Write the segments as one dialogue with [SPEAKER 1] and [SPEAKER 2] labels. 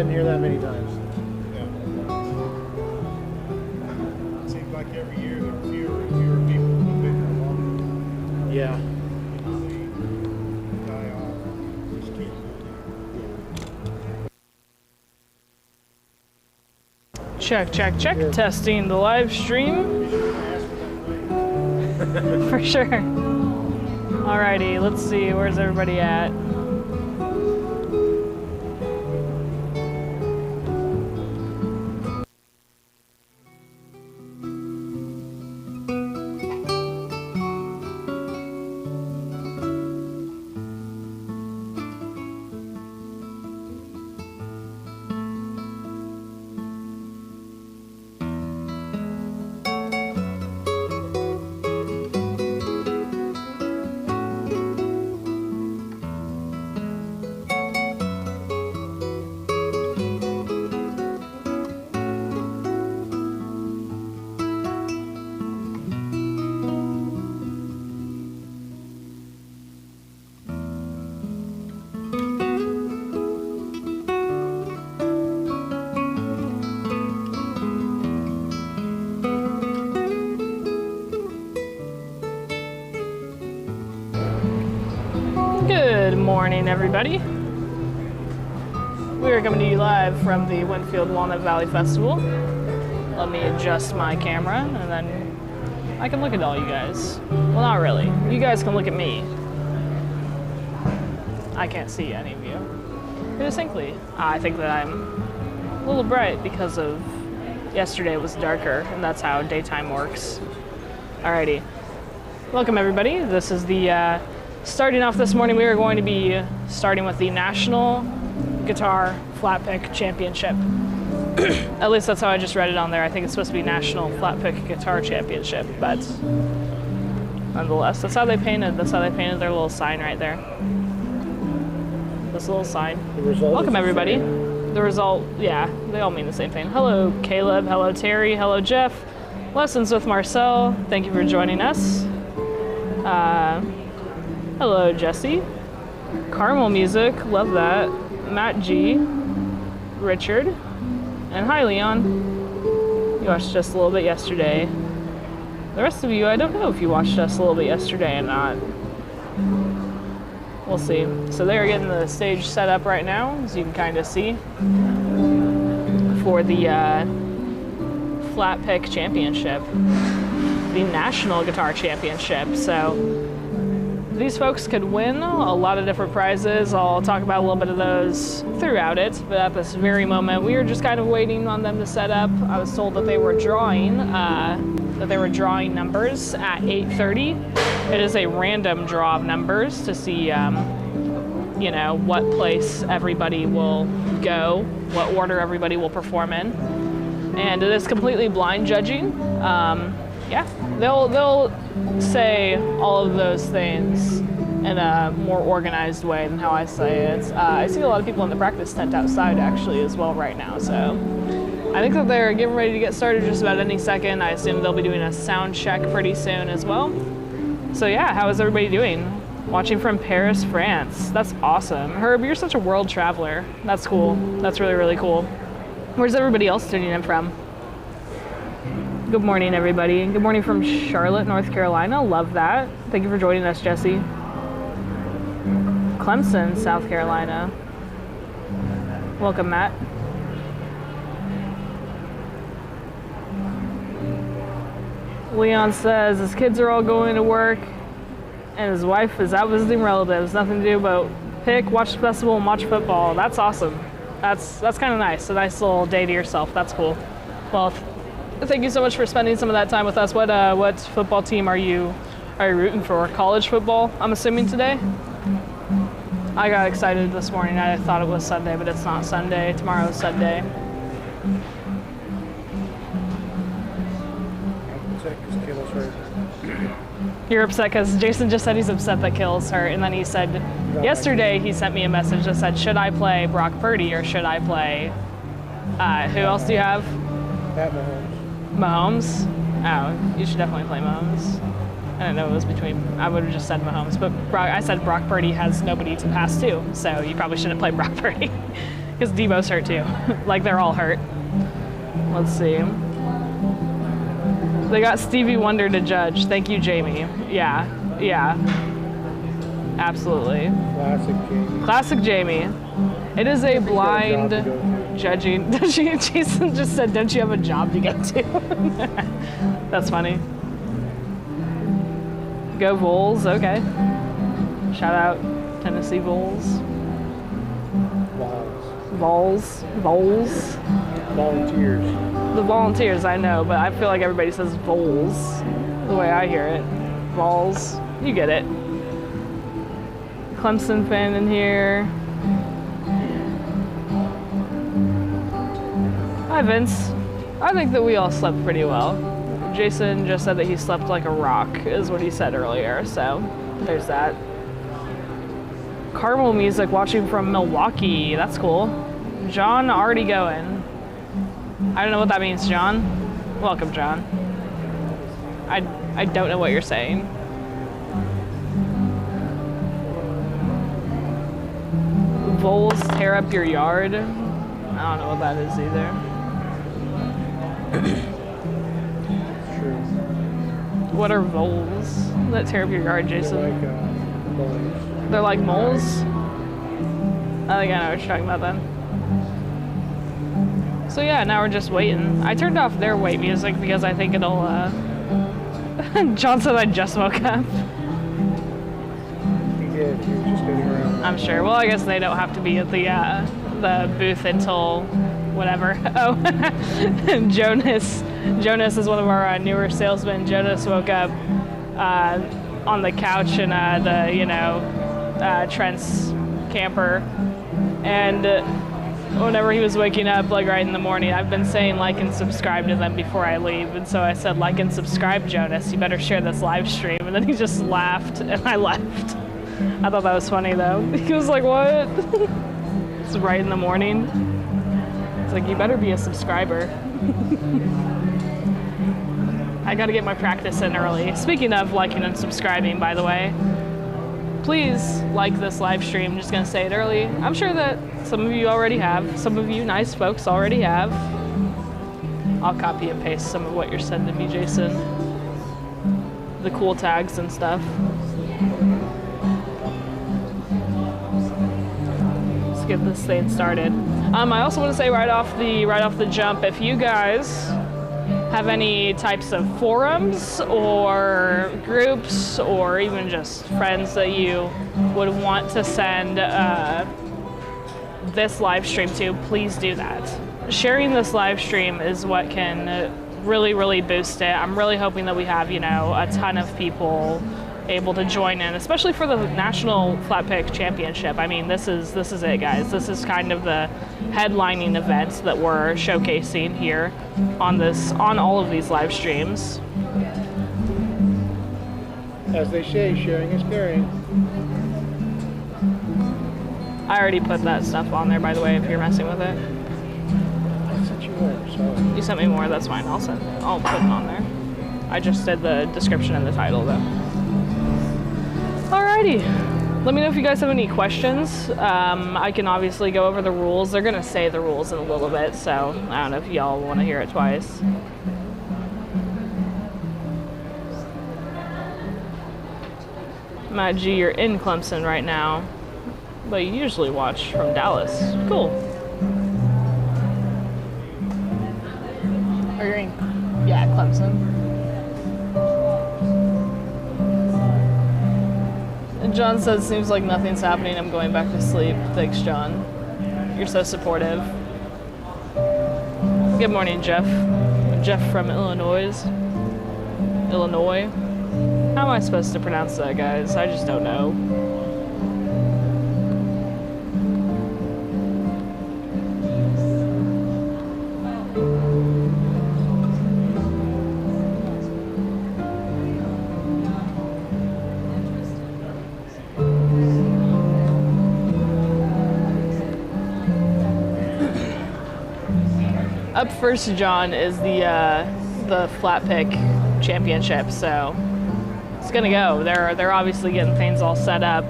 [SPEAKER 1] been here that many times.
[SPEAKER 2] Yeah. It seems like every year there are fewer and fewer people who have been here longer.
[SPEAKER 1] Yeah.
[SPEAKER 2] Die off. Just keep
[SPEAKER 3] Check, check, check.
[SPEAKER 1] Good.
[SPEAKER 3] Testing the live stream. For sure. Alrighty, let's see. Where's everybody at? Good morning, everybody. We are coming to you live from the Winfield Walnut Valley Festival. Let me adjust my camera, and then I can look at all you guys. Well, not really. You guys can look at me. I can't see any of you. Pretty distinctly. I think that I'm a little bright because of yesterday was darker, and that's how daytime works. Alrighty. Welcome, everybody. This is the starting off this morning. We are going to be starting with the National Guitar Flatpick Championship. At least that's how I just read it on there. I think it's supposed to be National Flatpick Guitar Championship, but nonetheless, that's how they painted. That's how they painted their little sign right there. This little sign. Welcome, everybody. The result, yeah, they all mean the same thing. Hello, Caleb. Hello, Terry. Hello, Jeff. Lessons with Marcel. Thank you for joining us. Hello, Jesse. Caramel Music, love that. Matt G. Richard. And hi, Leon. You watched us a little bit yesterday. The rest of you, I don't know if you watched us a little bit yesterday or not. We'll see. So they are getting the stage set up right now, as you can kind of see, for the Flatpick Championship, the National Guitar Championship. So these folks could win a lot of different prizes. I'll talk about a little bit of those throughout it, but at this very moment, we were just kind of waiting on them to set up. I was told that they were drawing numbers at 8:30. It is a random draw of numbers to see, you know, what place everybody will go, what order everybody will perform in, and it is completely blind judging. Yeah, they'll say all of those things in a more organized way than how I say it. I see a lot of people in the practice tent outside actually as well right now, so I think that they're getting ready to get started just about any second. I assume they'll be doing a sound check pretty soon as well. So yeah, how is everybody doing? Watching from Paris, France. That's awesome. Herb, you're such a world traveler. That's cool. That's really, really cool. Where's everybody else tuning in from? Good morning, everybody. Good morning from Charlotte, North Carolina. Love that. Thank you for joining us, Jesse. Clemson, South Carolina. Welcome, Matt. Leon says his kids are all going to work and his wife is out visiting relatives. Nothing to do but pick, watch the festival, and watch football. That's awesome. That's kind of nice. A nice little day to yourself. That's cool. Well, thank you so much for spending some of that time with us. What football team are you rooting for? College football, I'm assuming today? I got excited this morning. I thought it was Sunday, but it's not Sunday. Tomorrow's Sunday. You're upset because Jason just said he's upset that Kill's hurt, and then he said, yesterday he sent me a message that said, should I play Brock Purdy or should I play, who else do you have?
[SPEAKER 1] Pat Mahomes.
[SPEAKER 3] Mahomes? Oh, you should definitely play Mahomes. I didn't know it was between, I would have just said Mahomes, but I said Brock Purdy has nobody to pass to, so you probably shouldn't play Brock Purdy. Because Devo's hurt too. Like they're all hurt. Let's see. They got Stevie Wonder to judge. Thank you, Jamie. Yeah. Absolutely. Classic Jamie. It is a blind judging. Jason just said, don't you have a job to get to? That's funny. Go Vols, okay. Shout out Tennessee Vols. Vols.
[SPEAKER 1] Volunteers.
[SPEAKER 3] The Volunteers, I know, but I feel like everybody says Vols the way I hear it. Vols, you get it. Clemson fan in here. Hi, Vince. I think that we all slept pretty well. Jason just said that he slept like a rock, is what he said earlier, so there's that. Carmel music watching from Milwaukee. That's cool. John already going. I don't know what that means, John. Welcome, John. I don't know what you're saying. Voles tear up your yard. I don't know what that is either.
[SPEAKER 1] True.
[SPEAKER 3] What are voles that tear up your yard, Jason? They're like moles? I think I know what you're talking about then. So yeah, now we're just waiting. I turned off their wait music because I think it'll, John said I just woke up.
[SPEAKER 1] He did. He was just getting around.
[SPEAKER 3] I'm sure. Well, I guess they don't have to be at the booth until whatever. Oh, Jonas is one of our newer salesmen. Jonas woke up on the couch in Trent's camper, and whenever he was waking up, like right in the morning, I've been saying like and subscribe to them before I leave, and so I said like and subscribe, Jonas. You better share this live stream, and then he just laughed, and I left. I thought that was funny though. He was like, "What?" It's right in the morning. It's like, you better be a subscriber. I gotta get my practice in early. Speaking of liking and subscribing, by the way, please like this live stream. I'm just gonna say it early. I'm sure that some of you already have. Some of you nice folks already have. I'll copy and paste some of what you're sending me, Jason. The cool tags and stuff. Let's get this thing started. I also want to say right off the jump, if you guys have any types of forums or groups or even just friends that you would want to send this live stream to, please do that. Sharing this live stream is what can really, really boost it. I'm really hoping that we have, a ton of people able to join in, especially for the National Flatpick Championship. I mean, this is it, guys. This is kind of the headlining events that we're showcasing here on all of these live streams.
[SPEAKER 1] As they say, sharing is caring.
[SPEAKER 3] I already put that stuff on there, by the way, if you're messing with it.
[SPEAKER 1] I sent you more, so.
[SPEAKER 3] You sent me more, that's fine. I'll put it on there. I just did the description and the title, though. Alrighty. Let me know if you guys have any questions. I can obviously go over the rules. They're gonna say the rules in a little bit, so I don't know if y'all want to hear it twice. Matt G, you're in Clemson right now, but you usually watch from Dallas. Cool. Are you in? Yeah, Clemson. John says, seems like nothing's happening. I'm going back to sleep. Thanks, John. You're so supportive. Good morning, Jeff. Jeff from Illinois. How am I supposed to pronounce that, guys? I just don't know. Up first, John, is the Flatpick Championship, so it's gonna go. They're obviously getting things all set up,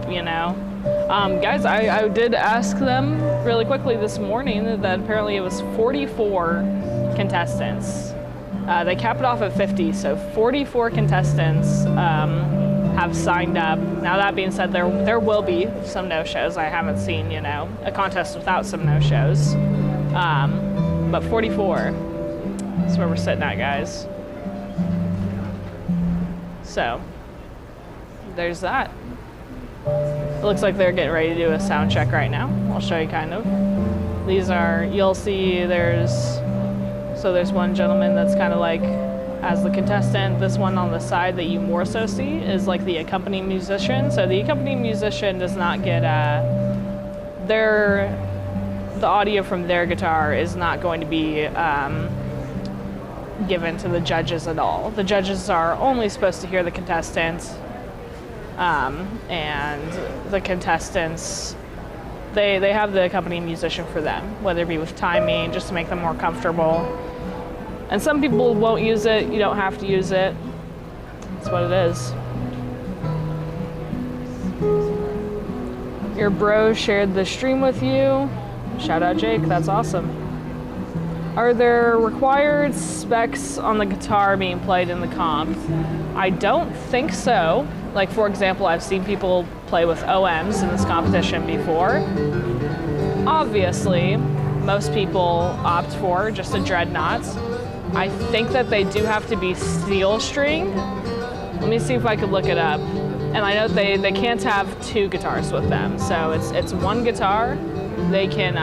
[SPEAKER 3] Guys, I did ask them really quickly this morning that apparently it was 44 contestants. They capped it off at 50, so 44 contestants have signed up. Now that being said, there will be some no-shows. I haven't seen, a contest without some no-shows. But 44 is where we're sitting at, guys. So, there's that. It looks like they're getting ready to do a sound check right now. I'll show you kind of. These are, you'll see there's one gentleman that's kind of like as the contestant. This one on the side that you more so see is like the accompanying musician. So the accompanying musician does not get the audio from their guitar is not going to be given to the judges at all. The judges are only supposed to hear the contestants, and the contestants, they have the accompanying musician for them, whether it be with timing, just to make them more comfortable. And some people won't use it. You don't have to use it. That's what it is. Your bro shared the stream with you. Shout out Jake, that's awesome. Are there required specs on the guitar being played in the comp? I don't think so. Like, for example, I've seen people play with OMs in this competition before. Obviously, most people opt for just a dreadnought. I think that they do have to be steel string. Let me see if I could look it up. And I know they can't have two guitars with them, so it's one guitar. They can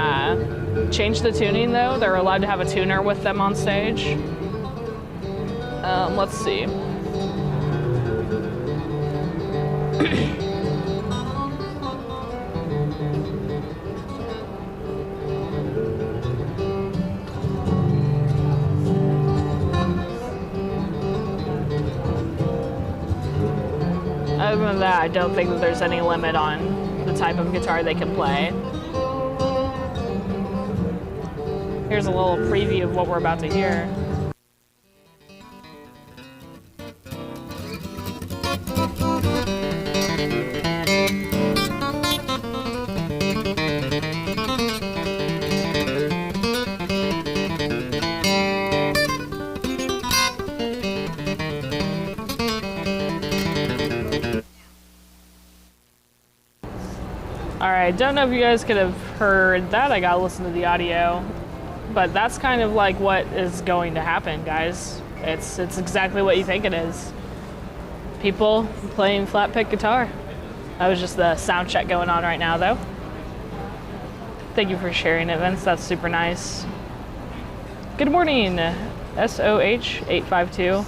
[SPEAKER 3] change the tuning though. They're allowed to have a tuner with them on stage. Let's see. Other than that, I don't think that there's any limit on the type of guitar they can play. Here's a little preview of what we're about to hear. Alright, don't know if you guys could have heard that. I gotta listen to the audio. But that's kind of like what is going to happen, guys. It's exactly what you think it is. People playing flat-pick guitar. That was just the sound check going on right now, though. Thank you for sharing it, Vince. That's super nice. Good morning, SOH852.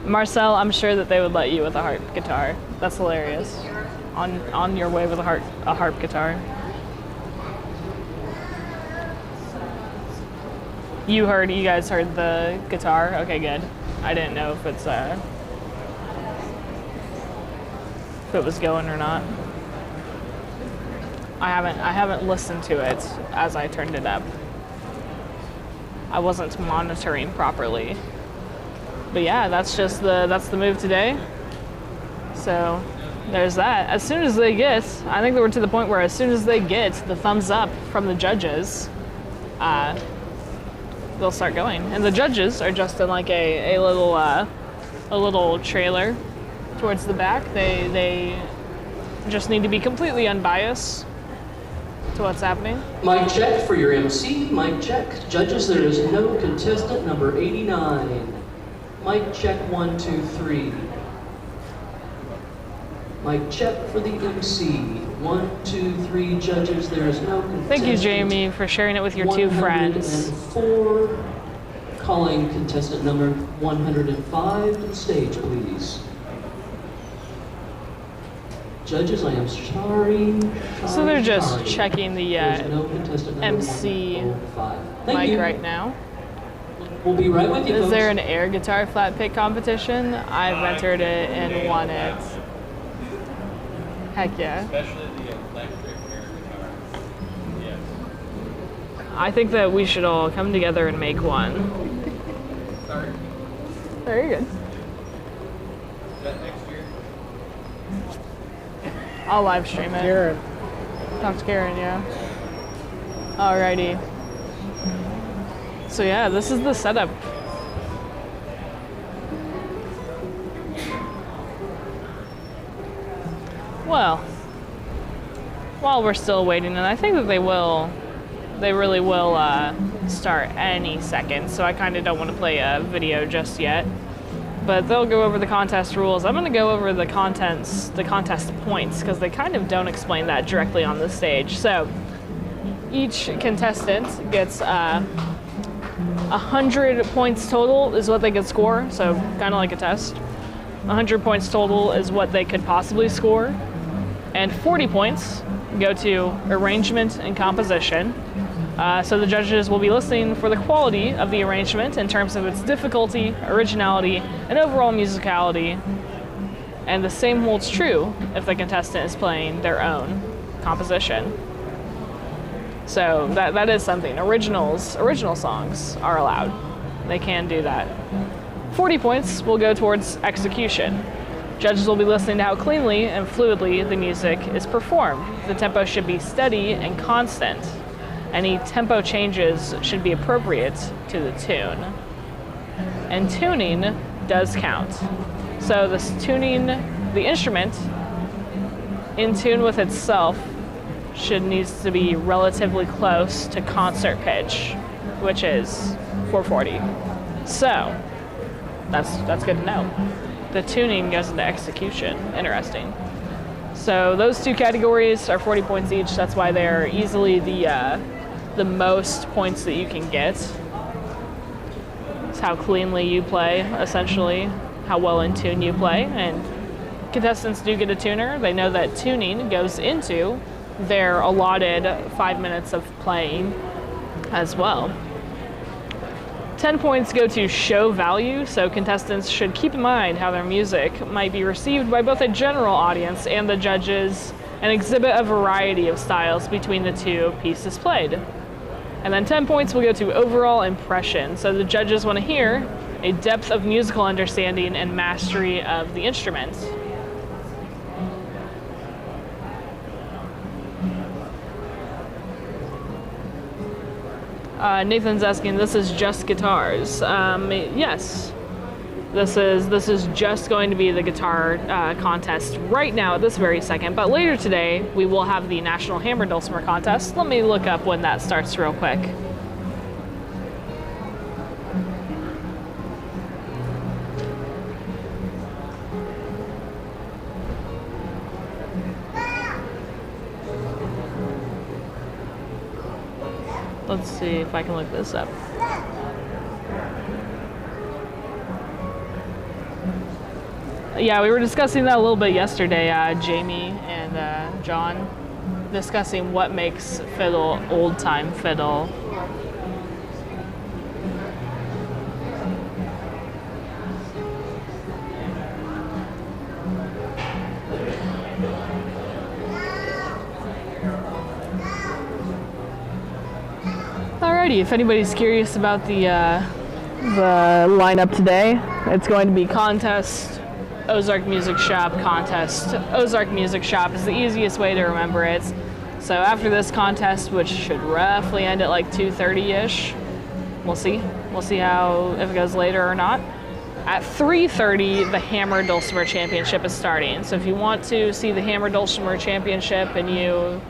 [SPEAKER 3] Marcel, I'm sure that they would let you with a harp guitar. That's hilarious. On your way with a harp guitar. You guys heard the guitar? Okay, good. I didn't know if it was going or not. I haven't listened to it as I turned it up. I wasn't monitoring properly. But yeah, that's the move today. So there's that. As soon as they get, I think they were to the point where as soon as they get the thumbs up from the judges, they'll start going. And the judges are just in like a little trailer towards the back. They just need to be completely unbiased to what's happening.
[SPEAKER 4] Mic check for your MC. Mic check. Judges, there is no contestant number 89. Mic check 1, 2, 3. Mic check for the MC. 1, 2, 3 judges. There is no contestant.
[SPEAKER 3] Thank you, Jamie, for sharing it with your two friends.
[SPEAKER 4] 104. Calling contestant number 105 to the stage, please. Judges, I am sorry.
[SPEAKER 3] So they're just checking the
[SPEAKER 4] no
[SPEAKER 3] MC mic right now.
[SPEAKER 4] We'll be right with you.
[SPEAKER 3] Is there an air guitar flat pick competition? I've entered it and won it. Heck yeah.
[SPEAKER 5] Especially the electric air guitar. Yes.
[SPEAKER 3] I think that we should all come together and make one.
[SPEAKER 5] Sorry.
[SPEAKER 3] Very good.
[SPEAKER 5] Is that next year?
[SPEAKER 3] I'll live stream it.
[SPEAKER 1] Darren,
[SPEAKER 3] Talk to Karen, yeah. Alrighty. So yeah, this is the setup. Well, while we're still waiting, and I think that they really will start any second, so I kind of don't want to play a video just yet. But they'll go over the contest rules. I'm going to go over the contest points, because they kind of don't explain that directly on the stage. So each contestant gets 100 points total is what they could score, so kind of like a test. 100 points total is what they could possibly score, and 40 points go to arrangement and composition. So the judges will be listening for the quality of the arrangement in terms of its difficulty, originality, and overall musicality. And the same holds true if the contestant is playing their own composition. So that is something. Original songs are allowed. They can do that. 40 points will go towards execution. Judges will be listening to how cleanly and fluidly the music is performed. The tempo should be steady and constant. Any tempo changes should be appropriate to the tune. And tuning does count. So this tuning, the instrument, in tune with itself, needs to be relatively close to concert pitch, which is 440. So that's good to know. The tuning goes into execution. Interesting. So those two categories are 40 points each. That's why they're easily the most points that you can get. It's how cleanly you play, essentially, how well in tune you play. And contestants do get a tuner. They know that tuning goes into their allotted 5 minutes of playing as well. 10 points go to show value, so contestants should keep in mind how their music might be received by both a general audience and the judges, and exhibit a variety of styles between the two pieces played. And then 10 points will go to overall impression, so the judges want to hear a depth of musical understanding and mastery of the instrument. Nathan's asking, this is just guitars. Yes, this is just going to be the guitar contest right now at this very second, but later today we will have the National Hammer Dulcimer contest. Let me look up when that starts real quick. Let's see if I can look this up. Yeah, we were discussing that a little bit yesterday, Jamie and John, discussing what makes fiddle old-time fiddle. Alrighty, if anybody's curious about the lineup today, it's going to be contest, Ozark Music Shop, contest, Ozark Music Shop is the easiest way to remember it. So after this contest, which should roughly end at like 2:30-ish, we'll see how, if it goes later or not. At 3:30, the Hammer Dulcimer Championship is starting. So if you want to see the Hammer Dulcimer Championship and you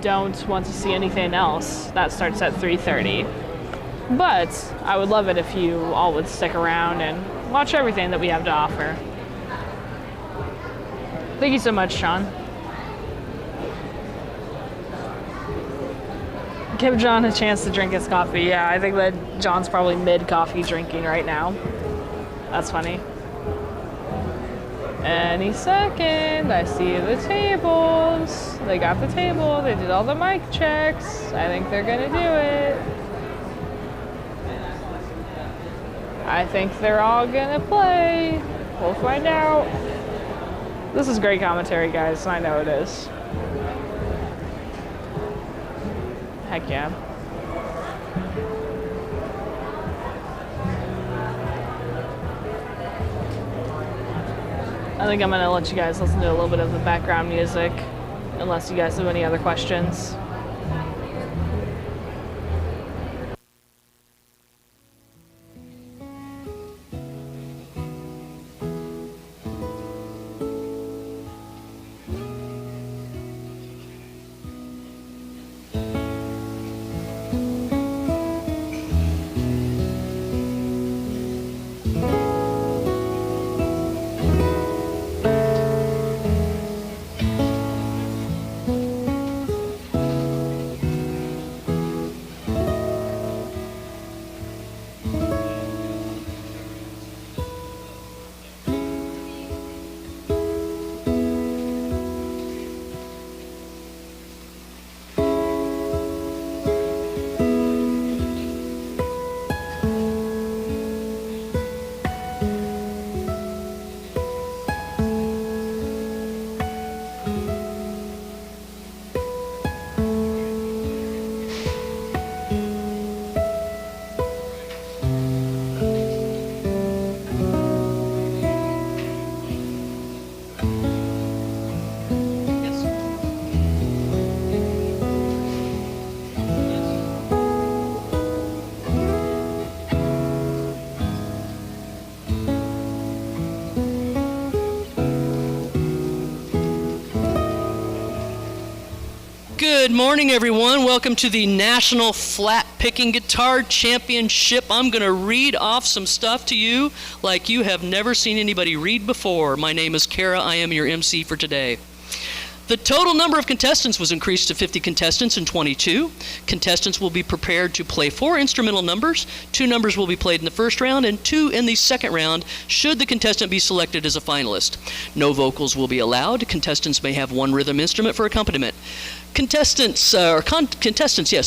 [SPEAKER 3] don't want to see anything else, that starts at 3:30. But I would love it if you all would stick around and watch everything that we have to offer. Thank you so much, Sean. Give John a chance to drink his coffee. Yeah, I think that John's probably mid-coffee drinking right now. That's funny. Any second, I see the tables. They got the table, they did all the mic checks. I think they're gonna do it. I think they're all gonna play. We'll find out. This is great commentary, guys. I know it is. Heck yeah. I think I'm gonna let you guys listen to a little bit of the background music unless you guys have any other questions.
[SPEAKER 4] Good morning, everyone. Welcome to the National Flatpicking Guitar Championship. I'm going to read off some stuff to you like you have never seen anybody read before. My name is Kara. I am your MC for today. The total number of contestants was increased to 50 contestants in 22. Contestants will be prepared to play 4 instrumental numbers. 2 numbers will be played in the first round and 2 in the second round, should the contestant be selected as a finalist. No vocals will be allowed. Contestants may have 1 rhythm instrument for accompaniment. Contestants,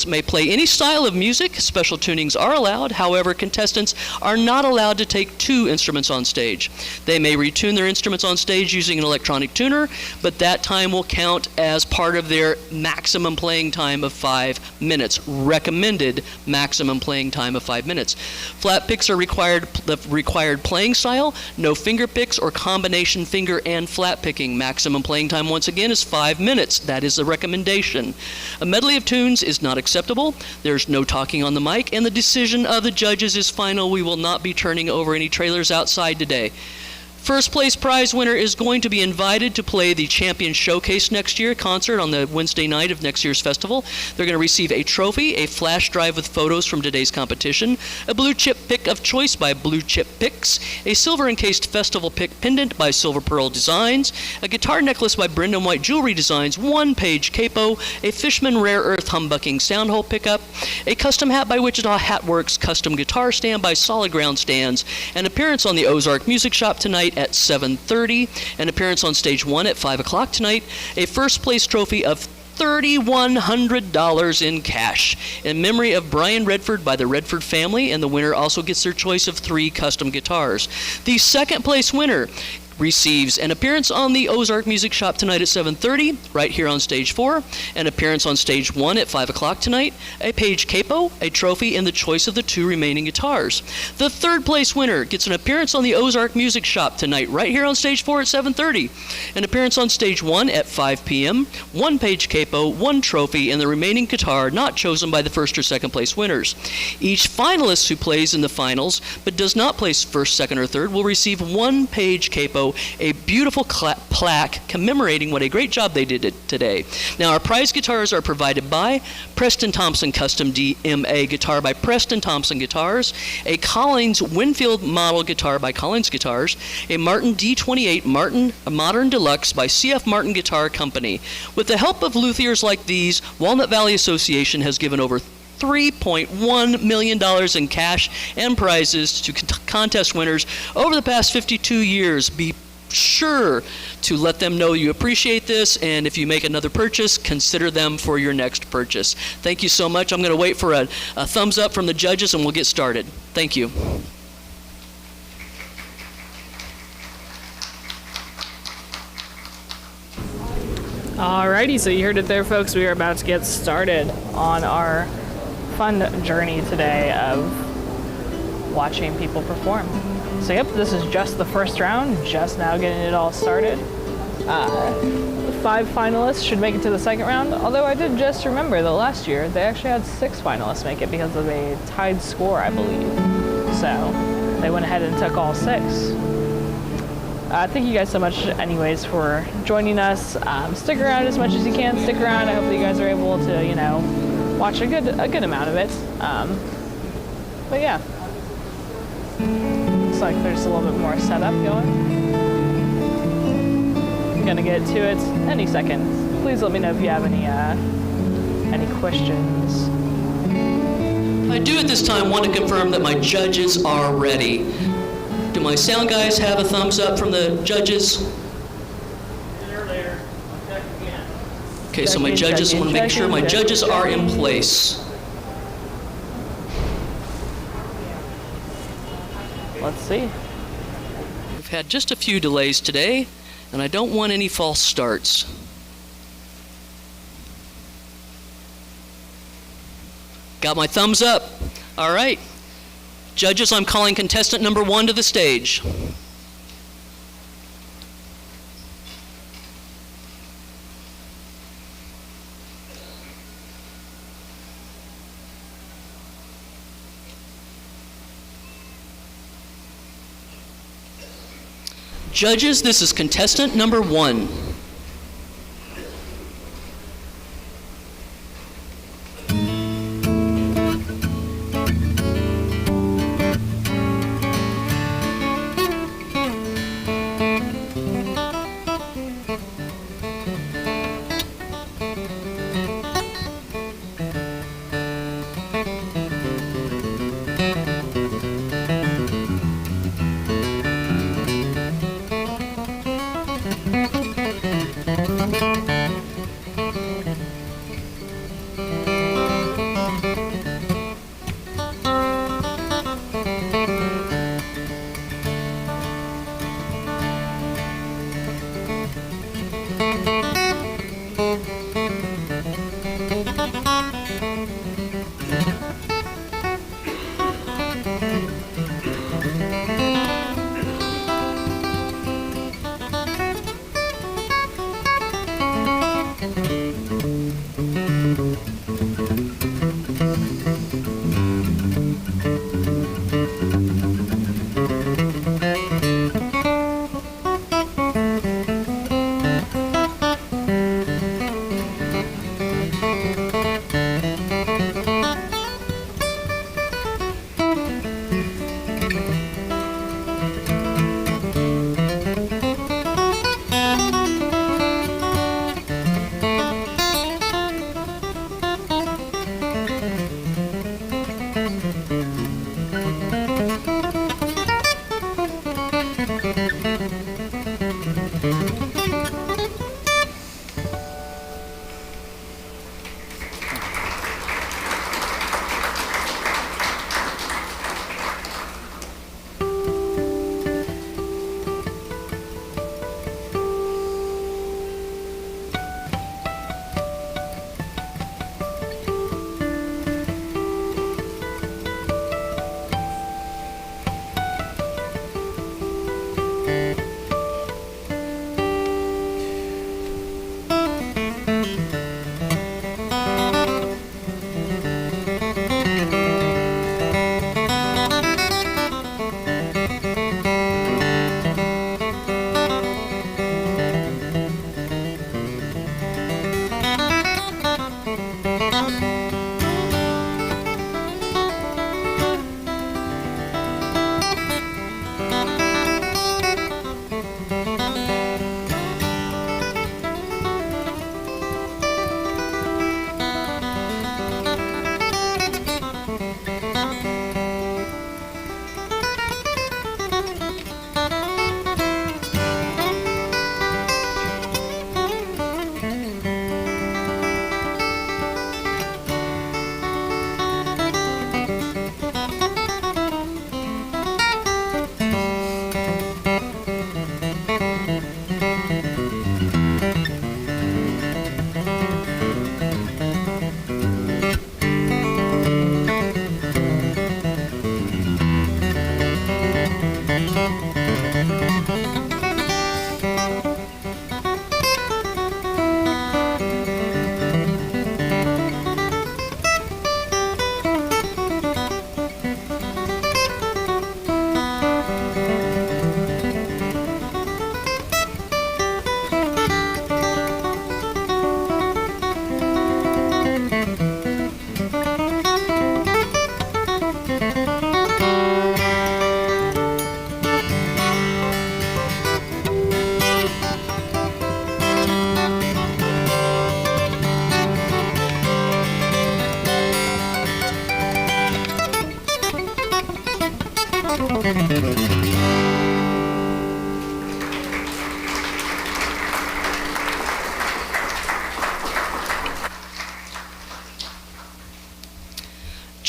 [SPEAKER 4] may play any style of music. Special tunings are allowed. However, contestants are not allowed to take 2 instruments on stage. They may retune their instruments on stage using an electronic tuner, but that time will count as part of their maximum playing time of 5 minutes. Recommended maximum playing time of 5 minutes. Flat picks are the required playing style. No finger picks or combination finger and flat picking. Maximum playing time, once again, is 5 minutes. That is the recommendation. A medley of tunes is not acceptable. There's no talking on the mic, and the decision of the judges is final. We will not be turning over any trailers outside today. First place prize winner is going to be invited to play the Champion Showcase next year concert on the Wednesday night of next year's festival. They're going to receive a trophy, a flash drive with photos from today's competition, a blue chip pick of choice by Blue Chip Picks, a silver encased festival pick pendant by Silver Pearl Designs, a guitar necklace by Brendan White Jewelry Designs, 1-page capo, a Fishman Rare Earth humbucking soundhole pickup, a custom hat by Wichita Hatworks, custom guitar stand by Solid Ground Stands, an appearance on the Ozark Music Shop tonight at 7:30, an appearance on stage 1 at 5 o'clock tonight, a first place trophy of $3,100 in cash in memory of Brian Redford by the Redford family, and the winner also gets their choice of 3 custom guitars. The second place winner receives an appearance on the Ozark Music Shop tonight at 7:30, right here on stage 4, an appearance on stage 1 at 5 o'clock tonight, a page capo, a trophy, and the choice of the 2 remaining guitars. The third place winner gets an appearance on the Ozark Music Shop tonight, right here on stage 4 at 7:30, an appearance on stage 1 at 5 p.m., 1 page capo, 1 trophy, and the remaining guitar not chosen by the first or second place winners. Each finalist who plays in the finals but does not place first, second, or third will receive 1 page capo, a beautiful plaque commemorating what a great job they did today. Now, our prize guitars are provided by Preston Thompson Custom DMA guitar by Preston Thompson Guitars, a Collins Winfield model guitar by Collins Guitars, a Martin D28 Martin Modern Deluxe by CF Martin Guitar Company. With the help of luthiers like these, Walnut Valley Association has given over $3.1 million in cash and prizes to contest winners over the past 52 years. Be sure to let them know you appreciate this, and if you make another purchase, consider them for your next purchase. Thank you so much. I'm going to wait for a thumbs up from the judges, and we'll get started. Thank you.
[SPEAKER 3] Alrighty, so you heard it there, folks. We are about to get started on our fun journey today of watching people perform. So yep, this is just the first round, just now getting it all started. The 5 finalists should make it to the second round. Although I did just remember that last year they actually had 6 finalists make it because of a tied score, I believe. So they went ahead and took all 6. Thank you guys so much anyways for joining us. Stick around as much as you can. Stick around. I hope that you guys are able to, you know, watch a good amount of it. But yeah. Looks like there's a little bit more setup going. I'm gonna get to it any second. Please let me know if you have any questions.
[SPEAKER 4] I do at this time want to confirm that my judges are ready. Do my sound guys have a thumbs up from the judges? Okay, so my judges, I want to make sure my judges are in place.
[SPEAKER 3] Let's see.
[SPEAKER 4] We've had just a few delays today, and I don't want any false starts. Got my thumbs up. All right. Judges, I'm calling contestant number 1 to the stage. Judges, this is contestant number 1.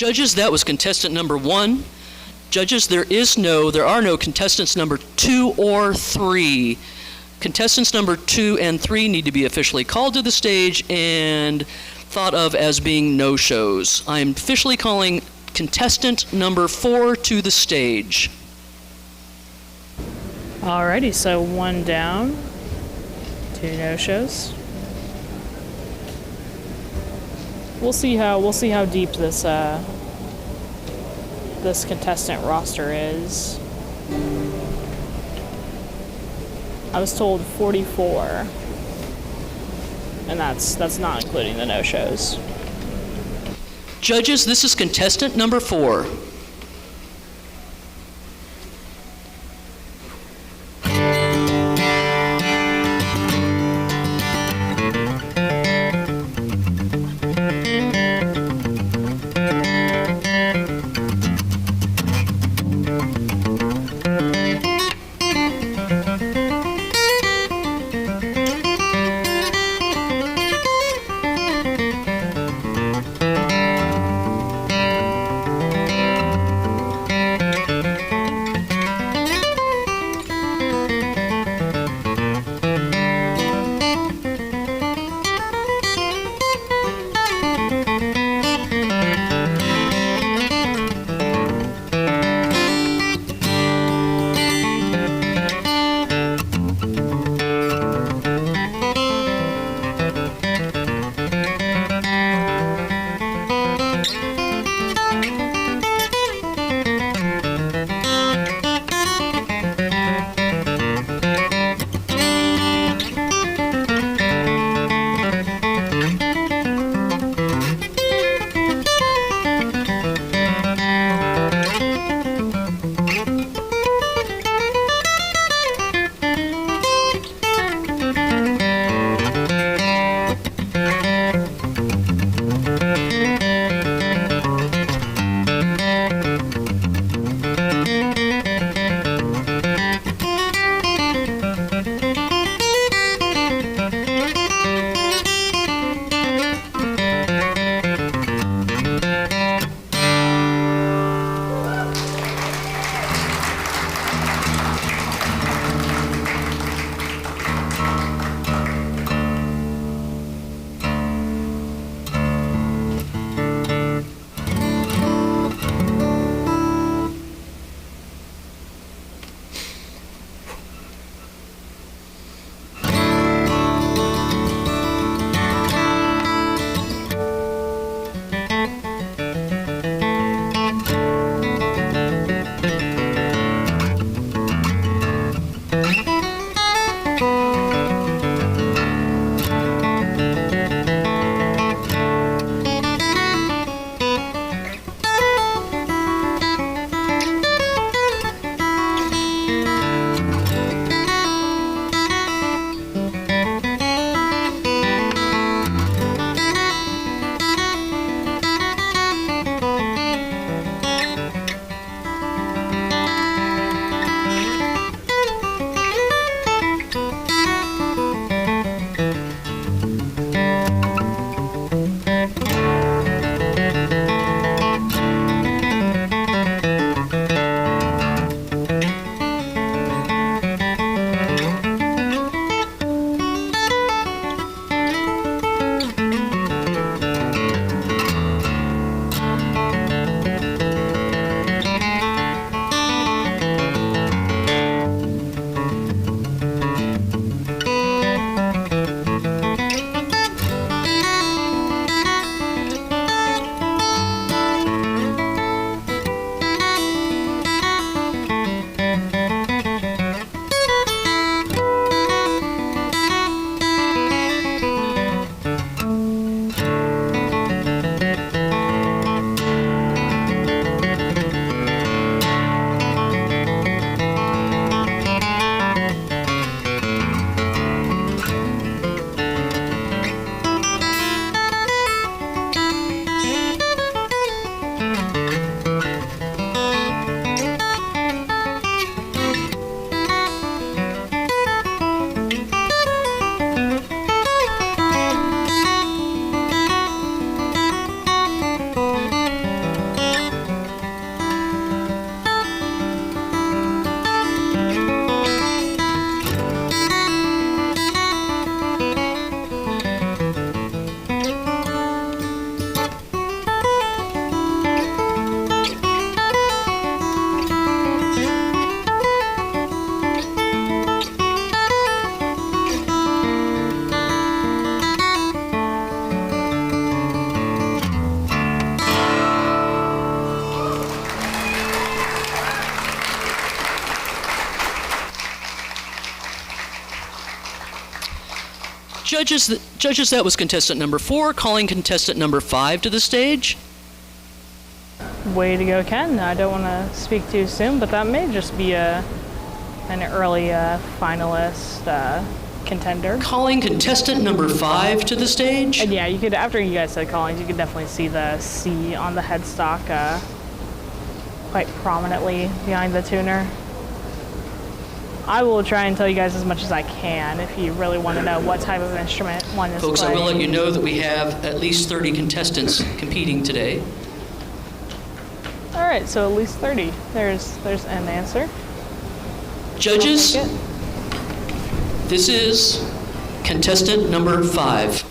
[SPEAKER 4] Judges, that was contestant number 1. Judges, there are no contestants number 2 or 3. Contestants number 2 and 3 need to be officially called to the stage and thought of as being no-shows. I am officially calling contestant number 4 to the stage.
[SPEAKER 3] Alrighty, so 1 down, 2 no-shows. We'll see how deep this this contestant roster is. I was told 44, and that's not including the no-shows.
[SPEAKER 4] Judges, this is contestant number 4. Judges, that was contestant number 4. Calling contestant number 5 to the stage.
[SPEAKER 3] Way to go, Ken. I don't want to speak too soon, but that may just be an early finalist contender.
[SPEAKER 4] Calling contestant number 5 to the stage.
[SPEAKER 3] And yeah, you could, after you guys said callings, you could definitely see the C on the headstock quite prominently behind the tuner. I will try and tell you guys as much as I can if you really want to know what type of instrument one is
[SPEAKER 4] Folks,
[SPEAKER 3] playing.
[SPEAKER 4] I will let you know that we have at least 30 contestants competing today.
[SPEAKER 3] All right, so at least 30. There's an answer.
[SPEAKER 4] Judges,
[SPEAKER 3] I'll take it.
[SPEAKER 4] this is contestant number 5.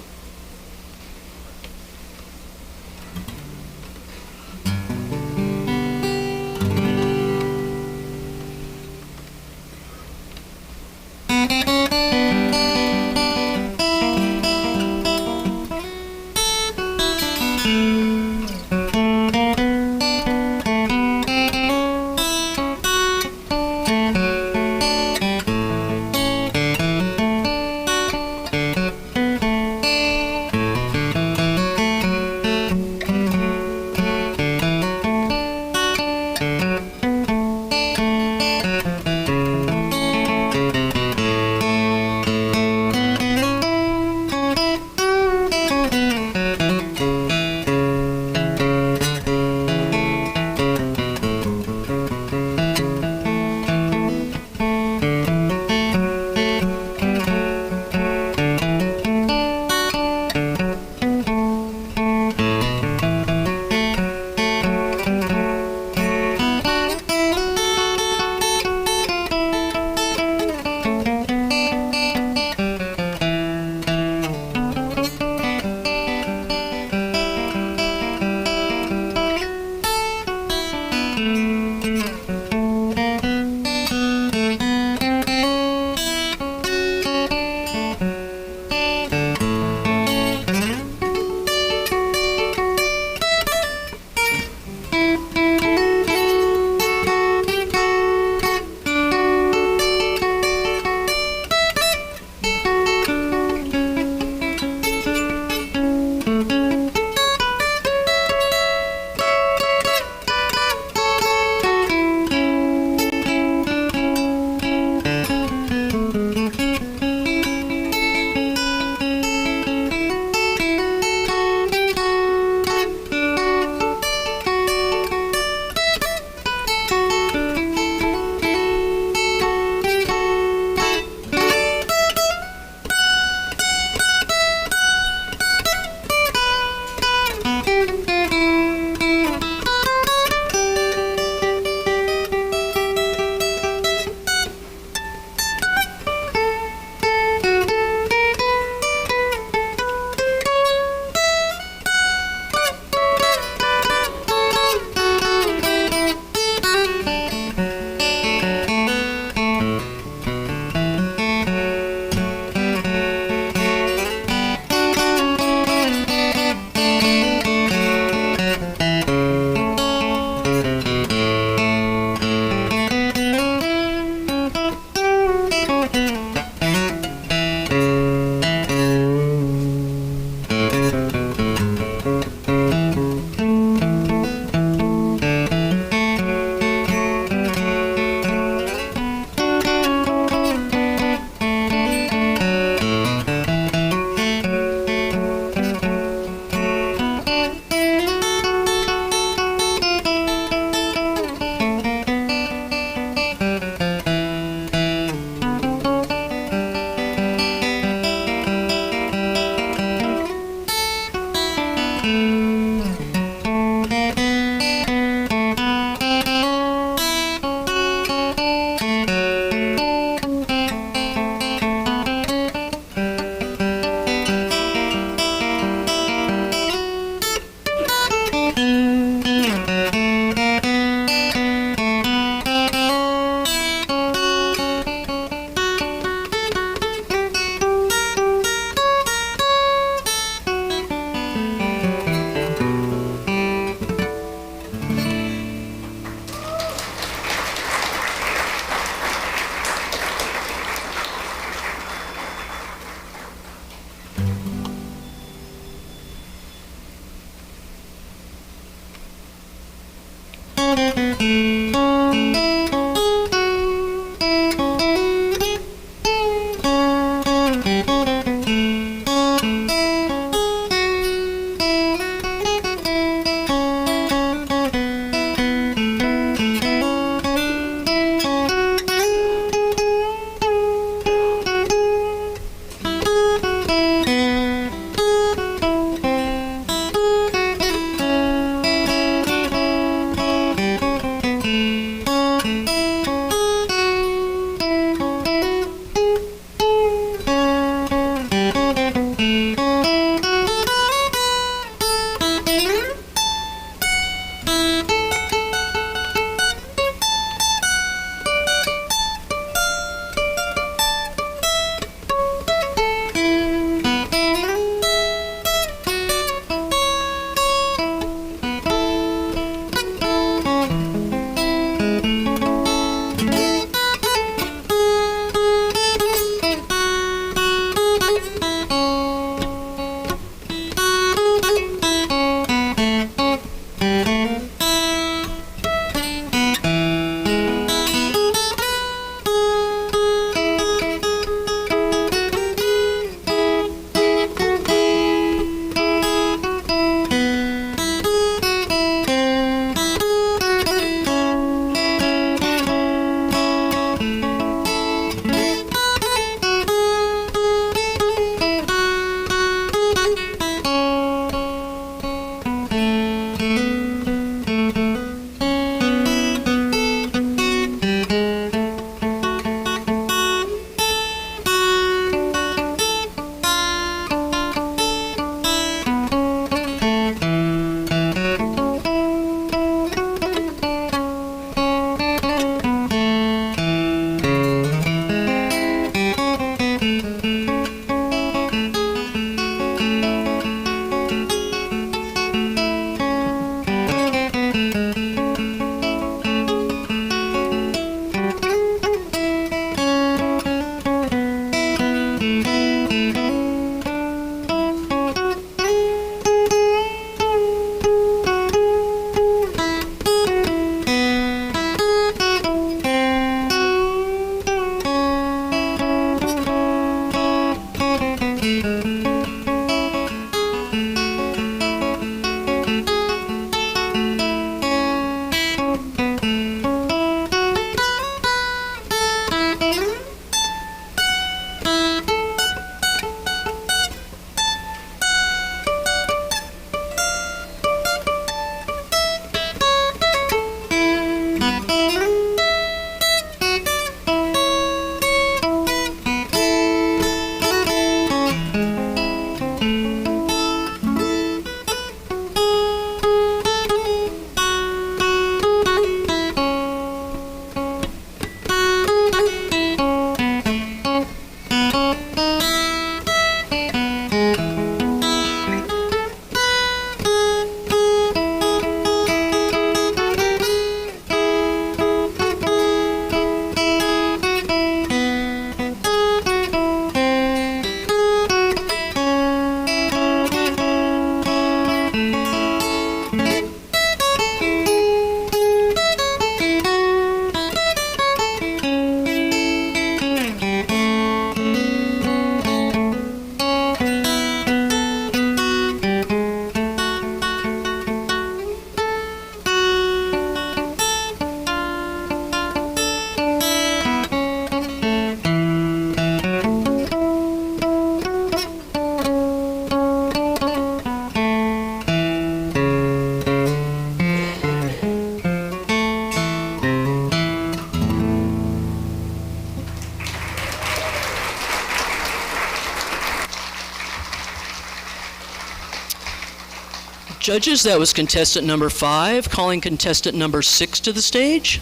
[SPEAKER 4] Judges, that was contestant number 5, calling contestant number 6 to the stage.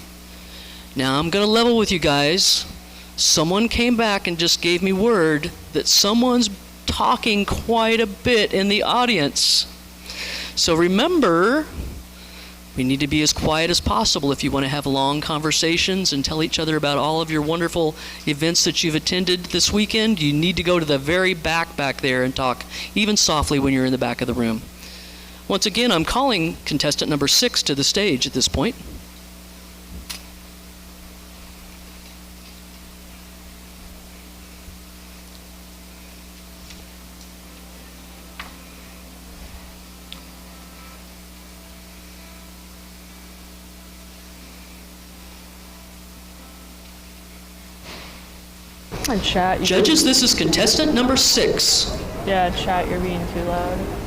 [SPEAKER 4] Now I'm going to level with you guys. Someone came back and just gave me word that someone's talking quite a bit in the audience. So remember, we need to be as quiet as possible if you want to have long conversations and tell each other about all of your wonderful events that you've attended this weekend. You need to go to the very back there and talk even softly when you're in the back of the room. Once again, I'm calling contestant number 6 to the stage at this point.
[SPEAKER 3] And chat.
[SPEAKER 4] Judges, this is contestant number 6.
[SPEAKER 3] Yeah, chat, you're being too loud.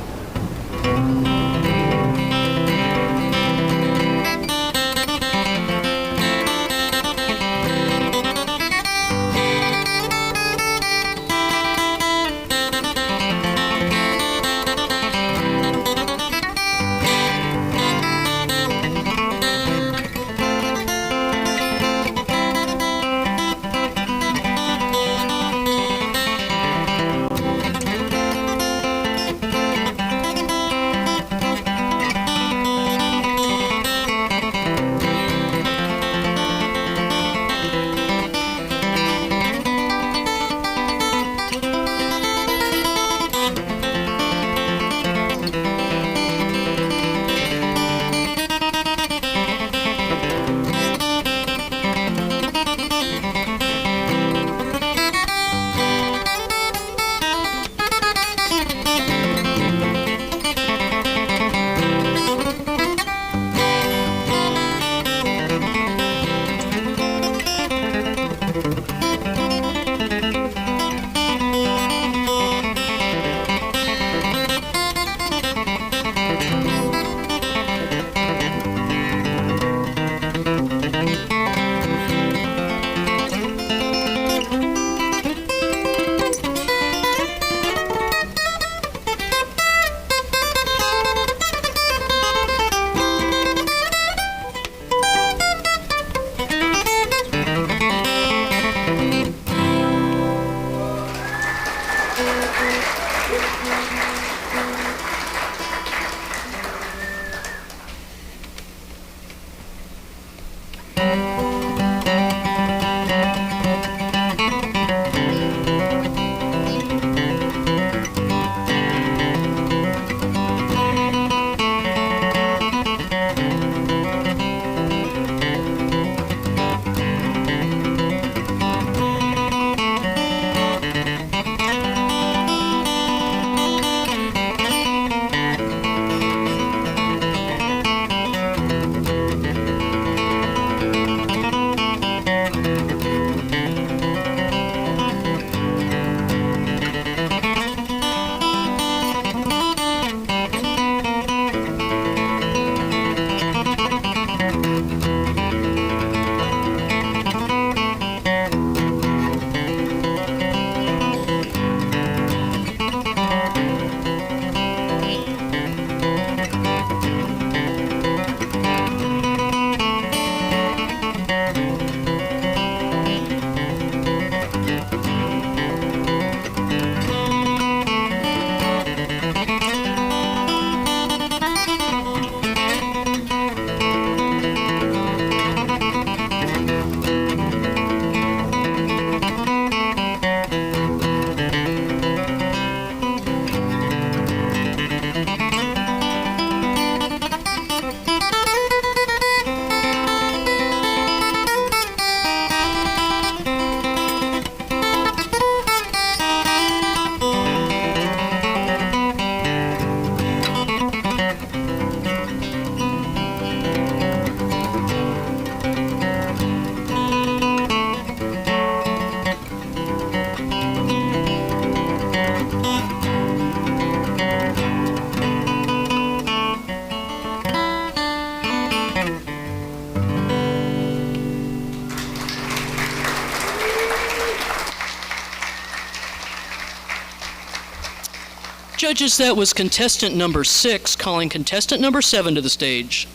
[SPEAKER 4] Judges, that was contestant number 6, calling contestant number 7 to the stage.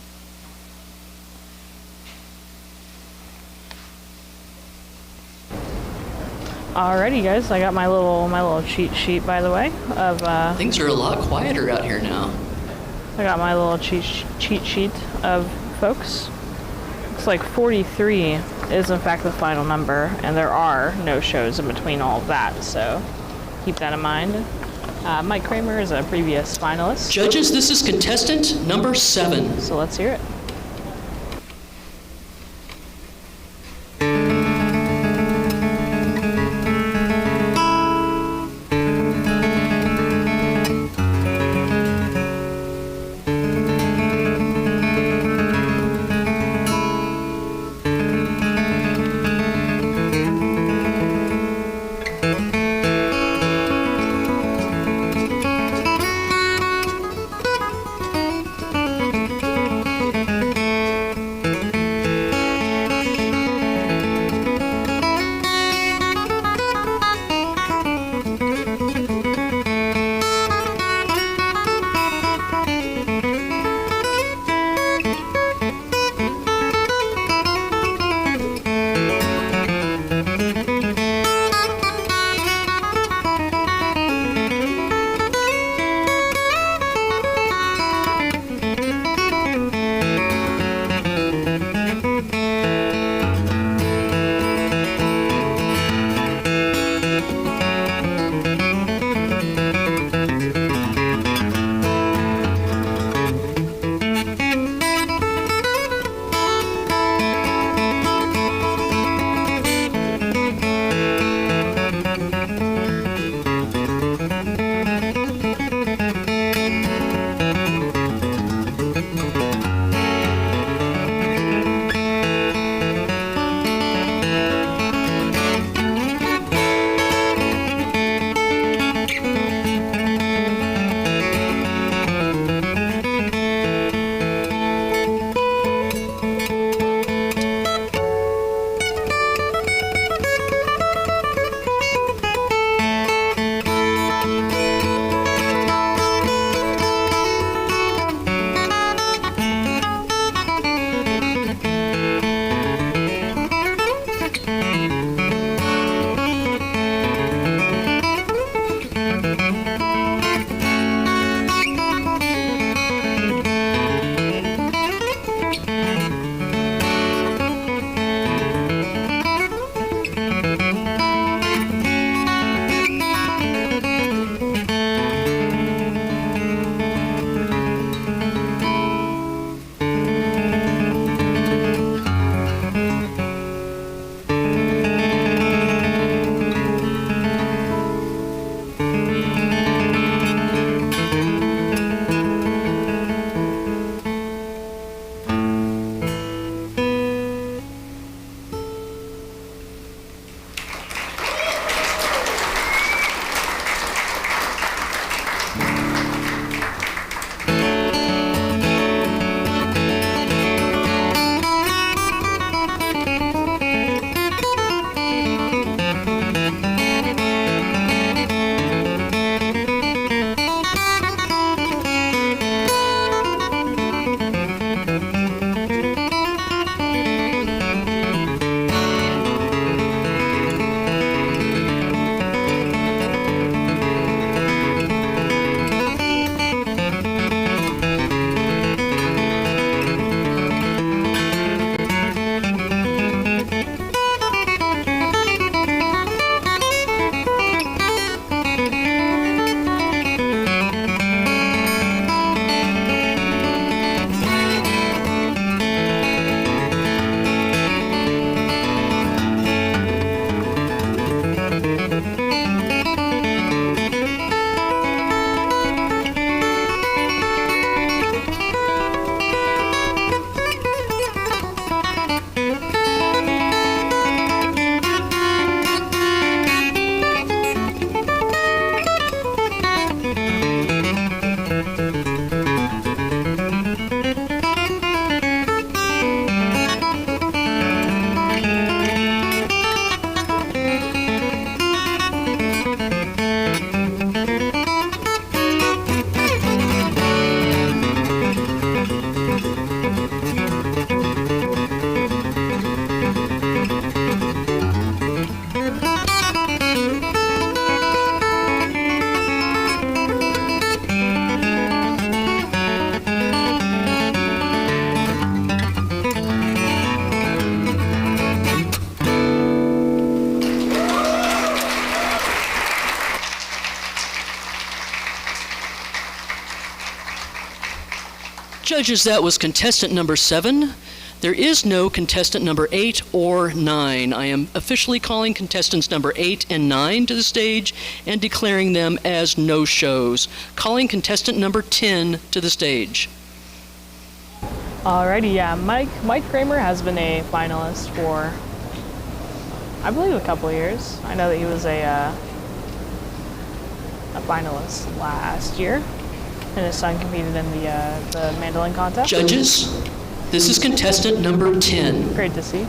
[SPEAKER 3] Alrighty, guys, I got my little cheat sheet, by the way, of
[SPEAKER 4] Things are a lot quieter out here now.
[SPEAKER 3] I got my little cheat sheet of folks. Looks like 43 is in fact the final number, and there are no shows in between all of that, so keep that in mind. Mike Kramer is a previous finalist.
[SPEAKER 4] Judges, this is contestant number 7.
[SPEAKER 3] So let's hear it.
[SPEAKER 4] Judges, that was contestant number 7. There is no contestant number 8 or 9. I am officially calling contestants number 8 and 9 to the stage and declaring them as no-shows. Calling contestant number 10 to the stage.
[SPEAKER 3] Alrighty, yeah, Mike Kramer has been a finalist for, I believe, a couple of years. I know that he was a finalist last year, and his son competed in the mandolin contest.
[SPEAKER 4] Judges, this is contestant number 10.
[SPEAKER 3] Great to see.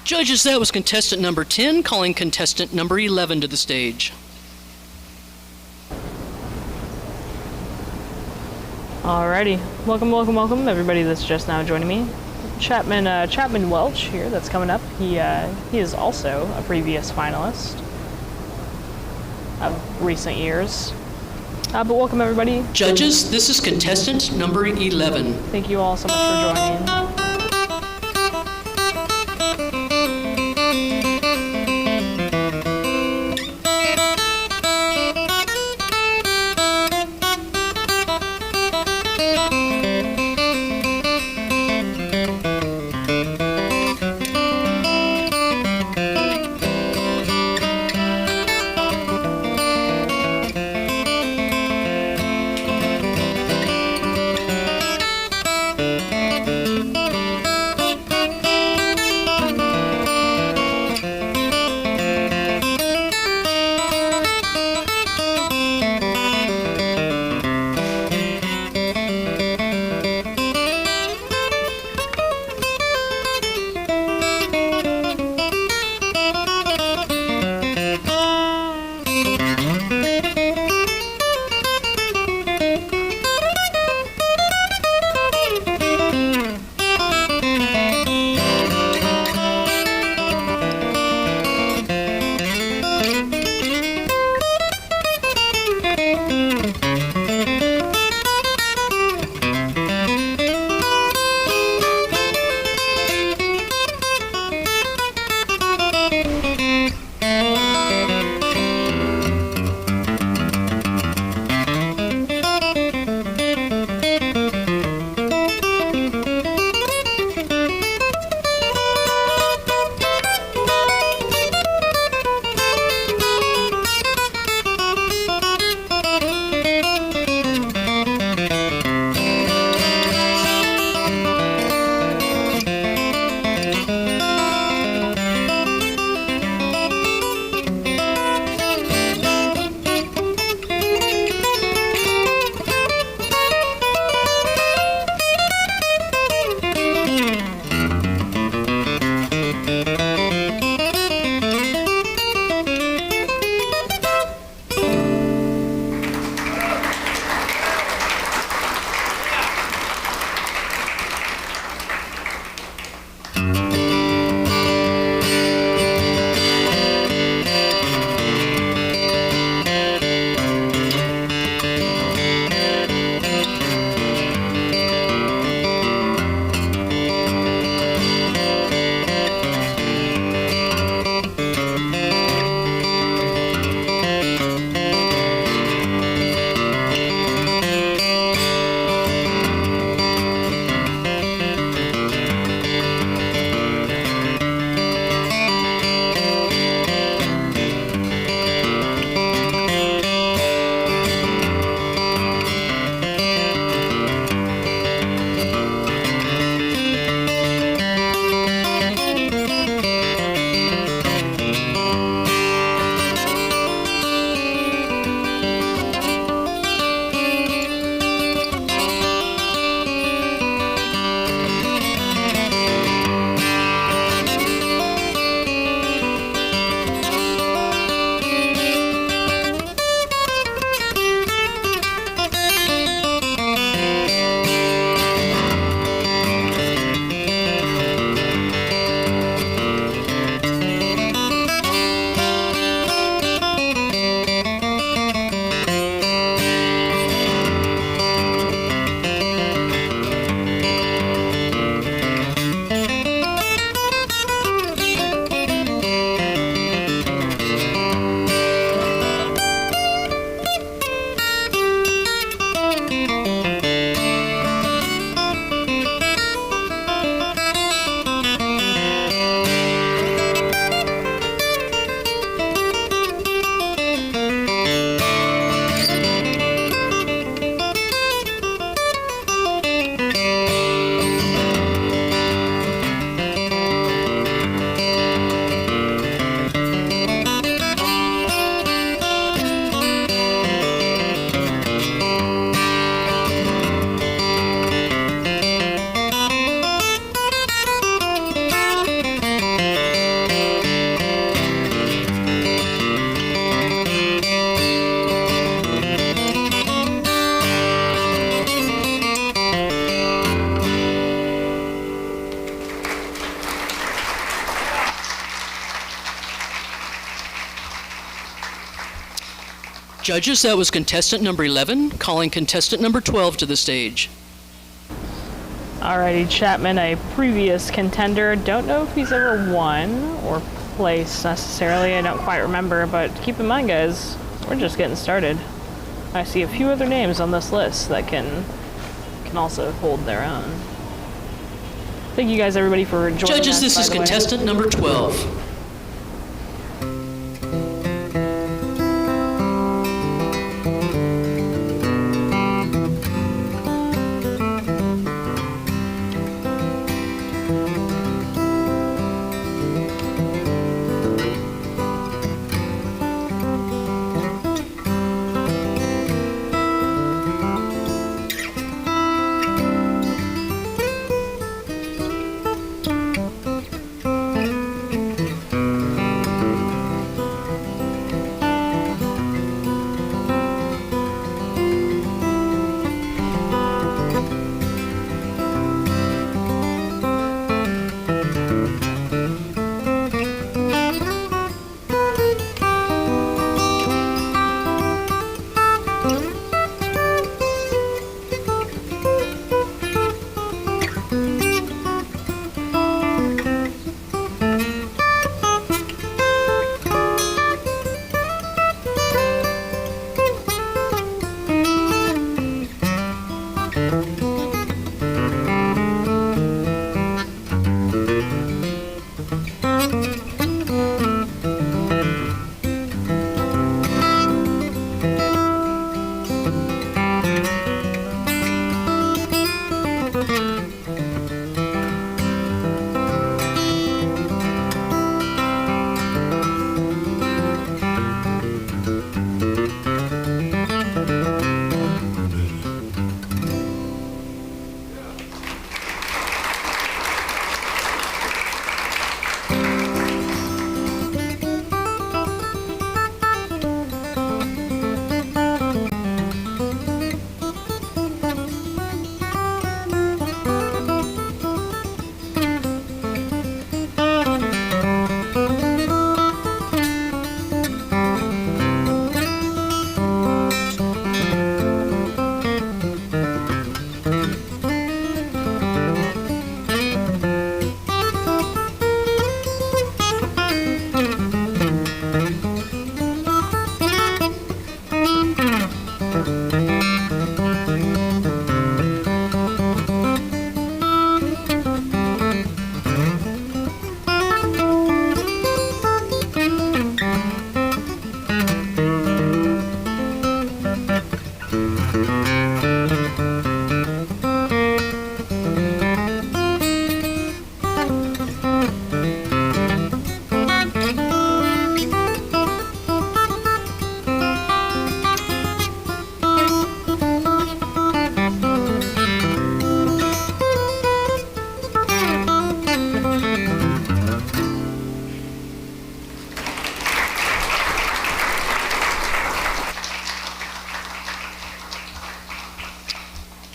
[SPEAKER 4] Judges, that was contestant number 10, calling contestant number 11 to the stage.
[SPEAKER 3] Alrighty, welcome, everybody that's just now joining me. Chapman Welch here, that's coming up. He is also a previous finalist of recent years. But welcome, everybody.
[SPEAKER 4] Judges, this is contestant number 11.
[SPEAKER 3] Thank you all so much for joining.
[SPEAKER 4] Judges, that was contestant number 11, calling contestant number 12 to the stage.
[SPEAKER 3] Alrighty, Chapman, a previous contender. Don't know if he's ever won or placed necessarily. I don't quite remember, but keep in mind, guys, we're just getting started. I see a few other names on this list that can also hold their own. Thank you guys, everybody, for joining us.
[SPEAKER 4] Judges, this is contestant number 12.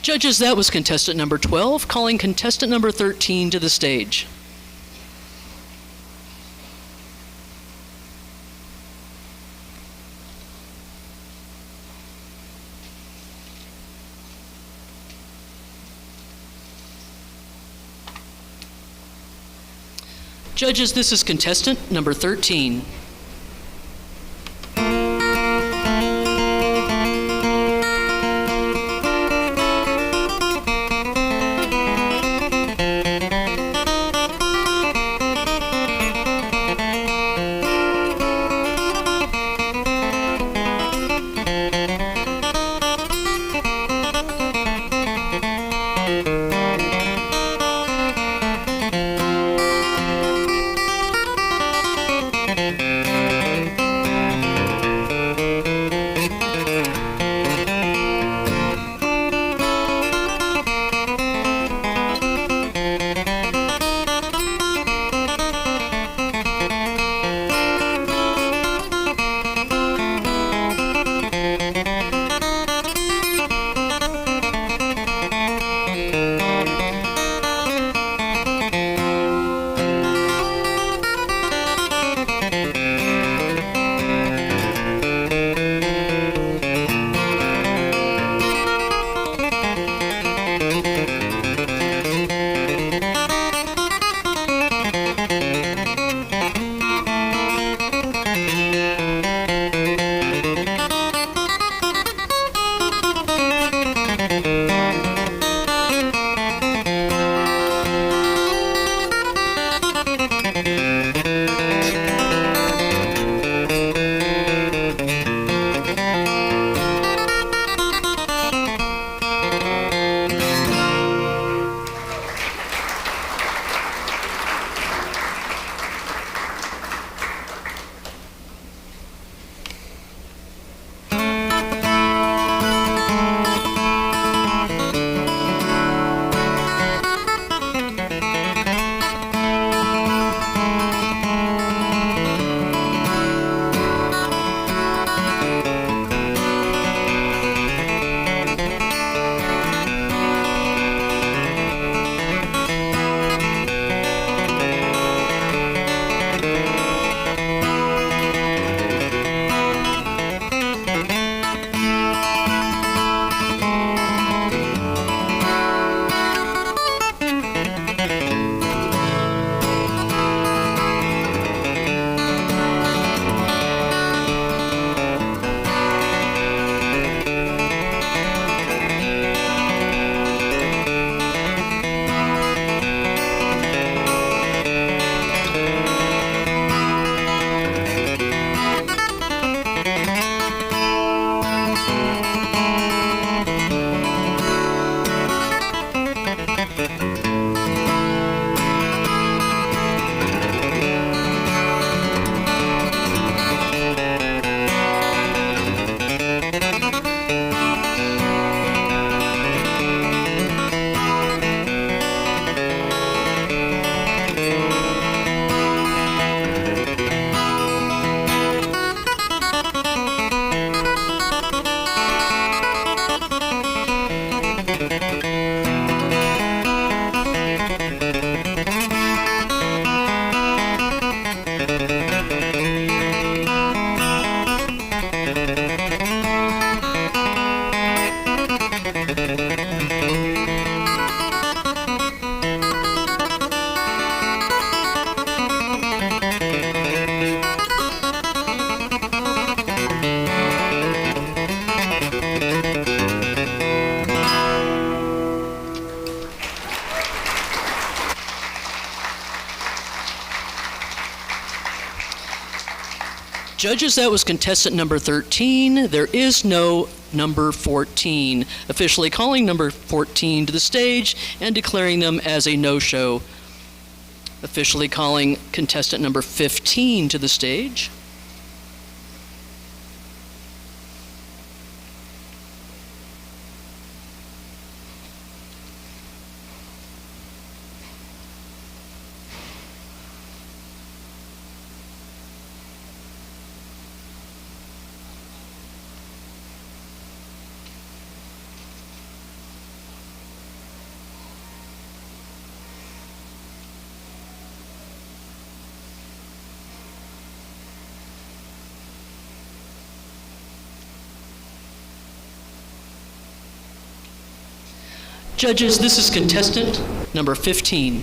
[SPEAKER 4] Judges, that was contestant number 12, calling contestant number 13 to the stage. Judges, this is contestant number 13. Judges, that was contestant number 13. There is no number 14. Officially calling number 14 to the stage and declaring them as a no-show. Officially calling contestant number 15 to the stage. Judges, this is contestant number 15.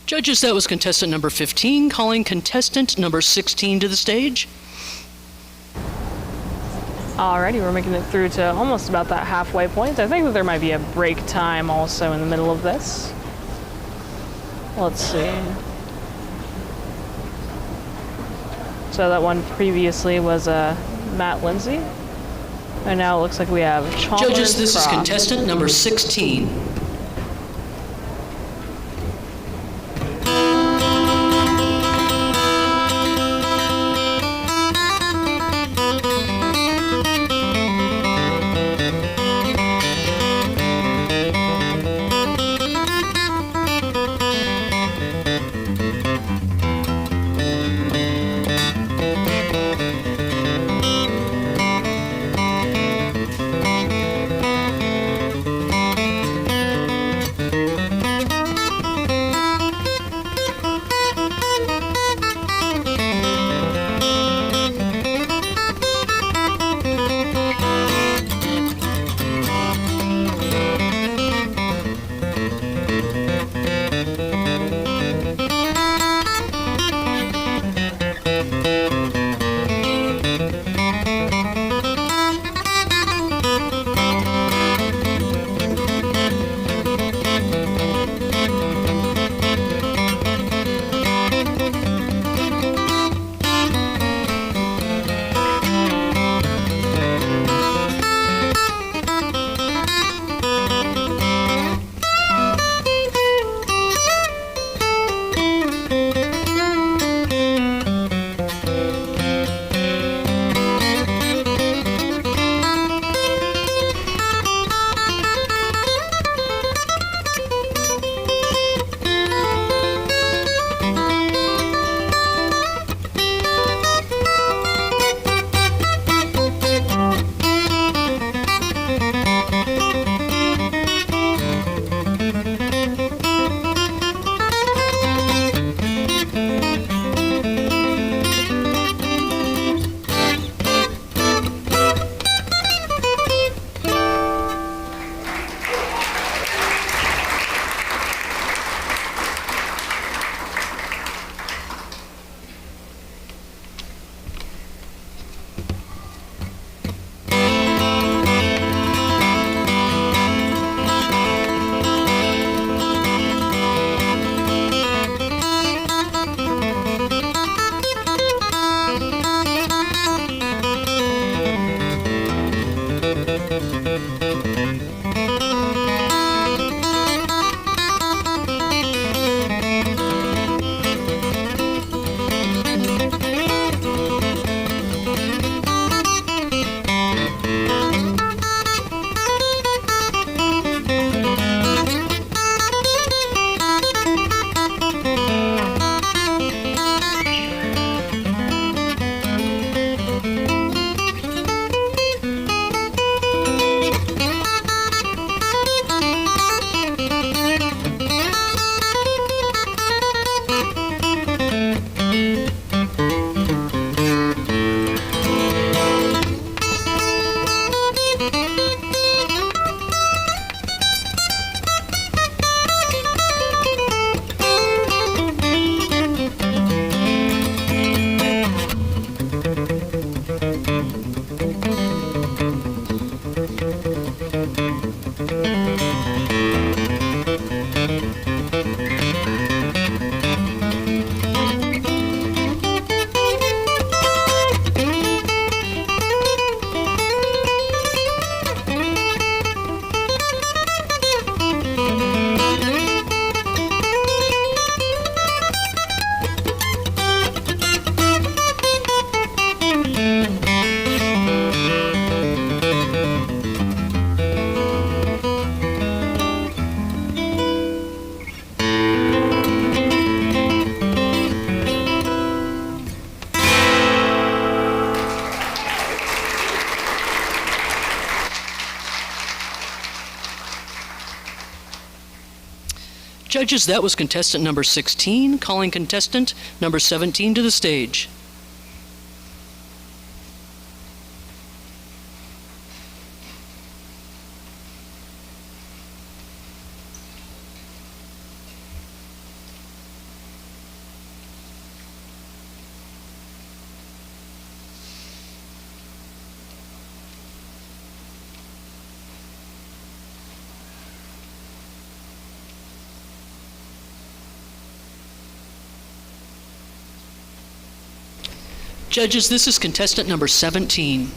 [SPEAKER 4] Judges, that was contestant number 15, calling contestant number 16 to the stage.
[SPEAKER 3] Alrighty, we're making it through to almost about that halfway point. I think that there might be a break time also in the middle of this. Let's see. So that one previously was Matt Lindsay. And now it looks like we have Chalmers
[SPEAKER 4] Judges, this is
[SPEAKER 3] Cross.
[SPEAKER 4] contestant number 16. Judges, that was contestant number 16, calling contestant number 17 to the stage. Judges, this is contestant number 17.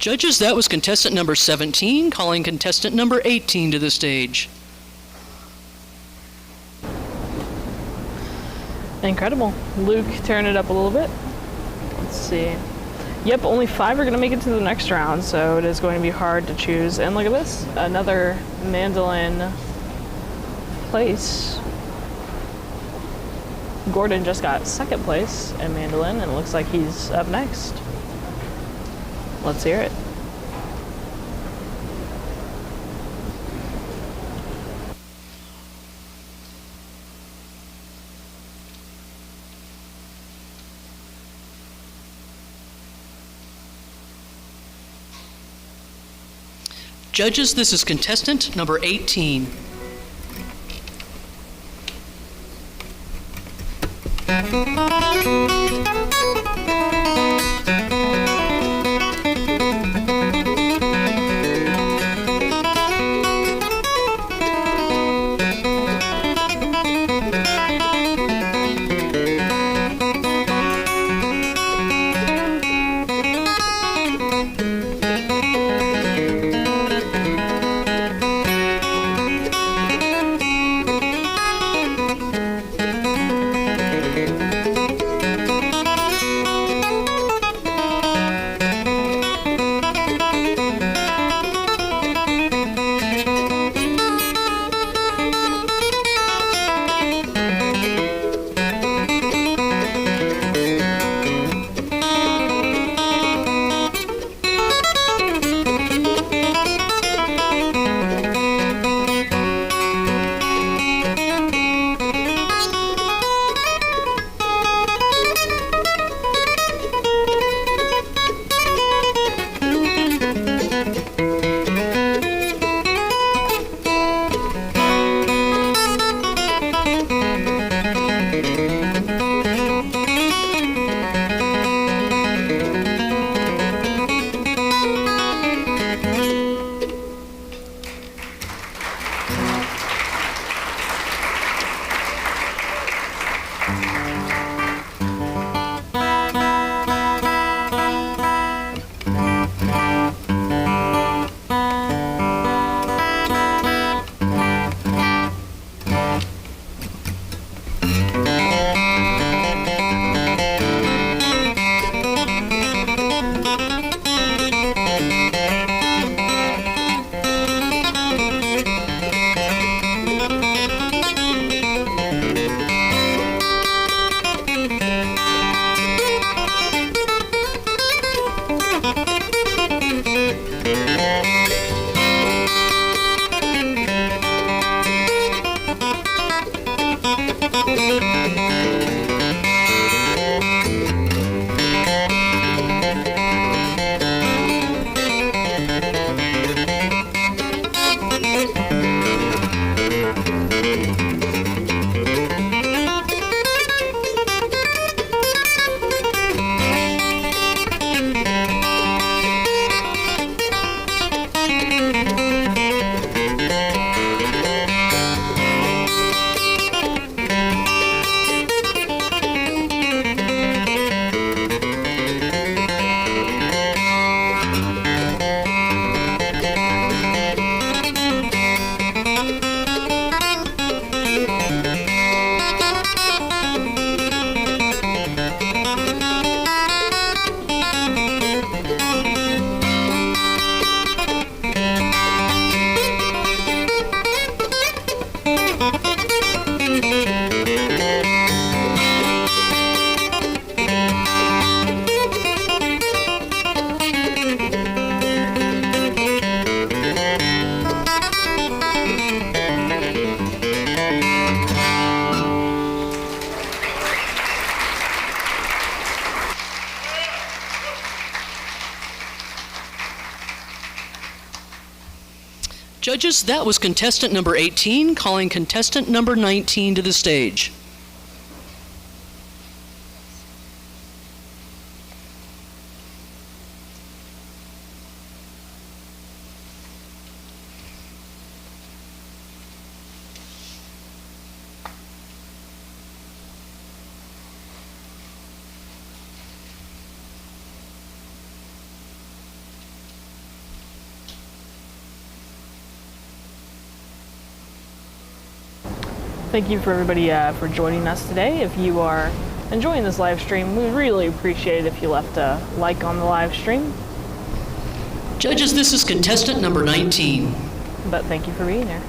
[SPEAKER 4] Judges, that was contestant number 17, calling contestant number 18 to the stage.
[SPEAKER 3] Incredible. Luke, tearing it up a little bit. Let's see. Yep, only 5 are going to make it to the next round, so it is going to be hard to choose. And look at this, another mandolin place. Gordon just got 2nd place in mandolin, and it looks like he's up next. Let's hear it.
[SPEAKER 4] Judges, this is contestant number 18. Judges, that was contestant number 18, calling contestant number 19 to the stage.
[SPEAKER 3] Thank you for everybody for joining us today. If you are enjoying this live stream, we really appreciate it if you left a like on the live stream.
[SPEAKER 4] Judges, this is contestant number 19.
[SPEAKER 3] But thank you for being here.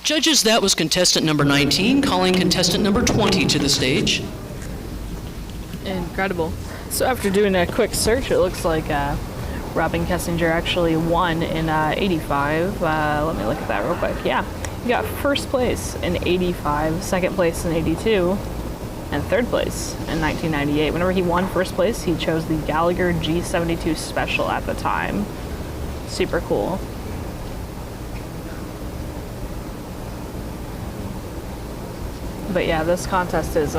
[SPEAKER 4] Judges, that was contestant number 19, calling contestant number 20 to the stage.
[SPEAKER 3] Incredible. So after doing a quick search, it looks like Robin Kessinger actually won in 85. Let me look at that real quick. Yeah, he got first place in 85, second place in 82, and third place in 1998. Whenever he won first place, he chose the Gallagher G72 Special at the time. Super cool. But yeah, this contest is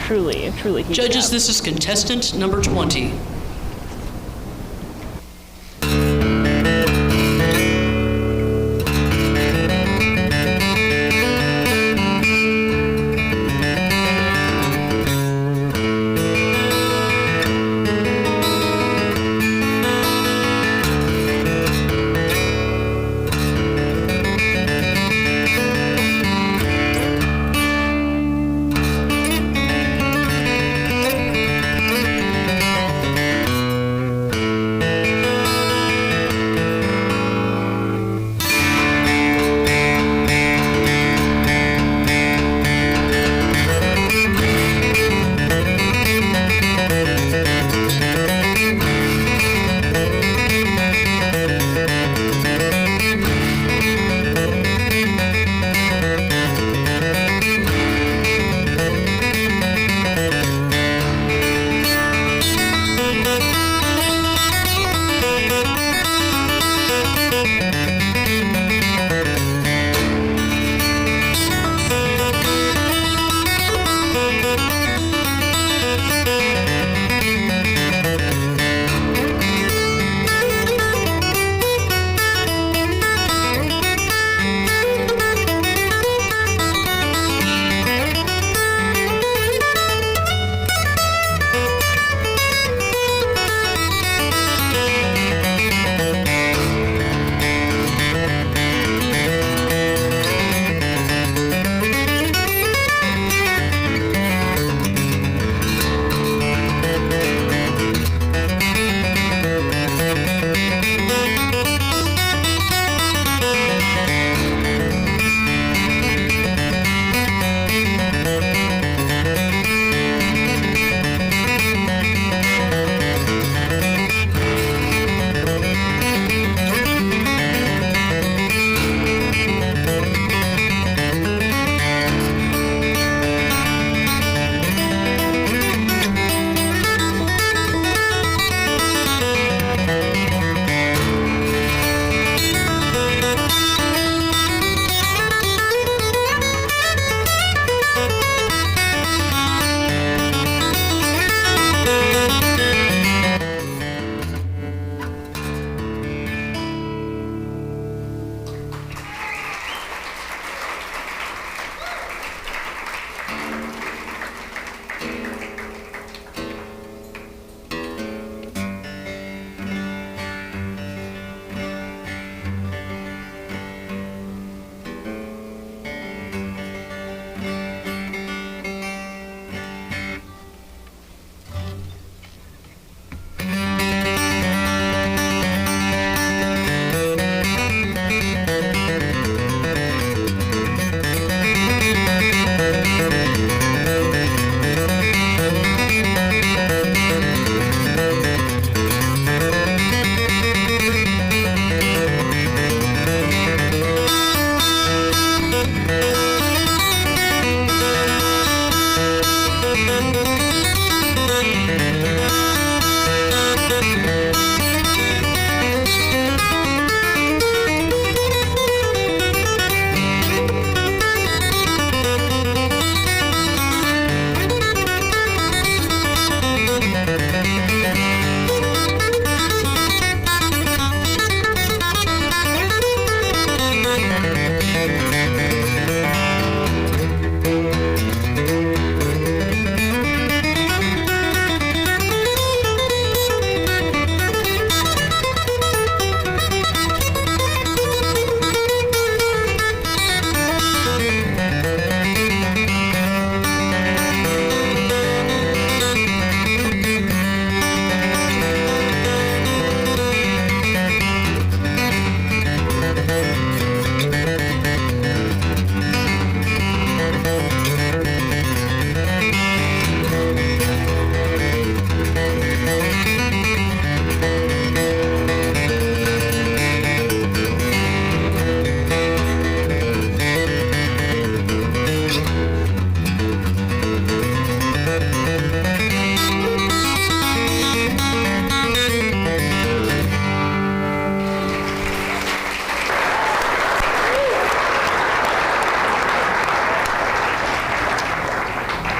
[SPEAKER 3] truly heated
[SPEAKER 4] Judges,
[SPEAKER 3] up.
[SPEAKER 4] this is contestant number 20.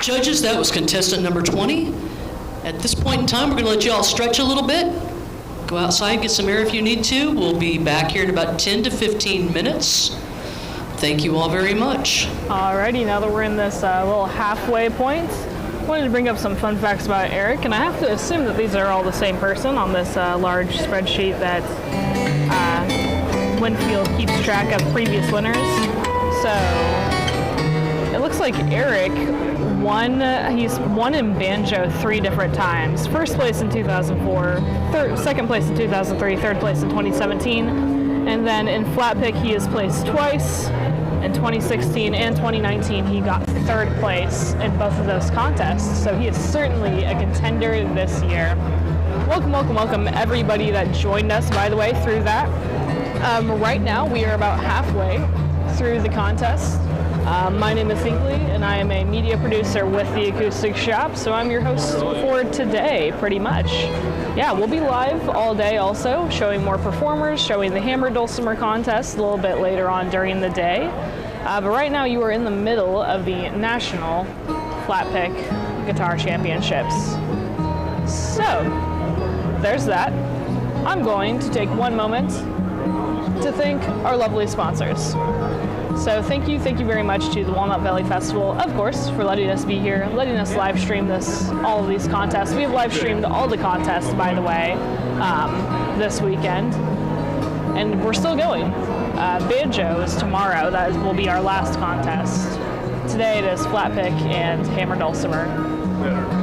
[SPEAKER 4] Judges, that was contestant number 20. At this point in time, we're going to let you all stretch a little bit. Go outside, get some air if you need to. We'll be back here in about 10 to 15 minutes. Thank you all very much.
[SPEAKER 3] Alrighty, now that we're in this little halfway point, I wanted to bring up some fun facts about Eric, and I have to assume that these are all the same person on this large spreadsheet that Winfield keeps track of previous winners. So it looks like Eric he's won in banjo 3 different times. First place in 2004, second place in 2003, third place in 2017, and then in flatpick he has placed twice. In 2016 and 2019 he got 3rd place in both of those contests, so he is certainly a contender this year. Welcome everybody that joined us, by the way, through that. Right now we are about halfway through the contest. My name is Hinkley, and I am a media producer with the Acoustic Shop, so I'm your host for today, pretty much. Yeah, we'll be live all day also, showing more performers, showing the Hammer Dulcimer contest a little bit later on during the day. But right now you are in the middle of the National Flatpick Guitar Championships. So, there's that. I'm going to take one moment to thank our lovely sponsors. So thank you very much to the Walnut Valley Festival, of course, for letting us be here, letting us live stream all of these contests. We have live streamed all the contests, by the way, this weekend, and we're still going. Banjo is tomorrow. That will be our last contest. Today it is flatpick and hammer dulcimer.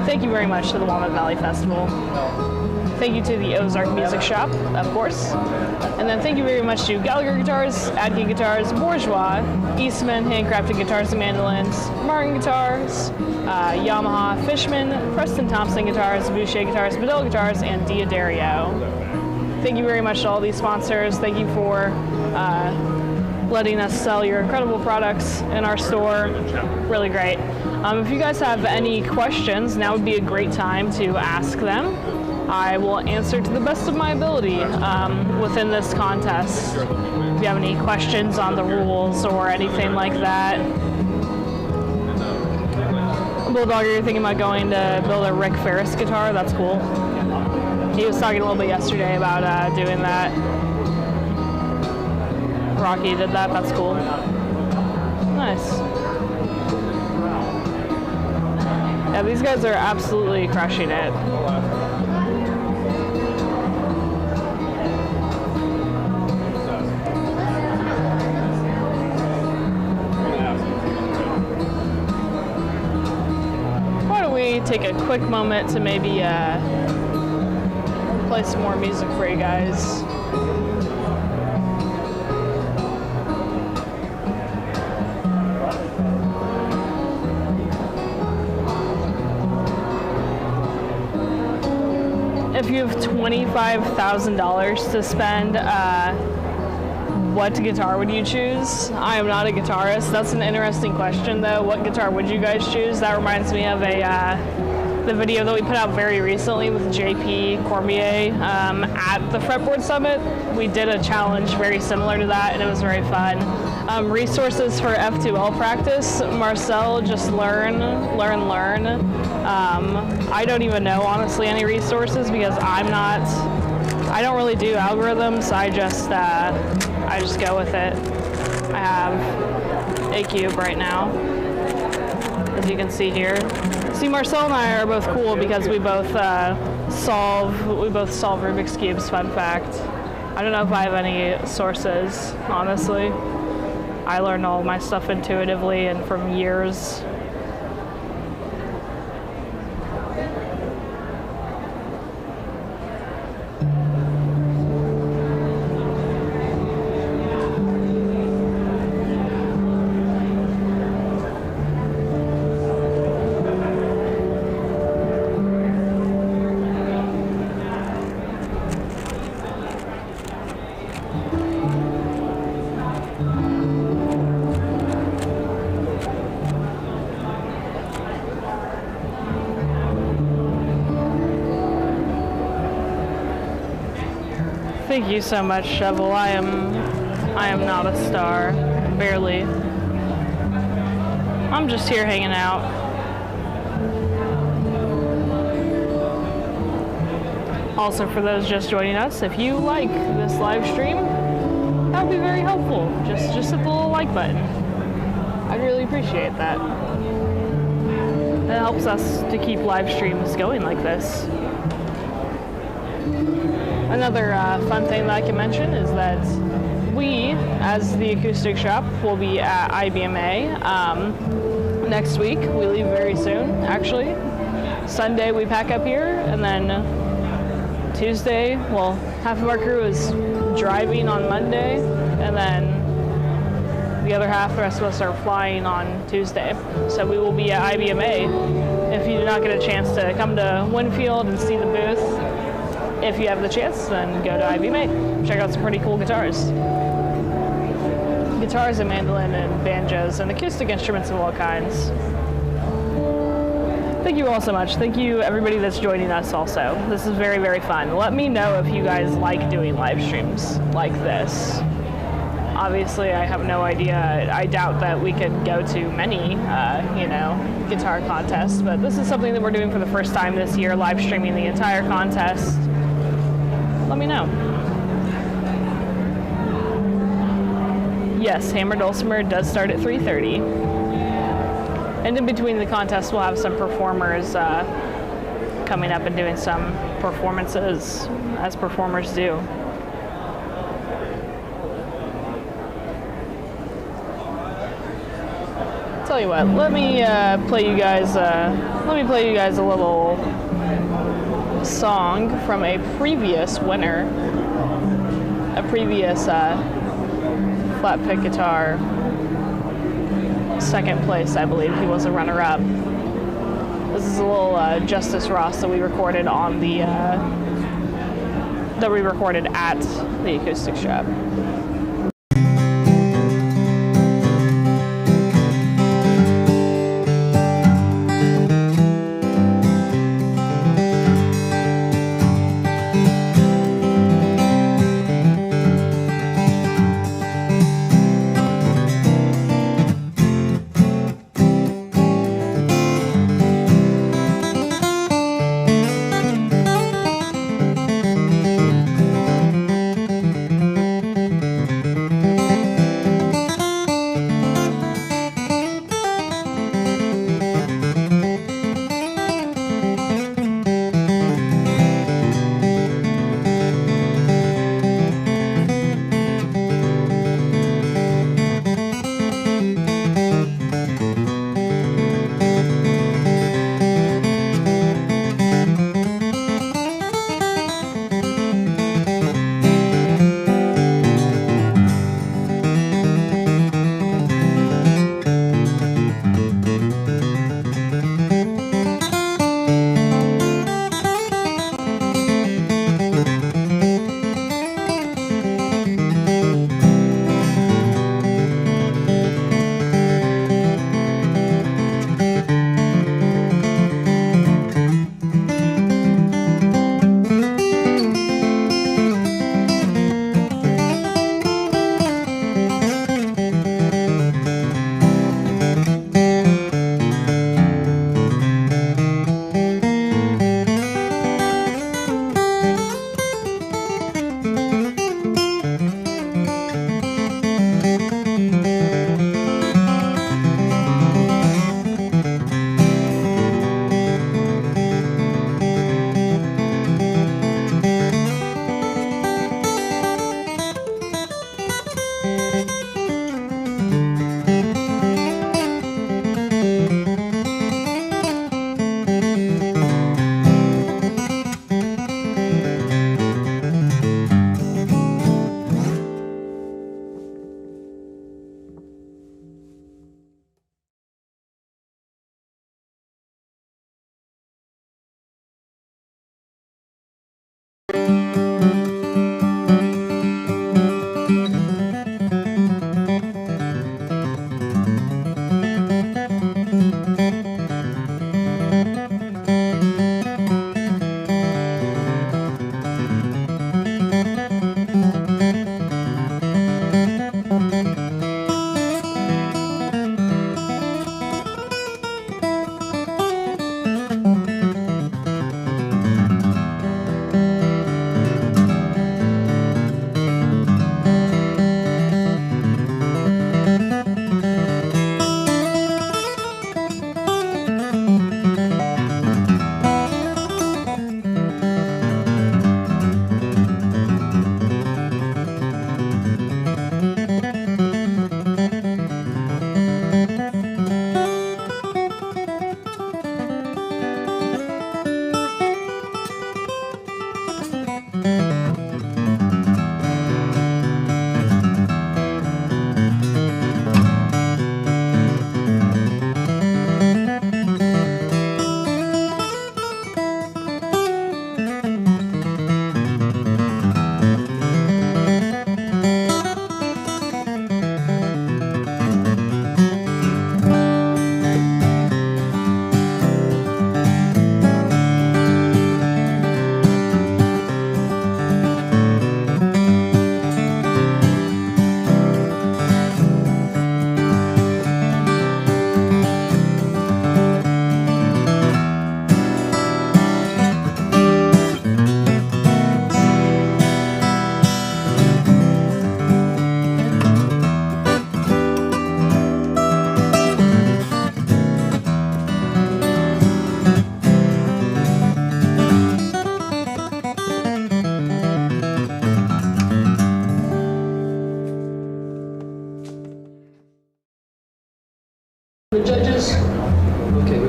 [SPEAKER 3] Thank you very much to the Walnut Valley Festival. Thank you to the Ozark Music Shop, of course. And then thank you very much to Gallagher Guitars, Adke Guitars, Bourgeois, Eastman, Handcrafted Guitars and Mandolins, Martin Guitars, Yamaha, Fishman, Preston Thompson Guitars, Boucher Guitars, Bedell Guitars, and Diodario. Thank you very much to all these sponsors. Thank you for letting us sell your incredible products in our store. Really great. If you guys have any questions, now would be a great time to ask them. I will answer to the best of my ability within this contest. If you have any questions on the rules or anything like that. Bulldog, you're thinking about going to build a Rick Ferris guitar? That's cool. He was talking a little bit yesterday about doing that. Rocky did that. That's cool. Nice. Yeah, these guys are absolutely crushing it. Take a quick moment to maybe play some more music for you guys. If you have $25,000 to spend, what guitar would you choose? I am not a guitarist. That's an interesting question, though. What guitar would you guys choose? That reminds me of the video that we put out very recently with JP Cormier at the Fretboard Summit. We did a challenge very similar to that, and it was very fun. Resources for F2L practice. Marcel, just learn. I don't even know, honestly, any resources because I don't really do algorithms. I just go with it. I have a cube right now, as you can see here. See, Marcel and I are both cool because we both solve Rubik's cubes. Fun fact. I don't know if I have any sources, honestly. I learned all my stuff intuitively and from years. Thank you so much, Shovel. I am not a star, barely. I'm just here hanging out. Also, for those just joining us, if you like this live stream, that would be very helpful. Just hit the little like button. I'd really appreciate that. That helps us to keep live streams going like this. Another fun thing that I can mention is that we, as the Acoustic Shoppe, will be at IBMA next week. We leave very soon, actually. Sunday we pack up here, and then Tuesday, well, half of our crew is driving on Monday, and then the other half, the rest of us are flying on Tuesday. So we will be at IBMA. If you do not get a chance to come to Winfield and see the booth, if you have the chance, then go to IBMA. Check out some pretty cool guitars. Guitars and mandolin and banjos and acoustic instruments of all kinds. Thank you all so much. Thank you everybody that's joining us also. This is very, very fun. Let me know if you guys like doing live streams like this. Obviously, I have no idea. I doubt that we could go to many, guitar contests, but this is something that we're doing for the first time this year, live streaming the entire contest. Let me know. Yes, Hammer Dulcimer does start at 3:30. And in between the contests, we'll have some performers coming up and doing some performances, as performers do. Tell you what, let me play you guys a little song from a previous winner, a previous Flatpick guitar second place, I believe. He was a runner-up. This is a little Justice Ross that we recorded on the at the Acoustic Shoppe.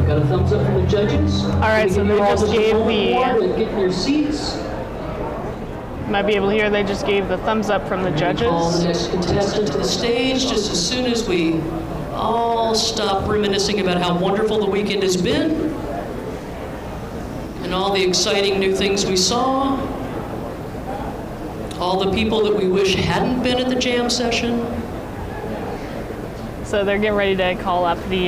[SPEAKER 4] Got a thumbs up from the judges?
[SPEAKER 3] All right, so they just gave the.
[SPEAKER 4] Get in your seats.
[SPEAKER 3] Might be able to hear they just gave the thumbs up from the
[SPEAKER 4] Call the
[SPEAKER 3] judges.
[SPEAKER 4] next contestant to the stage just as soon as we all stop reminiscing about how wonderful the weekend has been and all the exciting new things we saw, all the people that we wish hadn't been at the jam session.
[SPEAKER 3] So they're getting ready to call up the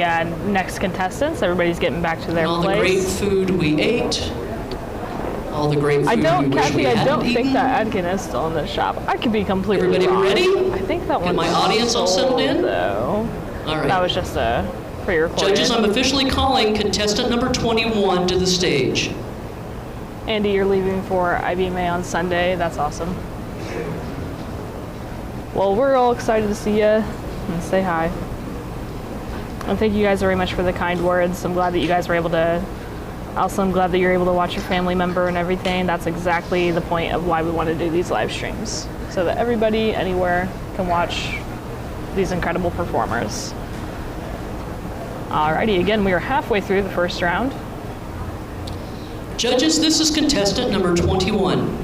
[SPEAKER 3] next contestants. Everybody's getting back to their
[SPEAKER 4] And all the great
[SPEAKER 3] place.
[SPEAKER 4] food we ate, all the great food
[SPEAKER 3] I don't,
[SPEAKER 4] we wish we
[SPEAKER 3] Kathy, I
[SPEAKER 4] hadn't
[SPEAKER 3] don't think
[SPEAKER 4] eaten.
[SPEAKER 3] that Adkin is still in the shop. I could be completely
[SPEAKER 4] Everybody
[SPEAKER 3] wrong.
[SPEAKER 4] ready?
[SPEAKER 3] I think that one.
[SPEAKER 4] my audience all settled in?
[SPEAKER 3] Though.
[SPEAKER 4] All right.
[SPEAKER 3] That was just a pre-recorded.
[SPEAKER 4] Judges, I'm officially calling contestant number 21 to the stage.
[SPEAKER 3] Andy, you're leaving for IBMA on Sunday. That's awesome. Well, we're all excited to see you and say hi. And thank you guys very much for the kind words. I'm glad that you guys were able to. Also, I'm glad that you're able to watch your family member and everything. That's exactly the point of why we want to do these live streams, so that everybody anywhere can watch these incredible performers. Alrighty, again, we are halfway through the first round.
[SPEAKER 4] Judges, this is contestant number 21.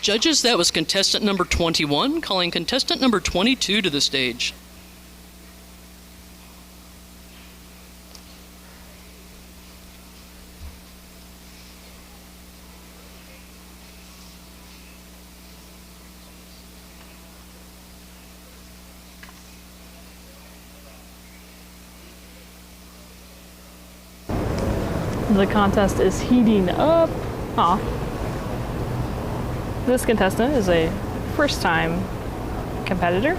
[SPEAKER 4] Judges, that was contestant number 21, calling contestant number 22 to the stage.
[SPEAKER 3] The contest is heating up. Aw. This contestant is a first-time competitor,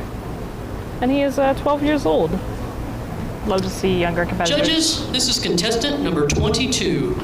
[SPEAKER 3] and he is 12 years old. Love to see younger competitors.
[SPEAKER 4] Judges, this is contestant number 22.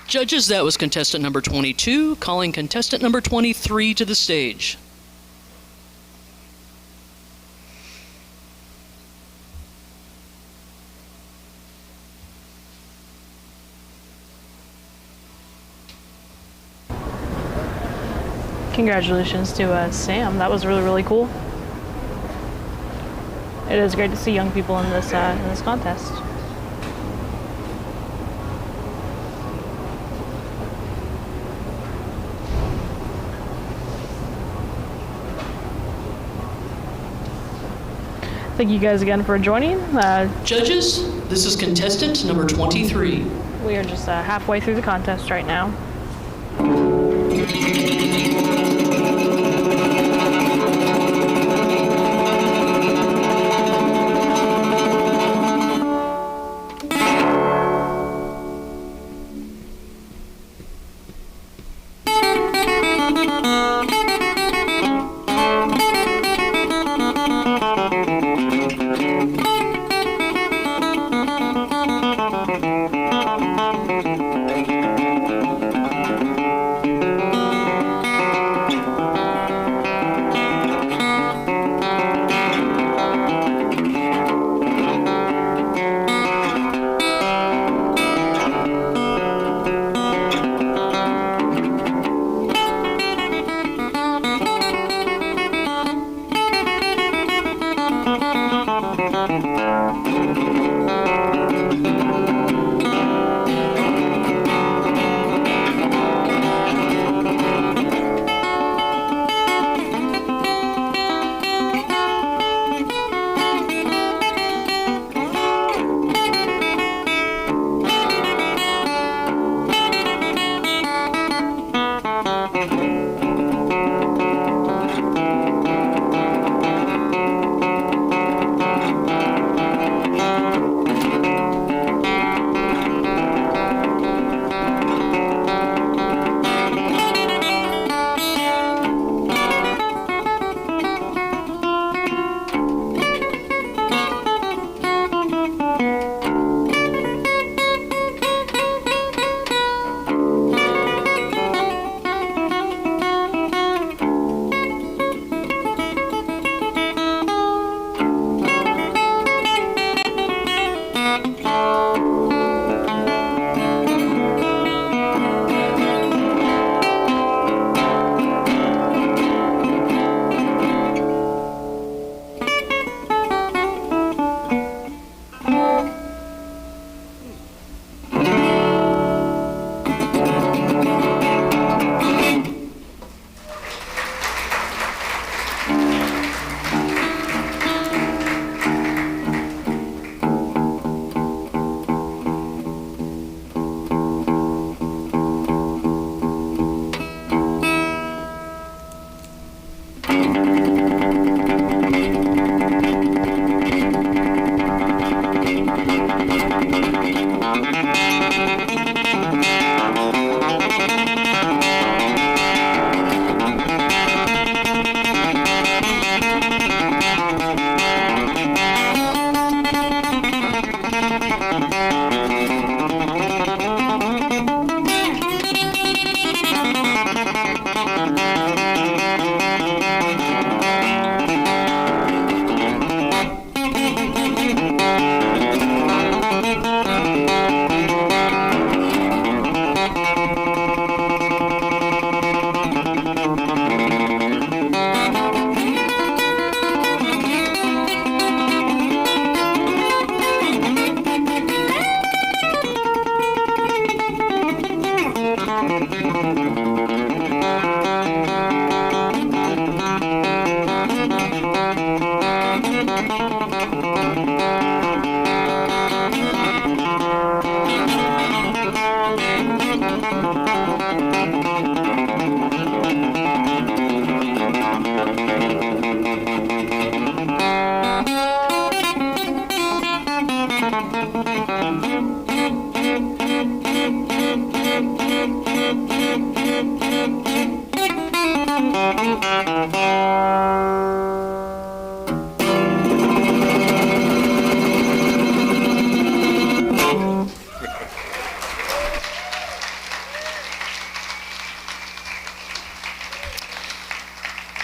[SPEAKER 4] Judges, that was contestant number 22, calling contestant number 23 to the stage.
[SPEAKER 3] Congratulations to Sam. That was really, really cool. It is great to see young people in this contest. Thank you guys again for joining.
[SPEAKER 4] Judges, this is contestant number 23.
[SPEAKER 3] We are just halfway through the contest right now.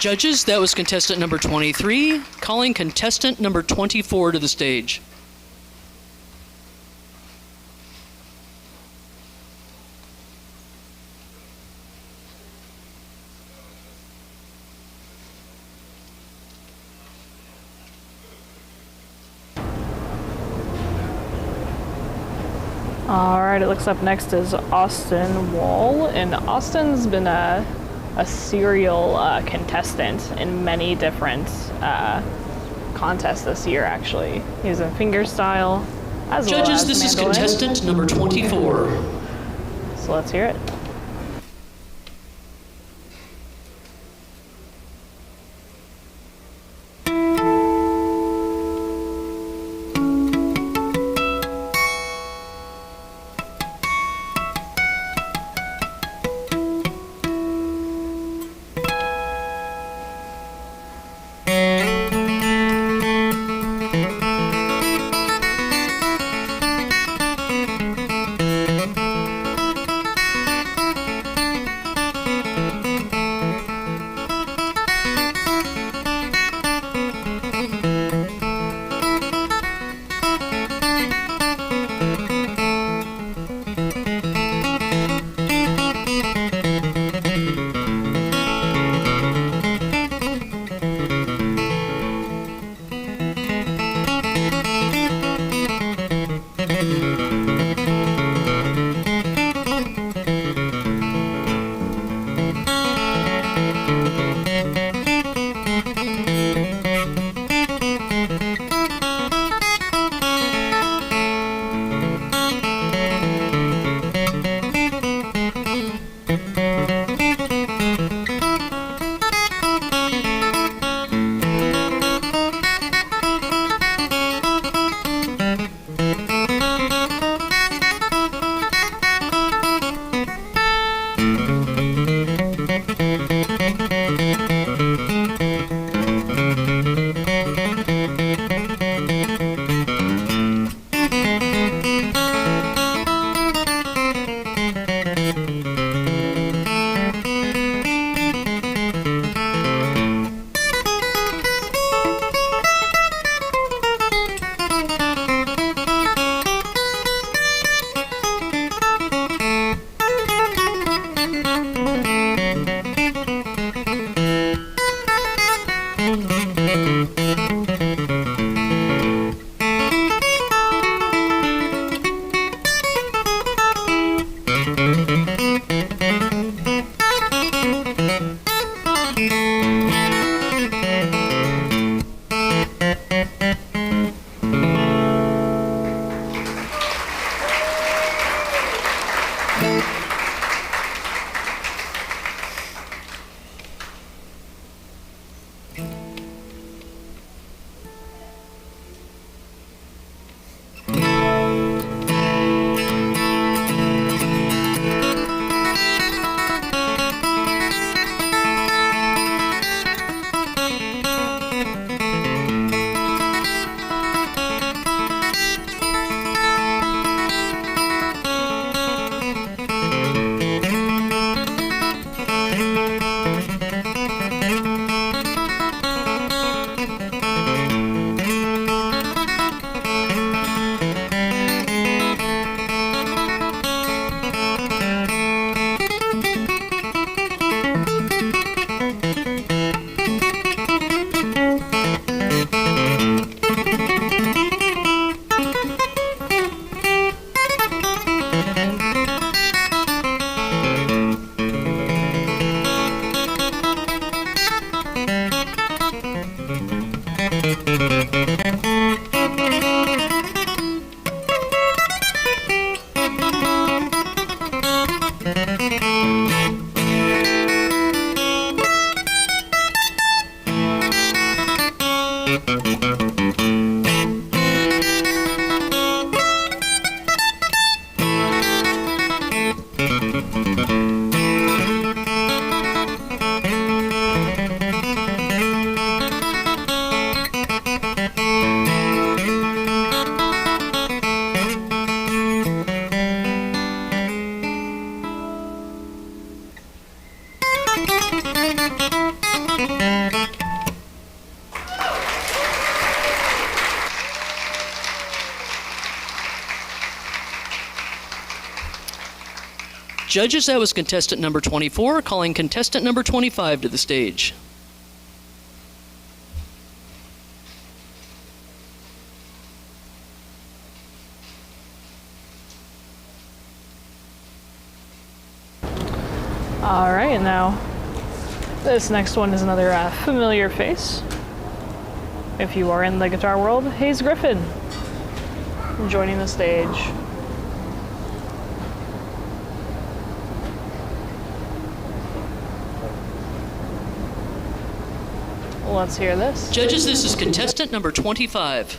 [SPEAKER 4] Judges, that was contestant number 23, calling contestant number 24 to the stage.
[SPEAKER 3] All right, it looks up next is Austin Wall, and Austin's been a serial contestant in many different contests this year, actually. He was in fingerstyle, as well
[SPEAKER 4] Judges,
[SPEAKER 3] as
[SPEAKER 4] this is
[SPEAKER 3] mandolin.
[SPEAKER 4] contestant number 24.
[SPEAKER 3] So let's hear it.
[SPEAKER 4] Judges, that was contestant number 24, calling contestant number 25 to the stage.
[SPEAKER 3] All right, now this next one is another familiar face. If you are in the guitar world, Hayes Griffin joining the stage. Let's hear this.
[SPEAKER 4] Judges, this is contestant number 25.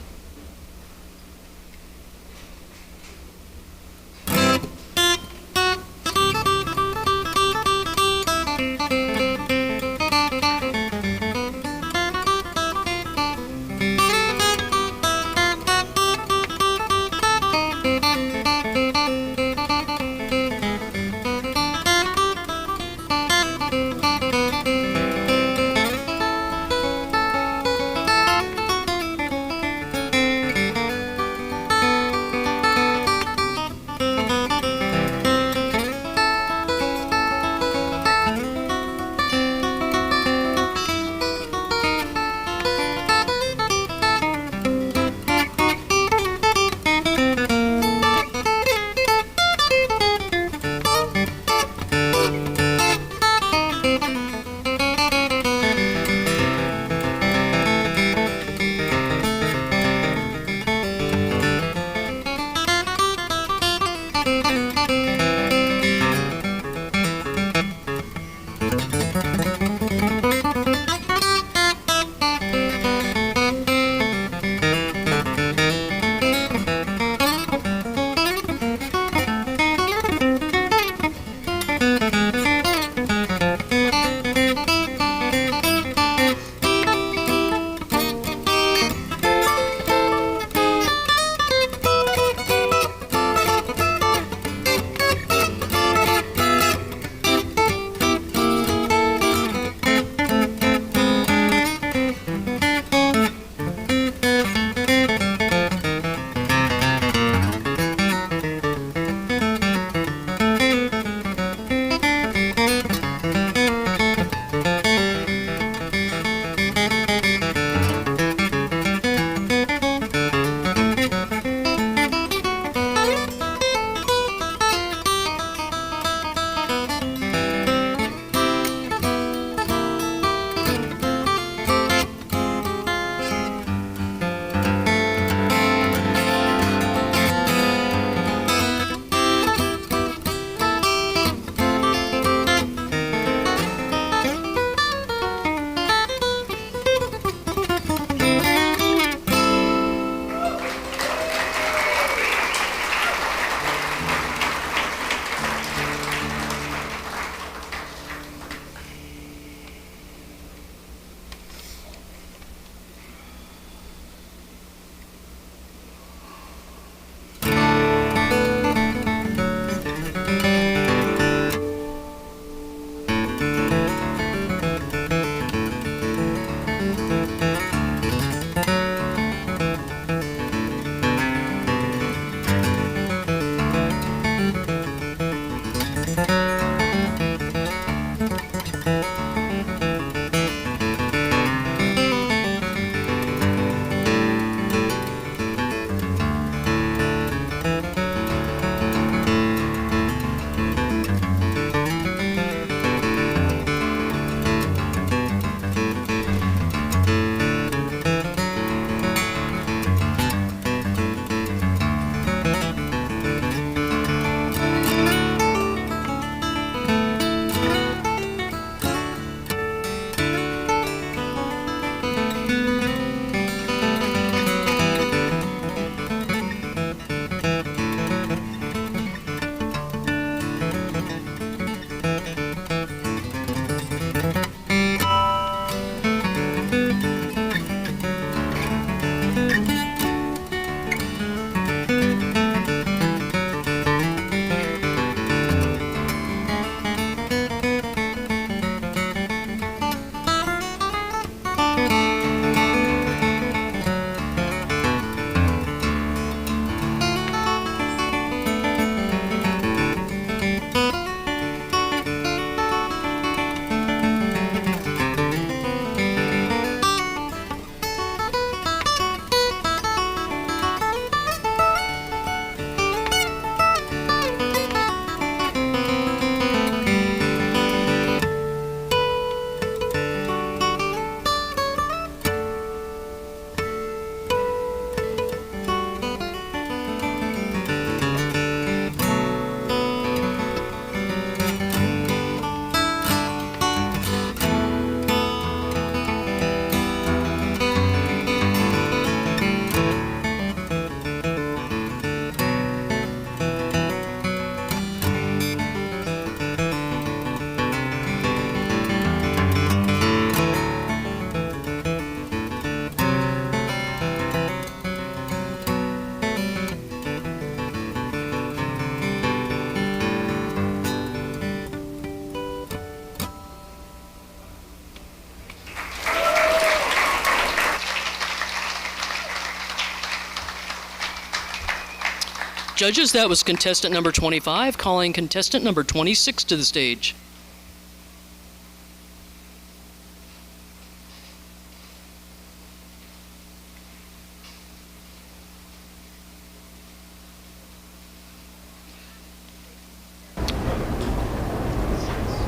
[SPEAKER 4] Judges, that was contestant number 25, calling contestant number 26 to the stage.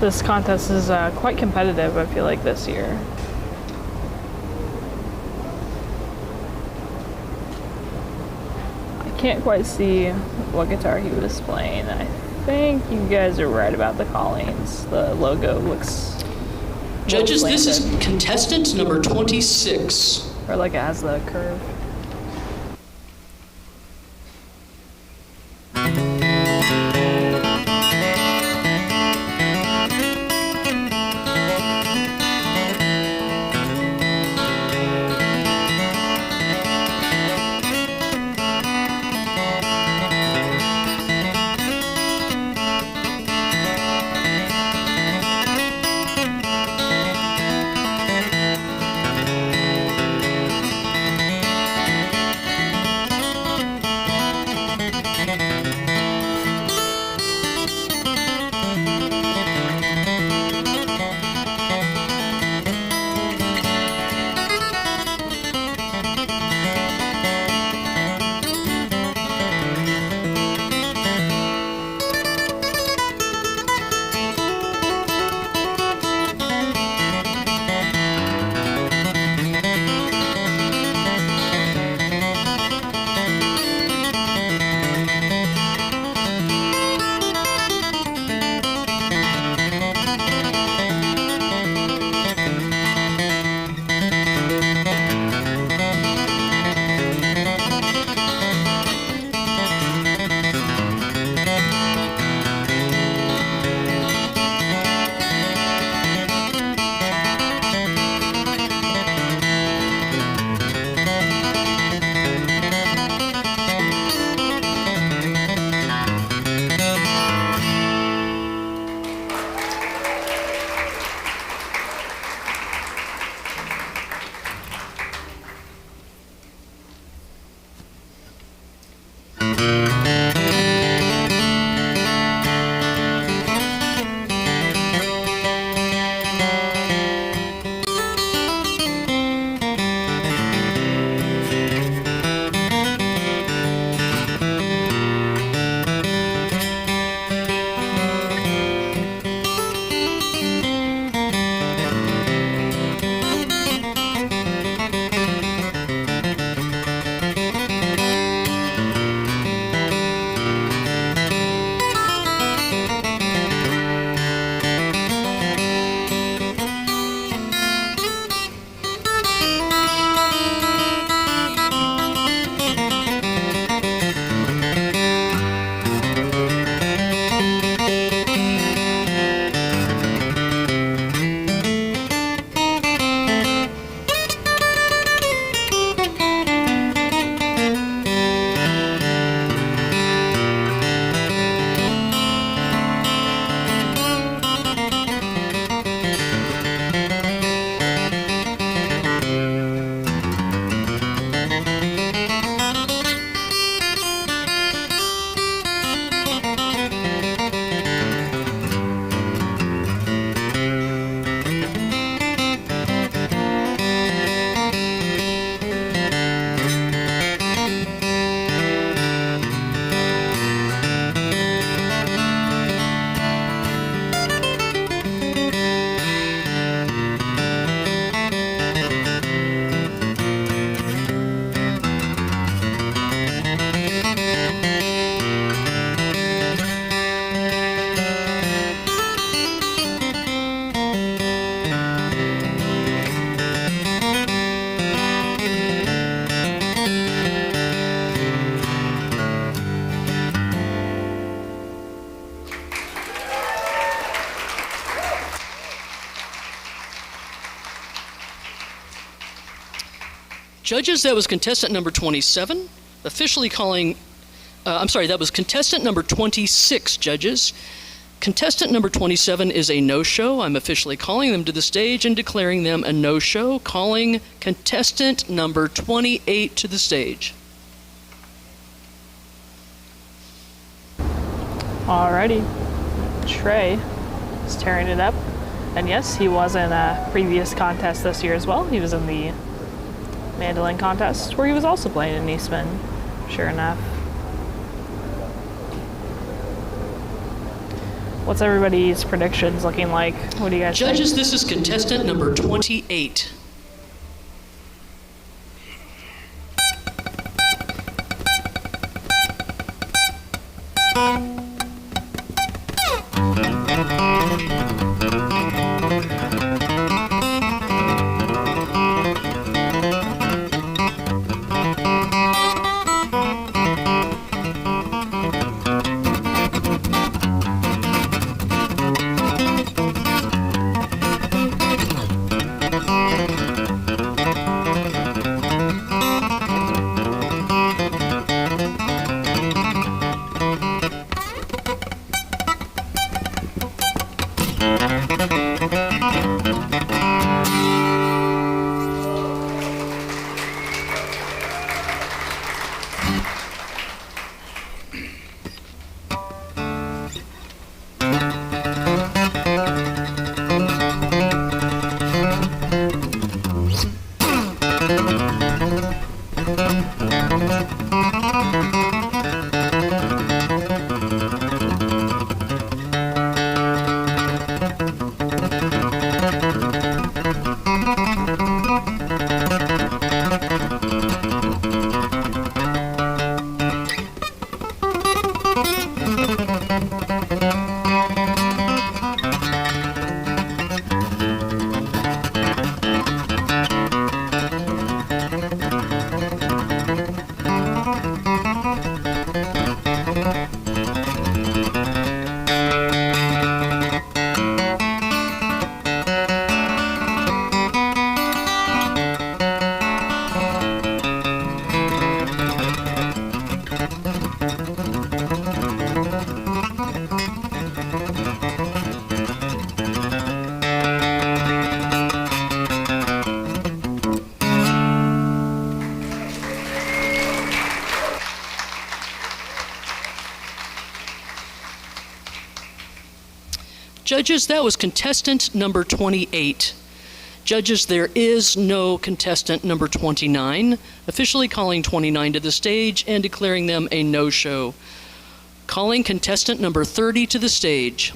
[SPEAKER 3] This contest is quite competitive, I feel like, this year. I can't quite see what guitar he was playing. I think you guys are right about the callings. The logo looks...
[SPEAKER 4] Judges,
[SPEAKER 3] well
[SPEAKER 4] this is
[SPEAKER 3] slanted.
[SPEAKER 4] contestant number 26.
[SPEAKER 3] Or like it has the curve.
[SPEAKER 4] Judges, that was contestant number 27, officially calling, that was contestant number 26, judges. Contestant number 27 is a no-show. I'm officially calling them to the stage and declaring them a no-show, calling contestant number 28 to the stage.
[SPEAKER 3] Alrighty. Trey is tearing it up. And yes, he was in a previous contest this year as well. He was in the mandolin contest where he was also playing an Eastman, sure enough. What's everybody's predictions looking like? What do you guys
[SPEAKER 4] Judges,
[SPEAKER 3] think?
[SPEAKER 4] this is contestant number 28. Judges, that was contestant number 28. Judges, there is no contestant number 29, officially calling 29 to the stage and declaring them a no-show. Calling contestant number 30 to the stage.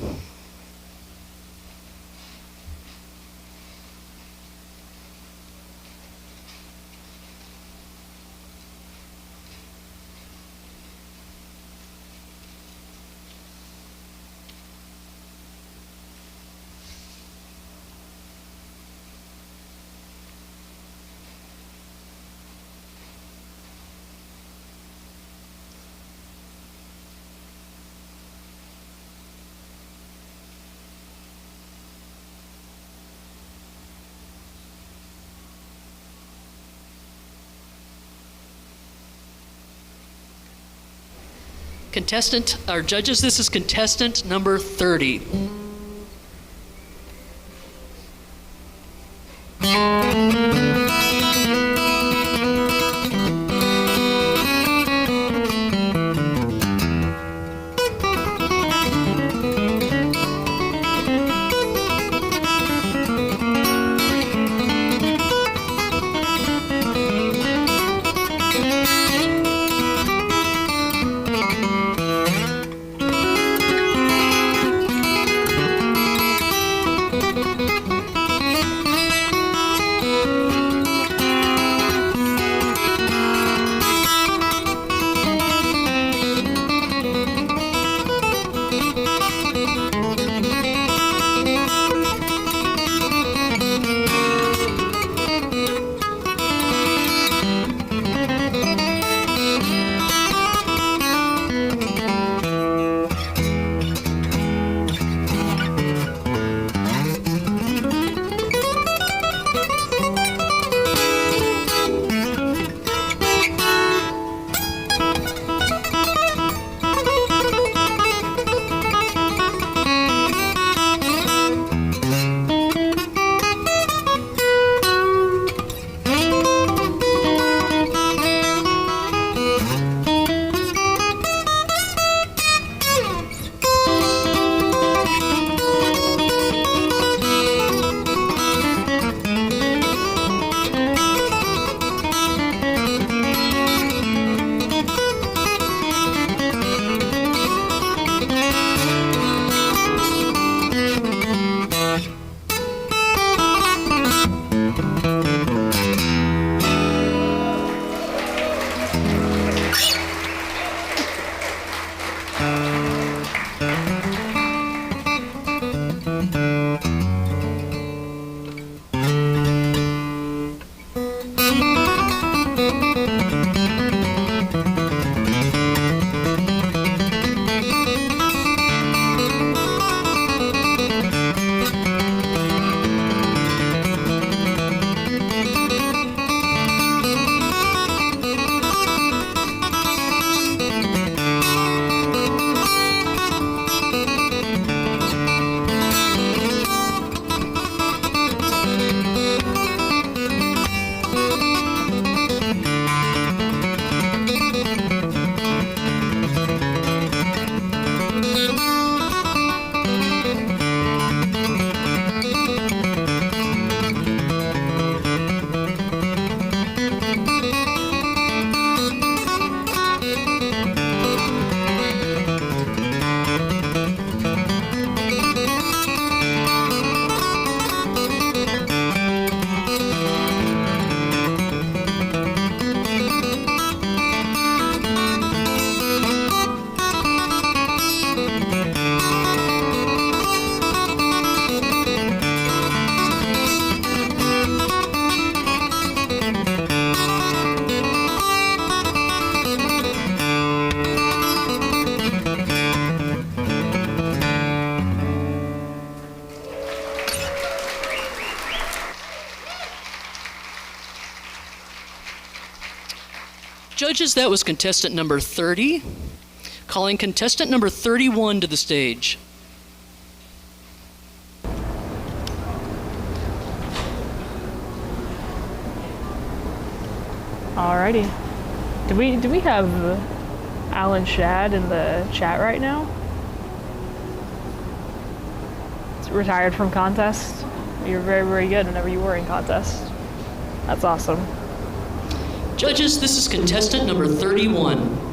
[SPEAKER 4] Judges, this is contestant number 30. Judges, that was contestant number 30. Calling contestant number 31 to the stage.
[SPEAKER 3] Alrighty. Do we have Alan Shad in the chat right now? It's retired from contest. You're very, very good whenever you were in contest. That's awesome.
[SPEAKER 4] Judges, this is contestant number 31.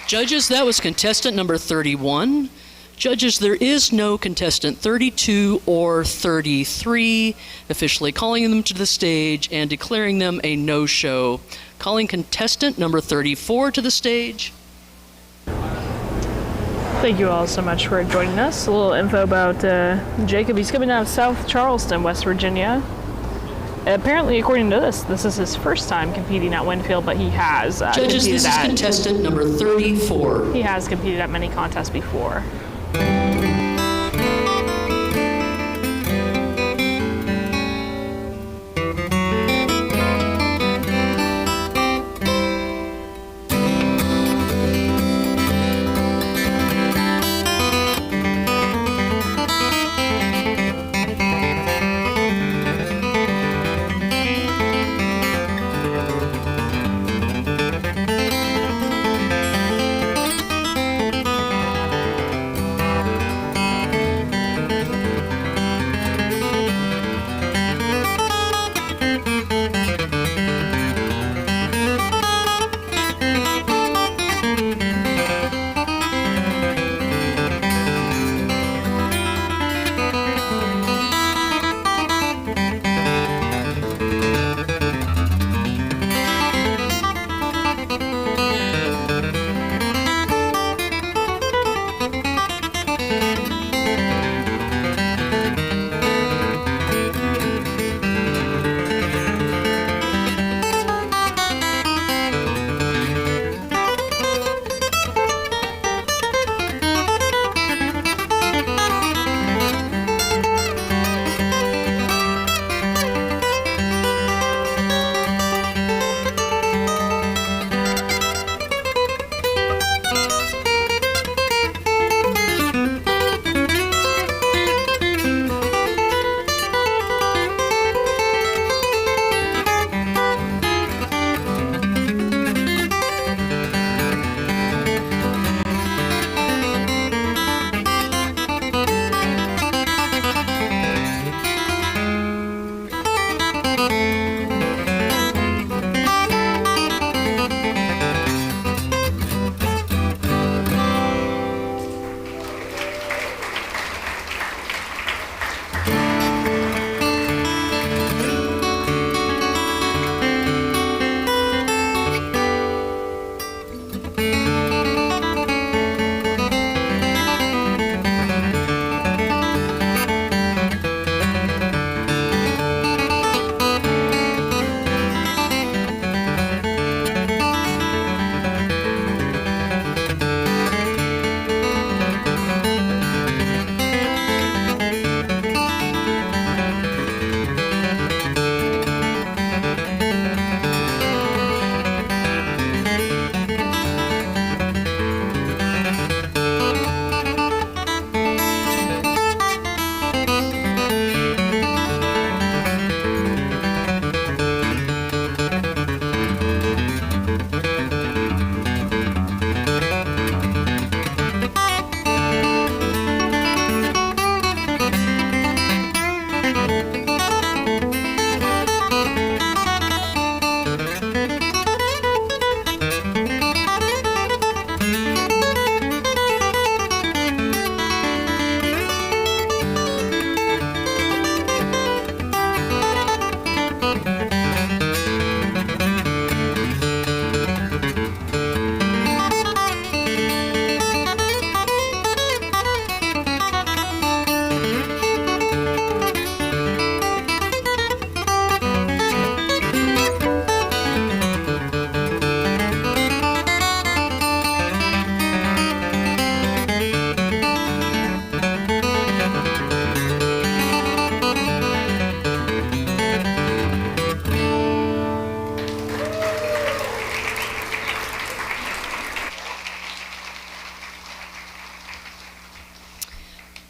[SPEAKER 4] Judges, that was contestant number 31. Judges, there is no contestant 32 or 33, officially calling them to the stage and declaring them a no-show. Calling contestant number 34 to the stage.
[SPEAKER 3] Thank you all so much for joining us. A little info about Jacob. He's coming out of South Charleston, West Virginia. Apparently, according to this is his first time competing at Winfield, but he has
[SPEAKER 4] Judges, this is contestant number 34.
[SPEAKER 3] He has competed at many contests before.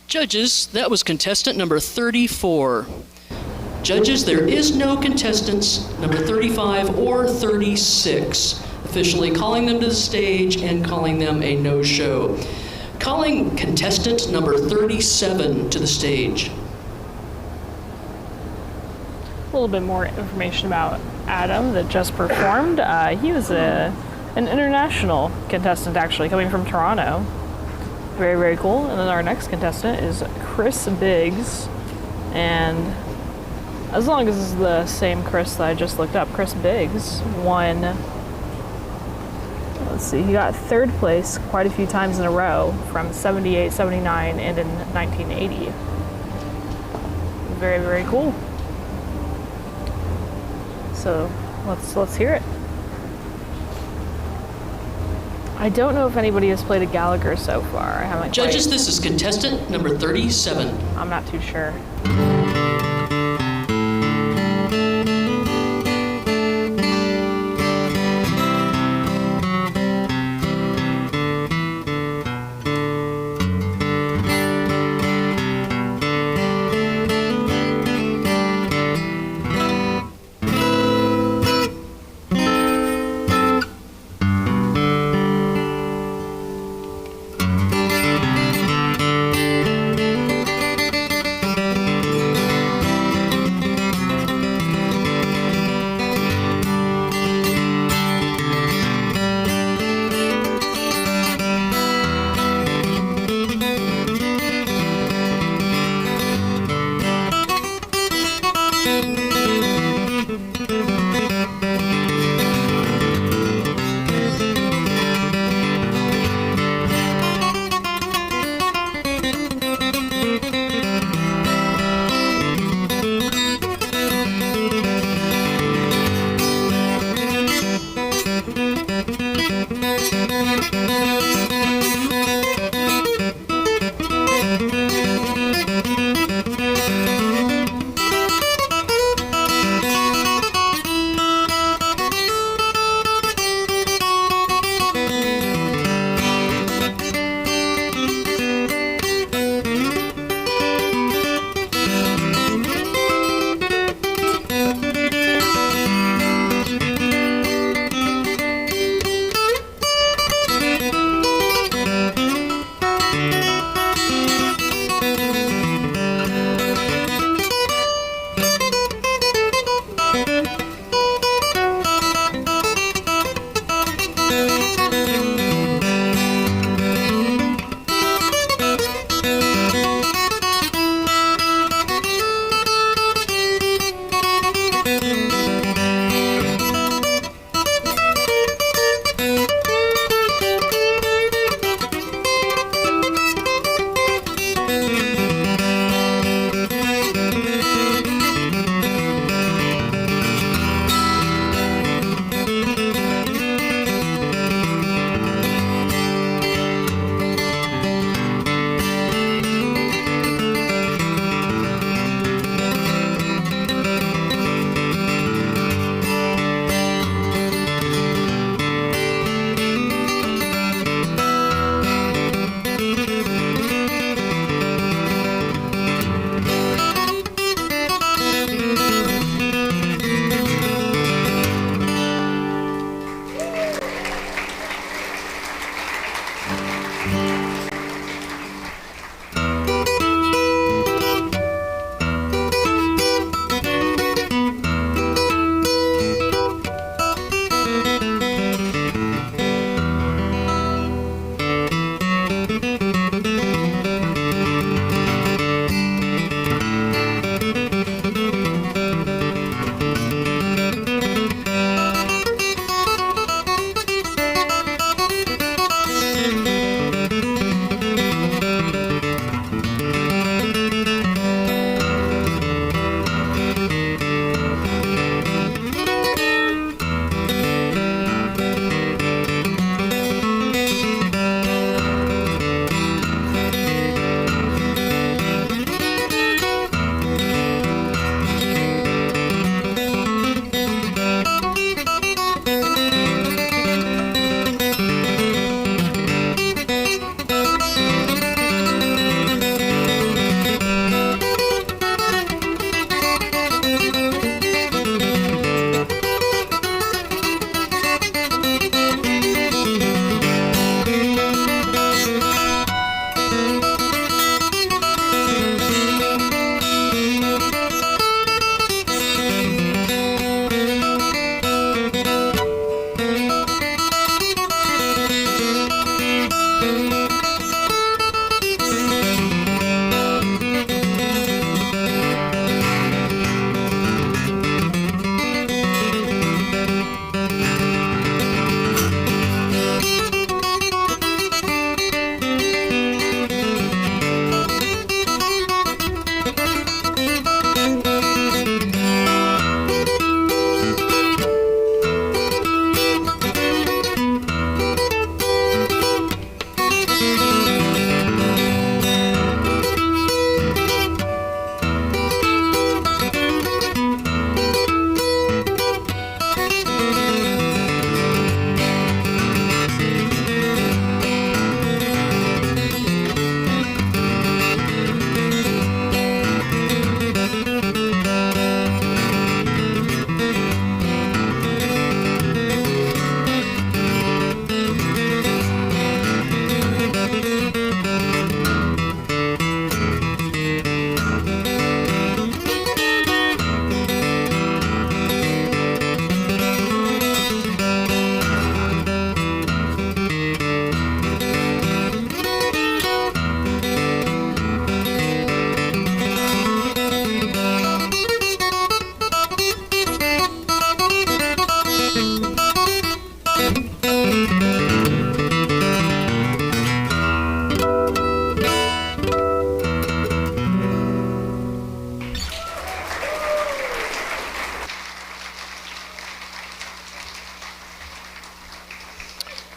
[SPEAKER 4] Judges, that was contestant number 34. Judges, there is no contestants number 35 or 36. Officially calling them to the stage and calling them a no-show. Calling contestant number 37 to the stage.
[SPEAKER 3] A little bit more information about Adam that just performed. He was an international contestant, actually, coming from Toronto. Very, very cool. And then our next contestant is Chris Biggs. And as long as it's the same Chris that I just looked up, Chris Biggs won let's see, he got third place quite a few times in a row from 78, 79, and in 1980. Very, very cool. So let's hear it. I don't know if anybody has played a Gallagher so far. I haven't.
[SPEAKER 4] Judges,
[SPEAKER 3] quite.
[SPEAKER 4] this is contestant number 37.
[SPEAKER 3] I'm not too sure.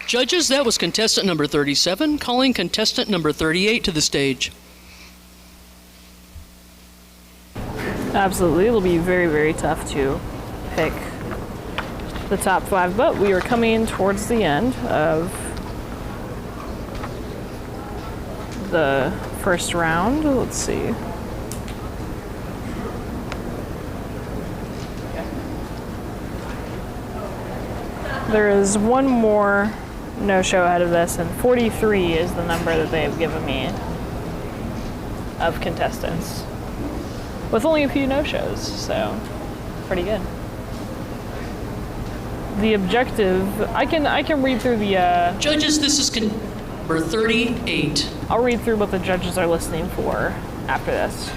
[SPEAKER 4] Judges, that was contestant number 37, calling contestant number 38 to the stage.
[SPEAKER 3] Absolutely, it'll be very, very tough to pick the top 5, but we are coming towards the end of the first round. Let's see. There is one more no-show ahead of this, and 43 is the number that they have given me of contestants, with only a few no-shows, so pretty good. The objective, I can read through the.
[SPEAKER 4] Judges, this is number 38.
[SPEAKER 3] I'll read through what the judges are listening for after this.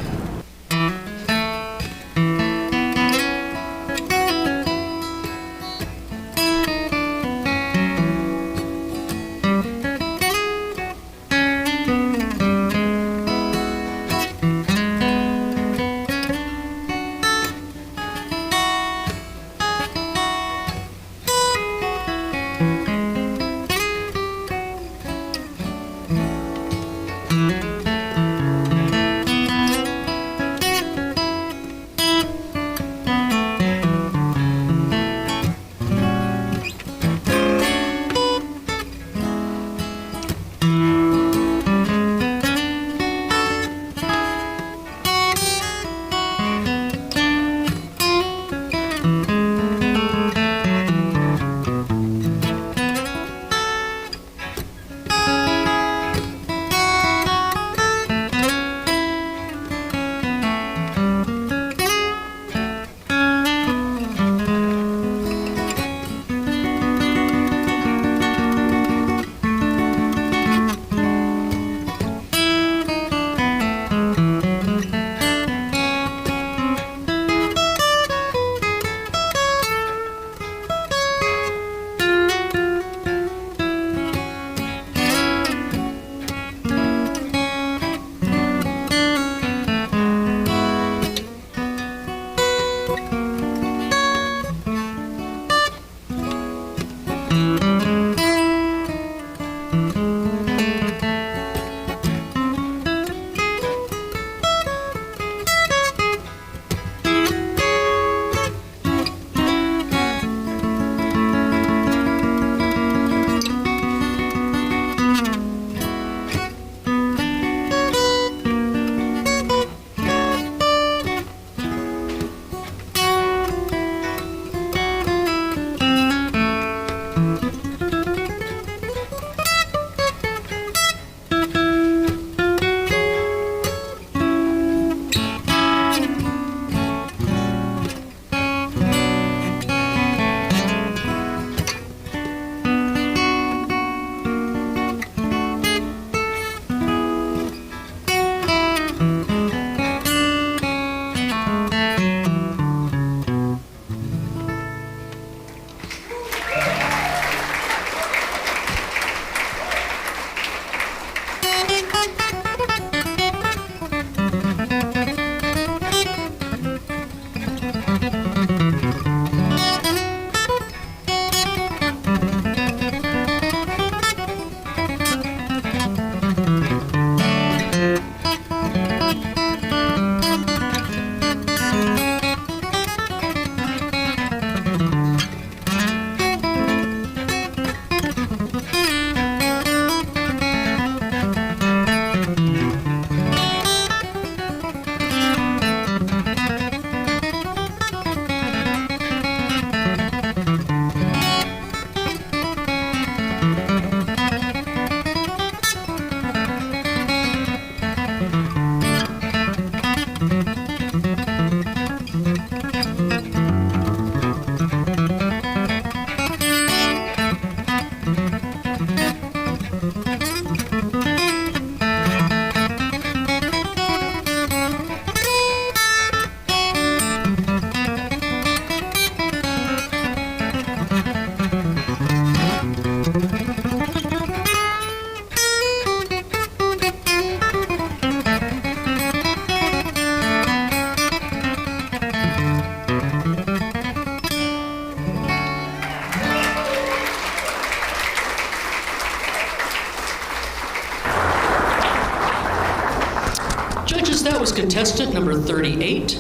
[SPEAKER 4] contestant number 38.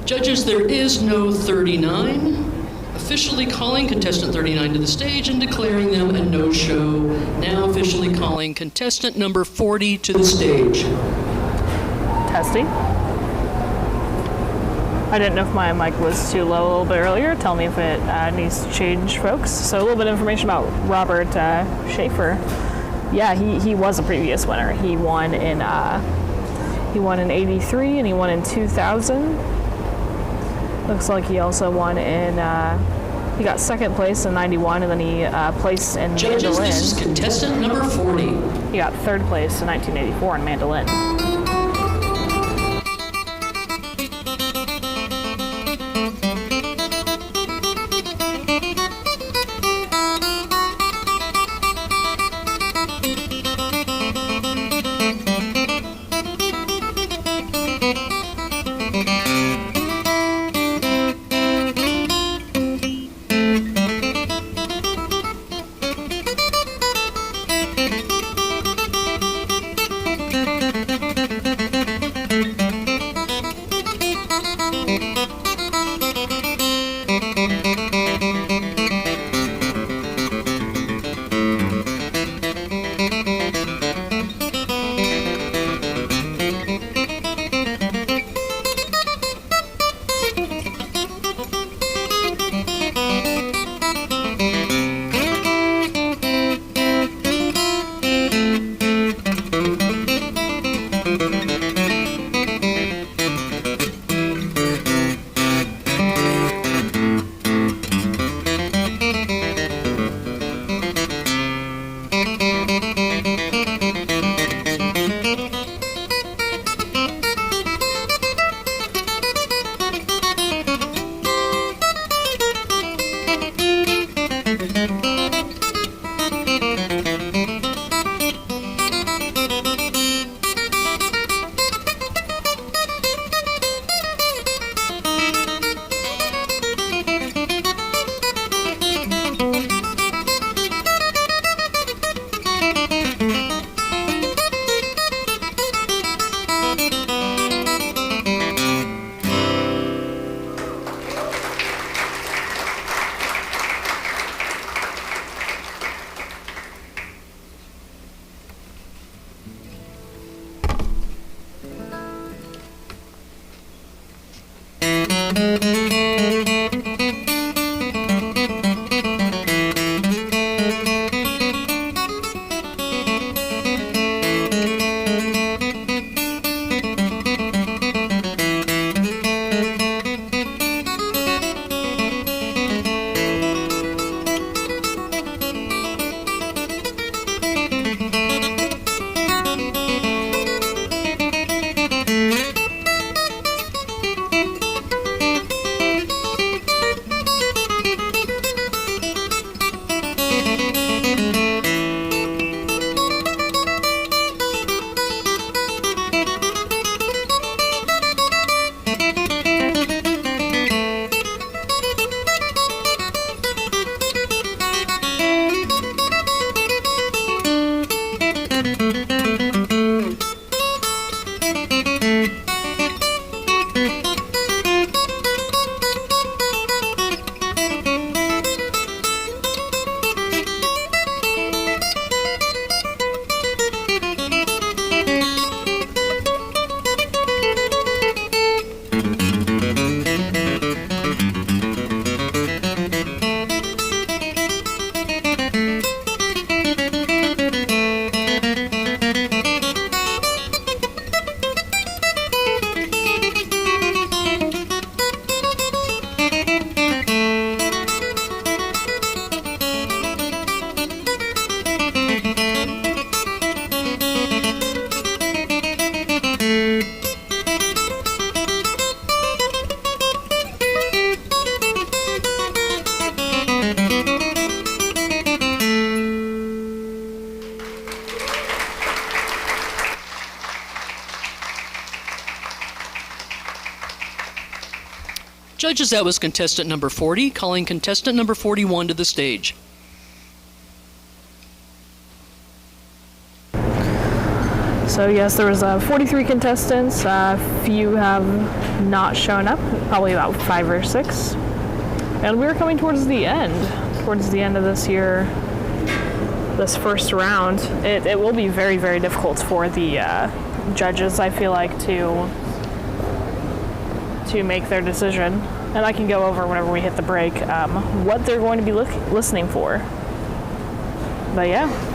[SPEAKER 4] Judges, there is no 39. Officially calling contestant 39 to the stage and declaring them a no-show. Now officially calling contestant number 40 to the stage.
[SPEAKER 3] Testing. I didn't know if my mic was too low a little bit earlier. Tell me if it needs to change, folks. So a little bit of information about Robert Schaefer. Yeah, he was a previous winner. He won in '83 and he won in 2000. Looks like he also won in. He got second place in '91 and then he placed in
[SPEAKER 4] Judges,
[SPEAKER 3] mandolin.
[SPEAKER 4] this is contestant number 40.
[SPEAKER 3] He got third place in 1984 in mandolin.
[SPEAKER 4] Judges, that was contestant number 40, calling contestant number 41 to the stage.
[SPEAKER 3] So yes, there was 43 contestants. A few have not shown up, probably about 5 or 6. And we are coming towards the end of this year, this first round. It will be very, very difficult for the judges, I feel like, to make their decision. And I can go over whenever we hit the break what they're going to be listening for. But yeah.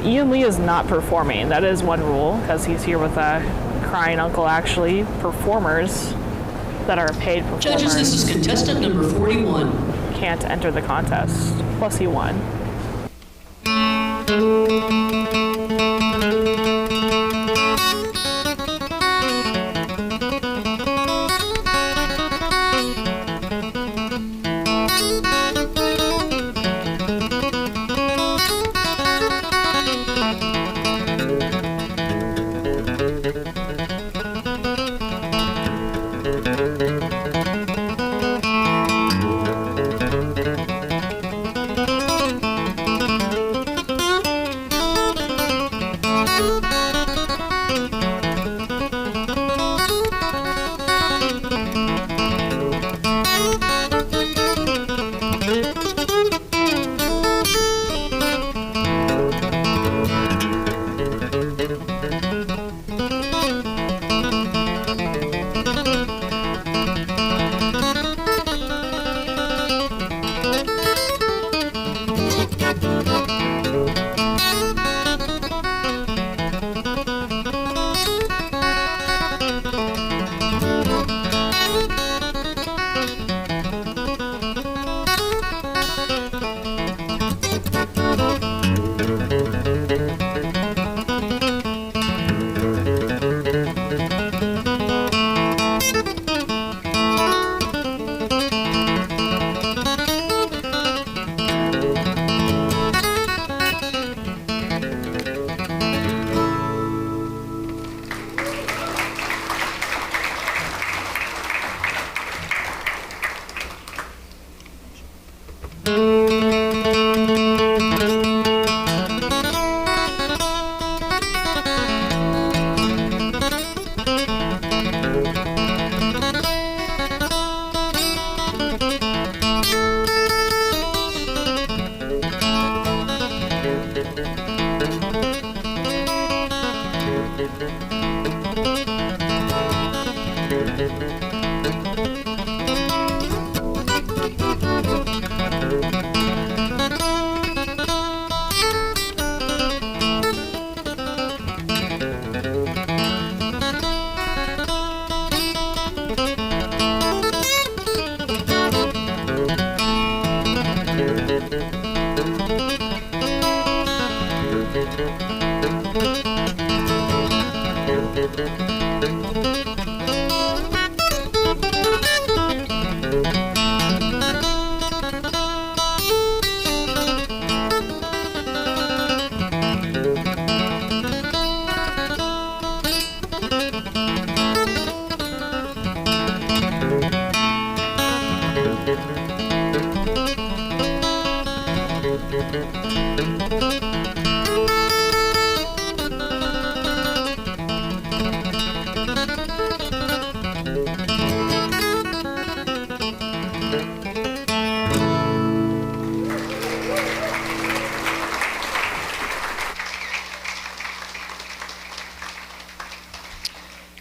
[SPEAKER 3] Ian Lee is not performing. That is one rule, because he's here with Crying Uncle, actually. Performers that are paid performers.
[SPEAKER 4] Judges, this is contestant number 41.
[SPEAKER 3] Can't enter the contest. Plus he won.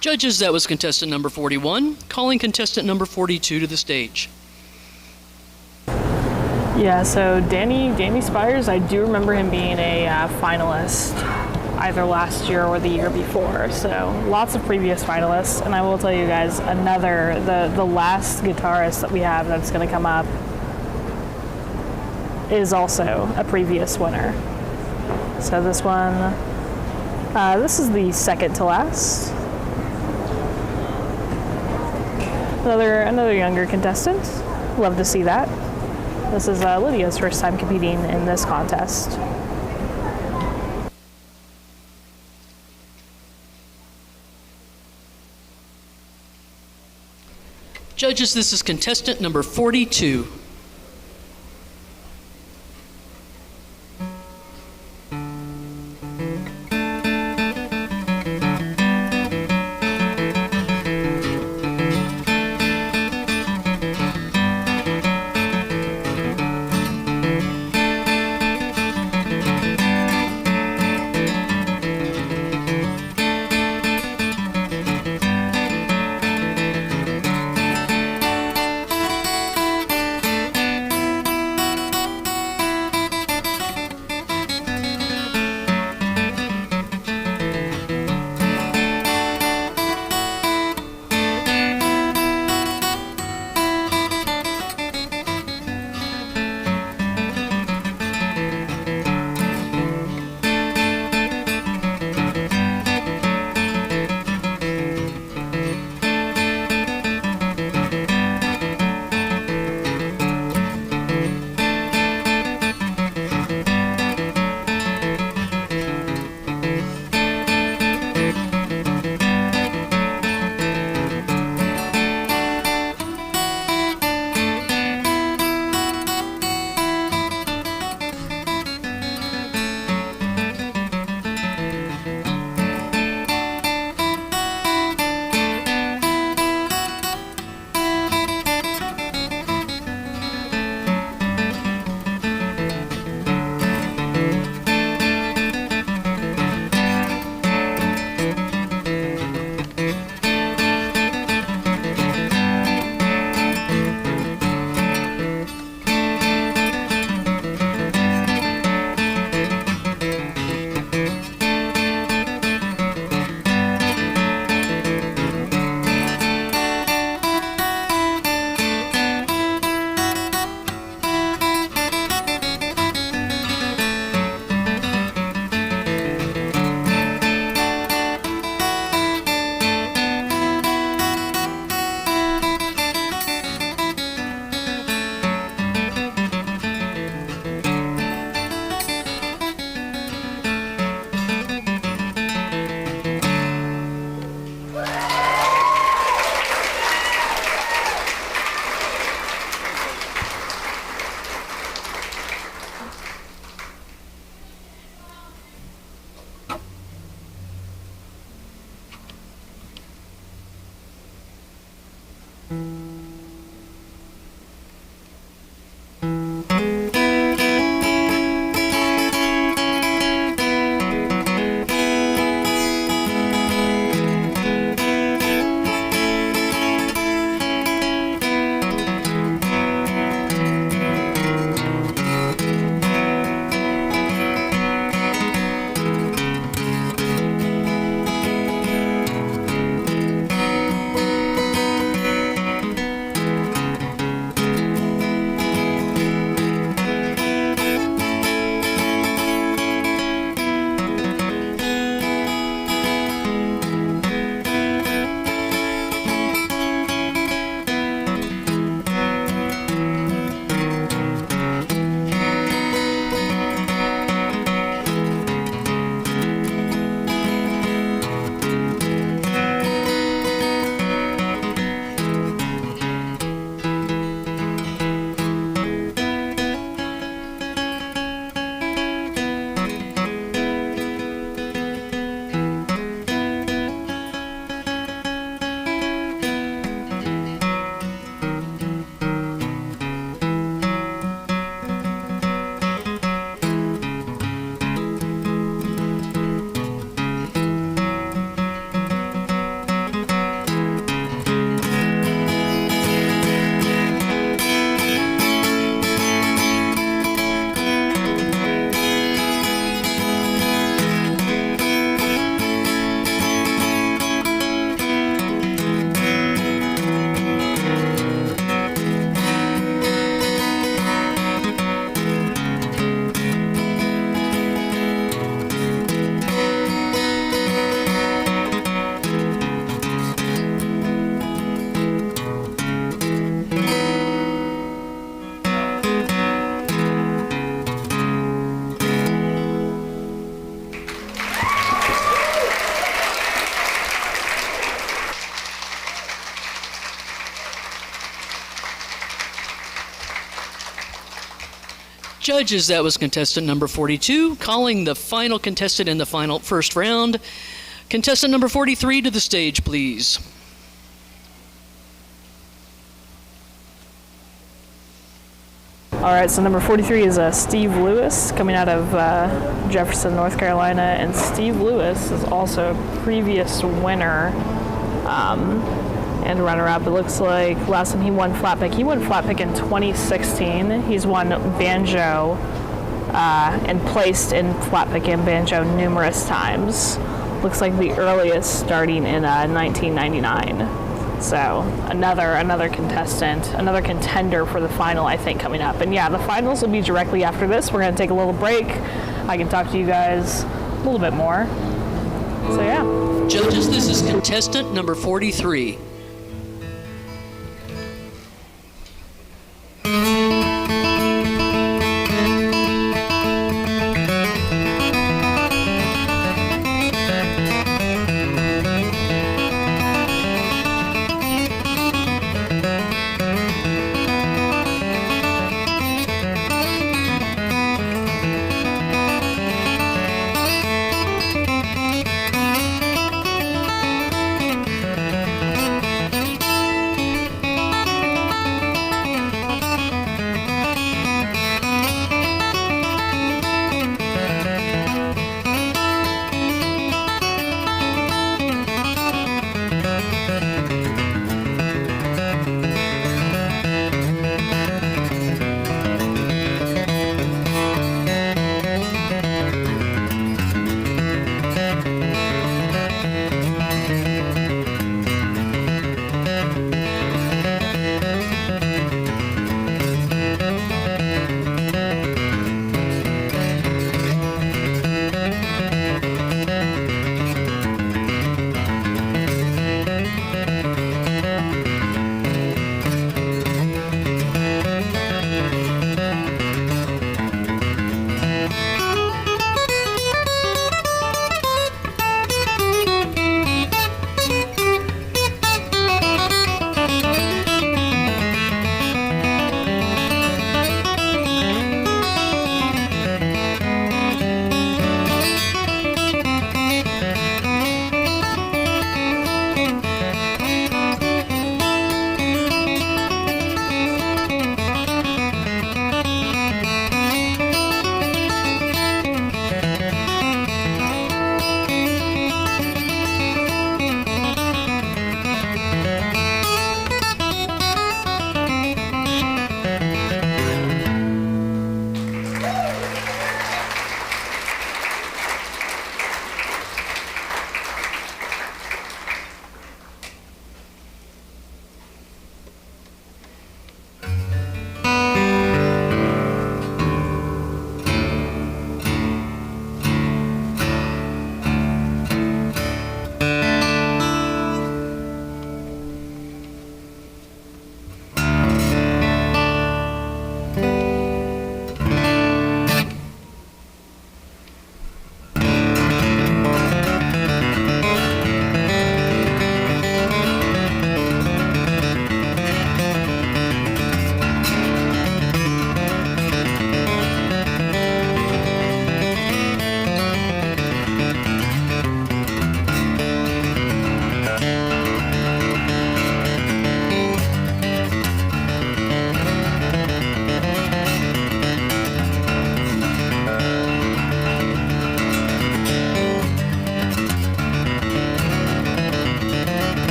[SPEAKER 4] Judges, that was contestant number 41. Calling contestant number 42 to the stage.
[SPEAKER 3] Yeah, so Danny Spires, I do remember him being a finalist either last year or the year before. So lots of previous finalists, and I will tell you guys the last guitarist that we have that's going to come up is also a previous winner. So this one, this is the second to last. Another younger contestant. Love to see that. This is Lydia's first time competing in this contest.
[SPEAKER 4] Judges, this is contestant number 42. Judges, that was contestant number 42. Calling the final contestant in the final first round. Contestant number 43 to the stage, please.
[SPEAKER 3] All right, so number 43 is Steve Lewis, coming out of Jefferson, North Carolina. And Steve Lewis is also a previous winner and runner-up. It looks like last time he won Flatpick. He won Flatpick in 2016. He's won banjo and placed in Flatpick and banjo numerous times. Looks like the earliest starting in 1999. So another contestant, another contender for the final, I think, coming up. And yeah, the finals will be directly after this. We're going to take a little break. I can talk to you guys a little bit more. So yeah.
[SPEAKER 4] Judges, this is contestant number 43.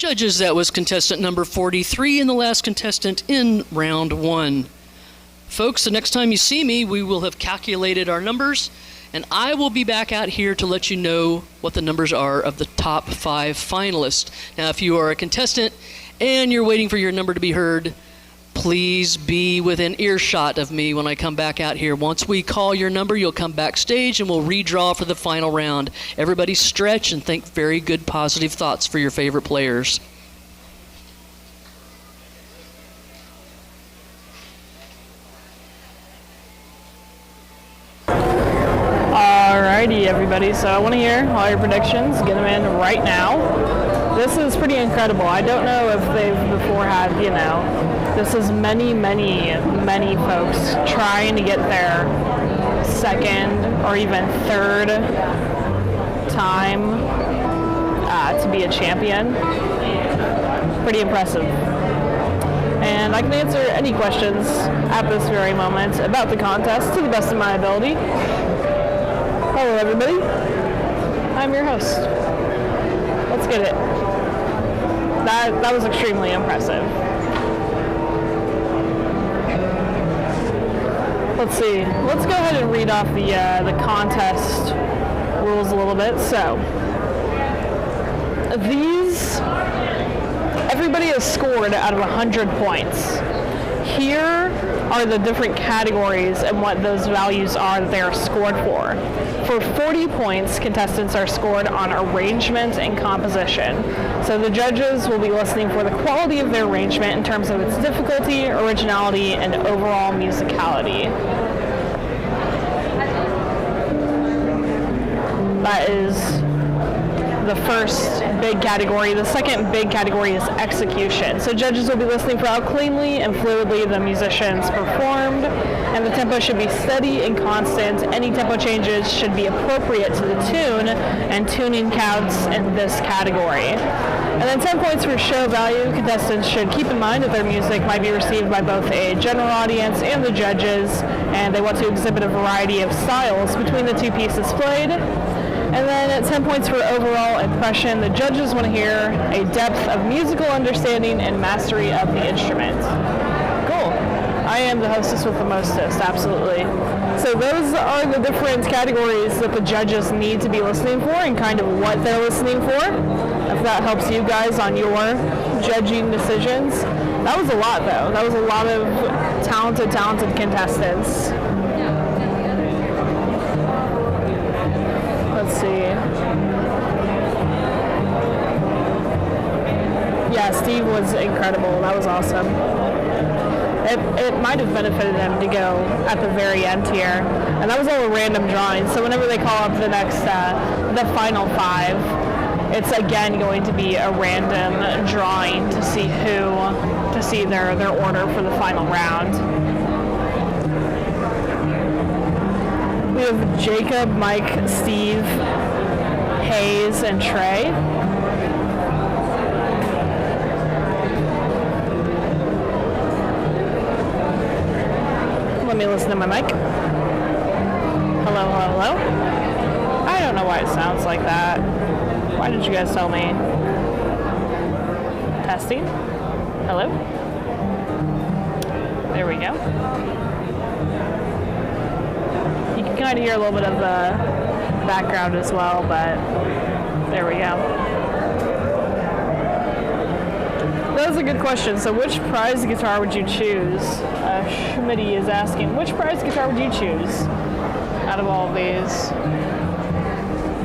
[SPEAKER 4] Judges, that was contestant number 43 and the last contestant in round 1. Folks, the next time you see me, we will have calculated our numbers, and I will be back out here to let you know what the numbers are of the top 5 finalists. Now, if you are a contestant and you're waiting for your number to be heard, please be within earshot of me when I come back out here. Once we call your number, you'll come backstage and we'll redraw for the final round. Everybody stretch and think very good positive thoughts for your favorite players.
[SPEAKER 3] Alrighty, everybody. So I want to hear all your predictions. Get them in right now. This is pretty incredible. I don't know if they've before had, this is many folks trying to get their second or even third time to be a champion. Pretty impressive. And I can answer any questions at this very moment about the contest to the best of my ability. Hello, everybody. I'm your host. Let's get it. That was extremely impressive. Let's see. Let's go ahead and read off the contest rules a little bit. So, everybody is scored out of 100 points. Here are the different categories and what those values are that they are scored for. For 40 points, contestants are scored on arrangement and composition. So the judges will be listening for the quality of their arrangement in terms of its difficulty, originality, and overall musicality. That is the first big category. The second big category is execution. So judges will be listening for how cleanly and fluidly the musicians performed, and the tempo should be steady and constant. Any tempo changes should be appropriate to the tune, and tuning counts in this category. And then 10 points for show value. Contestants should keep in mind that their music might be received by both a general audience and the judges, and they want to exhibit a variety of styles between the two pieces played. And then at 10 points for overall impression, the judges want to hear a depth of musical understanding and mastery of the instrument. Cool. I am the hostess with the mostest, absolutely. So those are the different categories that the judges need to be listening for and kind of what they're listening for, if that helps you guys on your judging decisions. That was a lot, though. That was a lot of talented contestants. Let's see. Yeah, Steve was incredible. That was awesome. It might have benefited him to go at the very end here. And that was all a random drawing. So whenever they call up the next, the final 5, it's again going to be a random drawing to see their order for the final round. We have Jacob, Mike, Steve, Hayes, and Trey. Let me listen to my mic. Hello, hello. I don't know why it sounds like that. Why did you guys tell me? Testing. Hello. There we go. You can kind of hear a little bit of the background as well, but there we go. That was a good question. So which prize guitar would you choose? Schmitty is asking, which prize guitar would you choose out of all of these?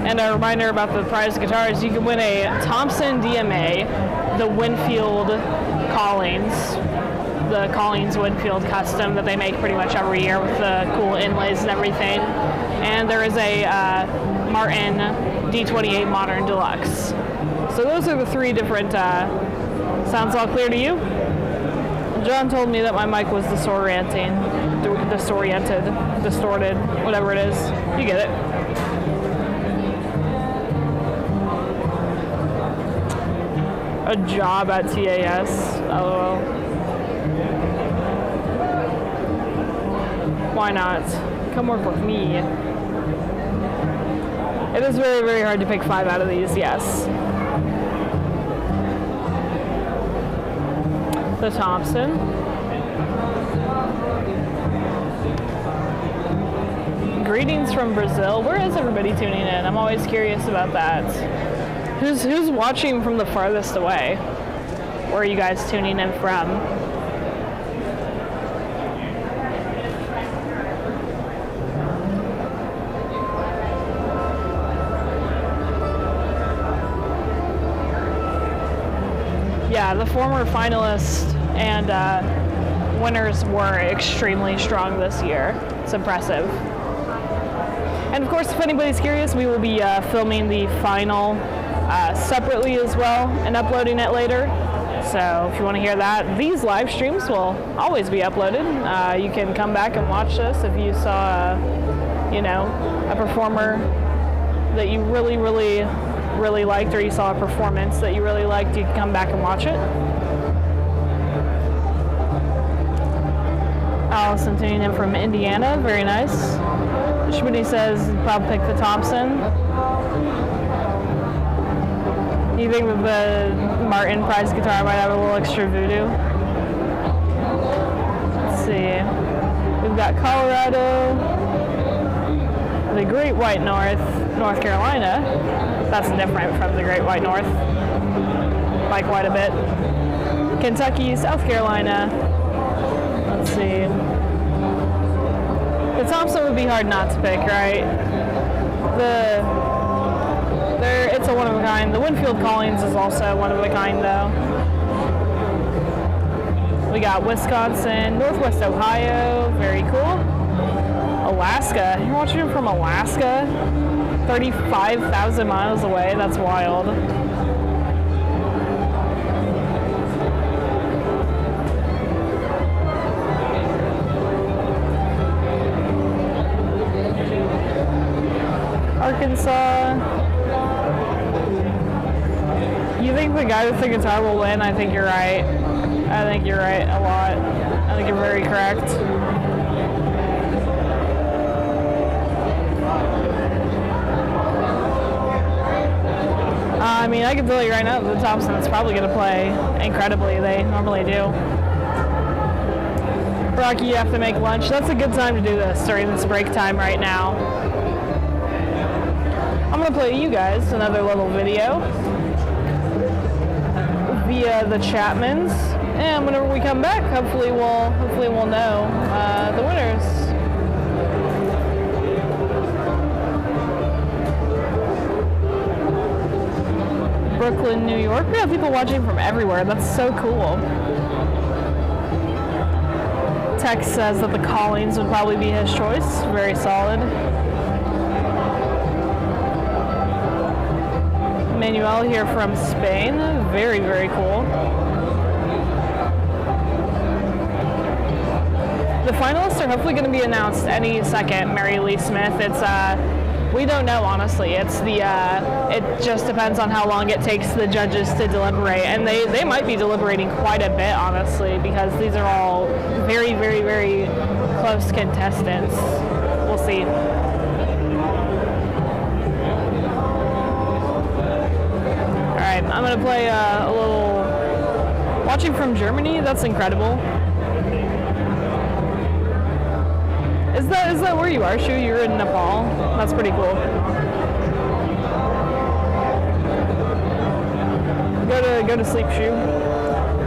[SPEAKER 3] And a reminder about the prize guitars, you can win a Thompson DMA, the Winfield Collins, the Collins Winfield custom that they make pretty much every year with the cool inlays and everything. And there is a Martin D28 Modern Deluxe. So those are the 3 different, sounds all clear to you? John told me that my mic was disoriented, distorted, whatever it is. You get it. A job at TAS, LOL. Why not? Come work with me. It is very, very hard to pick 5 out of these, yes. the Thompson. Greetings from Brazil. Where is everybody tuning in? I'm always curious about that. Who's watching from the farthest away? Where are you guys tuning in from? Yeah, the former finalists and winners were extremely strong this year. It's impressive. And of course, if anybody's curious, we will be filming the final separately as well and uploading it later. So if you want to hear that, these live streams will always be uploaded. You can come back and watch this if you saw, a performer that you really liked, or you saw a performance that you really liked. You can come back and watch it. Allison tuning in from Indiana, very nice. Schmitty says probably pick the Thompson. You think that the Martin prize guitar might have a little extra voodoo? Let's see. We've got Colorado, the Great White North, North Carolina. That's different from the Great White North by quite a bit. Kentucky, South Carolina. Let's see. The Thompson would be hard not to pick, right? It's a one-of-a-kind. The Winfield Collins is also one-of-a-kind, though. We got Wisconsin, Northwest Ohio, very cool. Alaska, you're watching it from Alaska? 35,000 miles away, that's wild. Arkansas. You think the guy with the guitar will win? I think you're right. I think you're right a lot. I think you're very correct. I mean, I can tell you right now, the Thompson is probably going to play incredibly. They normally do. Rocky, you have to make lunch. That's a good time to do this during this break time right now. I'm going to play you guys another little video via the Chapmans, and whenever we come back, hopefully we'll know the winners. Brooklyn, New York. We have people watching from everywhere. That's so cool. Tex says that the Collins would probably be his choice. Very solid. Manuel here from Spain. Very, very cool. The finalists are hopefully going to be announced any second. Mary Lee Smith. We don't know, honestly. It just depends on how long it takes the judges to deliberate, and they might be deliberating quite a bit, honestly, because these are all very, very, very close contestants. We'll see. Alright, I'm going to play a little... Watching from Germany, that's incredible. Is that where you are, Shu? You're in Nepal? That's pretty cool. Go to sleep, Shu.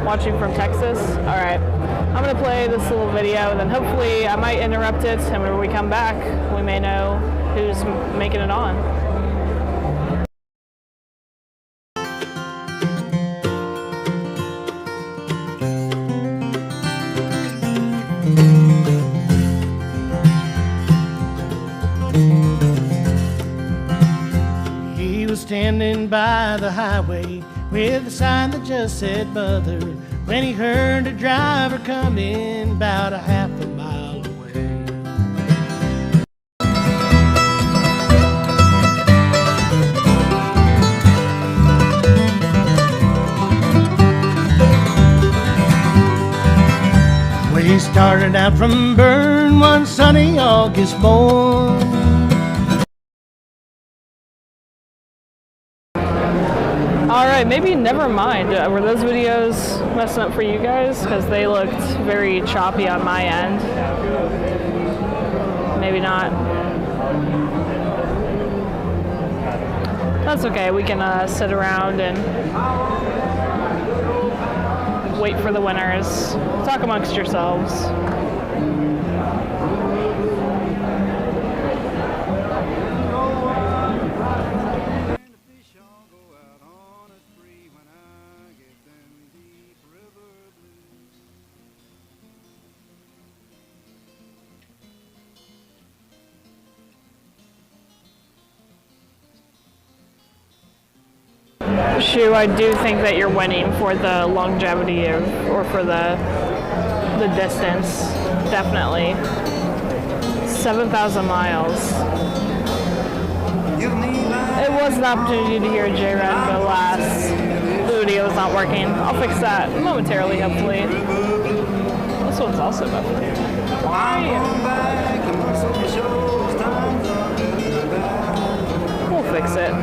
[SPEAKER 3] Watching from Texas. Alright. I'm going to play this little video, and then hopefully I might interrupt it, and when we come back, we may know who's making it on.
[SPEAKER 6] Standing by the highway with a sign that just said mother, when he heard a driver coming about a half a mile away. We started out from Bern one sunny August morn.
[SPEAKER 3] All right, maybe never mind. Were those videos messing up for you guys? Because they looked very choppy on my end. Maybe not. That's okay. We can sit around and wait for the winners. Talk amongst yourselves. Shu, I do think that you're winning for the longevity of, or for the distance, definitely. 7,000 miles. It was an opportunity to hear J-Red, but alas, the video is not working. I'll fix that momentarily, hopefully. This one's also about to do. Why? We'll fix it.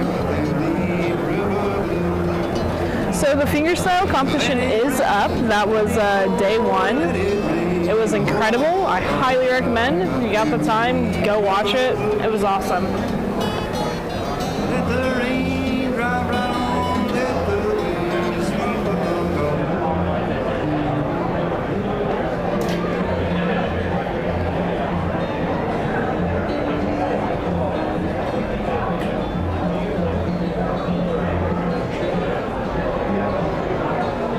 [SPEAKER 3] So the fingerstyle competition is up. That was day one. It was incredible. I highly recommend. If you got the time, go watch it. It was awesome.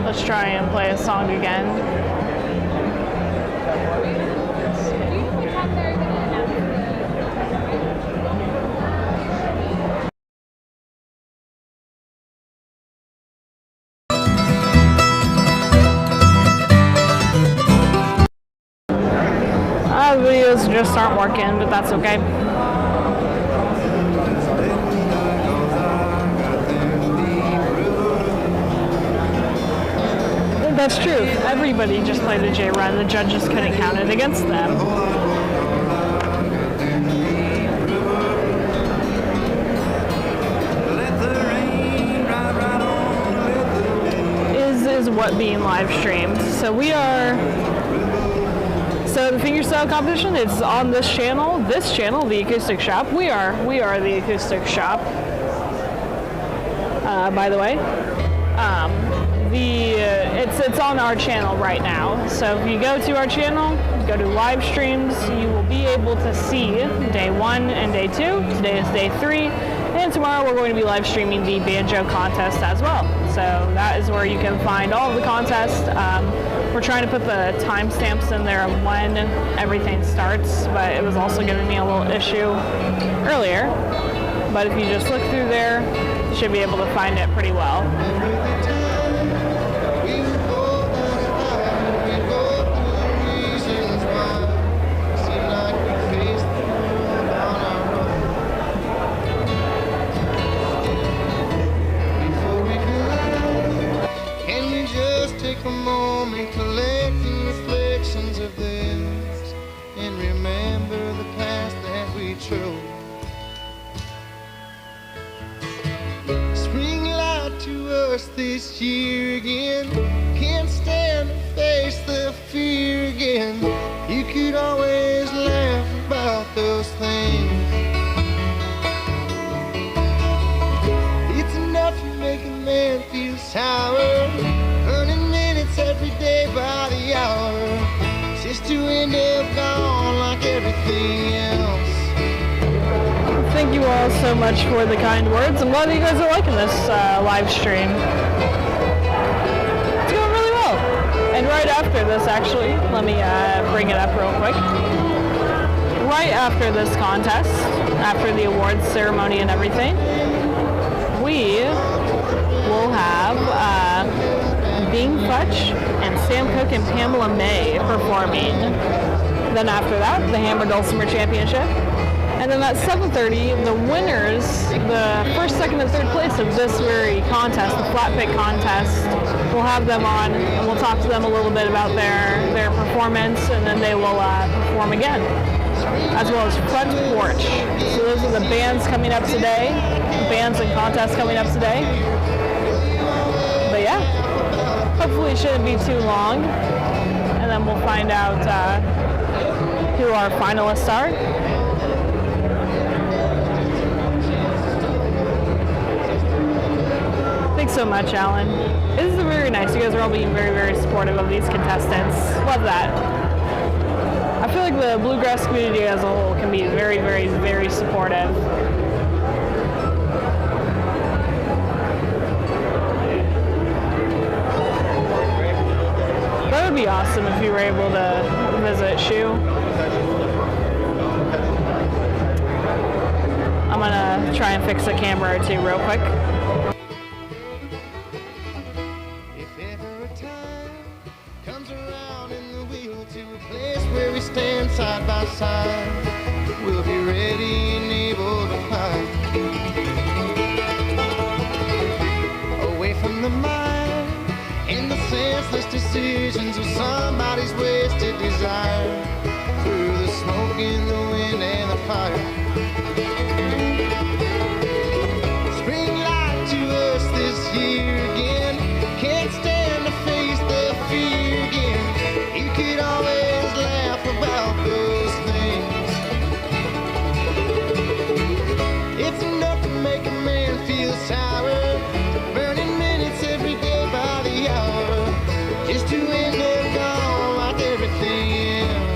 [SPEAKER 3] Let's try and play a song again. The videos just aren't working, but that's okay. That's true. Everybody just played a J-Run. The judges couldn't count it against them. Is what being live streamed. So the fingerstyle competition is on this channel, the Acoustic Shoppe. We are the Acoustic Shoppe. By the way. It's on our channel right now. So if you go to our channel, go to live streams, you will be able to see day one and day two. Today is day three, and tomorrow we're going to be live streaming the banjo contest as well. So that is where you can find all of the contests. We're trying to put the timestamps in there of when everything starts, but it was also giving me a little issue earlier. But if you just look through there, you should be able to find it pretty well.
[SPEAKER 7] A moment collecting reflections of this and remember the past that we chose. Spring light to us this year again. Can't stand to face the fear again. You could always laugh about those things. It's enough to make a man feel sour. Every day by the hour, just to end up gone like everything else.
[SPEAKER 3] Thank you all so much for the kind words. I'm glad that you guys are liking this live stream. It's going really well. And right after this, actually, let me bring it up real quick. Right after this contest, after the awards ceremony and everything, we will have Bing Futch and Sam Cooke and Pamela May performing. Then after that, the Hammer Dulcimer Championship. And then at 7:30, the winners, the first, second, and third place of this very contest, the Flatpick contest, we'll have them on and we'll talk to them a little bit about their performance, and then they will perform again, as well as Front Porch. So those are the bands coming up today, bands and contests coming up today. But yeah, hopefully it shouldn't be too long, and then we'll find out who our finalists are. Thanks so much, Alan. This is very nice. You guys are all being very, very supportive of these contestants. Love that. I feel like the bluegrass community as a whole can be very, very, very supportive. That would be awesome if you were able to visit Shoe. I'm gonna try and fix a camera or two real quick.
[SPEAKER 7] If ever a time comes around in the wheel to a place where we stand side by side, we'll be ready and able to fight. Away from the mind and the senseless decisions of somebody's wasted desire, through the smoke and the wind and the fire. Spring light to us this year again. Can't stand to face the fear again. You could always laugh about those things. It's enough to make a man feel sour, burning minutes every day by the hour, just to end up gone like everything else.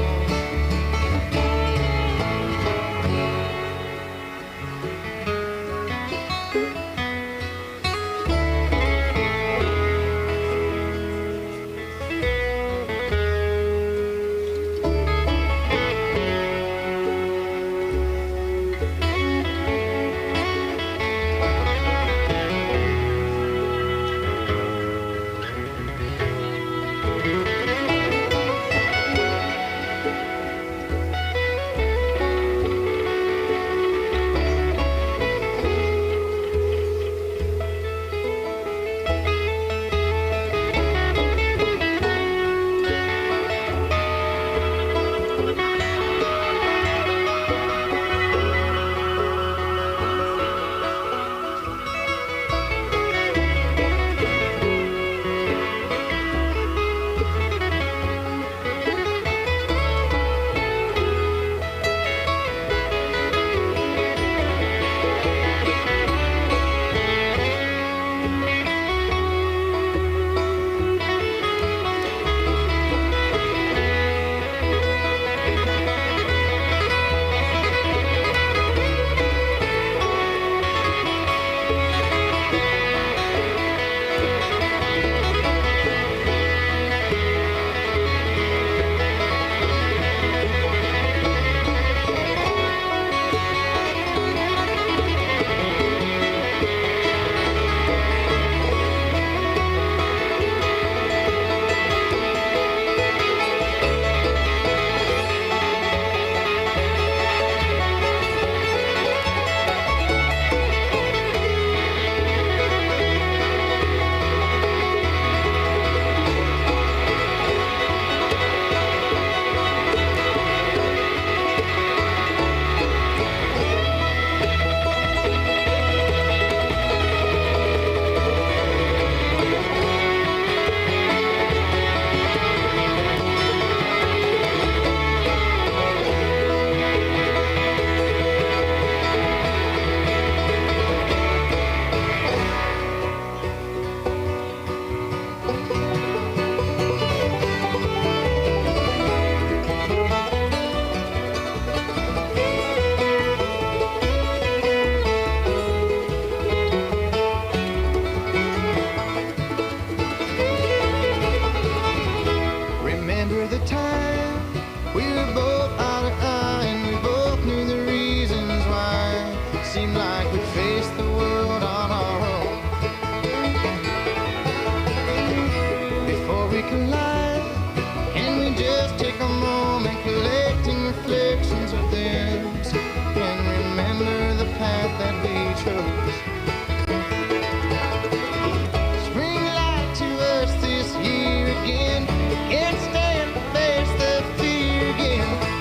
[SPEAKER 7] Can't stand to face the fear again.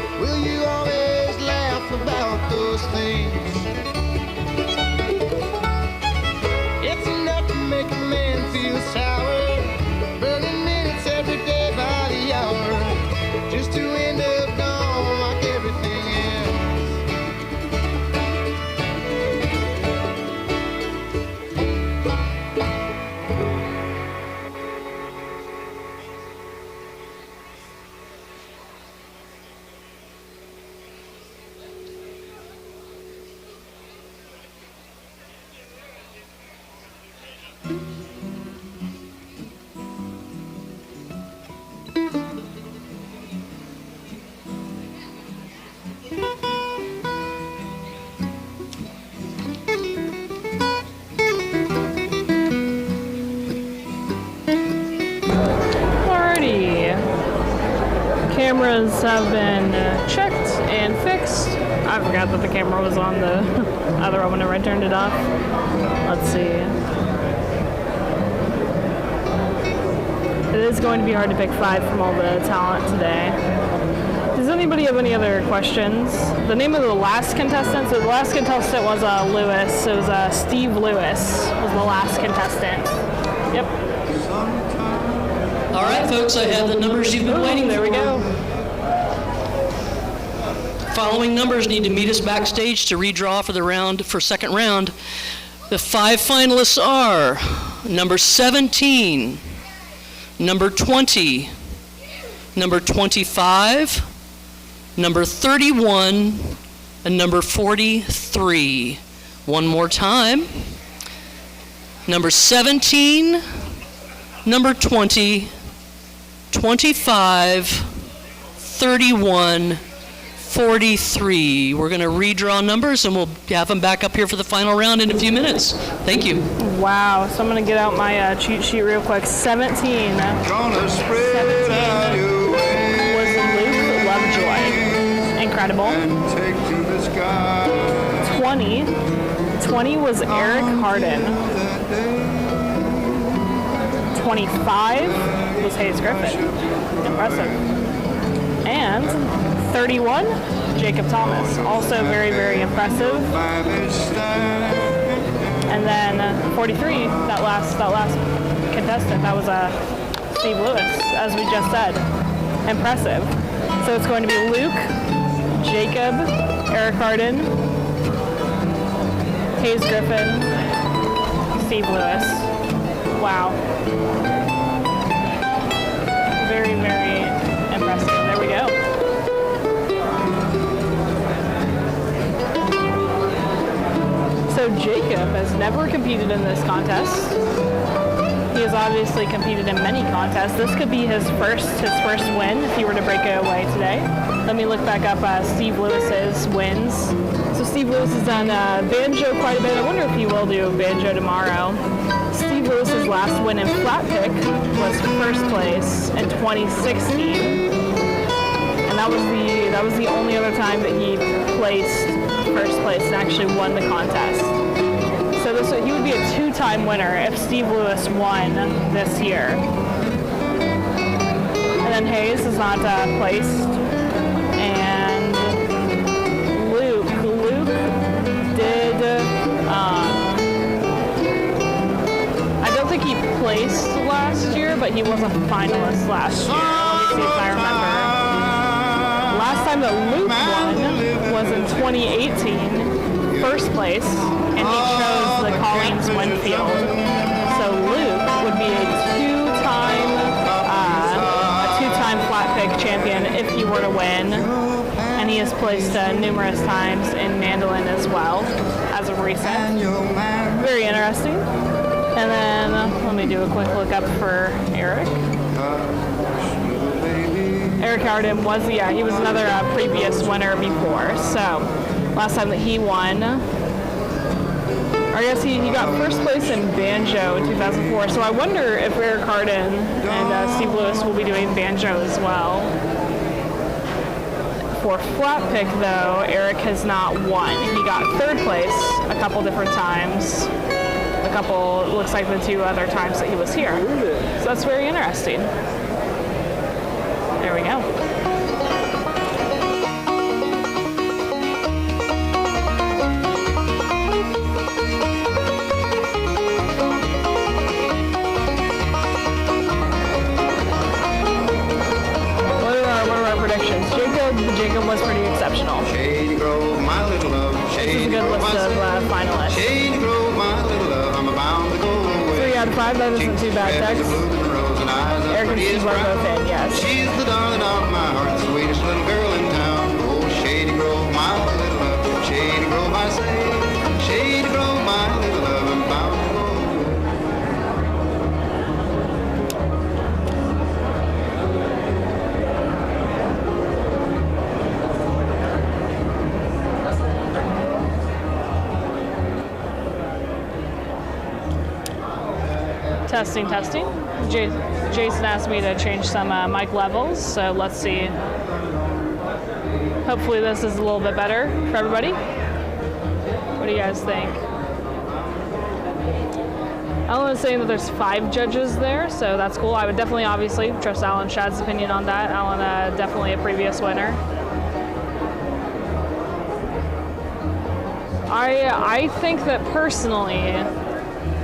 [SPEAKER 3] cameras have been checked and fixed. I forgot that the camera was on the other one whenever I turned it off. Let's see. It is going to be hard to pick 5 from all the talent today. Does anybody have any other questions? The name of the last contestant, so the last contestant was Lewis. It was Steve Lewis was the last contestant. Yep.
[SPEAKER 4] All right, folks, I have the numbers you've been waiting for.
[SPEAKER 3] There we go.
[SPEAKER 4] Following numbers need to meet us backstage to redraw for second round. The 5 finalists are number 17, number 20, number 25, number 31, and number 43. One more time. Number 17, number 20, 25, 31, 43. We're going to redraw numbers and we'll have them back up here for the final round in a few minutes. Thank you.
[SPEAKER 3] Wow, so I'm going to get out my cheat sheet real quick. 17.
[SPEAKER 7] Gonna spread out your
[SPEAKER 3] Was Luke Lovejoy. Incredible.
[SPEAKER 7] and take to the sky.
[SPEAKER 3] 20 was Eric Harden. 25 was Hayes Griffin. Impressive. And 31, Jacob Thomas. Also very, very impressive.
[SPEAKER 7] By this time,
[SPEAKER 3] And then 43, that last contestant, that was Steve Lewis, as we just said. Impressive. So it's going to be Luke, Jacob, Eric Harden, Hayes Griffin, Steve Lewis. Wow. Very, very impressive. There we go. So Jacob has never competed in this contest. He has obviously competed in many contests. This could be his first win if he were to break away today. Let me look back up Steve Lewis's wins. So Steve Lewis has done banjo quite a bit. I wonder if he will do banjo tomorrow. Steve Lewis's last win in Flatpick was first place in 2016. And that was the only other time that he placed first place and actually won the contest. So he would be a 2-time winner if Steve Lewis won this year. And then Hayes is not placed. And Luke did, I don't think he placed last year, but he was a finalist last year. Let me see if I remember. Last time that Luke won was in 2018, first place, and he chose the Collins Winfield. So Luke would be a two-time Flatpick champion if he were to win, and he has placed numerous times in mandolin as well as of recent. Very interesting. And then let me do a quick look up for Eric. Eric Harden was, he was another previous winner before. So last time that he won, or I guess he got first place in banjo in 2004. So I wonder if Eric Harden and Steve Lewis will be doing banjo as well. For Flatpick though, Eric has not won. He got third place a couple different times. Looks like the 2 other times that he was here. So that's very interesting. There we go. What are our predictions? Jacob was pretty exceptional.
[SPEAKER 7] Shady Grove, my little love.
[SPEAKER 3] This is a good list of finalists.
[SPEAKER 7] Shady Grove, my little love. I'm bound to go away.
[SPEAKER 3] 3 out of 5, that isn't too bad, Tex. Eric and Steve are both in, yes.
[SPEAKER 7] She's the darling of my heart, sweetest little girl in town. Oh, Shady Grove, my little love. Shady Grove, I say. Shady Grove, my little love. I'm bound to go
[SPEAKER 3] Testing. Jason asked me to change some mic levels, so let's see. Hopefully this is a little bit better for everybody. What do you guys think? Alan was saying that there's 5 judges there, so that's cool. I would definitely, obviously, trust Alan Shad's opinion on that. Alan, definitely a previous winner. I think that personally,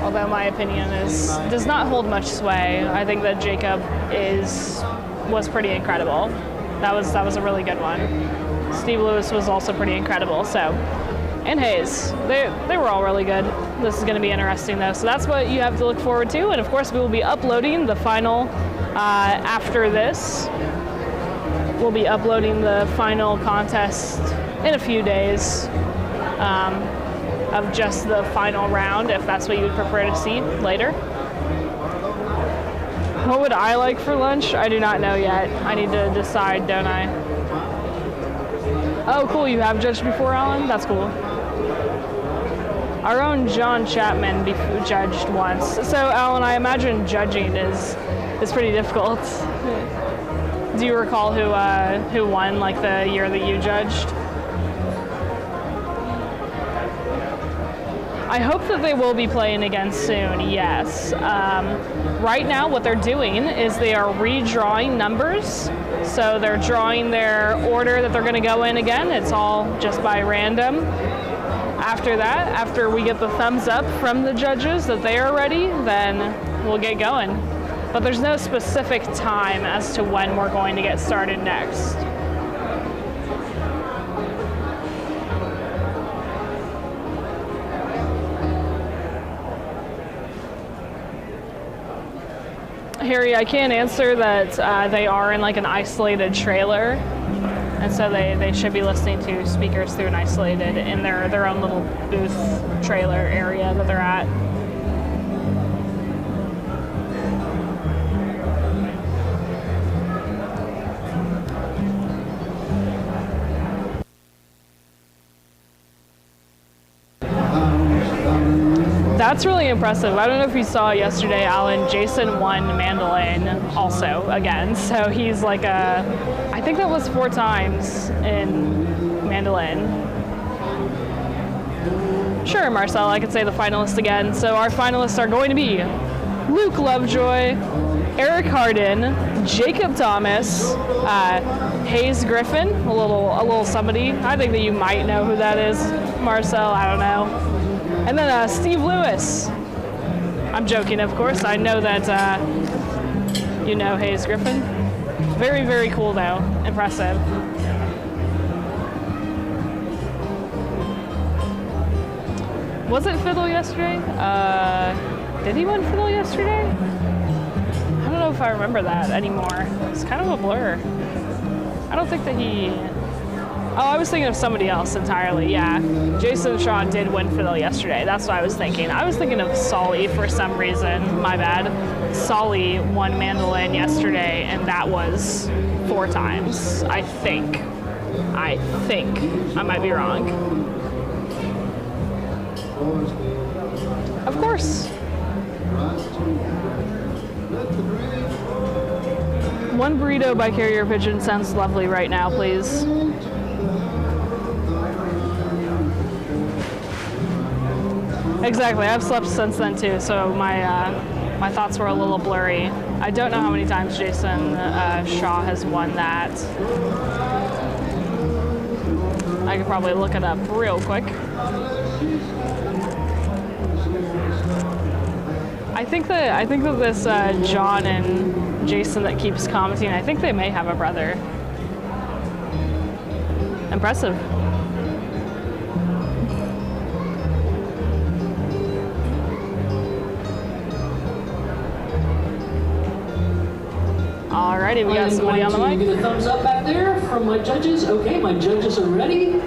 [SPEAKER 3] although my opinion does not hold much sway, I think that Jacob was pretty incredible. That was a really good one. Steve Lewis was also pretty incredible. So, and Hayes, they were all really good. This is going to be interesting though. So that's what you have to look forward to. And of course, we will be uploading the final after this. We'll be uploading the final contest in a few days. Of just the final round, if that's what you would prefer to see later. What would I like for lunch? I do not know yet. I need to decide, don't I? Oh, cool, you have judged before, Alan? That's cool. Our own John Chapman judged once. So, Alan, I imagine judging is pretty difficult. Do you recall who won, like, the year that you judged? I hope that they will be playing again soon, yes. Right now, what they're doing is they are redrawing numbers. So they're drawing their order that they're going to go in again. It's all just by random. After that, after we get the thumbs up from the judges that they are ready, then we'll get going. But there's no specific time as to when we're going to get started next. Harry, I can't answer that they are in like an isolated trailer, and so they should be listening to speakers through an isolated in their own little booth trailer area that they're at. That's really impressive. I don't know if you saw yesterday, Alan, Jason won mandolin also again. So he's like I think that was 4 times in mandolin. Sure, Marcel, I could say the finalists again. So our finalists are going to be Luke Lovejoy, Eric Hardin, Jacob Thomas, Hayes Griffin, a little somebody. I think that you might know who that is, Marcel, I don't know. And then Steve Lewis. I'm joking, of course. I know that you know Hayes Griffin. Very, very cool, though. Impressive. Was it fiddle yesterday? Did he win fiddle yesterday? I don't know if I remember that anymore. It's kind of a blur. I don't think that he... Oh, I was thinking of somebody else entirely, yeah. Jason Shaw did win fiddle yesterday. That's what I was thinking. I was thinking of Solly for some reason. My bad. Solly won mandolin yesterday, and that was 4 times, I think. I might be wrong. Of course. One burrito by Carrier Pigeon sounds lovely right now, please. Exactly, I've slept since then too, so my thoughts were a little blurry. I don't know how many times Jason Shaw has won that. I could probably look it up real quick. I think that this John and Jason that keeps commenting, I think they may have a brother. Impressive. Alrighty, we got somebody on the mic.
[SPEAKER 8] Get a thumbs up back there from my judges. Okay, my judges are ready.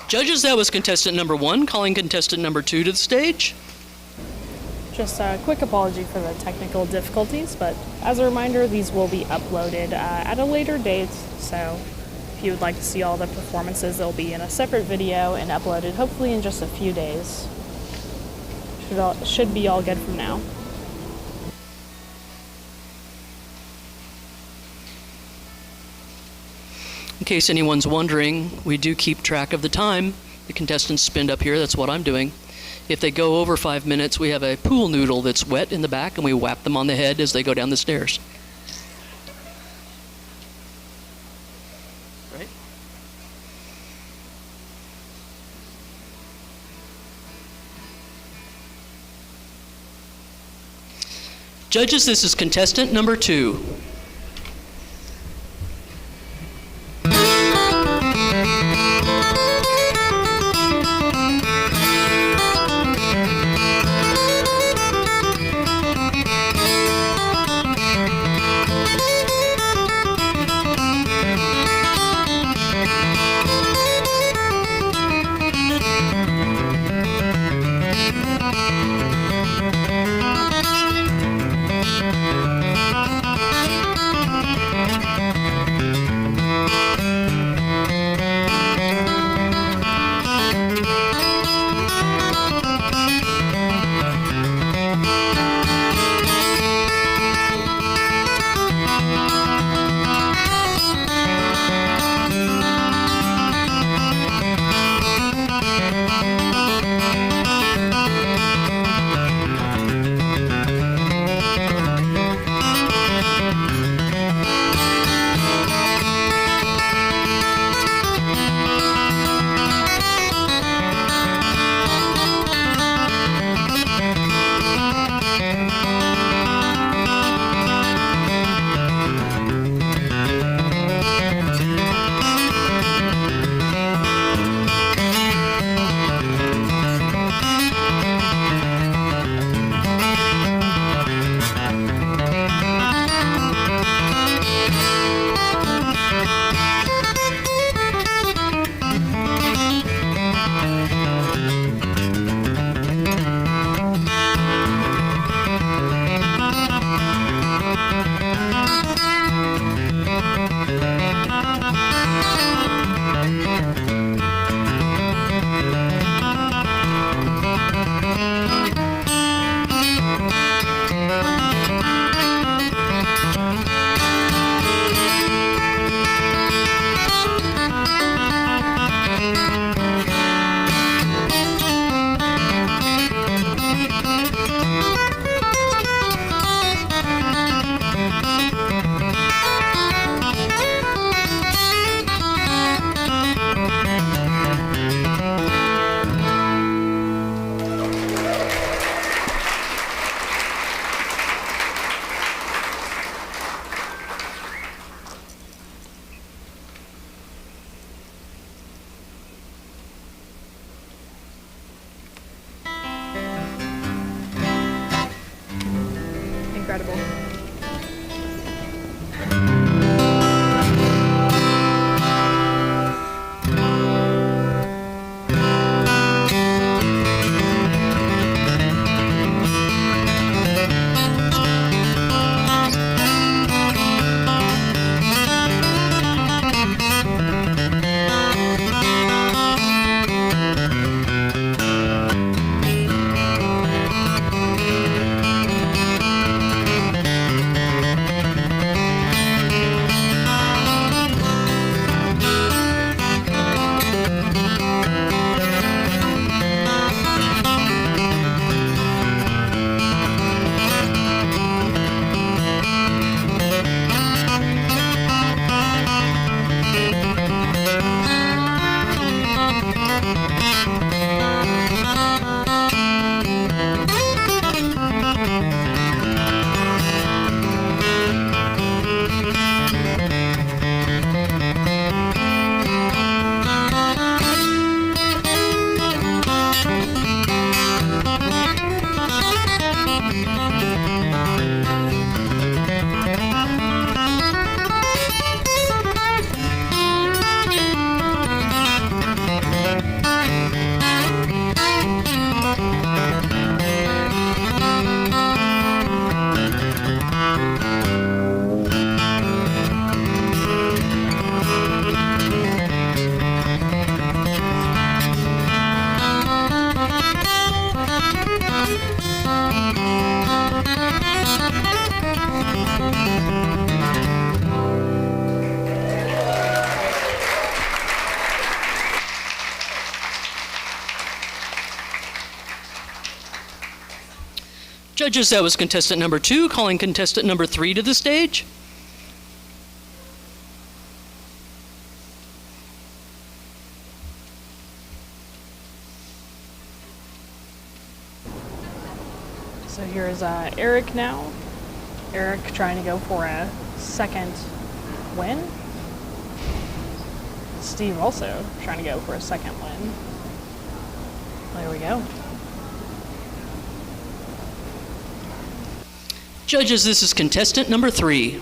[SPEAKER 4] Judges, that was contestant number 1, calling contestant number 2 to the stage.
[SPEAKER 3] Just a quick apology for the technical difficulties, but as a reminder, these will be uploaded at a later date, so if you would like to see all the performances, they'll be in a separate video and uploaded hopefully in just a few days. Should be all good from now.
[SPEAKER 4] In case anyone's wondering, we do keep track of the time the contestants spend up here. That's what I'm doing. If they go over 5 minutes, we have a pool noodle that's wet in the back, and we whap them on the head as they go down the stairs. Right? Judges, this is contestant number 2. Judges, that was contestant number 2, calling contestant number 3 to the stage.
[SPEAKER 3] So here's Eric now. Eric trying to go for a second win. Steve also trying to go for a second win. There we go.
[SPEAKER 4] Judges, this is contestant number 3.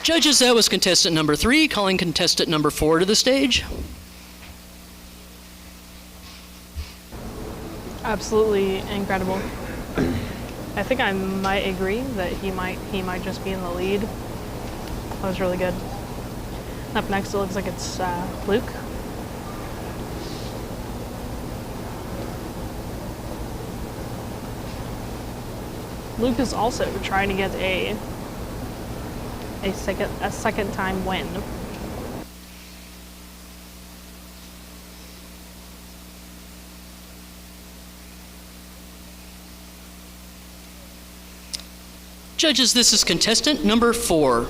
[SPEAKER 4] Judges, that was contestant number 3, calling contestant number 4 to the stage.
[SPEAKER 3] Absolutely incredible. I think I might agree that he might just be in the lead. That was really good. Up next, it looks like it's Luke. Luke is also trying to get a second time win.
[SPEAKER 4] Judges, this is contestant number 4.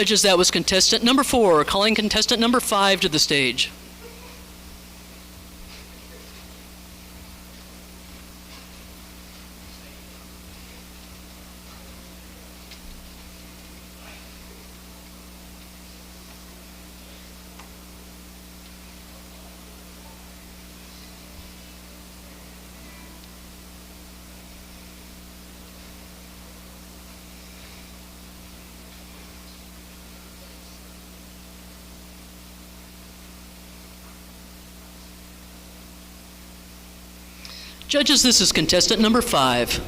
[SPEAKER 4] Judges, that was contestant number 4. Calling contestant number 5 to the stage. Judges, this is contestant number 5.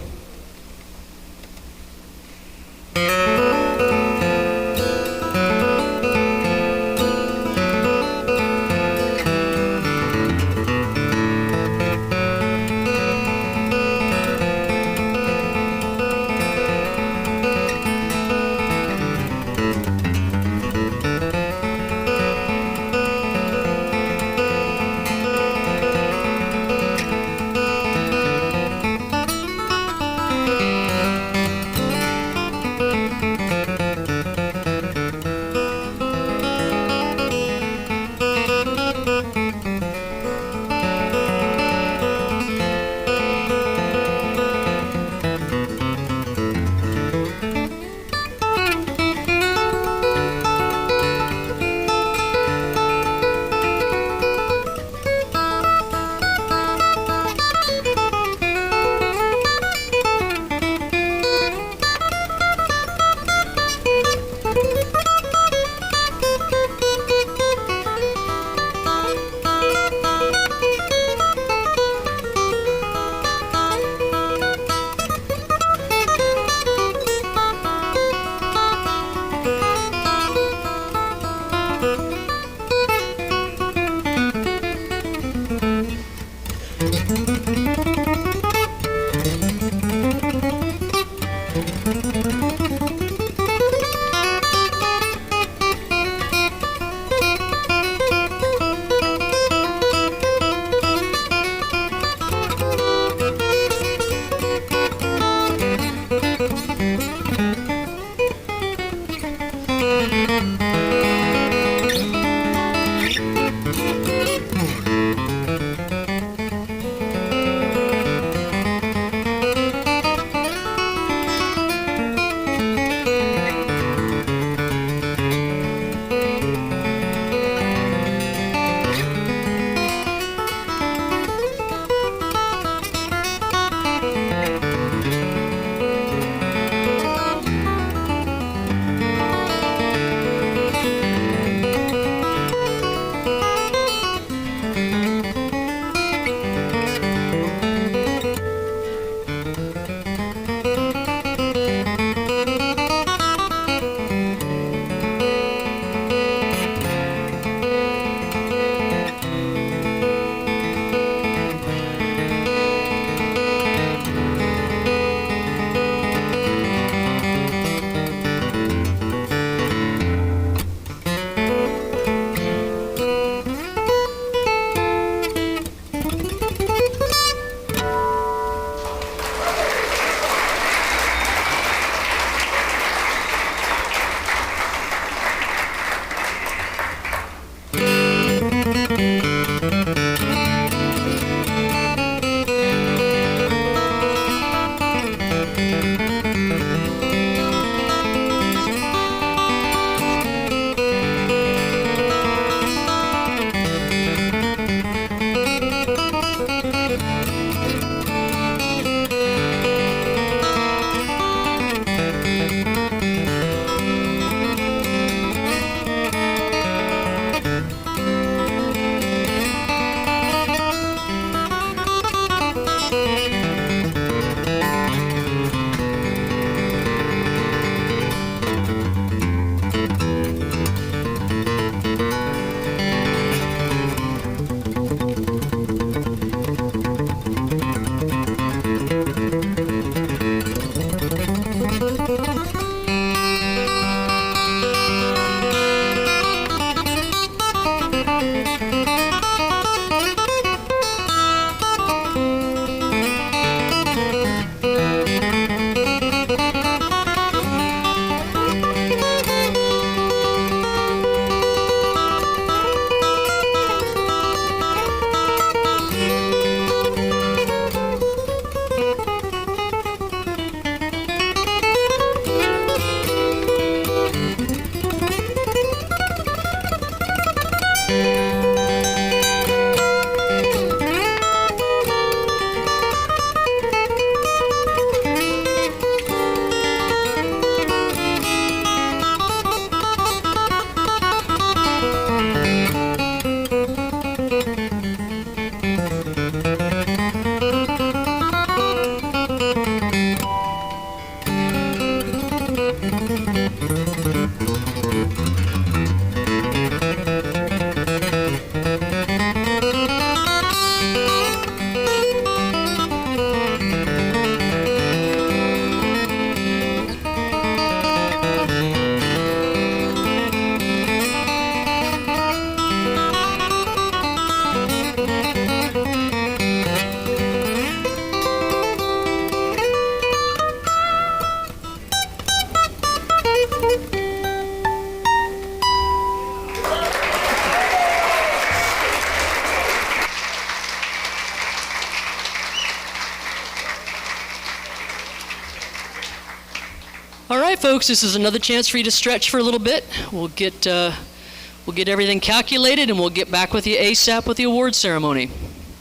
[SPEAKER 4] right, folks, this is another chance for you to stretch for a little bit. We'll get everything calculated, and we'll get back with you ASAP with the award ceremony.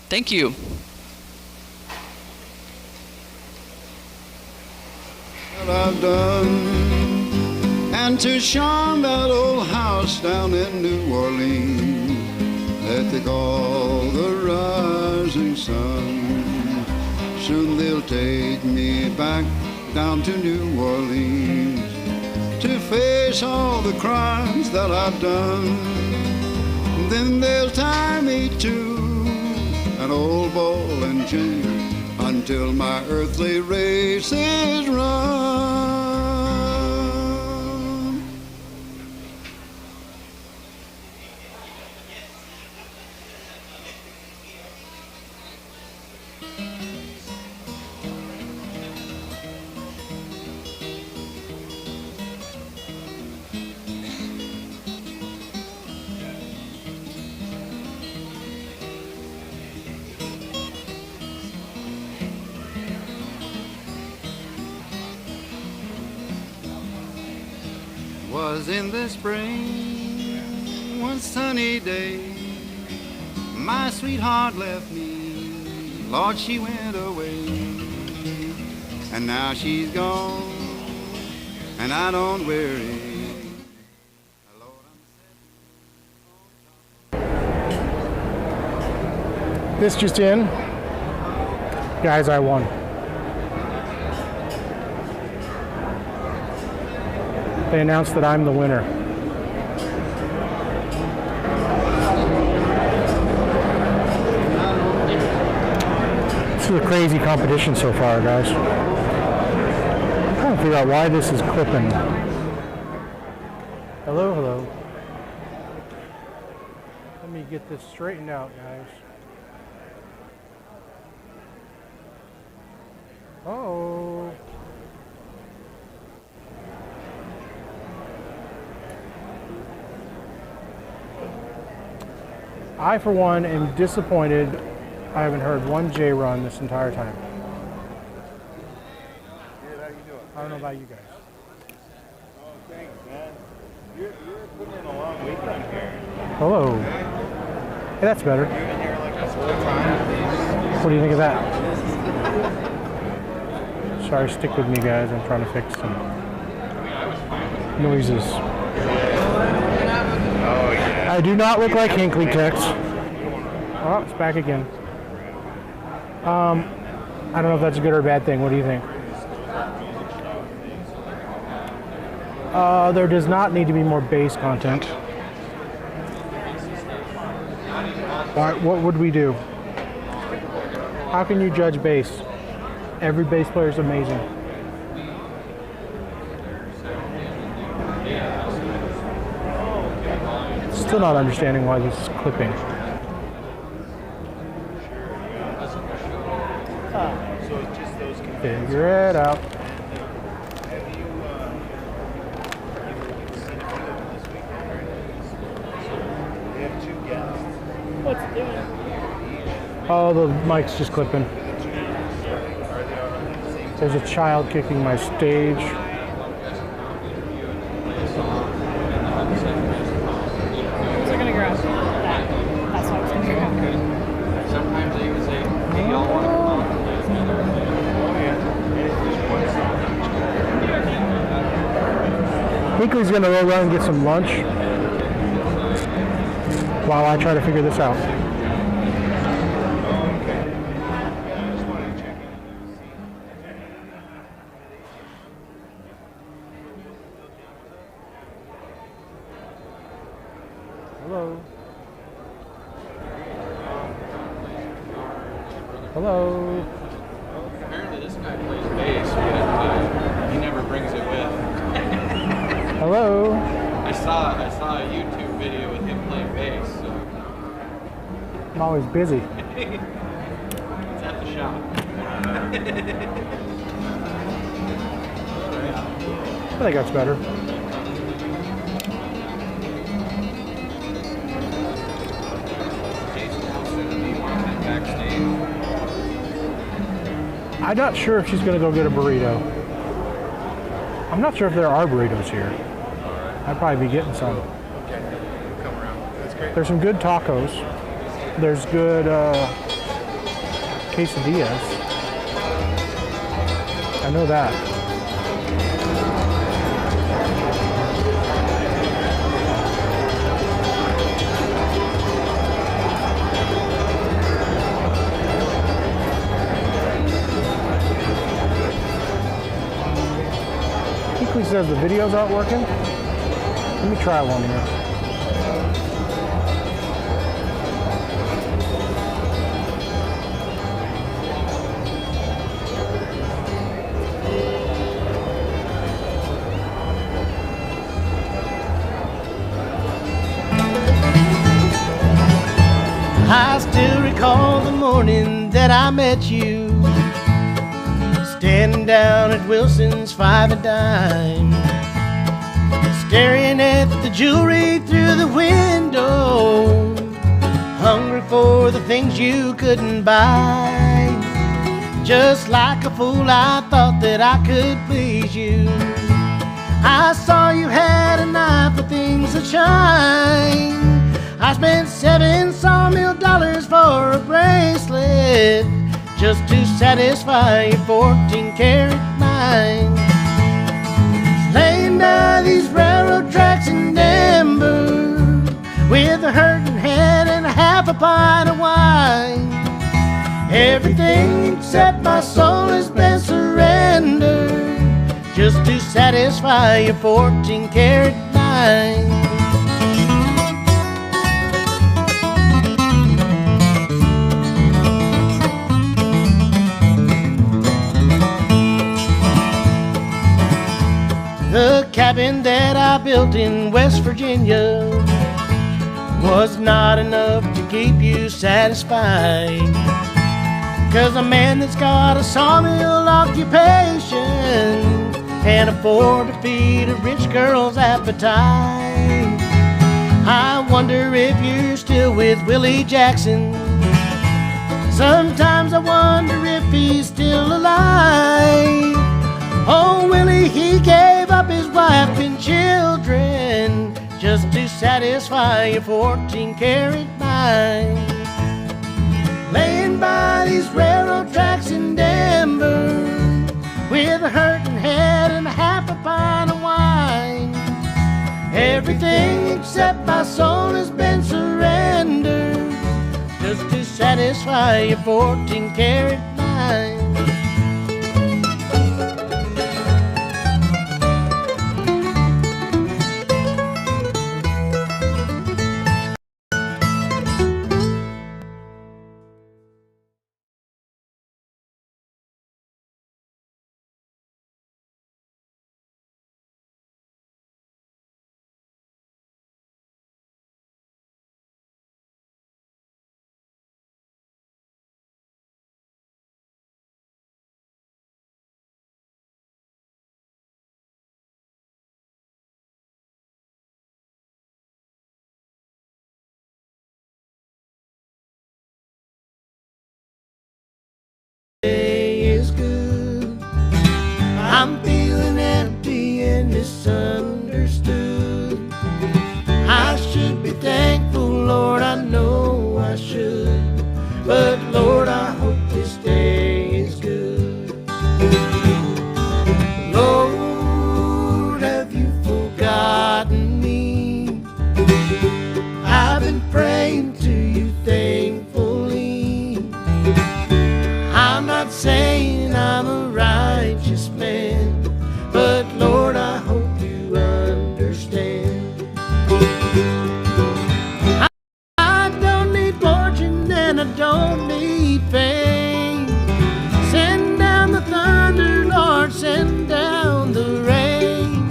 [SPEAKER 4] Thank you.
[SPEAKER 9] What I've done, and to shine that old house down in New Orleans that they call the rising sun. Soon they'll take me back down to New Orleans to face all the crimes that I've done. Then they'll tie me to an old ball and chain until my earthly race is run. Was in the spring, one sunny day, my sweetheart left me, Lord, she went away, and now she's gone, and I don't worry.
[SPEAKER 1] This just in. Guys, I won. They announced that I'm the winner. This is a crazy competition so far, guys. I'm trying to figure out why this is clipping. Hello, hello. Let me get this straightened out, guys. Oh. I, for one, am disappointed I haven't heard one J run this entire time.
[SPEAKER 2] Good, how you doing?
[SPEAKER 1] I don't know about you guys.
[SPEAKER 2] Oh, thanks, man. You're putting in a long weekend here.
[SPEAKER 1] Hello. Hey, that's better.
[SPEAKER 2] You've been here like this whole time.
[SPEAKER 1] What do you think of that? Sorry, stick with me, guys. I'm trying to fix some noises.
[SPEAKER 2] Oh, yeah.
[SPEAKER 1] I do not look like Hinkley Tex. Oh, it's back again. I don't know if that's a good or a bad thing. What do you think? There does not need to be more bass content. What would we do? How can you judge bass? Every bass player is amazing. Still not understanding why this is clipping.
[SPEAKER 2] So it's just those
[SPEAKER 1] Figure it out.
[SPEAKER 2] Have you seen a few of them this weekend, right? We have two guests.
[SPEAKER 3] What's it doing?
[SPEAKER 1] Oh, the mic's just clipping.
[SPEAKER 2] Are they on the same
[SPEAKER 1] There's a child kicking my stage.
[SPEAKER 3] So we're gonna grab that. That's what I was gonna grab.
[SPEAKER 5] Sometimes they even say, hey, y'all want to come on?
[SPEAKER 1] Hinkley's gonna go run and get some lunch while I try to figure this out. Hello. Hello.
[SPEAKER 5] Apparently this guy plays bass, but he never brings it with.
[SPEAKER 1] Hello.
[SPEAKER 5] I saw a YouTube video with him playing bass, so
[SPEAKER 1] I'm always busy.
[SPEAKER 5] it's at the shop.
[SPEAKER 1] I think that's better.
[SPEAKER 5] Backstage.
[SPEAKER 1] I'm not sure if she's gonna go get a burrito. I'm not sure if there are burritos here. I'd probably be getting some.
[SPEAKER 2] Okay, come around. That's great.
[SPEAKER 1] There's some good tacos. There's good quesadillas. I know that. He says the videos aren't working. Let me try one here.
[SPEAKER 6] I still recall the morning that I met you, standing down at Wilson's 5 and dime, staring at the jewelry through the window, hungry for the things you couldn't buy. Just like a fool, I thought that I could please you. I saw you had an eye for things that shine. I spent $7 sawmill dollars for a bracelet just to satisfy your 14-karat mind. Laying by these railroad tracks in Denver with a hurting head and a half a pint of wine. Everything except my soul has been surrendered just to satisfy your 14-karat mind. The cabin that I built in West Virginia was not enough to keep you satisfied. 'Cause a man that's got a sawmill occupation can't afford to feed a rich girl's appetite. I wonder if you're still with Willie Jackson. Sometimes I wonder if he's still alive. Oh, Willie, he gave up his wife and children just to satisfy your 14-karat mind. Laying by these railroad tracks in Denver with a hurting head and a half a pint of wine. Everything except my soul has been surrendered just to satisfy your 14-karat mind. Is good. I'm feeling empty and misunderstood. I should be thankful, Lord, I know I should. But Lord, I hope this day is good. Lord, have you forgotten me? I've been praying to you thankfully. I'm not saying I'm a righteous man, but Lord, I hope you understand. I don't need fortune and I don't need fame. Send down the thunder, Lord, send down the rain.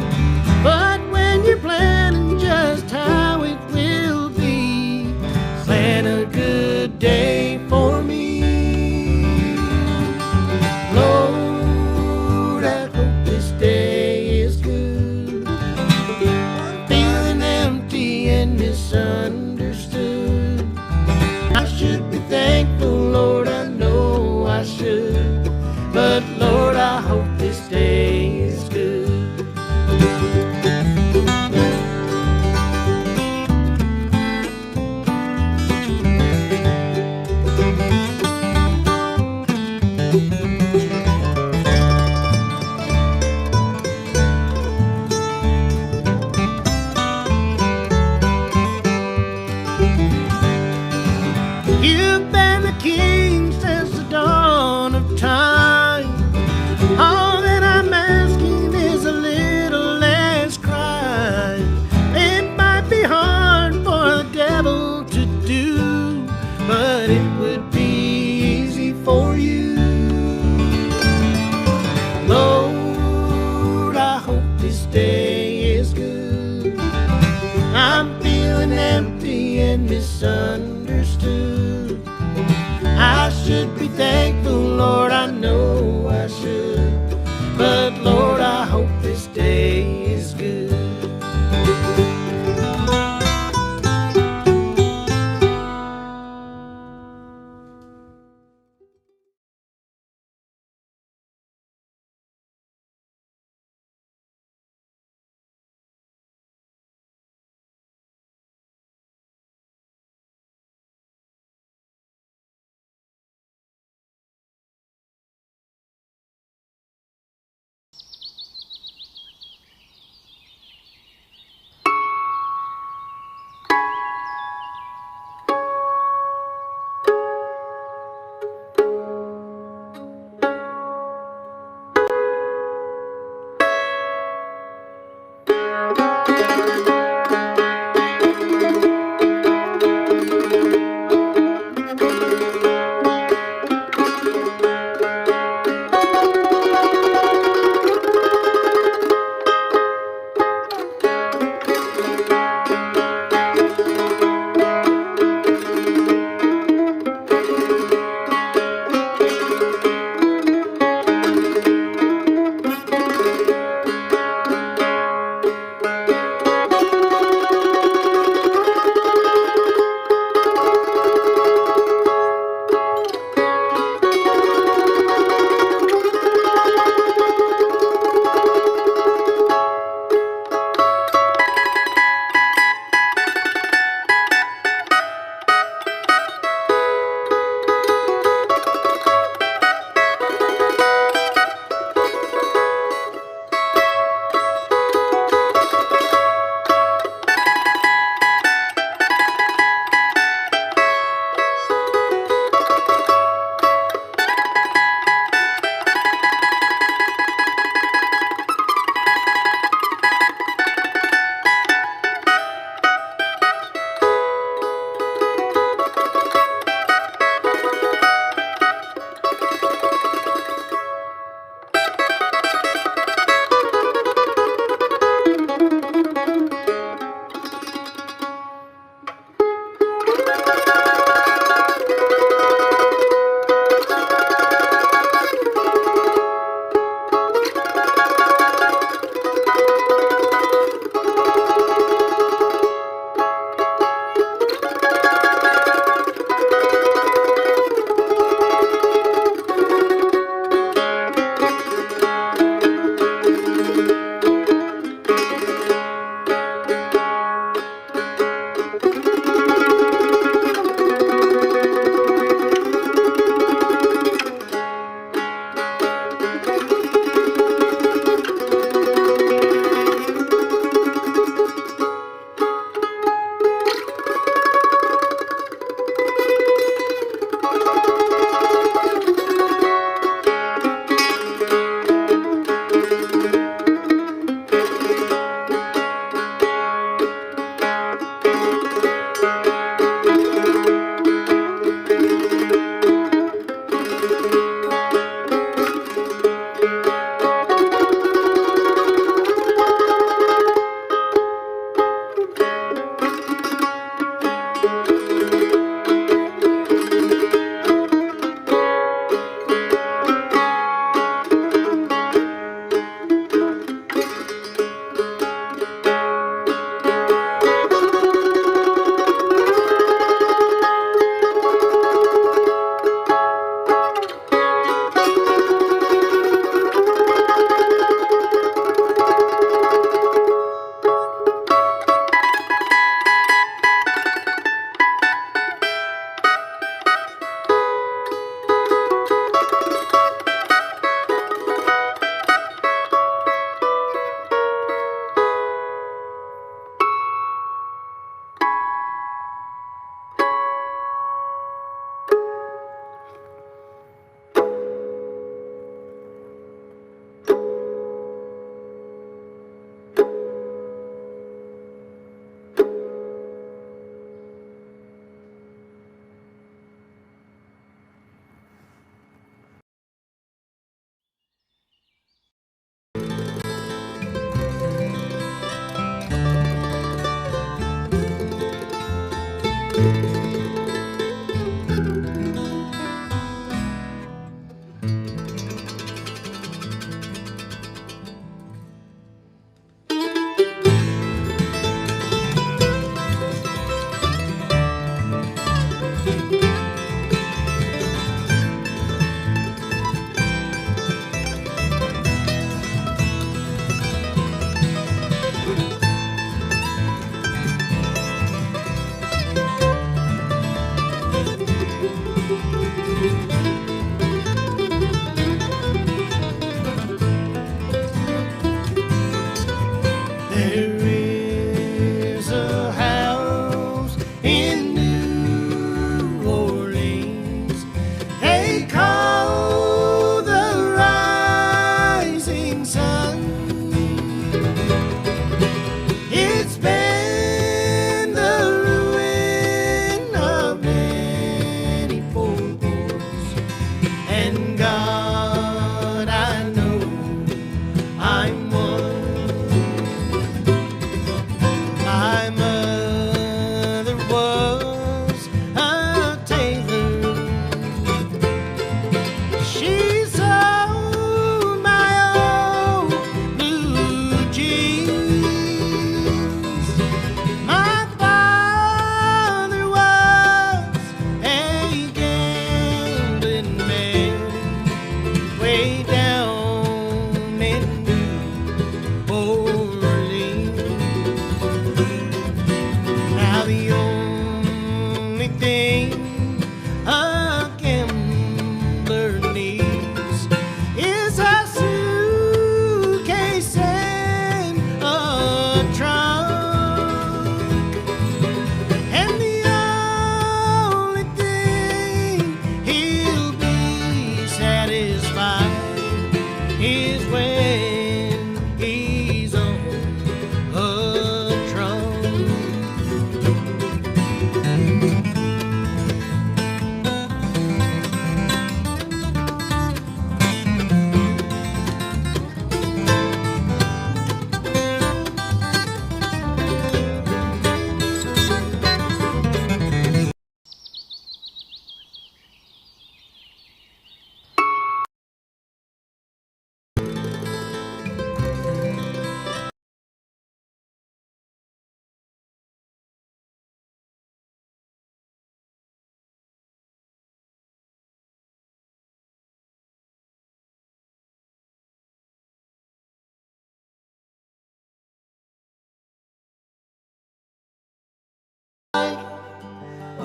[SPEAKER 6] But when you're planning just how it will be, plan a good day for me. Lord, I hope this day is good. I'm feeling empty and misunderstood. I should be thankful, Lord, I know I should. But Lord, I hope this day is good. been misunderstood. I should be thankful, Lord, I know I should. But Lord, I hope this day is good.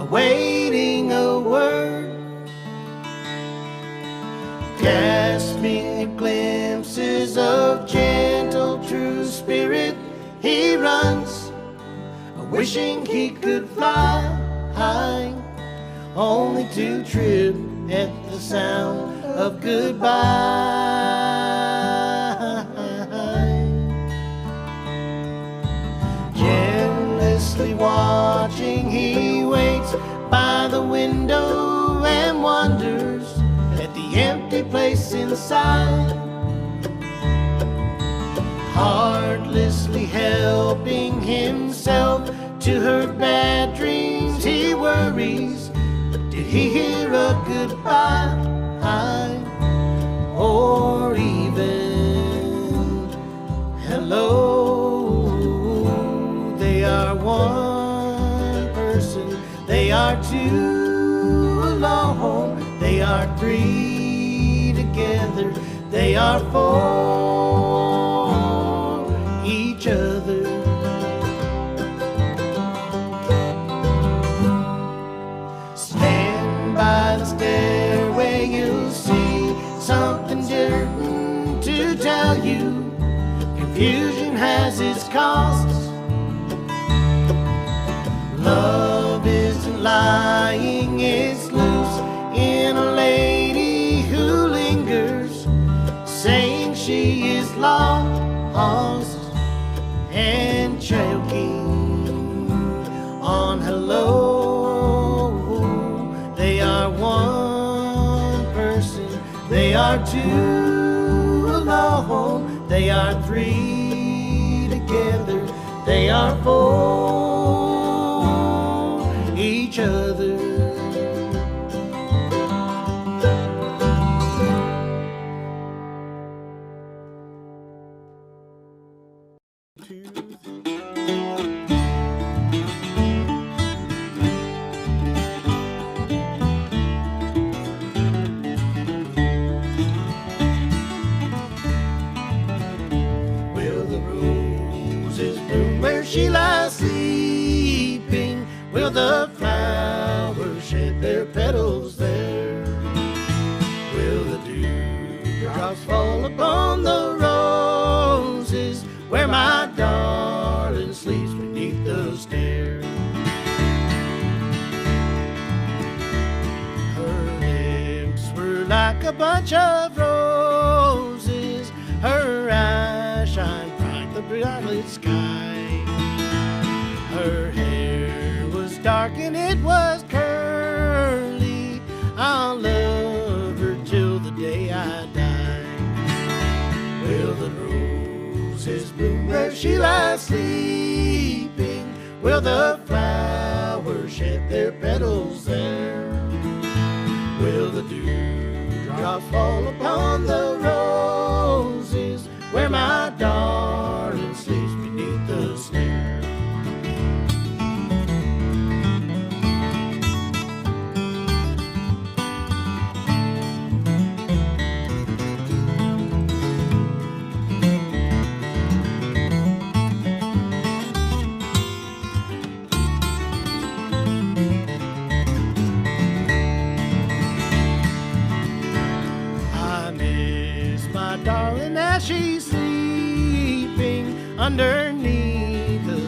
[SPEAKER 6] awaiting a word, gasping glimpses of gentle true spirit. He runs, wishing he could fly high, only to trip at the sound of goodbye. Jealously watching, he waits by the window and wonders at the empty place inside. Heartlessly helping himself to her bad dreams, he worries, did he hear a goodbye? Or even hello? They are one person, they are two alone, they are three together, they are for each other. Stand by the stairway, you'll see something certain to tell you. Confusion has its costs. Love isn't lying, it's loose in a lady who lingers, saying she is lost and choking on hello. They are one person, they are two alone, they are three together, they are four each each other. She lies sleeping. Will the flowers shed their petals there? Will the dewdrops fall upon the roses where my darling sleeps beneath the stairs? Her lips were like a bunch of roses. Her eyes shine bright the brightest sky. Her hair was dark and it was curly. I'll love her till the day I die. Will the roses bloom where she lies sleeping? Will the flowers shed their petals there? Will the dewdrops fall upon the roses where my darling sleeps beneath the stairs? Darling, as she's sleeping underneath the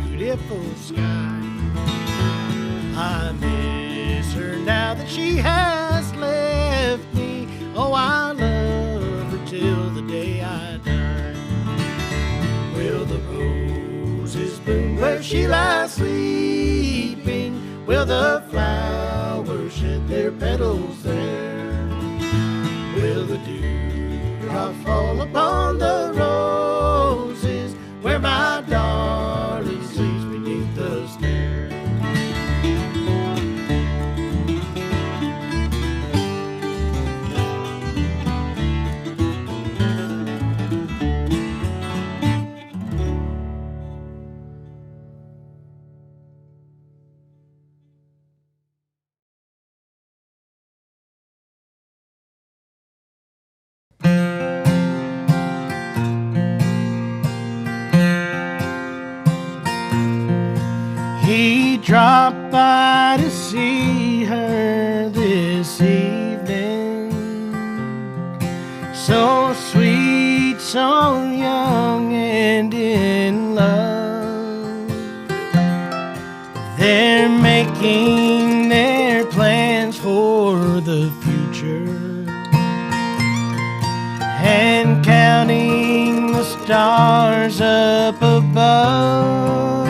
[SPEAKER 6] beautiful sky. I miss her now that she has left me. Oh, I love her till the day I die. Will the roses bloom where she lies sleeping? Will the flowers shed their petals there? Will the dewdrops fall upon the roses where my darling sleeps beneath the stairs? He dropped by to see her this evening. So sweet, so young and in love. They're making their plans for the future and counting the stars up above.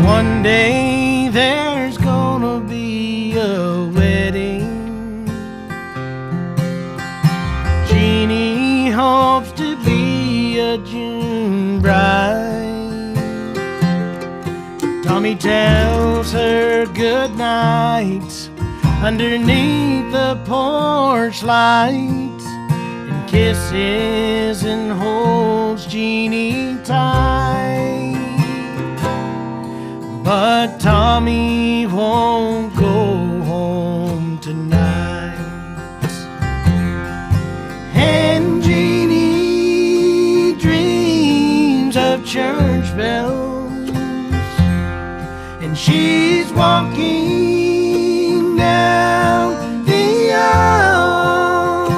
[SPEAKER 6] One day there's gonna be a wedding. Jeannie hopes to be a June bride. Tommy tells her good night underneath the porch light and kisses and holds Jeannie tight. But Tommy won't go home tonight. And Jeannie dreams of church bells, and she's walking down the aisle,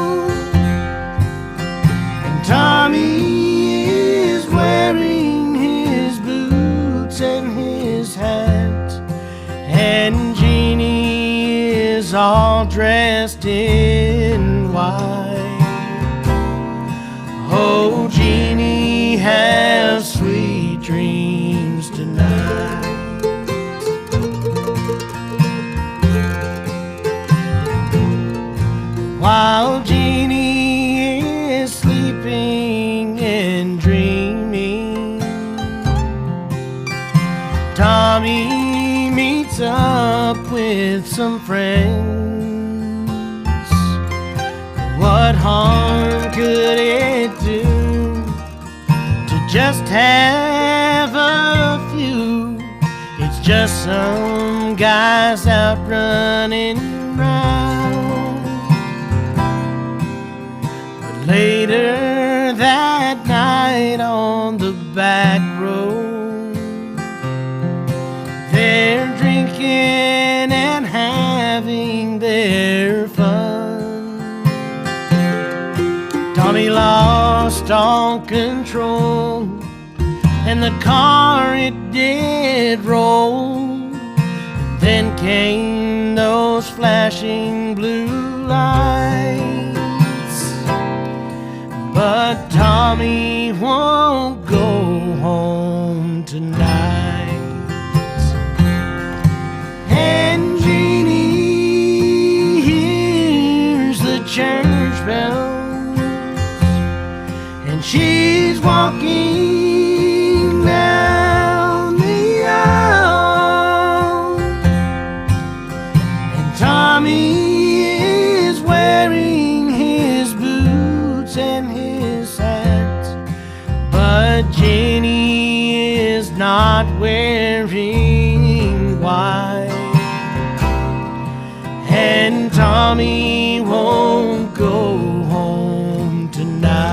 [SPEAKER 6] and Tommy is wearing his boots and his hat, and Jeannie is all dressed in white. Oh, Jeannie, have sweet dreams tonight. While Jeannie is sleeping and dreaming, Tommy meets up with some friends. What harm could it do to just have a few? It's just some guys out running round. But later that night on the back road, they're drinking and having their fun. Tommy lost all control and the car it did roll. And then came those flashing blue lights. But Tommy won't go home tonight. And Jeannie hears the church bells, and she's walking down the aisle. And Tommy is wearing his boots and his hat, but Jeannie is not wearing white. And Tommy won't go home tonight.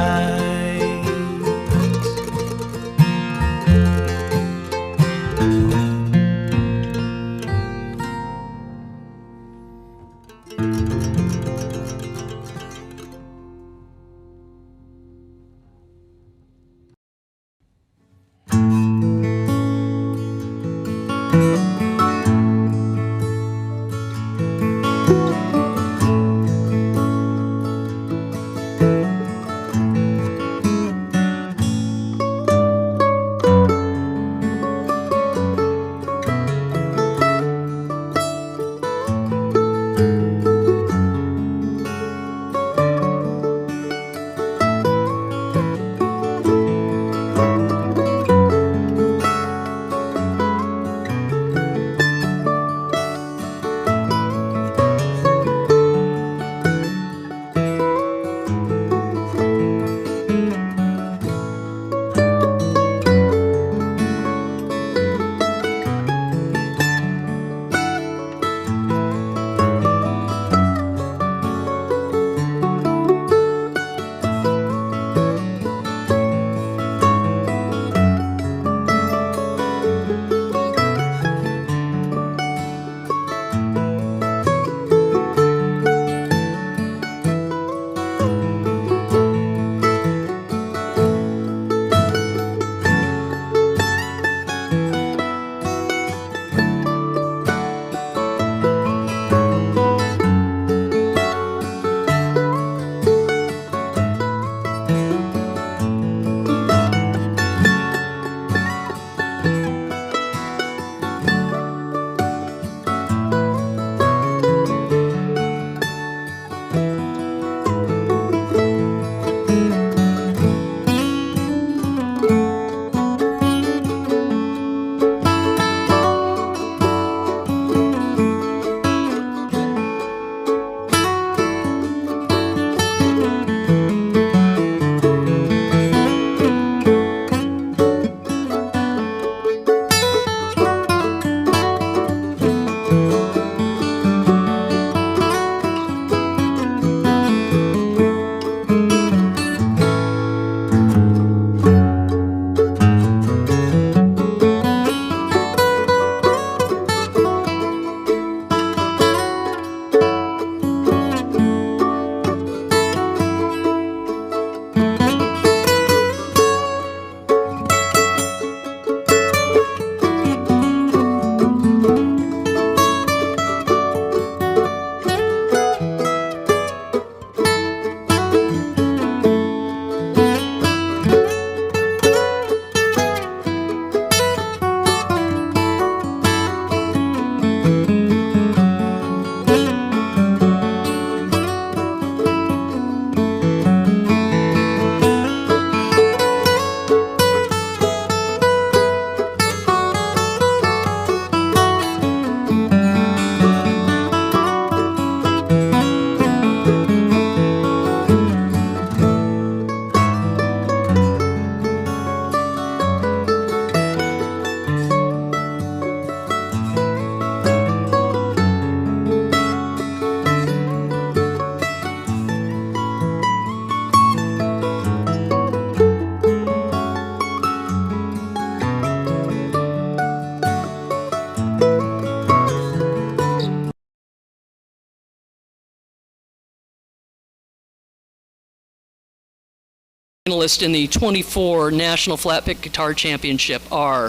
[SPEAKER 4] finalists in the 24 National Flatpick Guitar Championship are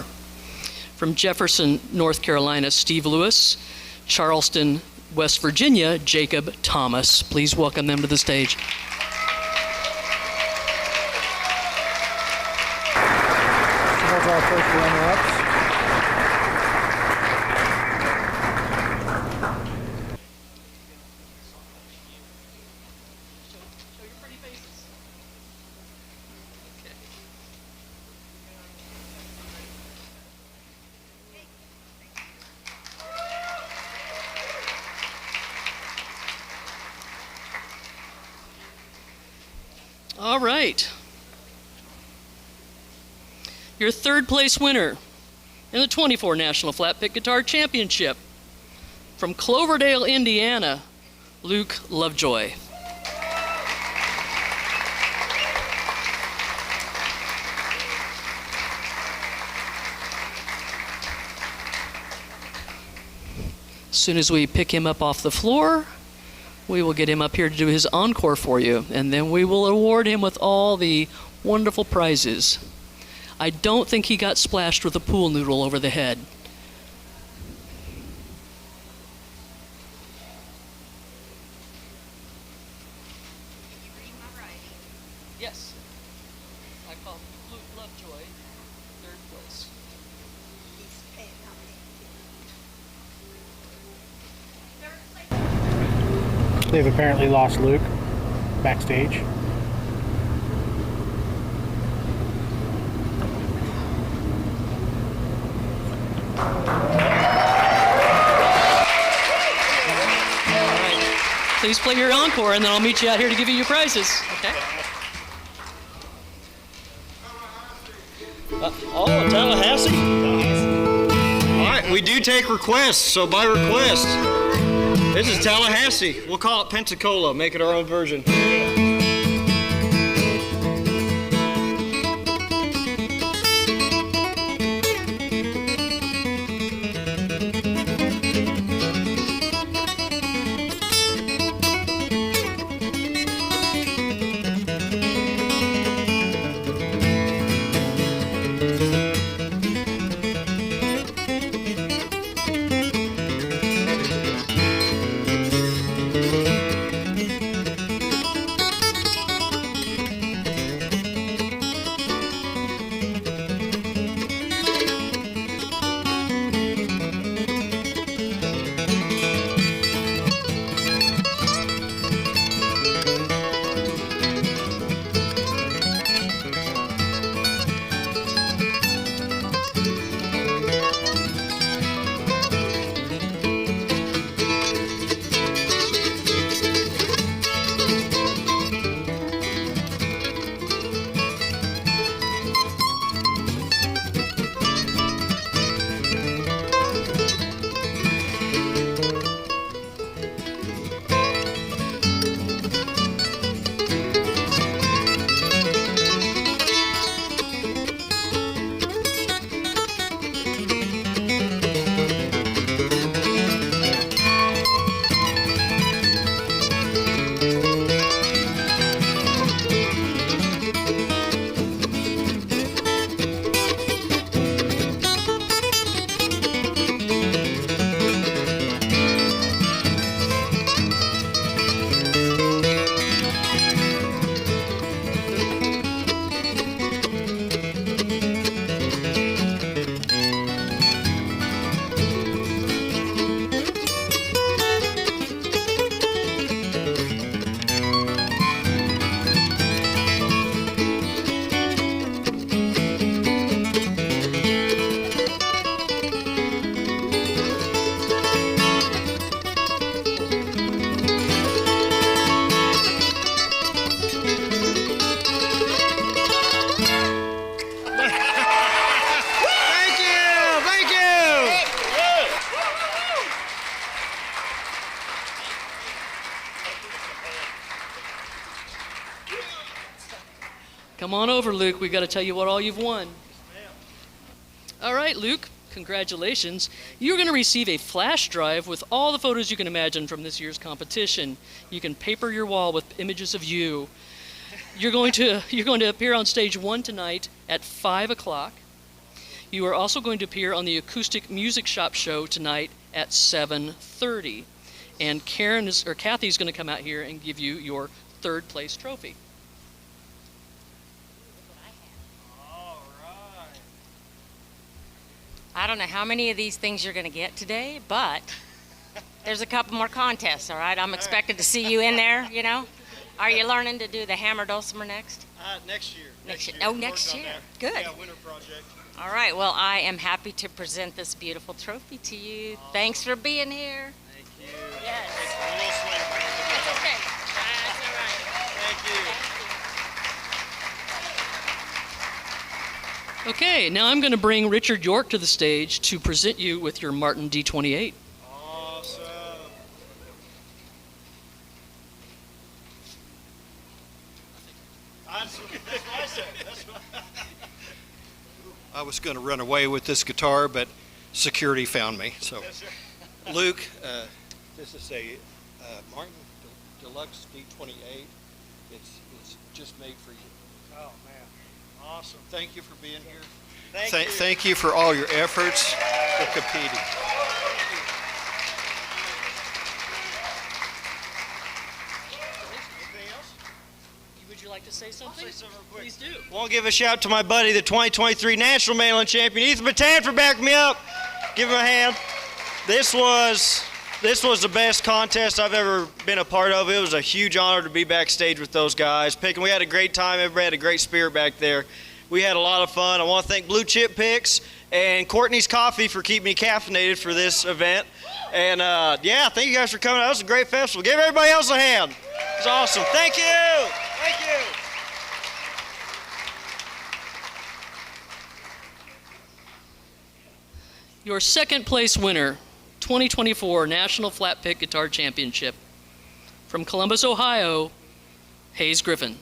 [SPEAKER 4] from Jefferson, North Carolina, Steve Lewis, Charleston, West Virginia, Jacob Thomas. Please welcome them to the stage.
[SPEAKER 1] Those are our first runner-ups.
[SPEAKER 4] All right. Your third place winner in the 24 National Flatpick Guitar Championship from Cloverdale, Indiana, Luke Lovejoy. As soon as we pick him up off the floor, we will get him up here to do his encore for you, and then we will award him with all the wonderful prizes. I don't think he got splashed with a pool noodle over the head. Yes. I call Luke Lovejoy, third place.
[SPEAKER 1] They've apparently lost Luke backstage.
[SPEAKER 4] Please play your encore, and then I'll meet you out here to give you your prizes. Okay?
[SPEAKER 10] Tallahassee? All right, we do take requests, so by request, this is Tallahassee. We'll call it Pensacola, make it our own version.
[SPEAKER 4] Come on over, Luke. We got to tell you what all you've won. All right, Luke, congratulations. You're going to receive a flash drive with all the photos you can imagine from this year's competition. You can paper your wall with images of you. You're going to appear on stage 1 tonight at 5 o'clock. You are also going to appear on the Acoustic Music Shop show tonight at 7:30. And Kathy's going to come out here and give you your 3rd place trophy.
[SPEAKER 11] I don't know how many of these things you're going to get today, but there's a couple more contests, all right? I'm expected to see you in there, you know? Are you learning to do the hammer dulcimer next?
[SPEAKER 10] Next year.
[SPEAKER 11] Next year. Oh, next year. Good.
[SPEAKER 10] Yeah, winter project.
[SPEAKER 11] All right, well, I am happy to present this beautiful trophy to you. Thanks for being here.
[SPEAKER 10] Thank you.
[SPEAKER 11] Yes.
[SPEAKER 10] It's a little sweaty.
[SPEAKER 11] That's okay. That's all right.
[SPEAKER 10] Thank you.
[SPEAKER 4] Okay, now I'm going to bring Richard York to the stage to present you with your Martin D28.
[SPEAKER 10] Awesome. That's what I said. I was going to run away with this guitar, but security found me. So, Luke, this is a Martin Deluxe D28. It's just made for you.
[SPEAKER 2] Oh, man. Awesome.
[SPEAKER 10] Thank you for being here.
[SPEAKER 2] Thank
[SPEAKER 10] you for all your efforts for competing.
[SPEAKER 4] Would you like to say something? Please do.
[SPEAKER 10] I want to give a shout out to my buddy, the 2023 National Hammer Champion, Ethan Batan, for backing me up. Give him a hand. This was the best contest I've ever been a part of. It was a huge honor to be backstage with those guys. We had a great time. Everybody had a great spirit back there. We had a lot of fun. I want to thank Blue Chip Picks and Courtney's Coffee for keeping me caffeinated for this event. And yeah, thank you guys for coming. That was a great festival. Give everybody else a hand. It was awesome. Thank you. Thank you.
[SPEAKER 4] Your 2nd place winner, 2024 National Flatpick Guitar Championship. From Columbus, Ohio, Hayes Griffin.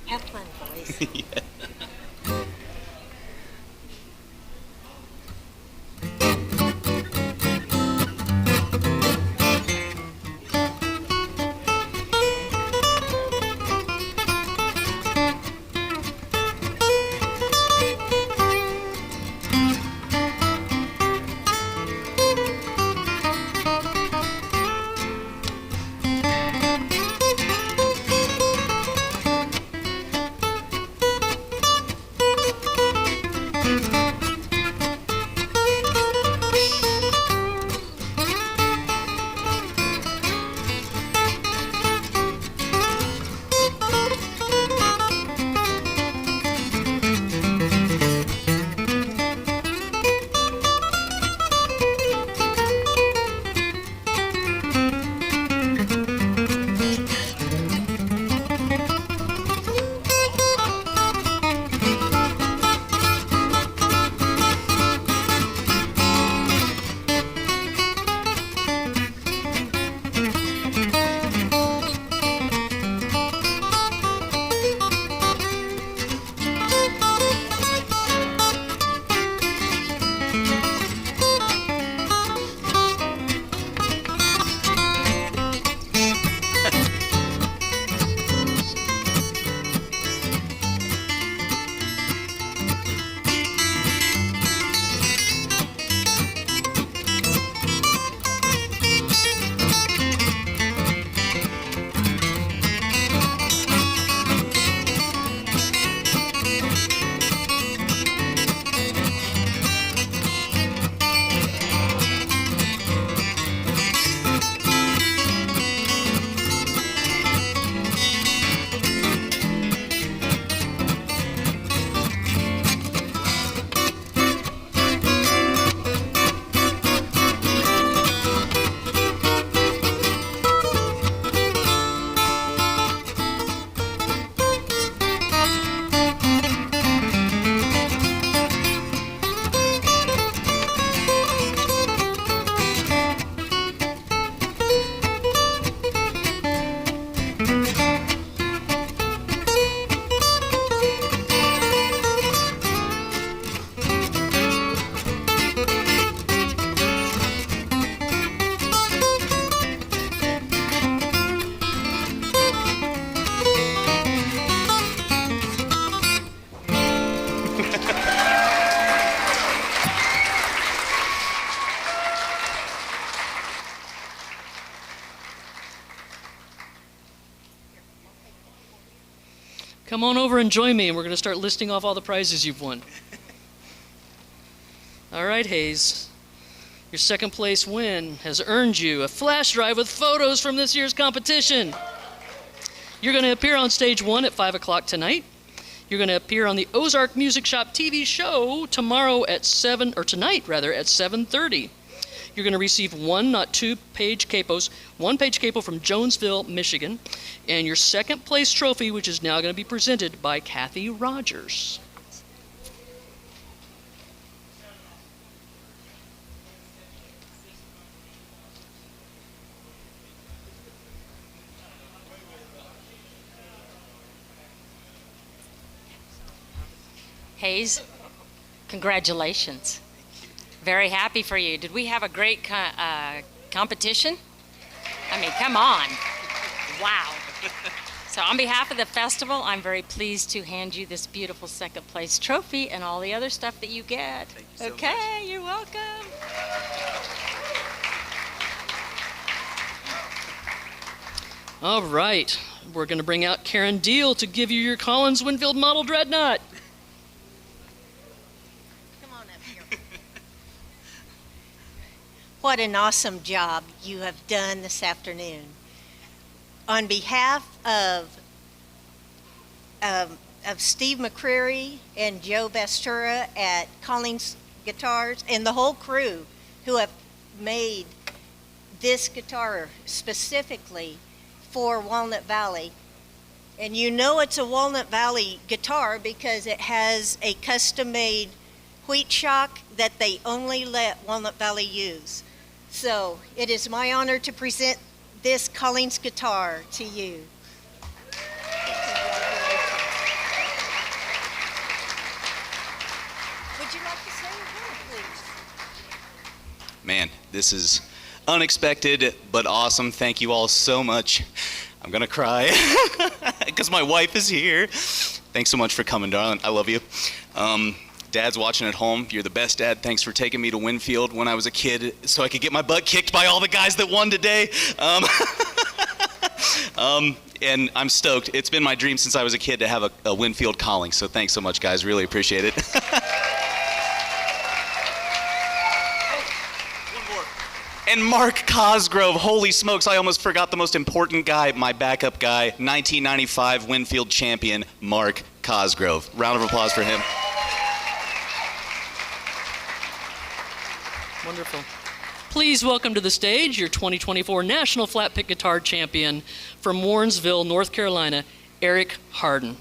[SPEAKER 11] Have fun, boys.
[SPEAKER 4] Come on over and join me, and we're going to start listing off all the prizes you've won. All right, Hayes. Your second place win has earned you a flash drive with photos from this year's competition. You're going to appear on stage 1 at 5 o'clock tonight. You're going to appear on the Ozark Music Shop TV show tonight at 7:30. You're going to receive one, not two page capos, one page capo from Jonesville, Michigan, and your second place trophy, which is now going to be presented by Kathy Rogers.
[SPEAKER 11] Hayes, congratulations. Very happy for you. Did we have a great competition? I mean, come on. Wow. So on behalf of the festival, I'm very pleased to hand you this beautiful second place trophy and all the other stuff that you get.
[SPEAKER 5] Thank you so
[SPEAKER 11] okay,
[SPEAKER 5] much.
[SPEAKER 11] You're welcome.
[SPEAKER 4] All right. We're going to bring out Karen Deal to give you your Collins Winfield Model Dreadnought.
[SPEAKER 12] What an awesome job you have done this afternoon. On behalf of Steve McCreary and Joe Bastura at Collins Guitars and the whole crew who have made this guitar specifically for Walnut Valley. And you know it's a Walnut Valley guitar because it has a custom-made wheat shock that they only let Walnut Valley use. So it is my honor to present this Collins guitar to you. Would you like to say a word, please?
[SPEAKER 13] Man, this is unexpected but awesome. Thank you all so much. I'm gonna cry because my wife is here. Thanks so much for coming, darling. I love you. Dad's watching at home. You're the best dad. Thanks for taking me to Winfield when I was a kid so I could get my butt kicked by all the guys that won today. And I'm stoked. It's been my dream since I was a kid to have a Winfield calling. So thanks so much, guys. Really appreciate it. One more. And Mark Cosgrove. Holy smokes, I almost forgot the most important guy, my backup guy, 1995 Winfield champion, Mark Cosgrove. Round of applause for him.
[SPEAKER 4] Wonderful. Please welcome to the stage your 2024 National Flatpick Guitar Champion from Warrensville, North Carolina, Eric Harden.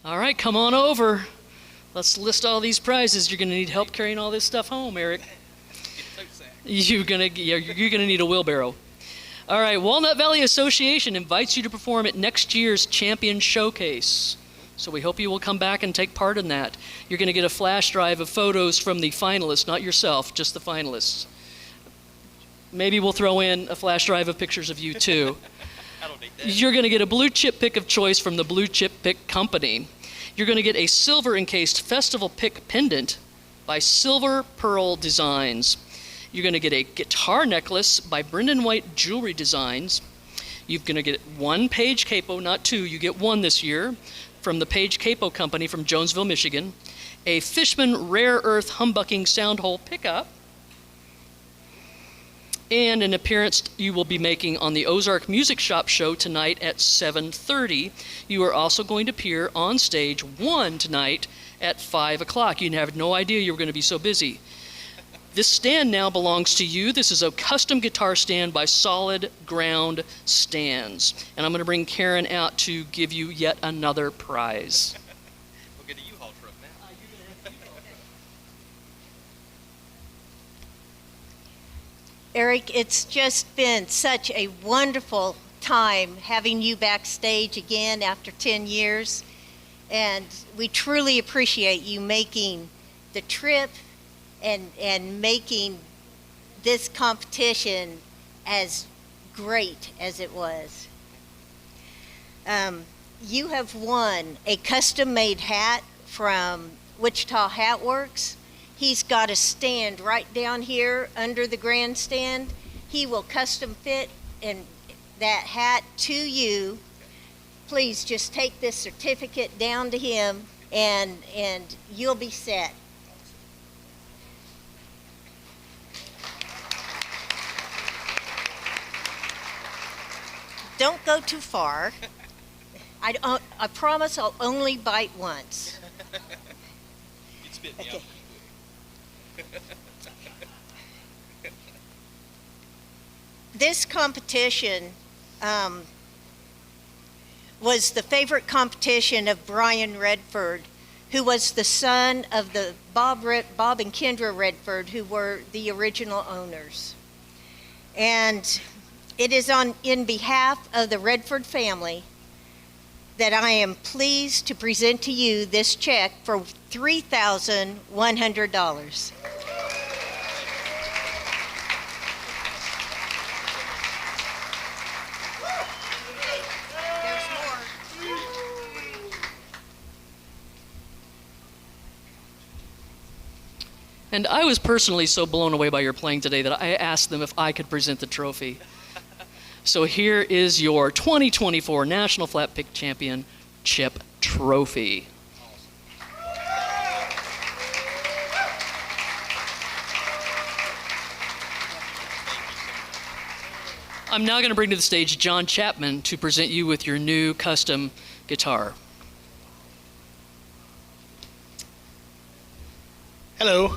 [SPEAKER 4] All right, come on over. Let's list all these prizes. You're going to need help carrying all this stuff home, Eric. You're gonna need a wheelbarrow. All right, Walnut Valley Association invites you to perform at next year's Champion Showcase. So we hope you will come back and take part in that. You're going to get a flash drive of photos from the finalists, not yourself, just the finalists. Maybe we'll throw in a flash drive of pictures of you too. You're going to get a blue chip pick of choice from the Blue Chip Pick Company. You're going to get a silver encased festival pick pendant by Silver Pearl Designs. You're going to get a guitar necklace by Brendan White Jewelry Designs. You're going to get one Page Capo, not two, you get one this year, from the Page Capo Company from Jonesville, Michigan. A Fishman Rare Earth Humbucking Soundhole pickup. And an appearance you will be making on the Ozark Music Shop show tonight at 7:30. You are also going to appear on stage tonight at 5 o'clock. You have no idea you were going to be so busy. This stand now belongs to you. This is a custom guitar stand by Solid Ground Stands. And I'm going to bring Karen out to give you yet another prize.
[SPEAKER 5] We'll get a U-Haul truck now.
[SPEAKER 12] Eric, it's just been such a wonderful time having you backstage again after 10 years. And we truly appreciate you making the trip and making this competition as great as it was. You have won a custom-made hat from Wichita Hat Works. He's got a stand right down here under the grandstand. He will custom fit that hat to you. Please just take this certificate down to him and you'll be set. Don't go too far. I promise I'll only bite once.
[SPEAKER 5] You'd spit me
[SPEAKER 12] Okay.
[SPEAKER 5] out.
[SPEAKER 12] This competition was the favorite competition of Brian Redford, who was the son of the Bob and Kendra Redford, who were the original owners. And it is in behalf of the Redford family that I am pleased to present to you this check for $3,100.
[SPEAKER 4] And I was personally so blown away by your playing today that I asked them if I could present the trophy. So here is your 2024 National Flatpick Championship trophy. I'm now going to bring to the stage John Chapman to present you with your new custom guitar.
[SPEAKER 6] Hello,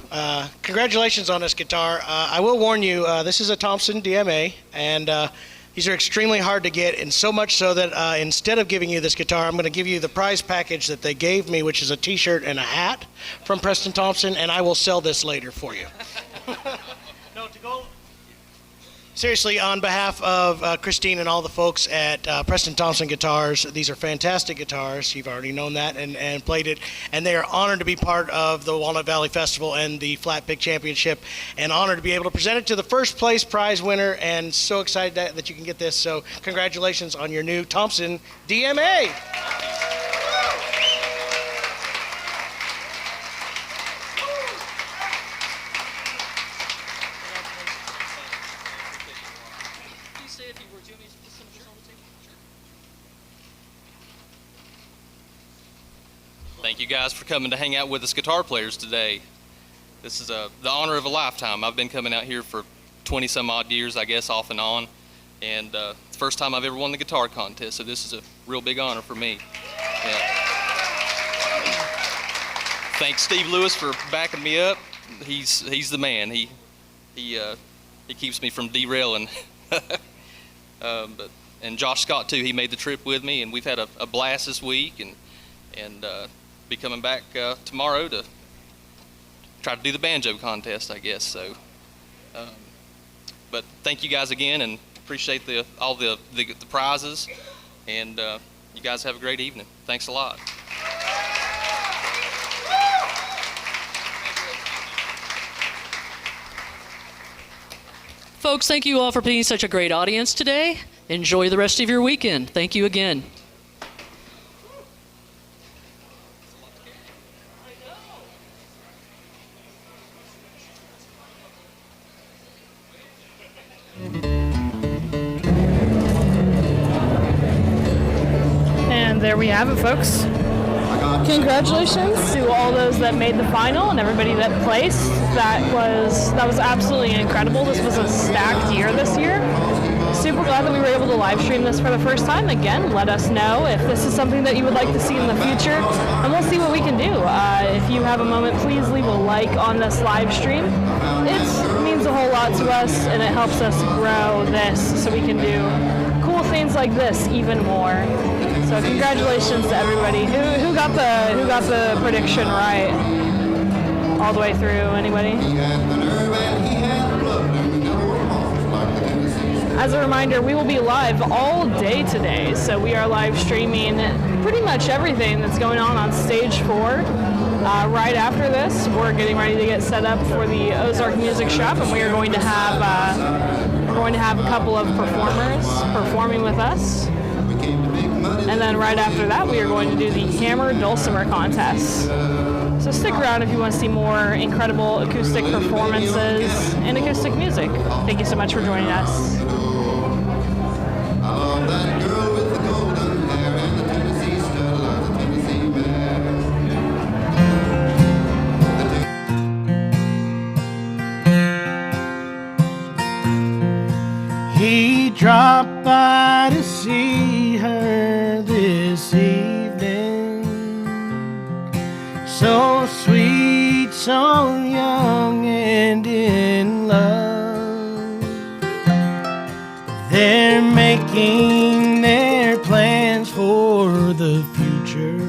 [SPEAKER 6] congratulations on this guitar. I will warn you, this is a Thompson DMA, and these are extremely hard to get, and so much so that instead of giving you this guitar, I'm going to give you the prize package that they gave me, which is a t-shirt and a hat from Preston Thompson, and I will sell this later for you. No, to go. Seriously, on behalf of Christine and all the folks at Preston Thompson Guitars, these are fantastic guitars. You've already known that and played it. And they are honored to be part of the Walnut Valley Festival and the Flatpick Championship, and honored to be able to present it to the first place prize winner, and so excited that you can get this. So congratulations on your new Thompson DMA.
[SPEAKER 5] Thank you guys for coming to hang out with us guitar players today. This is the honor of a lifetime. I've been coming out here for 20 some odd years, I guess, off and on. And it's the first time I've ever won the guitar contest, so this is a real big honor for me. Yeah. Thanks Steve Lewis for backing me up. He's the man. He keeps me from derailing. And Josh Scott too. He made the trip with me, and we've had a blast this week. and be coming back tomorrow to try to do the banjo contest, I guess. So, but thank you guys again, and appreciate all the prizes, and you guys have a great evening. Thanks a lot.
[SPEAKER 4] Folks, thank you all for being such a great audience today. Enjoy the rest of your weekend. Thank you again.
[SPEAKER 3] And there we have it, folks. Congratulations to all those that made the final and everybody that placed. That was absolutely incredible. This was a stacked year this year. Super glad that we were able to live stream this for the first time. Again, let us know if this is something that you would like to see in the future, and we'll see what we can do. If you have a moment, please leave a like on this live stream. It means a whole lot to us, and it helps us grow this so we can do cool things like this even more. So congratulations to everybody. Who got the prediction right all the way through? Anybody? As a reminder, we will be live all day today, so we are live streaming pretty much everything that's going on Stage 4. Right after this, we're getting ready to get set up for the Ozark Music Shop, and we are going to have a couple of performers performing with us. And then right after that, we are going to do the Hammer Dulcimer contest. So stick around if you want to see more incredible acoustic performances and acoustic music. Thank you so much for joining us.
[SPEAKER 6] He dropped by to see her this evening. So sweet, so young and in love. They're making their plans for the future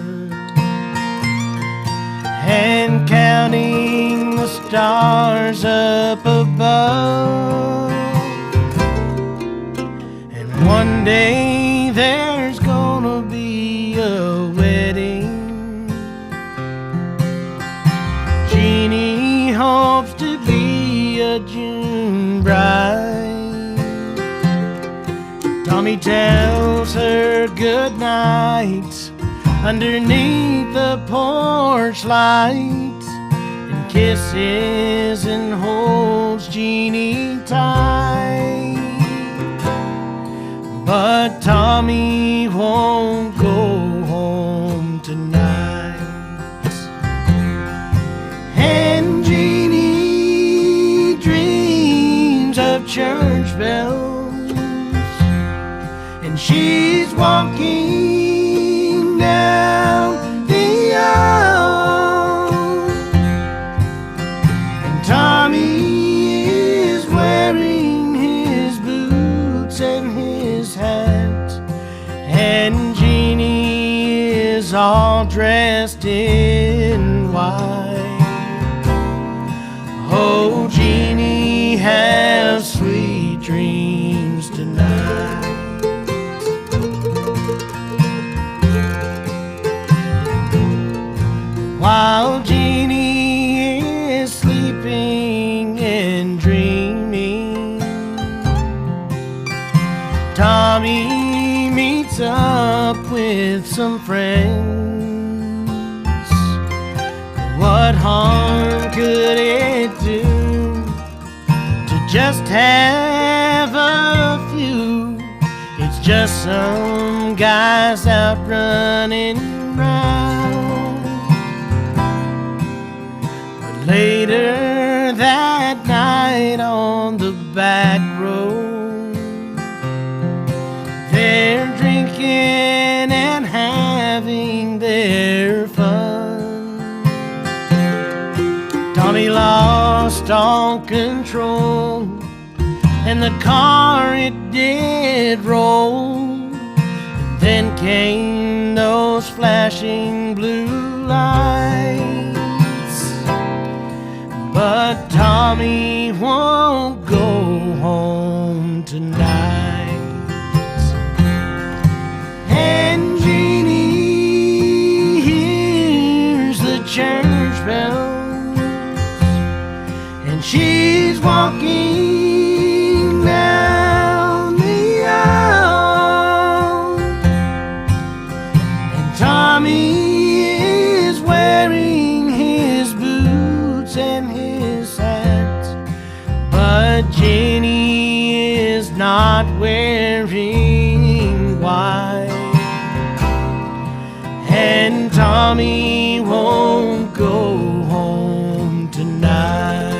[SPEAKER 6] and counting the stars up above. One day there's gonna be a wedding. Jeannie hopes to be a June bride. Tommy tells her good night underneath the porch light and kisses and holds Jeannie tight. But Tommy won't go home tonight. And Jeannie dreams of church bells, and she's walking down the aisle. And Tommy is wearing his boots and his hat, and Jeannie is all dressed in white. Oh, Jeannie, have sweet dreams tonight. While Jeannie is sleeping and dreaming, Tommy meets up with some friends. What harm could it do to just have a few? It's just some guys out running around. But later that night on the back road, they're drinking and having their fun. Tommy lost all control, and the car, it did roll. And then came those flashing blue lights. But Tommy won't go home tonight. And Jeannie hears the church bells, and she's walking down the aisle. And Tommy is wearing his boots and his hat, but Jenny is not wearing white. And Tommy won't go home tonight.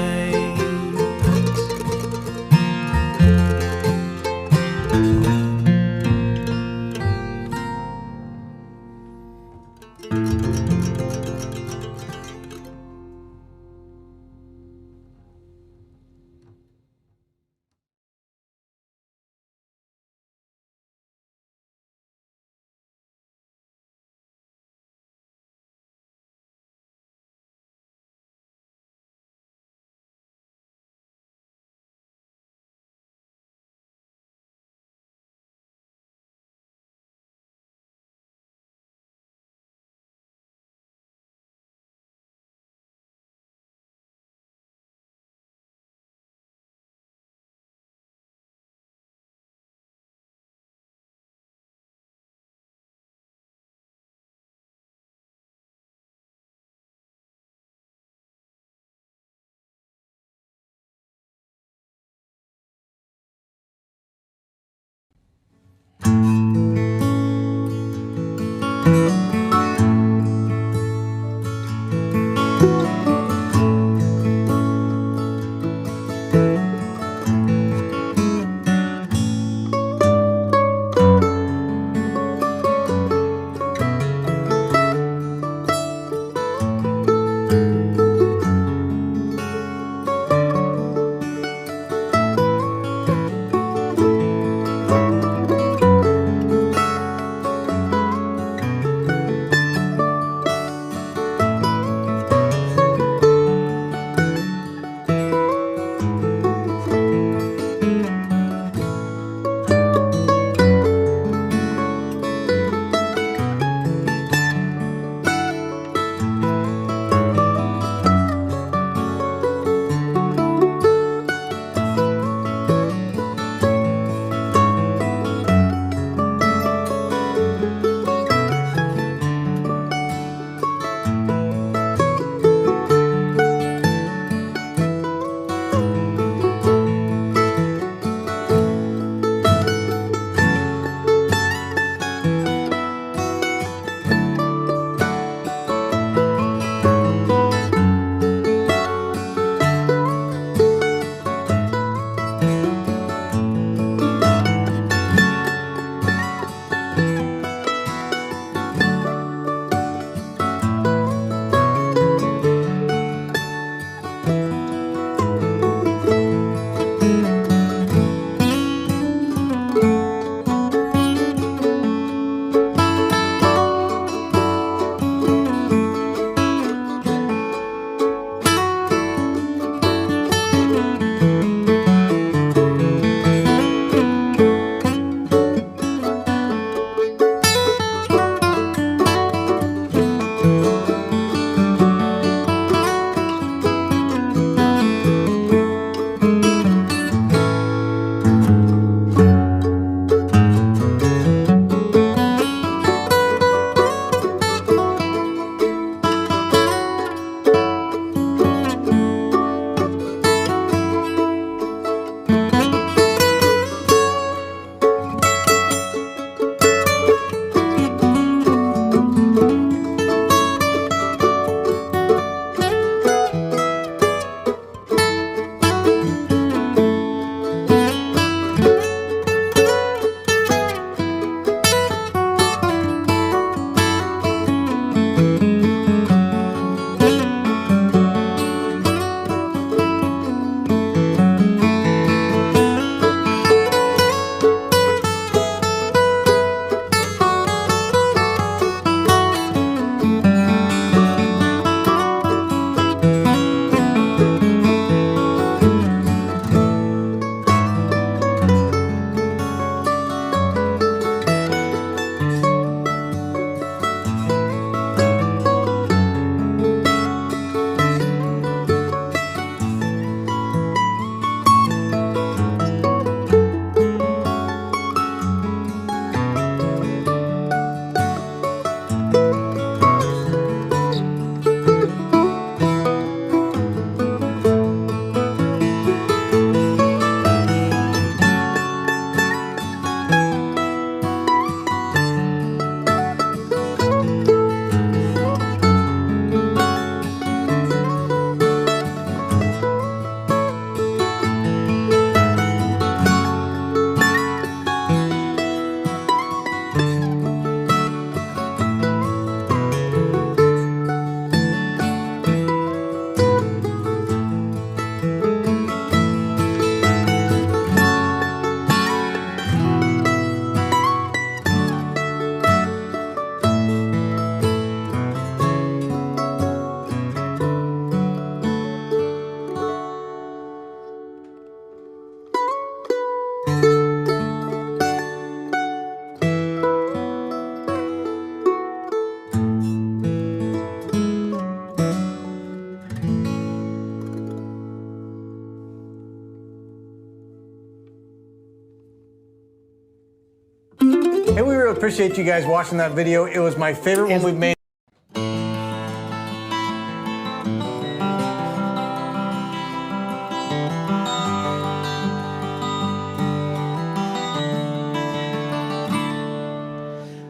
[SPEAKER 14] appreciate you guys watching that video. It was my favorite one we've made.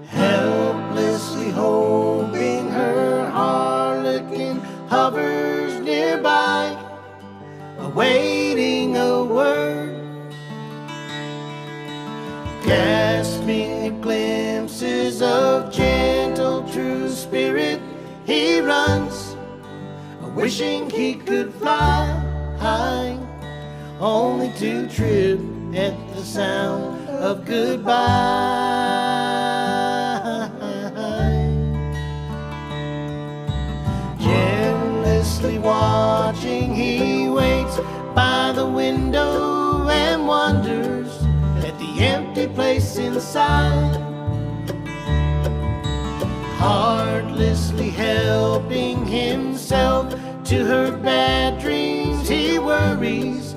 [SPEAKER 6] Helplessly hoping her harlequin hovers nearby, awaiting a word, gasping at glimpses of gentle true spirit. He runs, wishing he could fly high, only to trip at the sound of goodbye. Jealously watching, he waits by the window and wonders at the empty place inside. Heartlessly helping himself to her bad dreams, he worries,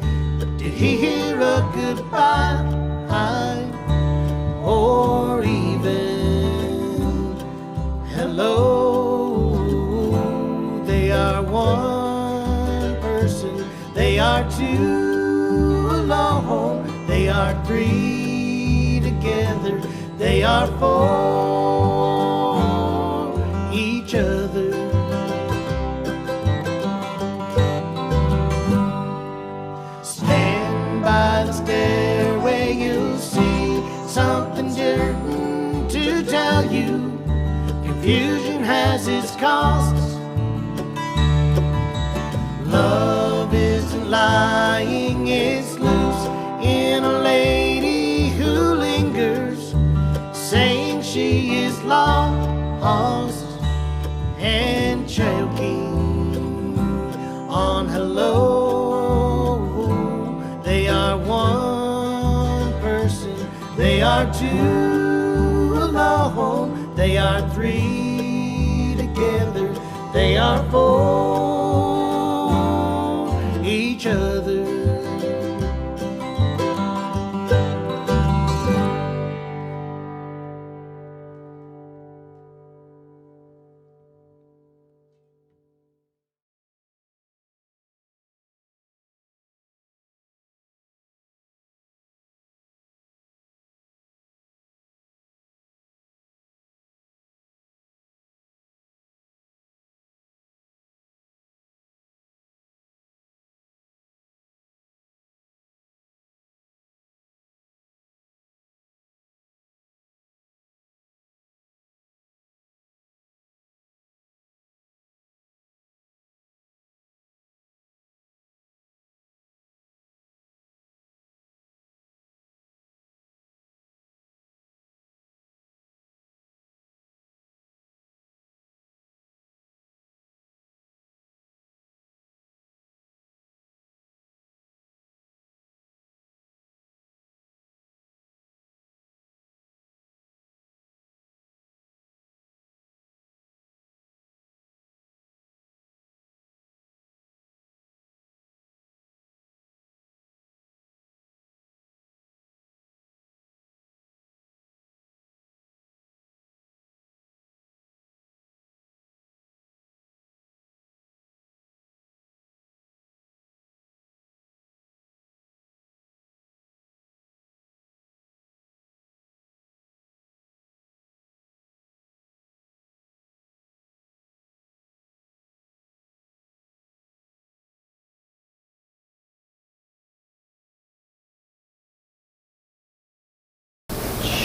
[SPEAKER 6] did he hear a goodbye? Or even hello? They are one person, they are two alone, they are three together, they are for each other. Stand by the stairway, you'll see something certain to tell you. Confusion has its costs. Love isn't lying, it's loose in a lady who lingers, saying she is lost and choking on hello. They are one person, they are two alone, they are three together, they are for each other.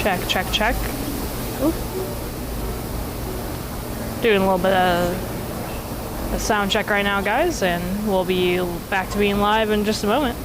[SPEAKER 3] Check, check, check. Ooh. Doing a little bit of a sound check right now, guys, and we'll be back to being live in just a moment.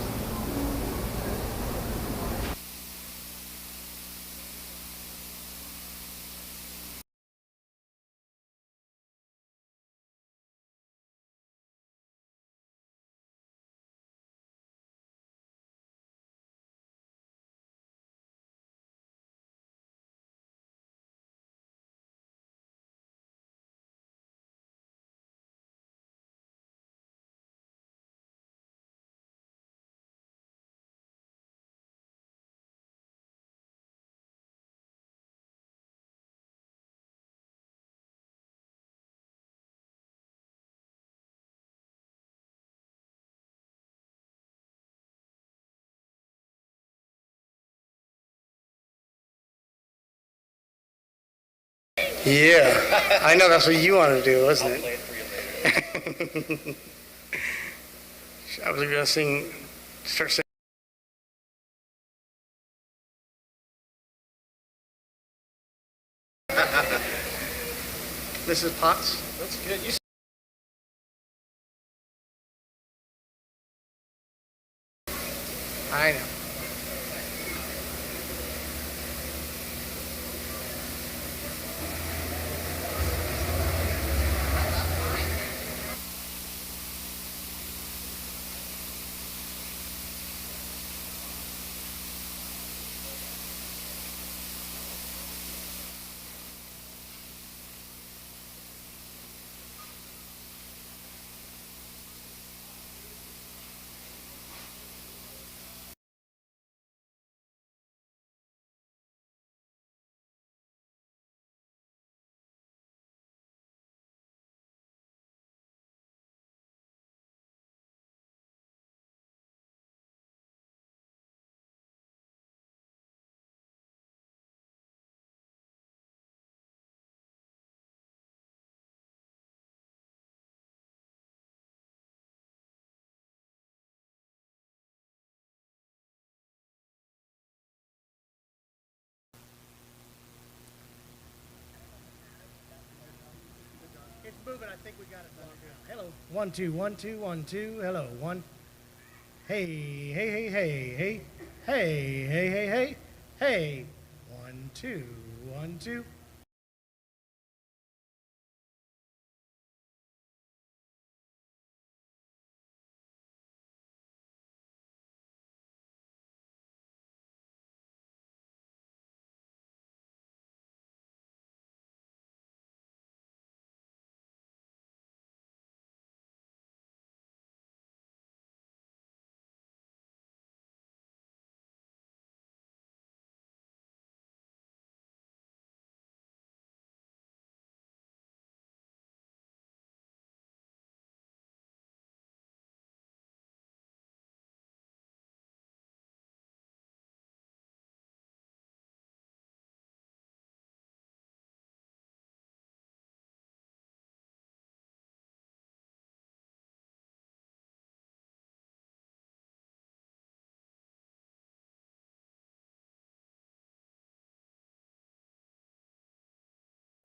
[SPEAKER 6] Yeah, I know that's what you want to do, isn't it?
[SPEAKER 5] Play it for you later.
[SPEAKER 6] I was gonna start singing. Mrs. Potts.
[SPEAKER 2] That's good.
[SPEAKER 6] I know. It's moving. I think we got it. Hello. 1 2 1 2 1 2. Hello. 1. Hey hey hey hey hey hey hey hey hey hey. 1 2 1 2.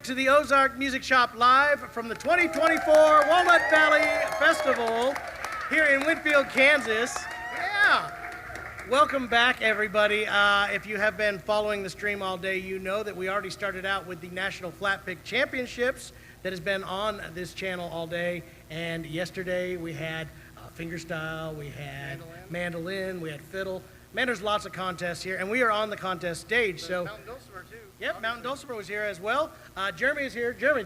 [SPEAKER 6] To the Ozark Music Shop live from the 2024 Walnut Valley Festival here in Winfield, Kansas. Yeah. Welcome back, everybody. If you have been following the stream all day, you know that we already started out with the National Flatpick Championships that has been on this channel all day. And yesterday we had fingerstyle, we had mandolin, we had fiddle. Man, there's lots of contests here, and we are on the contest stage. So,
[SPEAKER 2] Mountain Dulcimer too.
[SPEAKER 6] Yep, Mountain Dulcimer was here as well. Jeremy is here. Jeremy,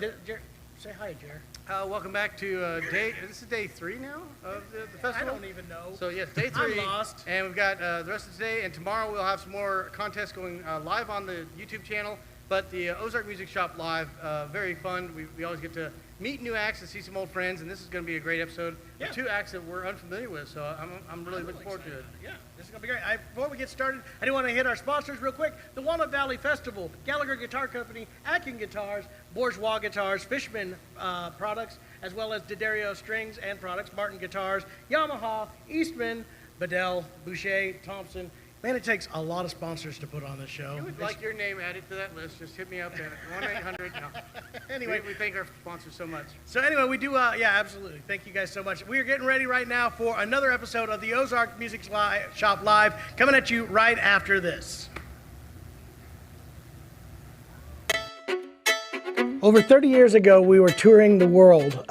[SPEAKER 6] say hi, Jer.
[SPEAKER 2] Welcome back to this is day 3 now of the festival.
[SPEAKER 6] I don't even know.
[SPEAKER 2] So yes, day 3.
[SPEAKER 6] I'm lost.
[SPEAKER 2] And we've got the rest of today, and tomorrow we'll have some more contests going live on the YouTube channel. But the Ozark Music Shop live, very fun. We always get to meet new acts and see some old friends, and this is going to be a great episode.
[SPEAKER 6] Yeah.
[SPEAKER 2] 2 acts that we're unfamiliar with, so I'm really looking forward to it.
[SPEAKER 6] Yeah, this is going to be great. Before we get started, I do want to hit our sponsors real quick. The Walnut Valley Festival, Gallagher Guitar Company, Atkin Guitars, Bourgeois Guitars, Fishman Products, as well as D'Addario Strings and Products, Martin Guitars, Yamaha, Eastman, Bedell, Boucher, Thompson. Man, it takes a lot of sponsors to put on this show.
[SPEAKER 2] If you would like your name added to that list, just hit me up at 1-800. No.
[SPEAKER 6] Anyway,
[SPEAKER 2] we thank our sponsors so much.
[SPEAKER 6] So anyway, we do, yeah, absolutely. Thank you guys so much. We are getting ready right now for another episode of the Ozark Music Shop Live, coming at you right after this. Over 30 years ago, we were touring the world,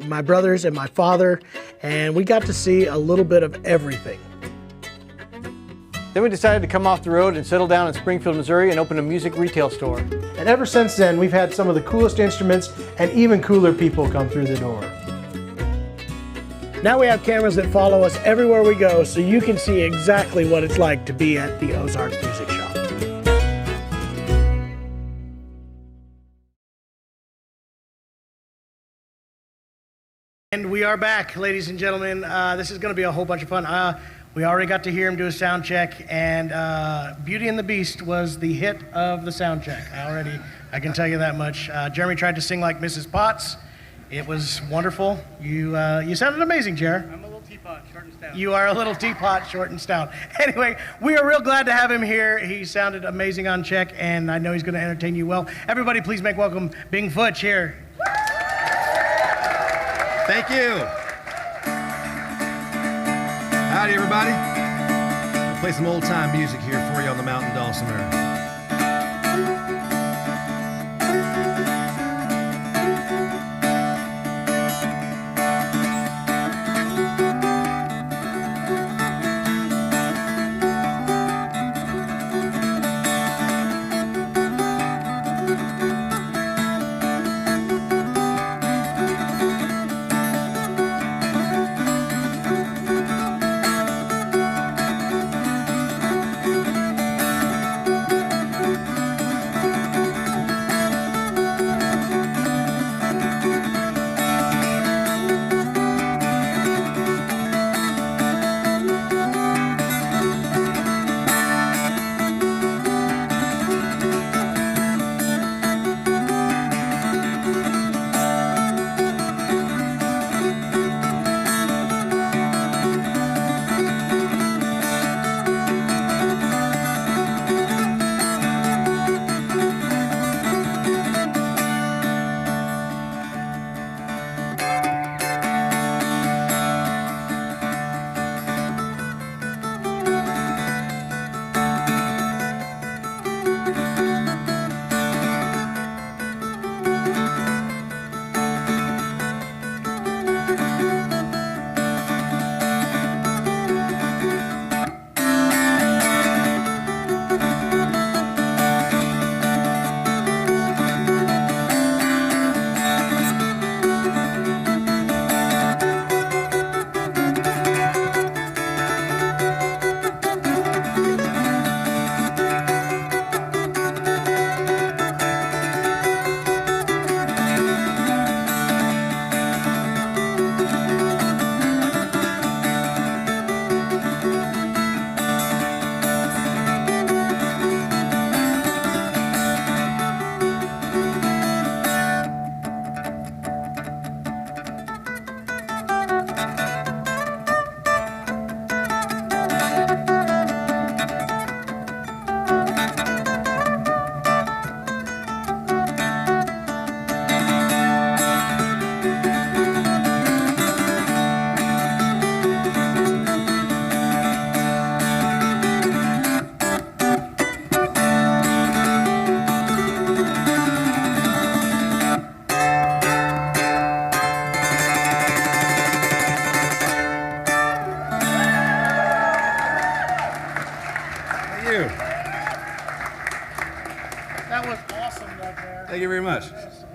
[SPEAKER 6] my brothers and my father, and we got to see a little bit of everything.
[SPEAKER 14] Then we decided to come off the road and settle down in Springfield, Missouri and open a music retail store.
[SPEAKER 1] And ever since then, we've had some of the coolest instruments and even cooler people come through the door.
[SPEAKER 6] Now we have cameras that follow us everywhere we go, so you can see exactly what it's like to be at the Ozark Music Shop. And we are back, ladies and gentlemen. This is going to be a whole bunch of fun. We already got to hear him do a sound check, and Beauty and the Beast was the hit of the sound check. I already
[SPEAKER 2] I can tell you that much. Jeremy tried to sing like Mrs. Potts. It was wonderful. You sounded amazing, Jer. I'm a little teapot, short and stout. You are a little teapot, short and stout. Anyway, we are real glad to have him here. He sounded amazing on check, and I know he's going to entertain you well. Everybody, please make welcome Bing Futch here.
[SPEAKER 15] Thank you. Howdy, everybody. I'll play some old-time music here for you on the Mountain Dulcimer.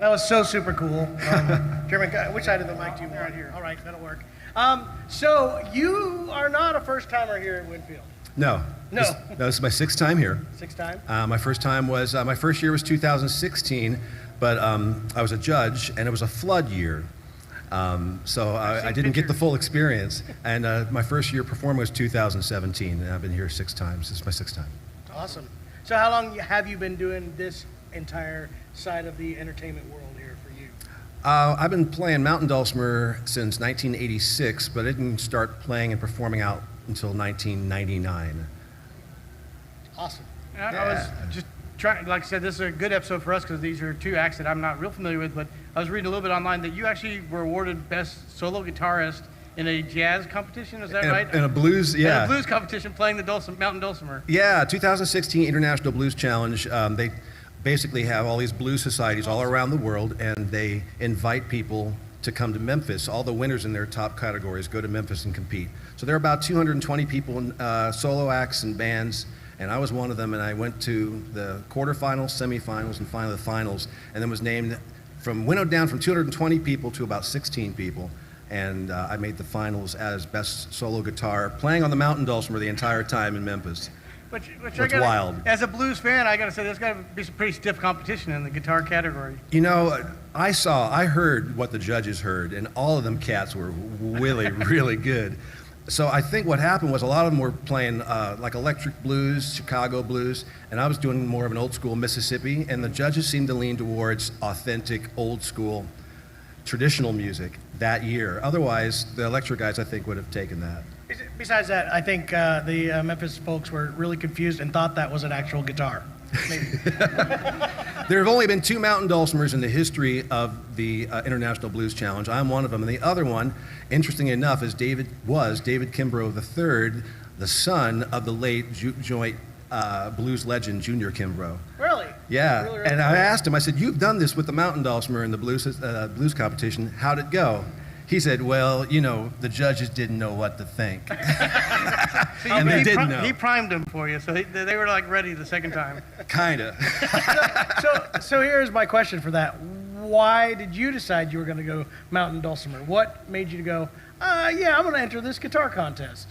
[SPEAKER 2] That was so super cool. Jeremy, which side of the mic do you want? Right here. All right, that'll work. So you are not a first-timer here at Winfield.
[SPEAKER 15] No.
[SPEAKER 2] No.
[SPEAKER 15] This is my sixth time here.
[SPEAKER 2] Sixth time?
[SPEAKER 15] My first year was 2016, but I was a judge, and it was a flood year. So I didn't get the full experience. And my first year performing was 2017, and I've been here 6 times. This is my 6th time.
[SPEAKER 2] Awesome. So how long have you been doing this entire side of the entertainment world here for you?
[SPEAKER 15] I've been playing mountain dulcimer since 1986, but I didn't start playing and performing out until 1999.
[SPEAKER 2] Awesome. I was just trying, like I said, this is a good episode for us because these are 2 acts that I'm not real familiar with, but I was reading a little bit online that you actually were awarded Best Solo Guitarist in a jazz competition, is that right?
[SPEAKER 15] In a blues, yeah.
[SPEAKER 2] In a blues competition playing the mountain dulcimer.
[SPEAKER 15] Yeah, 2016 International Blues Challenge. They basically have all these blues societies all around the world, and they invite people to come to Memphis. All the winners in their top categories go to Memphis and compete. So there are about 220 people in solo acts and bands, and I was one of them, and I went to the quarterfinals, semifinals, and finally the finals, and then was named winnowed down from 220 people to about 16 people. And I made the finals as best solo guitar, playing on the mountain dulcimer the entire time in Memphis.
[SPEAKER 2] Which
[SPEAKER 15] it's wild.
[SPEAKER 2] As a blues fan, I got to say, there's got to be some pretty stiff competition in the guitar category.
[SPEAKER 15] You know, I heard what the judges heard, and all of them cats were really, really good. So I think what happened was a lot of them were playing like electric blues, Chicago blues, and I was doing more of an old school Mississippi, and the judges seemed to lean towards authentic, old school, traditional music that year. Otherwise, the electric guys, I think, would have taken that.
[SPEAKER 2] Besides that, I think the Memphis folks were really confused and thought that was an actual guitar. Maybe.
[SPEAKER 15] There have only been 2 mountain dulcimers in the history of the International Blues Challenge. I'm one of them, and the other one, interestingly enough, is David Kimbrough III, the son of the late joint blues legend Junior Kimbrough.
[SPEAKER 2] Really?
[SPEAKER 15] Yeah,
[SPEAKER 2] Really
[SPEAKER 15] and I asked him, I said, you've done this with the mountain dulcimer in the blues competition. How'd it go? He said, well, you know, the judges didn't know what to think. And they didn't know.
[SPEAKER 2] He primed them for you, so they were like ready the second time.
[SPEAKER 15] Kinda.
[SPEAKER 2] So here's my question for that. Why did you decide you were going to go mountain dulcimer? What made you go, yeah, I'm going to enter this guitar contest?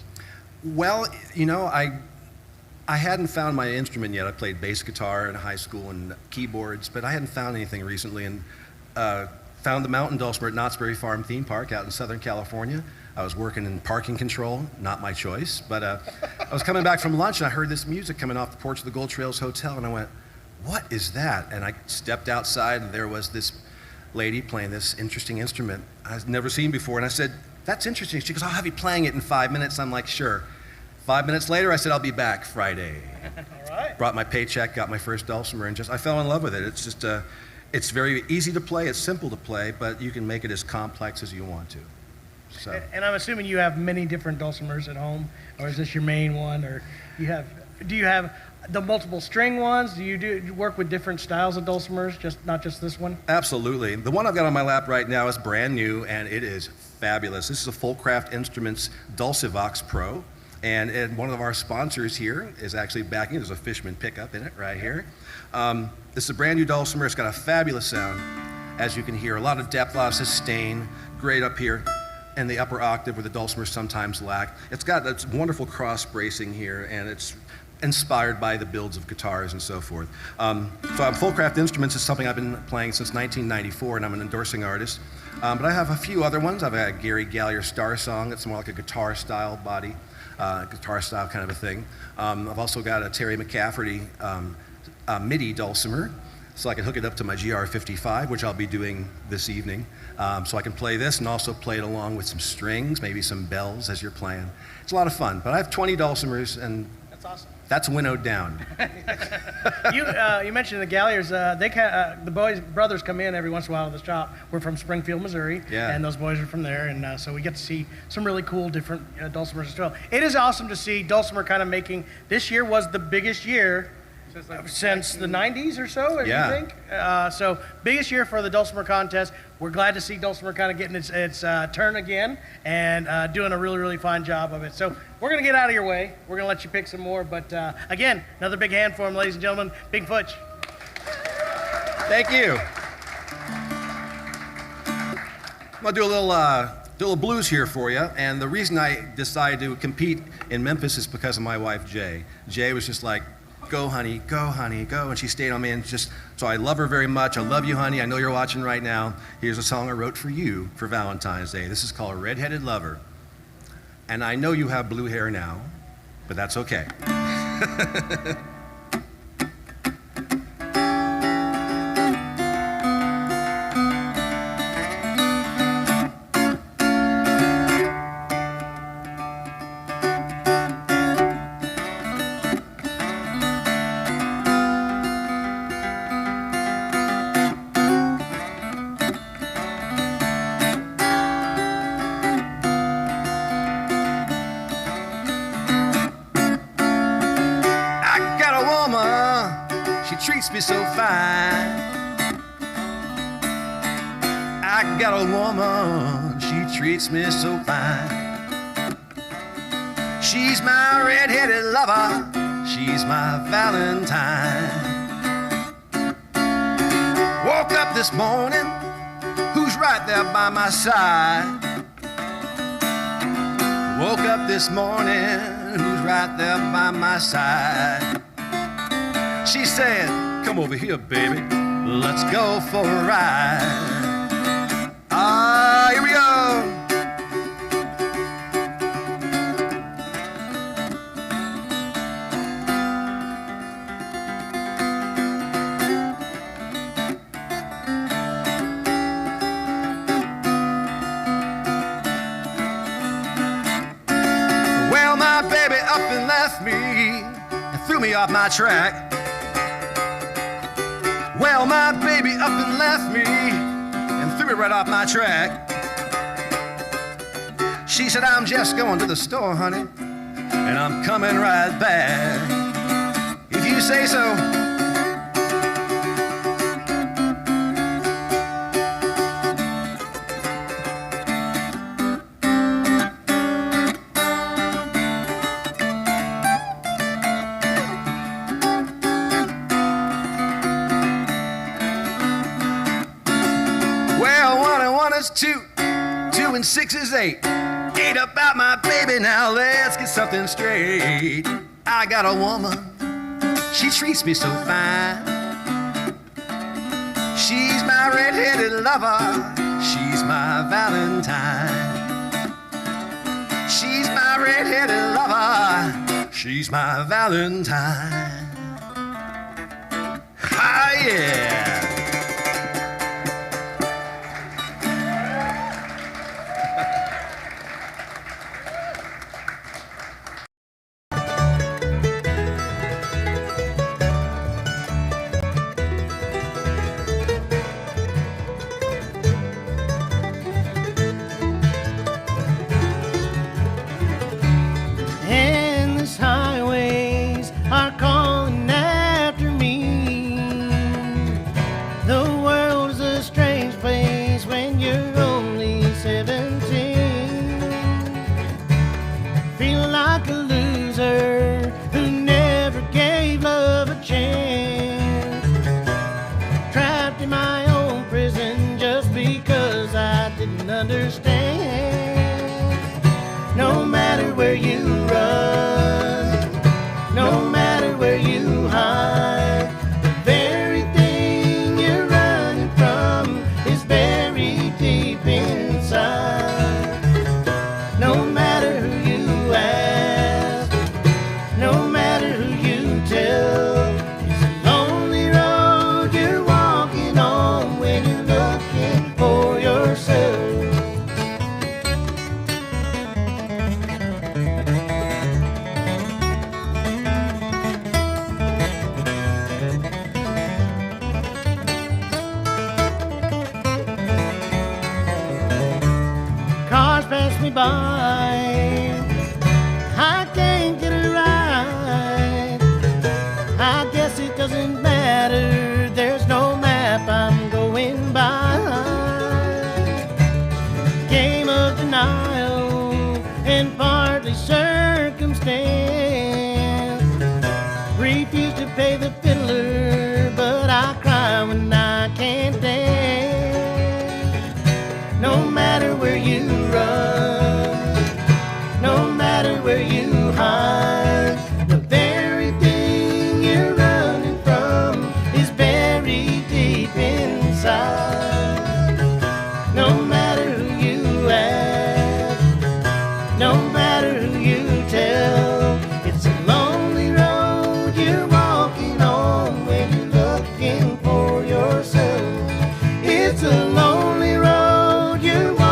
[SPEAKER 15] Well, you know, I hadn't found my instrument yet. I played bass guitar in high school and keyboards, but I hadn't found anything recently, and found the mountain dulcimer at Knott's Berry Farm Theme Park out in Southern California. I was working in parking control, not my choice, but I was coming back from lunch and I heard this music coming off the porch of the Gold Trails Hotel, and I went, what is that? And I stepped outside and there was this lady playing this interesting instrument I'd never seen before, and I said, that's interesting. She goes, I'll have you playing it in 5 minutes. I'm like, sure. 5 minutes later, I said, I'll be back Friday.
[SPEAKER 2] All right.
[SPEAKER 15] Brought my paycheck, got my first dulcimer, and I fell in love with it. It's just, it's very easy to play, it's simple to play, but you can make it as complex as you want to. So.
[SPEAKER 2] And I'm assuming you have many different dulcimers at home, or is this your main one, or do you have the multiple string ones? Do you work with different styles of dulcimers, not just this one?
[SPEAKER 15] Absolutely. The one I've got on my lap right now is brand new, and it is fabulous. This is a Fullcraft Instruments Dulcivox Pro, and one of our sponsors here is actually backing it. There's a Fishman pickup in it right here. This is a brand new dulcimer. It's got a fabulous sound, as you can hear. A lot of depth, a lot of sustain, great up here in the upper octave where the dulcimers sometimes lack. It's got this wonderful cross bracing here, and it's inspired by the builds of guitars and so forth. Fullcraft Instruments is something I've been playing since 1994, and I'm an endorsing artist. But I have a few other ones. I've got a Gary Gallier Star Song. It's more like a guitar style body, guitar style kind of a thing. I've also got a Terry McCafferty MIDI dulcimer, so I can hook it up to my GR55, which I'll be doing this evening. So I can play this and also play it along with some strings, maybe some bells as you're playing. It's a lot of fun, but I have 20 dulcimers, and
[SPEAKER 2] that's awesome.
[SPEAKER 15] That's winnowed down.
[SPEAKER 2] You mentioned the Galliers. The brothers come in every once in a while to the shop. We're from Springfield, Missouri, and those boys are from there, and so we get to see some really cool different dulcimers as well. It is awesome to see dulcimer kind of making. This year was the biggest year since the 90s or so, you think? So biggest year for the dulcimer contest. We're glad to see dulcimer kind of getting its turn again and doing a really, really fine job of it. So we're going to get out of your way. We're going to let you pick some more. But again, another big hand for him, ladies and gentlemen. Big Futch.
[SPEAKER 15] Thank you. I'm going to do a little blues here for you. And the reason I decided to compete in Memphis is because of my wife, Jay. Jay was just like, go, honey, go, and she stayed on me, and so I love her very much. I love you, honey. I know you're watching right now. Here's a song I wrote for you for Valentine's Day. This is called Red-Headed Lover. And I know you have blue hair now, but that's okay. Treats me so fine. I got a woman, she treats me so fine. She's my red-headed lover, she's my Valentine. Woke up this morning, who's right there by my side? Woke up this morning, who's right there by my side? She said, come over here, baby, let's go for a ride. Here we go. me off my track. Well, my baby up and left me and threw me right off my track. She said, I'm just going to the store, honey, and I'm coming right back. If you say so. Well, 1 and 1 is 2, 2 and 6 is 8. Ain't about my baby, now let's get something straight. I got a woman, she treats me so fine. She's my red-headed lover, she's my Valentine. She's my red-headed lover, she's my Valentine. Ah, yeah.
[SPEAKER 6] Endless highways are calling after me. The world's a strange place when you're only 17. Feel like a loser who never gave love a chance. Trapped in my own prison just because I didn't understand. No matter where you run, no matter where you hide, the very thing you're running from is buried deep inside. No matter who you ask, no matter who you tell, it's a lonely road you're walking on when you're looking for yourself. Cars pass me by, I can't get a ride. I guess it doesn't matter, there's no map I'm going by. Game of denial and partly circumstance. Refuse to pay the fiddler, but I cry when I can't dance. No matter where you run, no matter where you hide, the very thing you're running from is buried deep inside. No matter who you ask, no matter who you tell, it's a lonely road you're walking on when you're looking for yourself. It's a lonely road you're walking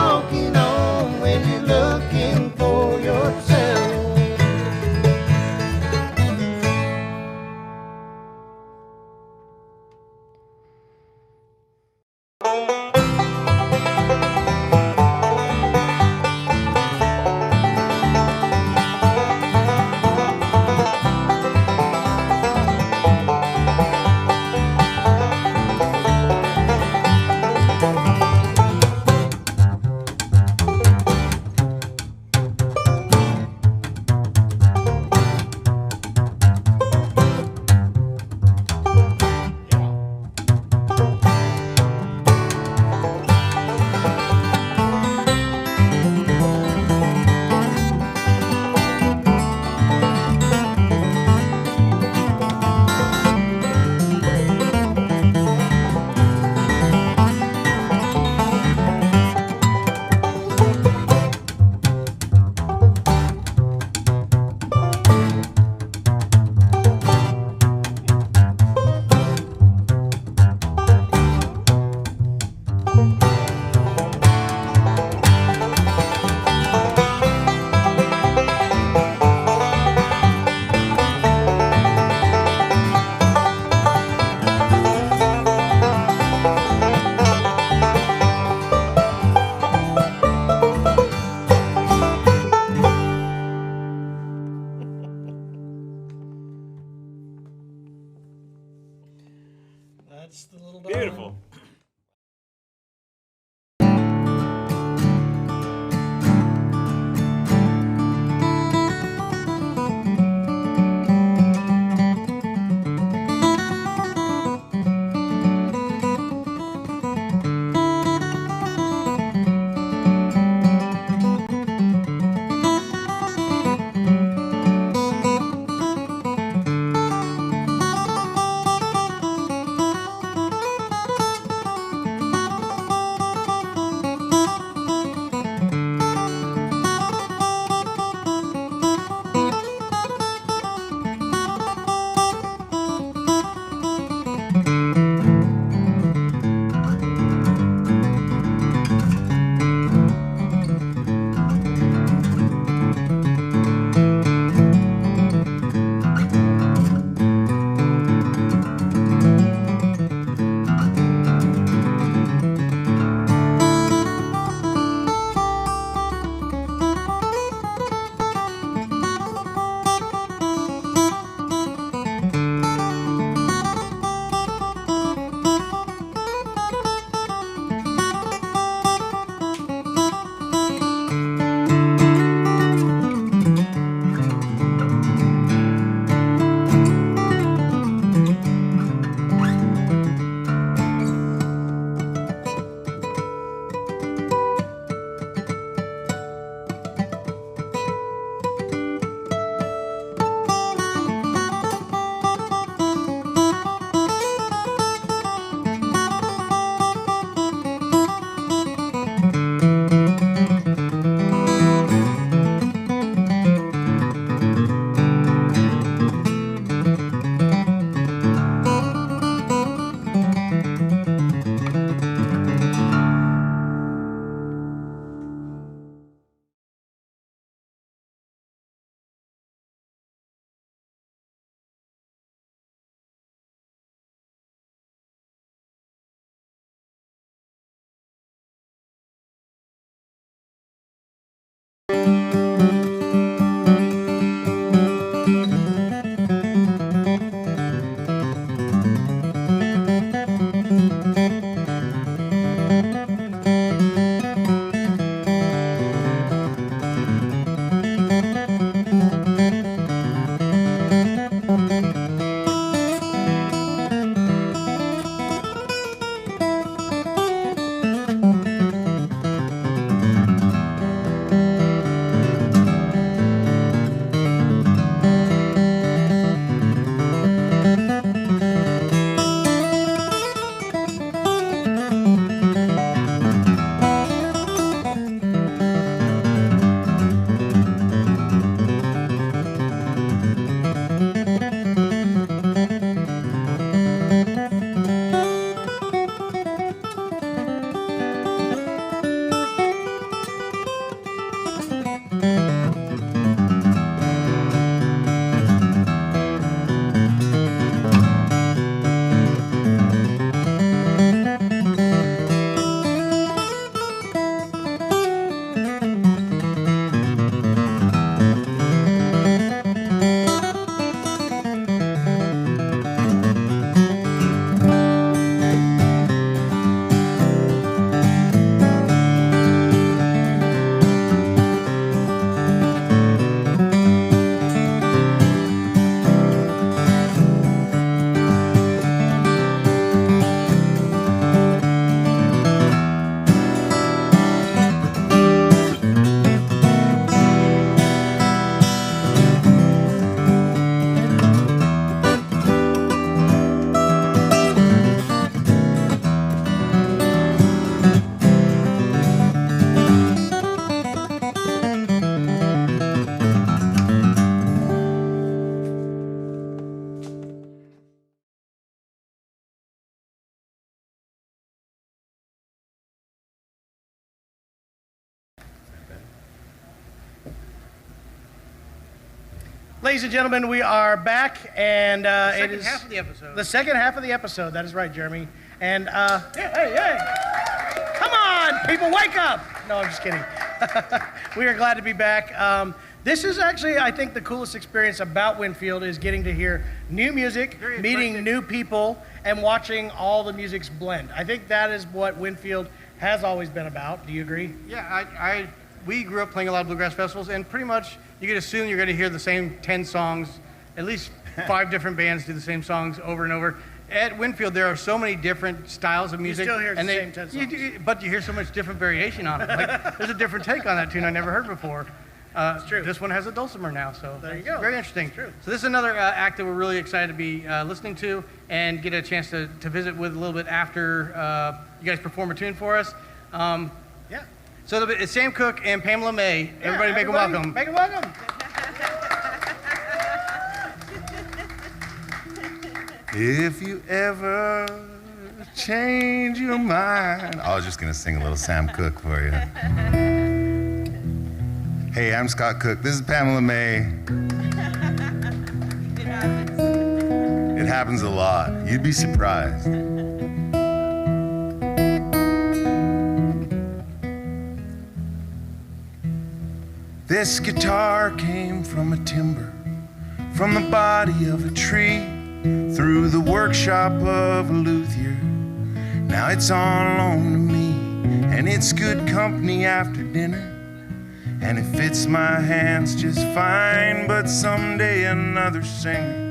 [SPEAKER 2] Ladies and gentlemen, we are back, and it is
[SPEAKER 16] half of the episode.
[SPEAKER 2] The second half of the episode. That is right, Jeremy. And hey, come on, people, wake up! No, I'm just kidding. We are glad to be back. This is actually, I think, the coolest experience about Winfield is getting to hear new music, meeting new people, and watching all the musics blend. I think that is what Winfield has always been about. Do you agree?
[SPEAKER 16] Yeah, we grew up playing a lot of bluegrass festivals, and pretty much you can assume you're going to hear the same 10 songs, at least 5 different bands do the same songs over and over. At Winfield, there are so many different styles of music.
[SPEAKER 2] You still hear the same 10 songs.
[SPEAKER 16] But you hear so much different variation on it. Like, there's a different take on that tune I never heard before.
[SPEAKER 2] It's true.
[SPEAKER 16] This one has a dulcimer now, so
[SPEAKER 2] there you go.
[SPEAKER 16] Very interesting.
[SPEAKER 2] It's true.
[SPEAKER 16] So this is another act that we're really excited to be listening to and get a chance to visit with a little bit after you guys perform a tune for us.
[SPEAKER 2] Yeah.
[SPEAKER 16] So it's Sam Cooke and Pamela May. Everybody make them welcome.
[SPEAKER 2] Make them welcome.
[SPEAKER 17] If you ever change your mind. I was just gonna sing a little Sam Cooke for you. Hey, I'm Scott Cooke. This is Pamela May. It happens a lot. You'd be surprised. This guitar came from a timber, from the body of a tree, through the workshop of a luthier. Now it's on loan to me, and it's good company after dinner. And it fits my hands just fine, but someday another singer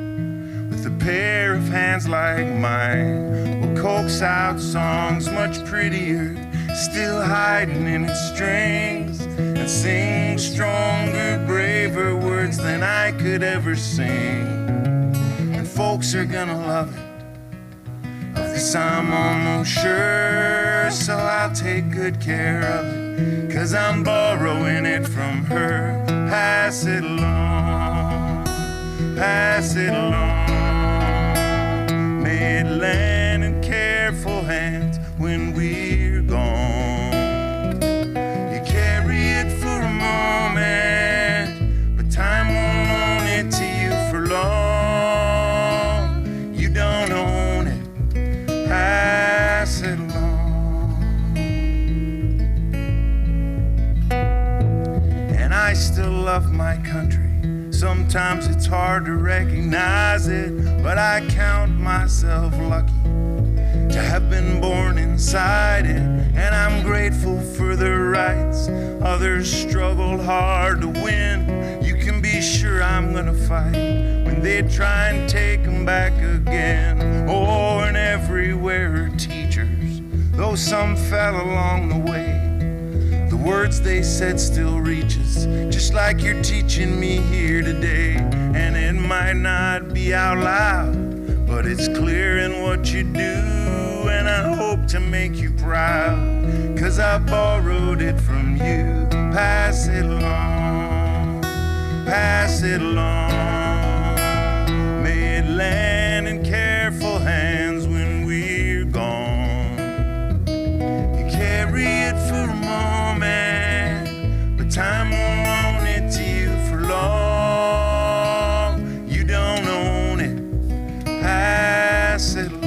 [SPEAKER 17] with a pair of hands like mine will coax out songs much prettier, still hiding in its strings, and sing stronger, braver words than I could ever sing. And folks are gonna love it. Of this I'm almost sure, so I'll take good care of it, 'cause I'm borrowing it from her. Pass it along, pass it along. May it land in careful hands when we're gone. You carry it for a moment, but time won't loan it to you for long. You don't own it, pass it along. And I still love my country. Sometimes it's hard to recognize it, but I count myself lucky to have been born inside it. And I'm grateful for the rights others struggled hard to win. You can be sure I'm gonna fight when they try and take them back again. Oh, and everywhere are teachers, though some fell along the way. The words they said still reaches, just like you're teaching me here today. And it might not be out loud, but it's clear in what you do. And I hope to make you proud, 'cause I borrowed it from you. Pass it along, pass it along. May it land in careful hands when we're gone. You carry it for a moment, but time won't loan it to you for long. You don't own it, pass it along.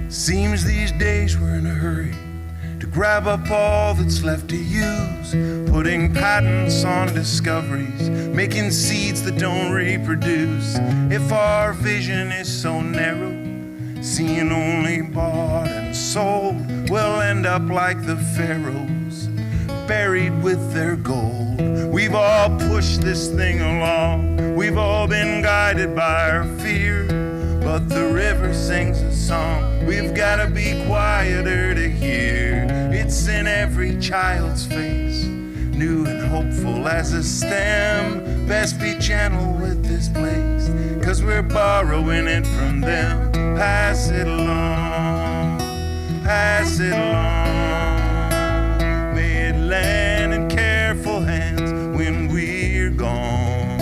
[SPEAKER 17] Seems these days we're in a hurry to grab up all that's left to use, putting patents on discoveries, making seeds that don't reproduce. If our vision is so narrow, seeing only bought and sold, we'll end up like the pharaohs, buried with their gold. We've all pushed this thing along, we've all been guided by our fear, but the river sings a song we've gotta be quieter to hear. It's in every child's face, new and hopeful as a stem. Best be gentle with this place, 'cause we're borrowing it from them. pass it along, pass it along. May it land in careful hands when we're gone.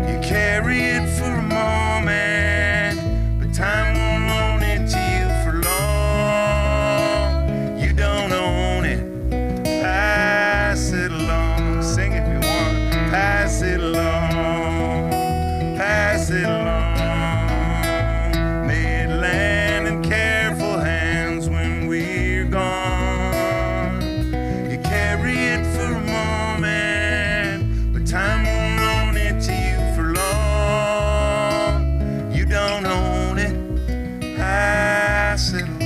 [SPEAKER 17] You carry it for a moment, but time won't loan it to you for long. You don't own it, pass it along. Sing if you want, pass it along, pass it along. May it land in careful hands when we're gone. You carry it for a moment, but time won't loan it to you for long. You don't own it, pass it along.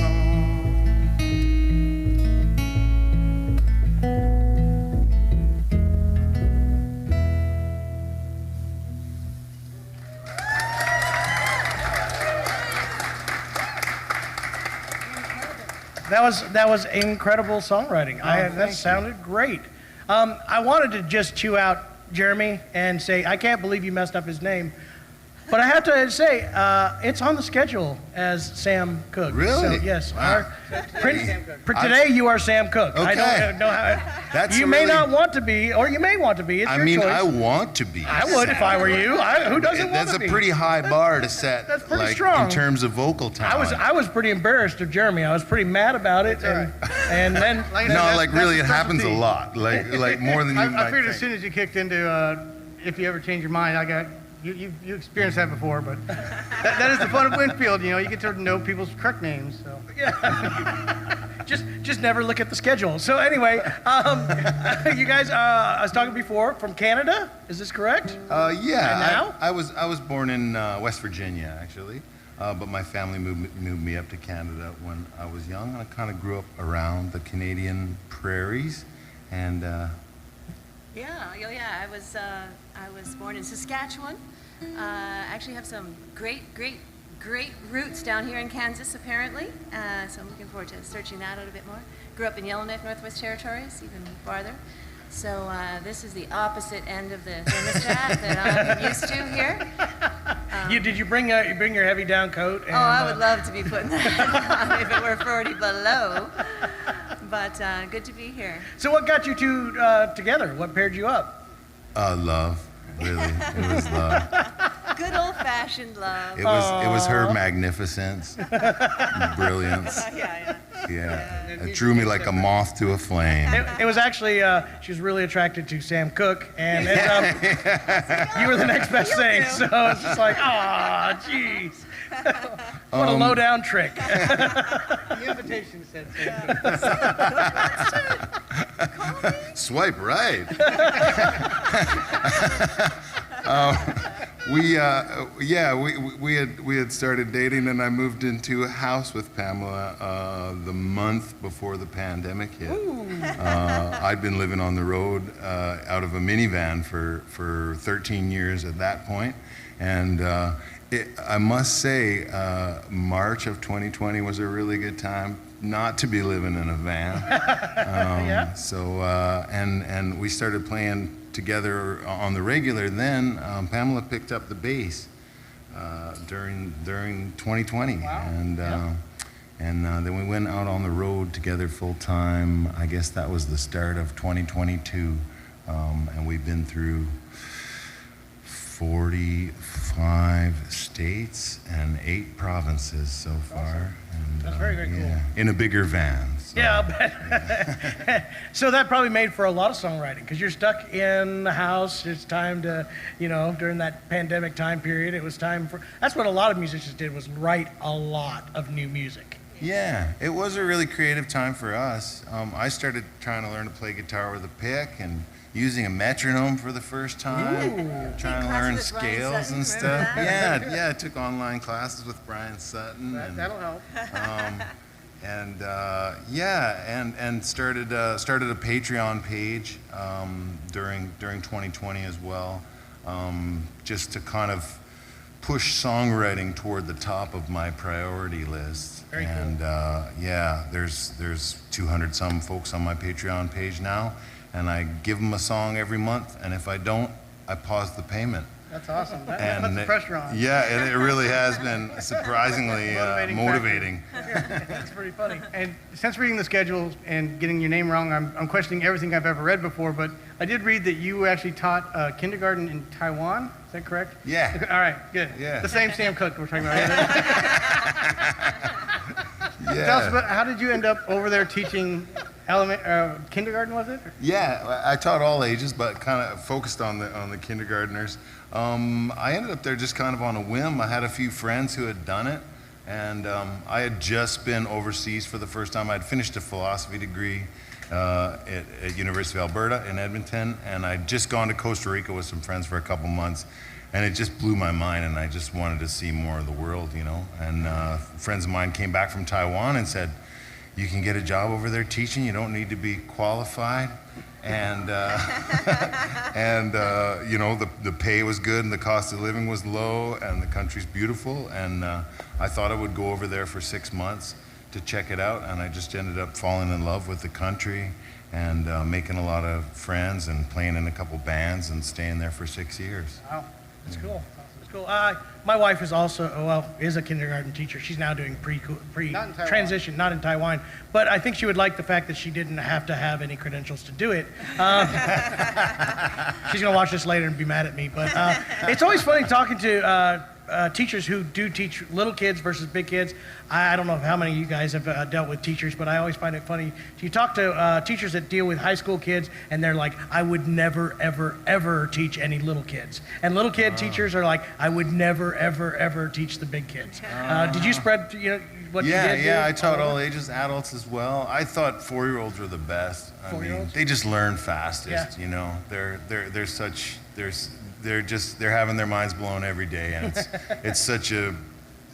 [SPEAKER 16] That was incredible songwriting. That sounded great. I wanted to just chew out Jeremy and say, I can't believe you messed up his name. But I have to say, it's on the schedule as Sam Cooke.
[SPEAKER 9] Really?
[SPEAKER 16] So, yes.
[SPEAKER 9] Wow.
[SPEAKER 16] For today, you are Sam Cooke.
[SPEAKER 9] Okay.
[SPEAKER 16] I don't know how.
[SPEAKER 9] That's
[SPEAKER 16] you may
[SPEAKER 9] really-
[SPEAKER 16] not want to be, or you may want to be. It's
[SPEAKER 9] I
[SPEAKER 16] your
[SPEAKER 9] mean,
[SPEAKER 16] choice.
[SPEAKER 9] I want to be.
[SPEAKER 16] I would if I were you. Who doesn't want
[SPEAKER 9] That's
[SPEAKER 16] to
[SPEAKER 9] a
[SPEAKER 16] be?
[SPEAKER 9] pretty high bar to set.
[SPEAKER 16] That's pretty
[SPEAKER 9] like,
[SPEAKER 16] strong.
[SPEAKER 9] in terms of vocal talent.
[SPEAKER 16] I was pretty embarrassed of Jeremy. I was pretty mad about it, and then
[SPEAKER 9] No, like really, it happens a lot. Like more than you
[SPEAKER 2] I
[SPEAKER 9] might
[SPEAKER 2] figured
[SPEAKER 9] think.
[SPEAKER 2] as soon as you kicked into if you ever change your mind, you experienced that before, but that is the fun of Winfield. You know, you get to know people's correct names. So
[SPEAKER 16] just never look at the schedule. So anyway, you guys, I was talking before from Canada. Is this correct?
[SPEAKER 9] Yeah.
[SPEAKER 16] And now?
[SPEAKER 9] I was born in West Virginia, actually, but my family moved me up to Canada when I was young, and I kind of grew up around the Canadian prairies, and.
[SPEAKER 18] Yeah. I was born in Saskatchewan. Actually have some great roots down here in Kansas, apparently. So I'm looking forward to searching that out a bit more. Grew up in Yellowknife, Northwest Territories, even farther. So this is the opposite end of the thermostat that I'm used to here.
[SPEAKER 16] Did you bring your heavy down coat? And,
[SPEAKER 18] I would love to be putting that on if it were 40 below. But good to be here.
[SPEAKER 16] So what got you two together? What paired you up?
[SPEAKER 9] Love, really. It was love.
[SPEAKER 18] Good old-fashioned love.
[SPEAKER 9] It was her magnificence, brilliance.
[SPEAKER 18] Yeah.
[SPEAKER 9] It drew me like a moth to a flame.
[SPEAKER 16] It was actually, she was really attracted to Sam Cooke, and you were the next best thing. So it's just like, jeez. What a low-down trick.
[SPEAKER 2] The invitation said
[SPEAKER 9] Swipe right. We had started dating, and I moved into a house with Pamela the month before the pandemic hit. I'd been living on the road out of a minivan for 13 years at that point, and I must say, March of 2020 was a really good time not to be living in a van. So, and we started playing together on the regular. Then Pamela picked up the bass during 2020, and then we went out on the road together full time. I guess that was the start of 2022, and we've been through 45 states and 8 provinces so far. And,
[SPEAKER 16] That's very cool.
[SPEAKER 9] In a bigger van. So.
[SPEAKER 16] Yeah, I'll bet. So that probably made for a lot of songwriting, because you're stuck in the house. It's time to, during that pandemic time period, it was time for, that's what a lot of musicians did, was write a lot of new music.
[SPEAKER 9] Yeah, it was a really creative time for us. I started trying to learn to play guitar with a pick and using a metronome for the first time, trying to learn scales and stuff. Yeah, I took online classes with Brian Sutton.
[SPEAKER 2] That'll help.
[SPEAKER 9] And started a Patreon page during 2020 as well, just to kind of push songwriting toward the top of my priority list.
[SPEAKER 16] Very cool.
[SPEAKER 9] And there's 200 some folks on my Patreon page now, and I give them a song every month, and if I don't, I pause the payment
[SPEAKER 2] That's awesome. That puts
[SPEAKER 17] And
[SPEAKER 2] the pressure on.
[SPEAKER 17] yeah, and it really has been surprisingly motivating.
[SPEAKER 2] That's pretty funny. And since reading the schedule and getting your name wrong, I'm questioning everything I've ever read before, but I did read that you actually taught kindergarten in Taiwan. Is that correct?
[SPEAKER 17] Yeah.
[SPEAKER 2] All right, good.
[SPEAKER 17] Yeah.
[SPEAKER 2] The same Sam Cooke we're talking about.
[SPEAKER 17] Yeah.
[SPEAKER 2] Tell us about how did you end up over there teaching kindergarten, was it?
[SPEAKER 17] Yeah, I taught all ages, but kind of focused on the kindergartners. I ended up there just kind of on a whim. I had a few friends who had done it, and I had just been overseas for the first time. I'd finished a philosophy degree at University of Alberta in Edmonton, and I'd just gone to Costa Rica with some friends for a couple months, and it just blew my mind, and I just wanted to see more of the world, you know. And friends of mine came back from Taiwan and said, you can get a job over there teaching, you don't need to be qualified. And you know, the pay was good and the cost of living was low and the country's beautiful. And I thought I would go over there for 6 months to check it out. And I just ended up falling in love with the country and making a lot of friends and playing in a couple bands and staying there for 6 years.
[SPEAKER 2] Wow, that's cool. That's cool. My wife is also, is a kindergarten teacher. She's now doing pre-transition, not in Taiwan. But I think she would like the fact that she didn't have to have any credentials to do it. She's going to watch this later and be mad at me. But it's always funny talking to teachers who do teach little kids versus big kids. I don't know how many of you guys have dealt with teachers, but I always find it funny. You talk to teachers that deal with high school kids, and they're like, I would never, ever, ever teach any little kids. And little kid teachers are like, I would never, ever, ever teach the big kids. Did you spread, what you did?
[SPEAKER 17] Yeah, I taught all ages, adults as well. I thought 4-year-olds were the best. I mean, they just learn fastest, you know. They're having their minds blown every day, and it's such a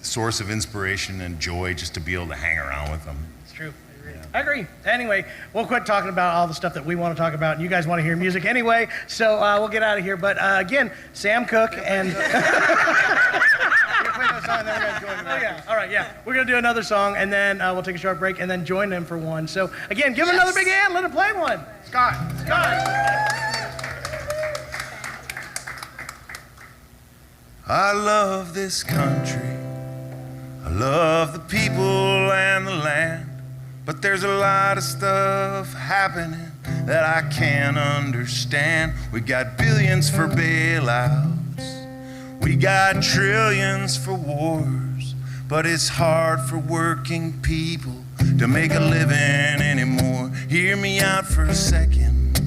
[SPEAKER 17] source of inspiration and joy just to be able to hang around with them.
[SPEAKER 2] It's true. I agree. Anyway, we'll quit talking about all the stuff that we want to talk about, and you guys want to hear music anyway, so we'll get out of here. But again, Sam Cooke and... All right, we're going to do another song, and then we'll take a short break, and then join them for one. So again, give them another big hand. Let it play one. Scott.
[SPEAKER 17] I love this country, I love the people and the land, but there's a lot of stuff happening that I can't understand. We got billions for bailouts, we got trillions for wars, but it's hard for working people to make a living anymore. Hear me out for a second,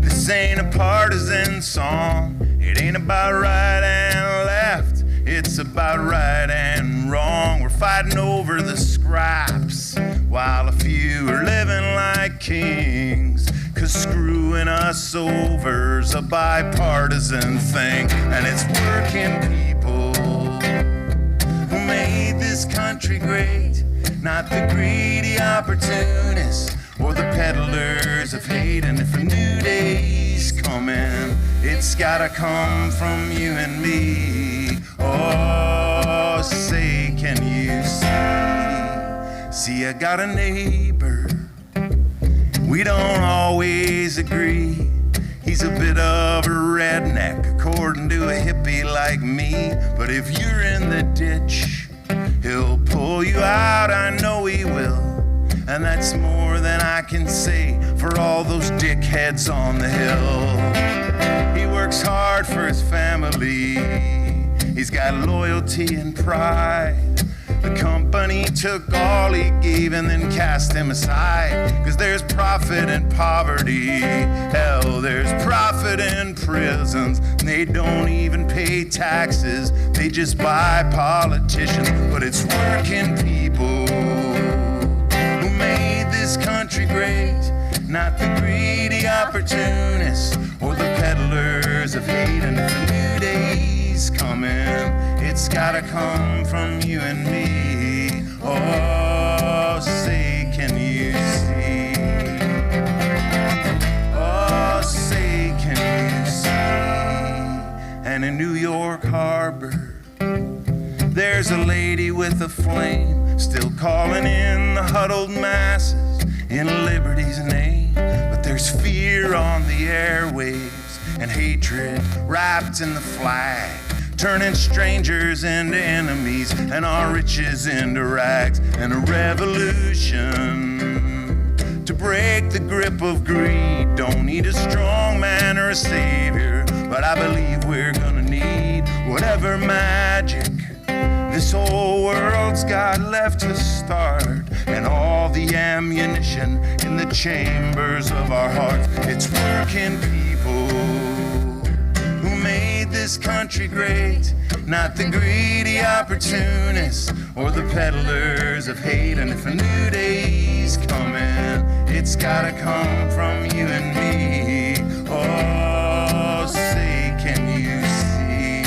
[SPEAKER 17] this ain't a partisan song. It ain't about right and left, it's about right and wrong. We're fighting over the scraps while a few are living like kings, 'cause screwing us over's a bipartisan thing. And it's working people who made this country great, not the greedy opportunists or the peddlers of hate. And if a new day's coming, it's gotta come from you and me. Oh, say, can you see? See, I got a neighbor, we don't always agree. He's a bit of a redneck, according to a hippie like me. But if you're in the ditch, he'll pull you out, I know he will. And that's more than I can say for all those dickheads on the hill. He works hard for his family, he's got loyalty and pride. The company took all he gave and then cast him aside. 'Cause there's profit in poverty, hell, there's profit in prisons. They don't even pay taxes, they just buy politicians. But it's working people who made this country great, not the greedy opportunists or the peddlers of hate. And if a new day's coming, it's gotta come from you and me. Oh, say, can you see? Oh, say, can you see? And in New York Harbor, there's a lady with a flame, still calling in the huddled masses in liberty's name. But there's fear on the airwaves and hatred wrapped in the flag, turning strangers into enemies and our riches into rags, and a revolution to break the grip of greed. Don't need a strong man or a savior, but I believe we're gonna need whatever magic this whole world's got left to start, and all the ammunition in the chambers of our hearts. It's working people who made this country great, not the greedy opportunists or the peddlers of hate. And if a new day's coming, it's gotta come from you and me. Oh, say, can you see?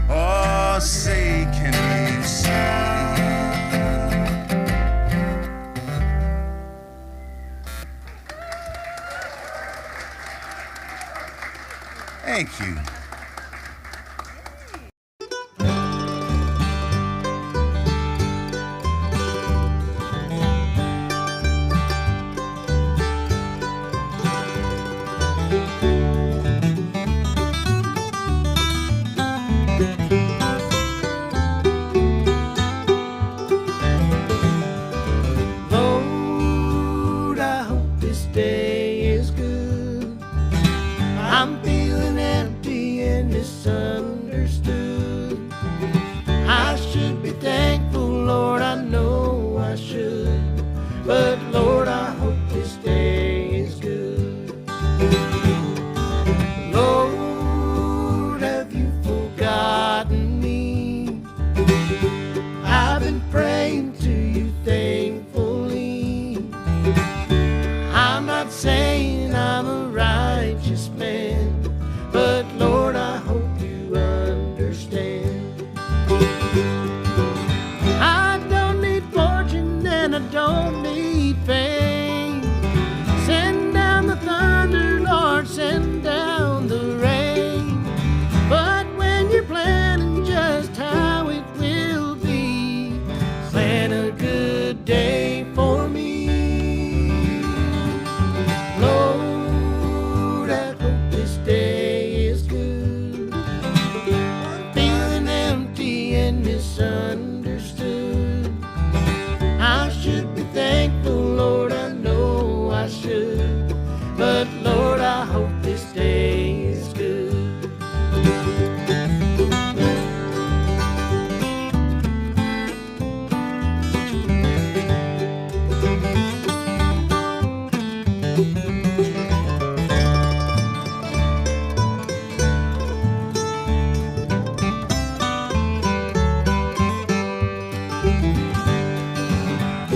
[SPEAKER 17] Oh, say, can you see? Thank you.
[SPEAKER 6] Lord, I hope this day is good. I'm feeling empty and misunderstood. I should be thankful, Lord, I know I should. But Lord, I hope this day is good. Lord, have you forgotten me? I've been praying to you thankfully. I'm not saying I'm a righteous man, but Lord, I hope you understand. I don't need fortune and I don't need fame. Send down the thunder, Lord, send down the rain. But when you're planning just how it will be, plan a good day for me. Lord, I hope this day is good. I'm feeling empty and misunderstood. I should be thankful, Lord, I know I should. But Lord, I hope this day is good.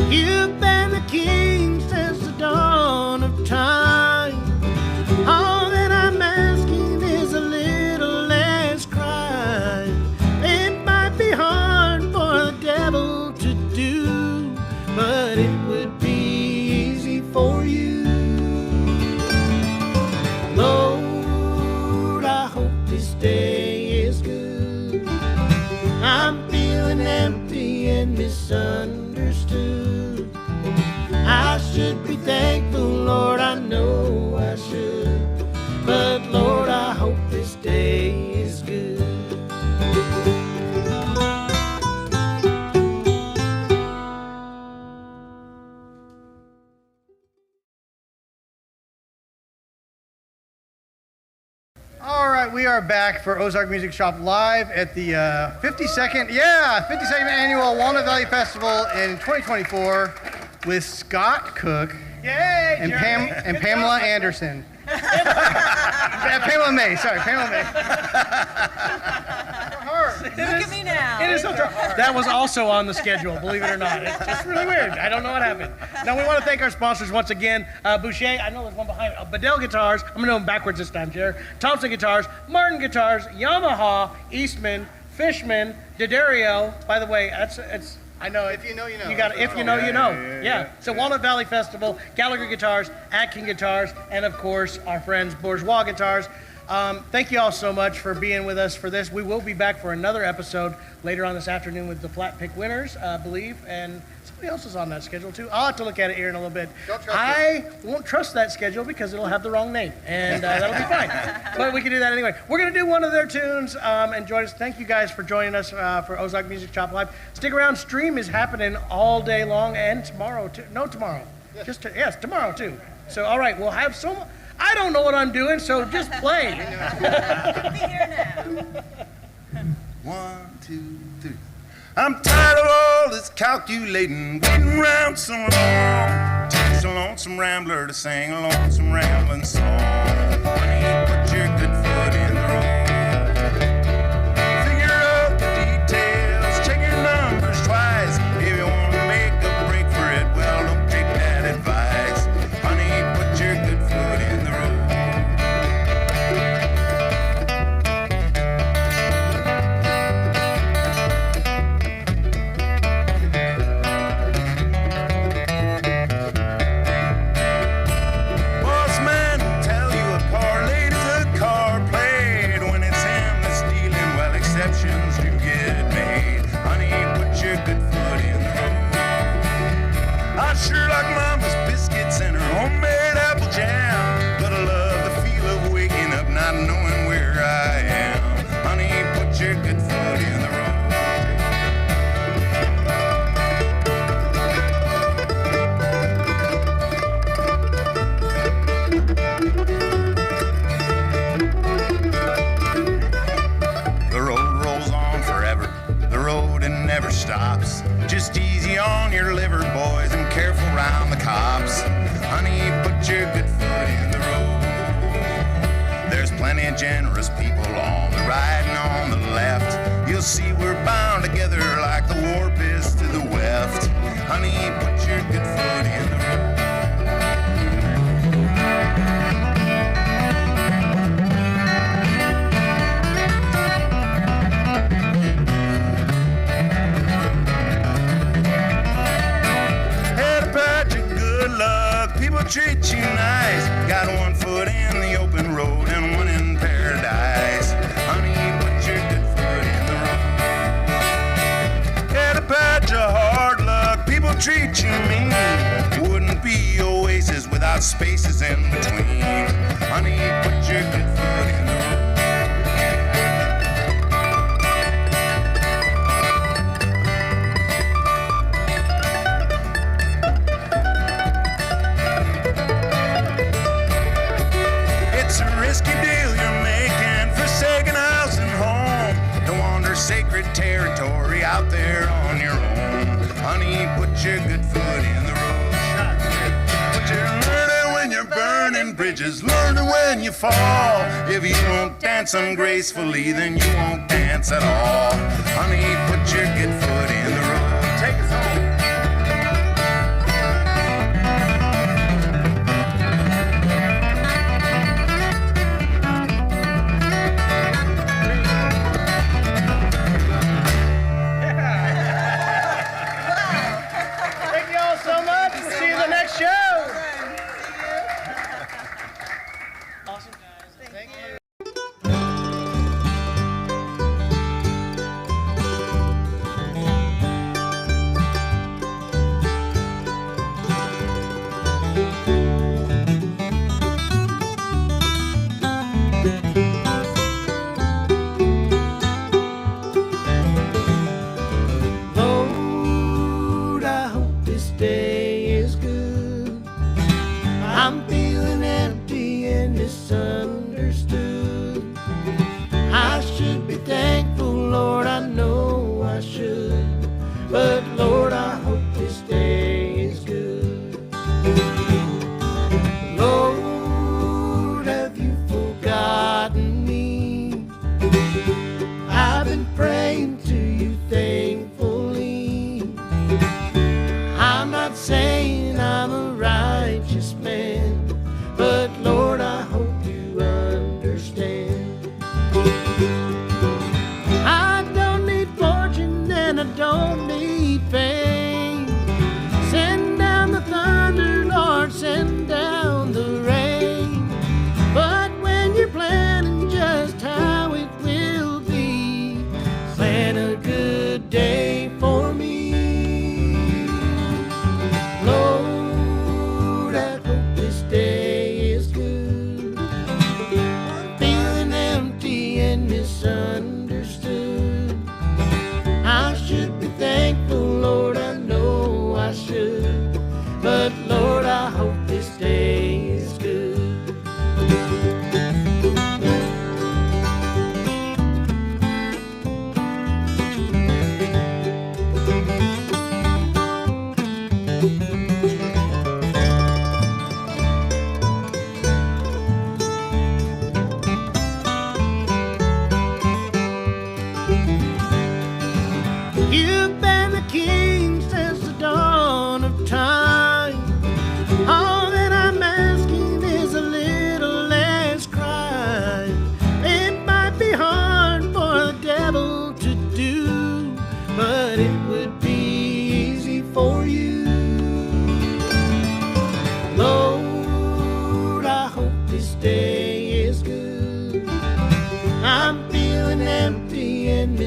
[SPEAKER 6] You've been the king since the dawn of time. All that I'm asking is a little less crime. It might be hard for the devil to do, but it would be easy for you. Lord, I hope this day is good. I'm feeling empty and misunderstood. I should be thankful, Lord, I know I should. But Lord, I hope this day is good.
[SPEAKER 2] All right, we are back for Ozark Music Shop Live at the 52nd annual Walnut Valley Festival in 2024 with Scott Cook and Pamela Anderson. Pamela May, sorry, Pamela May.
[SPEAKER 18] Look at me now.
[SPEAKER 16] It is so hard. That was also on the schedule, believe it or not. It's really weird. I don't know what happened. Now, we want to thank our sponsors once again. Boucher, I know there's one behind me. Bedell Guitars, I'm going to do them backwards this time, Jared. Thompson Guitars, Martin Guitars, Yamaha, Eastman, Fishman, D'Addario. By the way, it's
[SPEAKER 2] I know, if you know, you know.
[SPEAKER 16] You got it. If you know, you know. Yeah. So Walnut Valley Festival, Gallagher Guitars, Atkin Guitars, and of course our friends Bourgeois Guitars. Thank you all so much for being with us for this. We will be back for another episode later on this afternoon with the Flatpick winners, I believe, and
[SPEAKER 2] Somebody else is on that schedule too. I'll have to look at it here in a little bit.
[SPEAKER 16] Don't trust
[SPEAKER 2] I won't trust that schedule because it'll have the wrong name, and that'll be fine. But we can do that anyway. We're going to do one of their tunes and join us. Thank you guys for joining us for Ozark Music Shop Live. Stick around. Stream is happening all day long and tomorrow too. No, tomorrow. Yes, tomorrow too. So, all right, we'll have some. I don't know what I'm doing, so just play.
[SPEAKER 18] Be here now.
[SPEAKER 17] 1, 2, 3. I'm tired of all this calculating, waiting around so long. Takes a lonesome rambler to sing a lonesome rambling song. Honey, put your good foot in the road. Figure out the details, check your numbers twice. If you want to make a break for it, well, don't take that advice. Honey, put your good foot in the road. Sure like mama's biscuits and her homemade apple jam, but I love the feel of waking up not knowing where I am. Honey, put your good foot in the road. The road rolls on forever, the road and never stops. Just easy on your liver, boys, and careful round the cops. Honey, put your good foot in the road. There's plenty of generous people on the right and on the left. You'll see we're bound together like the warp is to the weft. Honey, put your good foot in the road. People treat you nice. Got one foot in the open road and one in paradise. Honey, put your good foot in the road. Had a patch of hard luck. People treat you mean. Wouldn't be oasis without spaces in between. Honey, put your good foot in the road. Risky deal you're making, forsaken house and home, to wander sacred territory out there on your own. Honey, put your good foot in the road. But you're learning when you're burning bridges, learning when you fall. If you won't dance ungracefully, then you won't dance at all. Honey, put your good foot in the road. Take us home.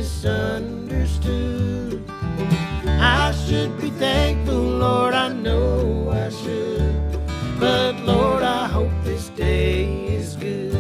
[SPEAKER 6] misunderstood. I should be thankful, Lord, I know I should. But Lord, I hope this day is good.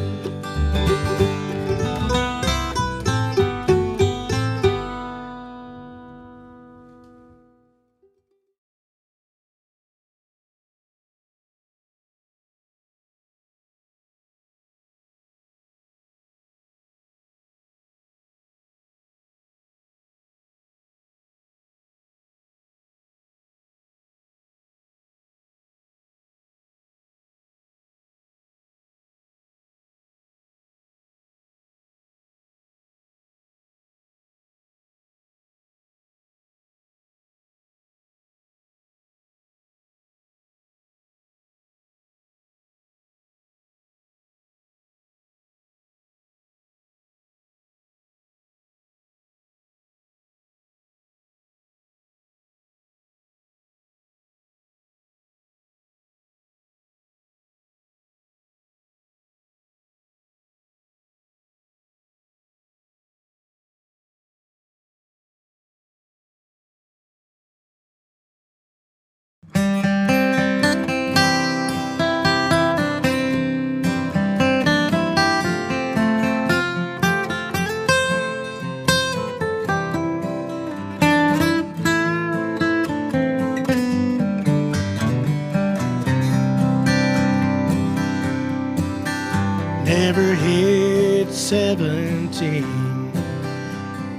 [SPEAKER 6] Never hit 17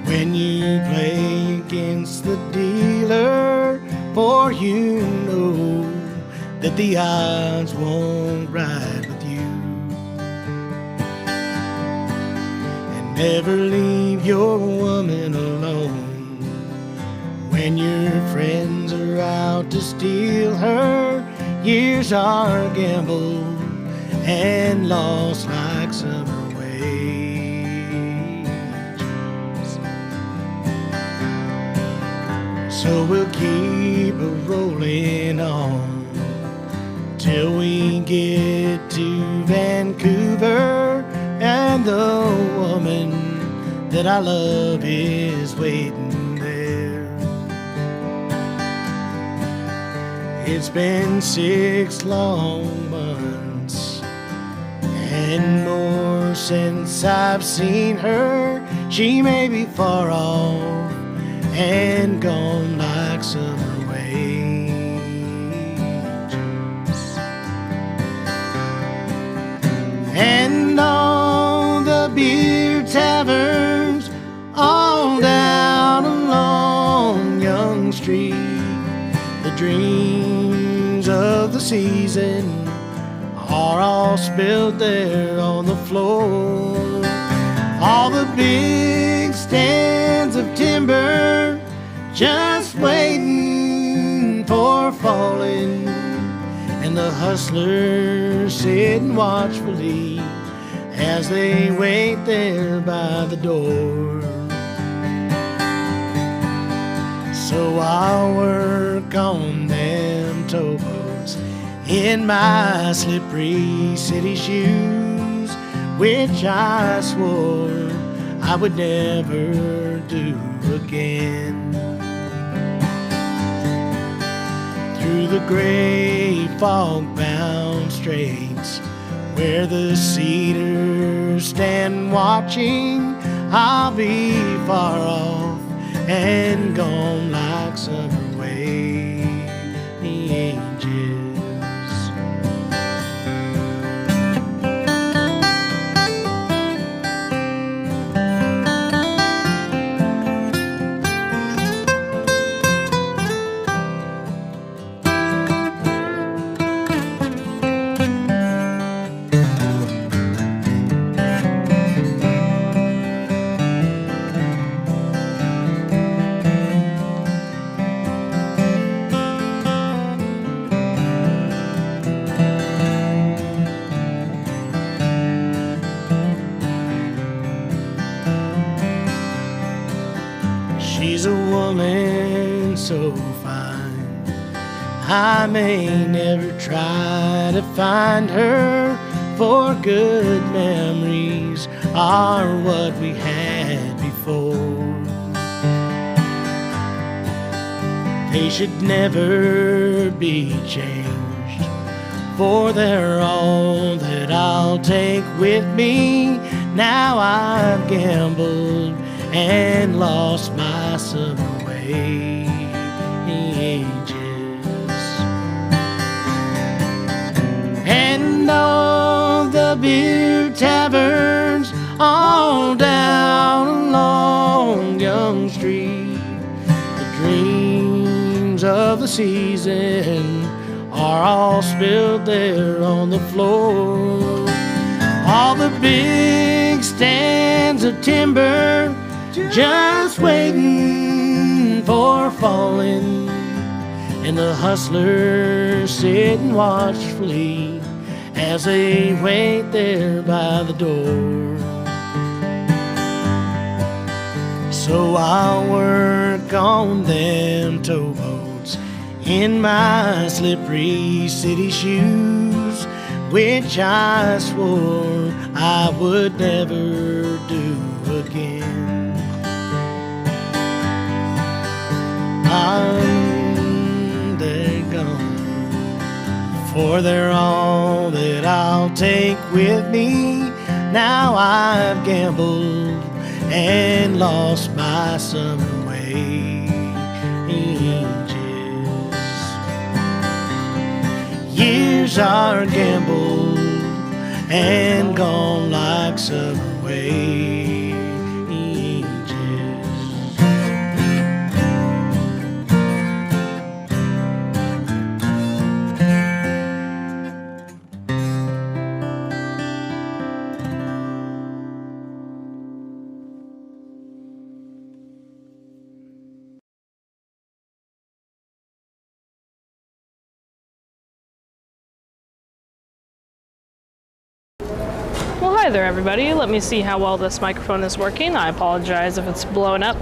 [SPEAKER 6] when you play against the dealer, for you know that the odds won't ride with you. And never leave your woman alone when your friends are out to steal her. Years are gambled and lost like summer wages. So we'll keep rolling on till we get to Vancouver, and the woman that I love is waiting there. It's been 6 long months and more since I've seen her. She may be far off and gone like summer wages. And all the beer taverns all down along Young Street, the dreams of the season are all spilled there on the floor. All the big stands of timber just waiting for falling, and the hustlers sitting watchfully as they wait there by the door. So I'll work on them towboats in my slippery city shoes, which I swore I would never do again. Through the gray fog-bound straits where the cedars stand watching, I'll be far off and gone like summer wages. She's a woman so fine, I may never try to find her, for good memories are what we had before. they should never be changed, for they're all that I'll take with me. Now I've gambled and lost my summer wages, and all the beer taverns all down along Young Street, the dreams of the season are all spilled there on the floor. All the big stands of timber just waiting for falling, and the hustlers sitting watchfully as they wait there by the door. So I'll work on them towboats in my slippery city shoes, which I swore I would never do again. They're gone, for they're all that I'll take with me. Now I've gambled and lost my summer wages. Years are gambled and gone like summer wages.
[SPEAKER 3] Well, hi there, everybody. Let me see how well this microphone is working. I apologize if it's blowing up.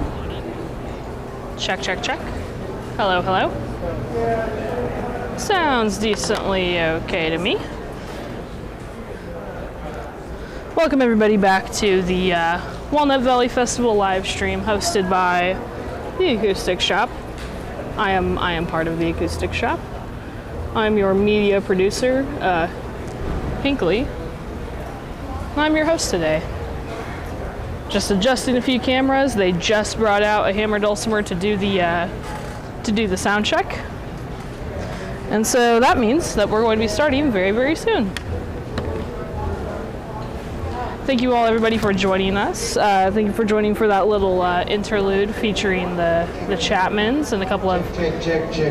[SPEAKER 3] Check, check, check. Hello, hello. Sounds decently okay to me. Welcome, everybody, back to the Walnut Valley Festival live stream hosted by the Acoustic Shop. I am part of the Acoustic Shop. I'm your media producer, Hinkley. I'm your host today. Just adjusting a few cameras. They just brought out a hammer dulcimer to do the sound check, and so that means that we're going to be starting very, very soon. Thank you all, everybody, for joining us. Thank you for joining for that little interlude featuring the Chapmans and a couple of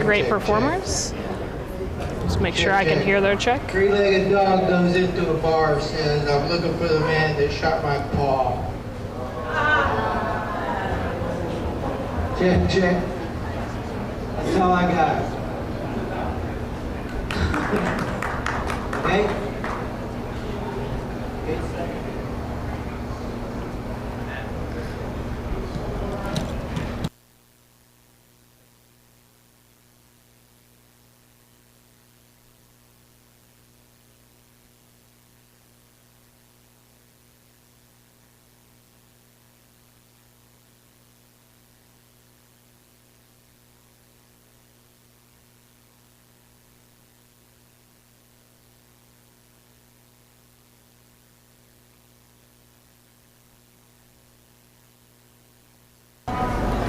[SPEAKER 3] great performers. Just make sure I can hear their check.
[SPEAKER 19] Three-legged dog comes into a bar, says, "I'm looking for the man that shot my paw." Check, check. That's all I got. Okay?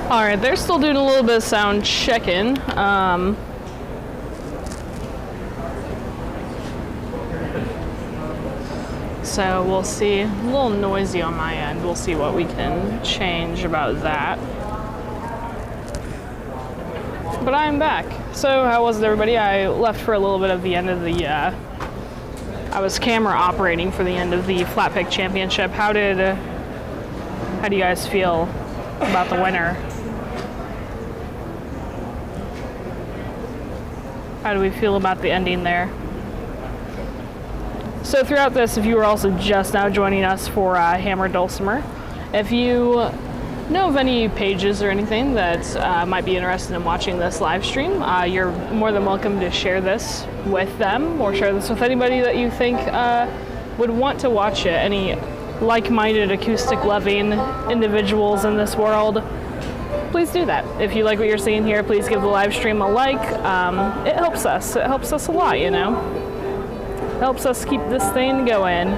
[SPEAKER 3] All right, they're still doing a little bit of sound checking. So we'll see. A little noisy on my end. We'll see what we can change about that. But I'm back. So how was it, everybody? I left for a little bit of the end of the, I was camera operating for the end of the Flatpick Championship. How do you guys feel about the winner? How do we feel about the ending there? So throughout this, if you were also just now joining us for Hammer Dulcimer, if you know of any pages or anything that might be interested in watching this live stream, you're more than welcome to share this with them or share this with anybody that you think would want to watch it. Any like-minded acoustic loving individuals in this world, please do that. If you like what you're seeing here, please give the live stream a like. It helps us. It helps us a lot, you know. Helps us keep this thing going.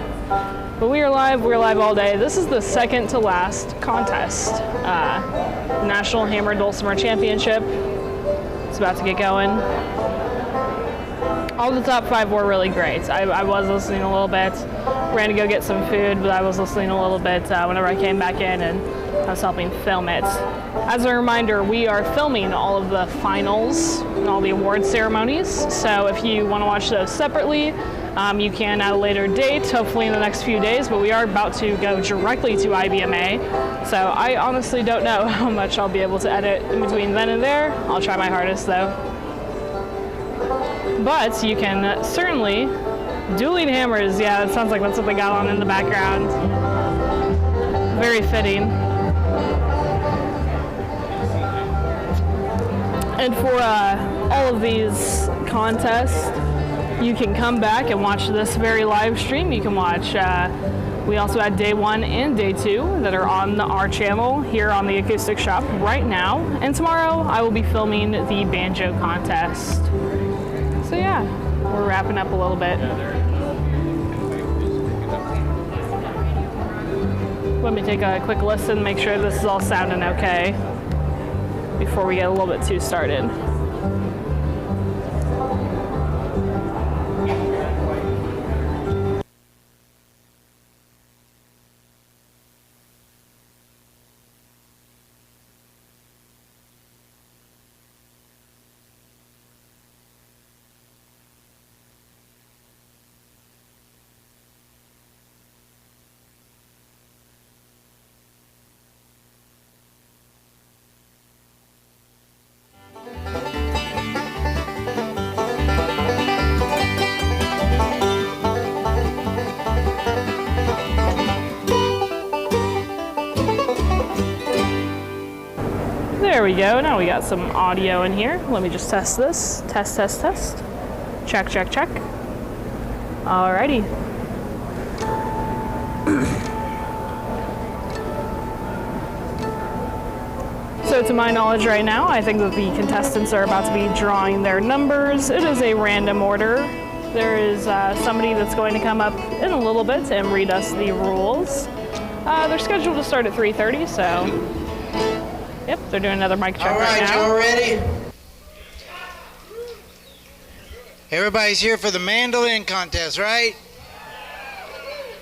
[SPEAKER 3] But we are live. We're live all day. This is the second to last contest. National Hammer Dulcimer Championship. It's about to get going. All the top 5 were really great. I was listening a little bit. Ran to go get some food, but I was listening a little bit whenever I came back in, and I was helping film it. As a reminder, we are filming all of the finals and all the award ceremonies. So if you want to watch those separately, you can at a later date, hopefully in the next few days, but we are about to go directly to IBMA. So I honestly don't know how much I'll be able to edit in between then and there. I'll try my hardest though. But you can certainly, dueling hammers, yeah, it sounds like that's what they got on in the background. Very fitting. And for all of these contests, you can come back and watch this very live stream. You can watch, we also had day 1 and day 2 that are on our channel here on the Acoustic Shoppe right now. And tomorrow I will be filming the banjo contest. So yeah, we're wrapping up a little bit. Let me take a quick listen, make sure this is all sounding okay before we get a little bit too started. There we go. Now we got some audio in here. Let me just test this. Test, test, test. Check, check, check. Alrighty. So to my knowledge right now, I think that the contestants are about to be drawing their numbers. It is a random order. There is somebody that's going to come up in a little bit and read us the rules. They're scheduled to start at 3:30, so... Yep, they're doing another mic check right now.
[SPEAKER 19] All right, y'all ready? Everybody's here for the mandolin contest, right?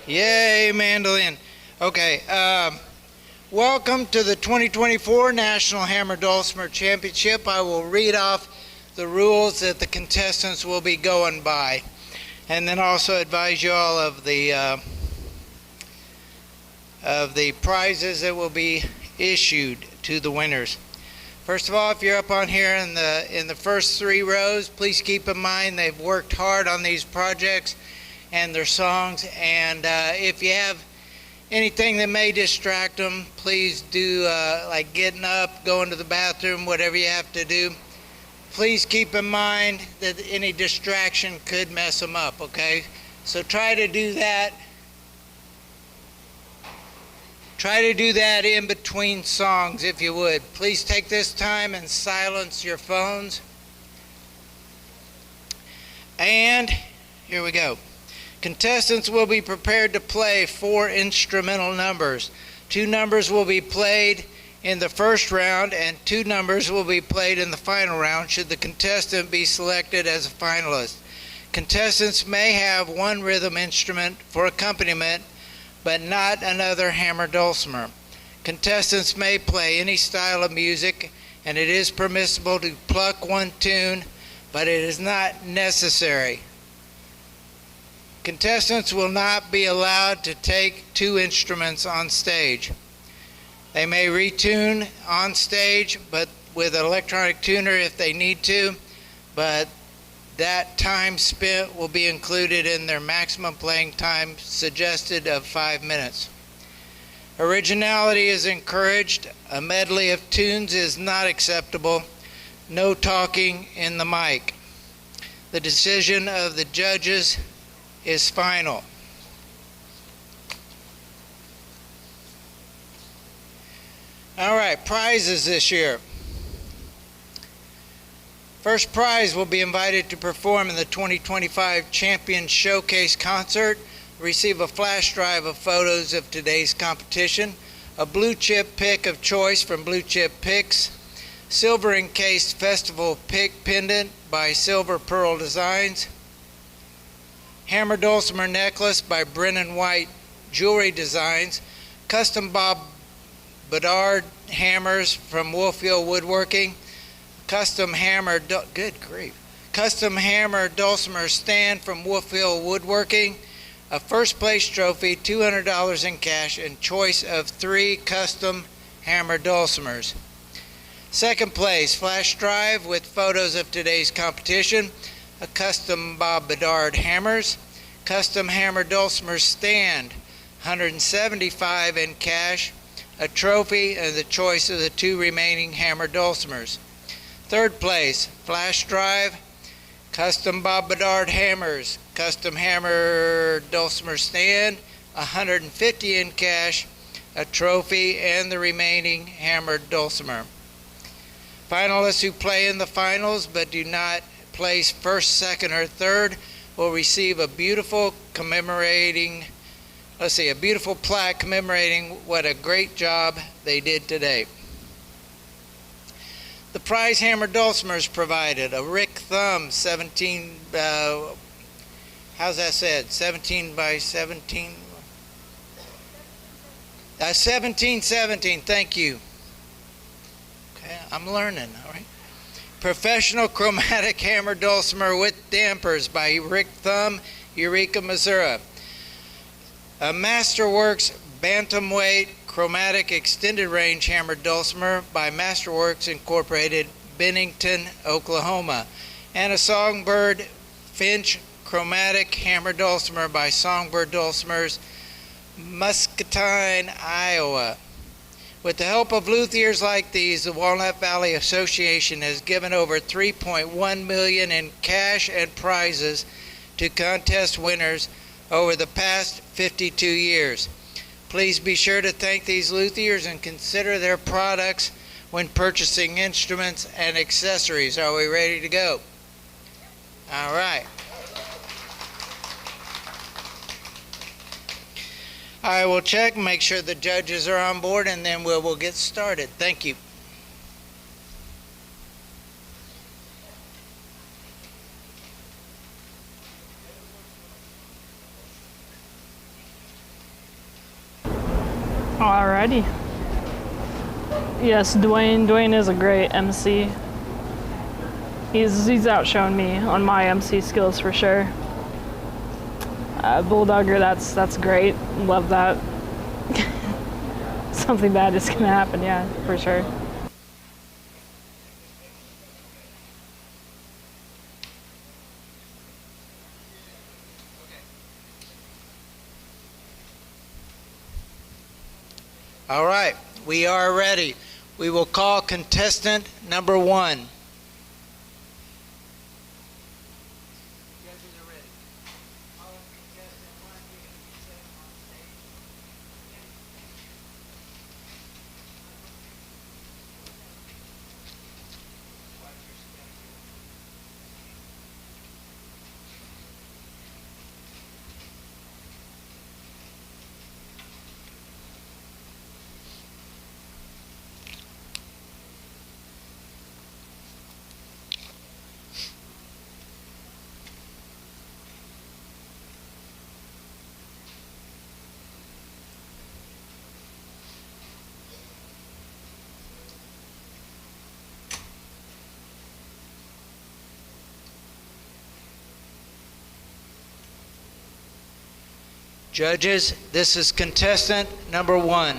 [SPEAKER 19] Yay, mandolin. Okay, welcome to the 2024 National Hammer Dulcimer Championship. I will read off the rules that the contestants will be going by, and then also advise you all of the prizes that will be issued to the winners. First of all, if you're up on here in the first 3 rows, please keep in mind they've worked hard on these projects and their songs, and if you have anything that may distract them, please do like getting up, going to the bathroom, whatever you have to do. Please keep in mind that any distraction could mess them up, okay? So try to do that. Try to do that in between songs if you would. Please take this time and silence your phones. And here we go. Contestants will be prepared to play 4 instrumental numbers. 2 numbers will be played in the first round and 2 numbers will be played in the final round should the contestant be selected as a finalist. Contestants may have 1 rhythm instrument for accompaniment, but not another hammer dulcimer. Contestants may play any style of music, and it is permissible to pluck 1 tune, but it is not necessary. Contestants will not be allowed to take 2 instruments on stage. They may retune on stage, but with an electronic tuner if they need to, but that time spent will be included in their maximum playing time suggested of 5 minutes. Originality is encouraged. A medley of tunes is not acceptable. No talking in the mic. The decision of the judges is final. All right, prizes this year. First prize will be invited to perform in the 2025 Champion Showcase concert, receive a flash drive of photos of today's competition, a blue chip pick of choice from Blue Chip Picks, silver encased festival pick pendant by Silver Pearl Designs, hammer dulcimer necklace by Brennan White Jewelry Designs, custom Bob Bedard hammers from Winfield Woodworking, custom hammer dulcimer stand from Winfield Woodworking, a first place trophy, $200 in cash, and choice of 3 custom hammer dulcimers. Second place, flash drive with photos of today's competition, a custom Bob Bedard hammers, custom hammer dulcimer stand, $175 in cash, a trophy, and the choice of the 2 remaining hammer dulcimers. Third place, flash drive, custom Bob Bedard hammers, custom hammer dulcimer stand, $150 in cash, a trophy, and the remaining hammer dulcimer. Finalists who play in the finals but do not place first, second, or third will receive a beautiful plaque commemorating what a great job they did today. The prize hammer dulcimers provided, a Rick Thumb 17 by 17? 1717, thank you. Okay, I'm learning, all right. Professional chromatic hammer dulcimer with dampers by Rick Thumb, Eureka, Missouri. A Masterworks bantamweight chromatic extended range hammer dulcimer by Masterworks Incorporated, Bennington, Oklahoma. And a Songbird Finch chromatic hammer dulcimer by Songbird Dulcimers, Muscatine, Iowa. With the help of luthiers like these, the Walnut Valley Association has given over $3.1 million in cash and prizes to contest winners over the past 52 years. Please be sure to thank these luthiers and consider their products when purchasing instruments and accessories. Are we ready to go? All right. I will check and make sure the judges are on board, and then we'll get started. Thank you.
[SPEAKER 3] Alrighty. Yes, Dwayne is a great MC. He's outshone me on my MC skills for sure. Bulldogger, that's great. Love that. Something bad is gonna happen, yeah, for sure.
[SPEAKER 19] All right, we are ready. We will call contestant number 1. Judges, this is contestant number 1.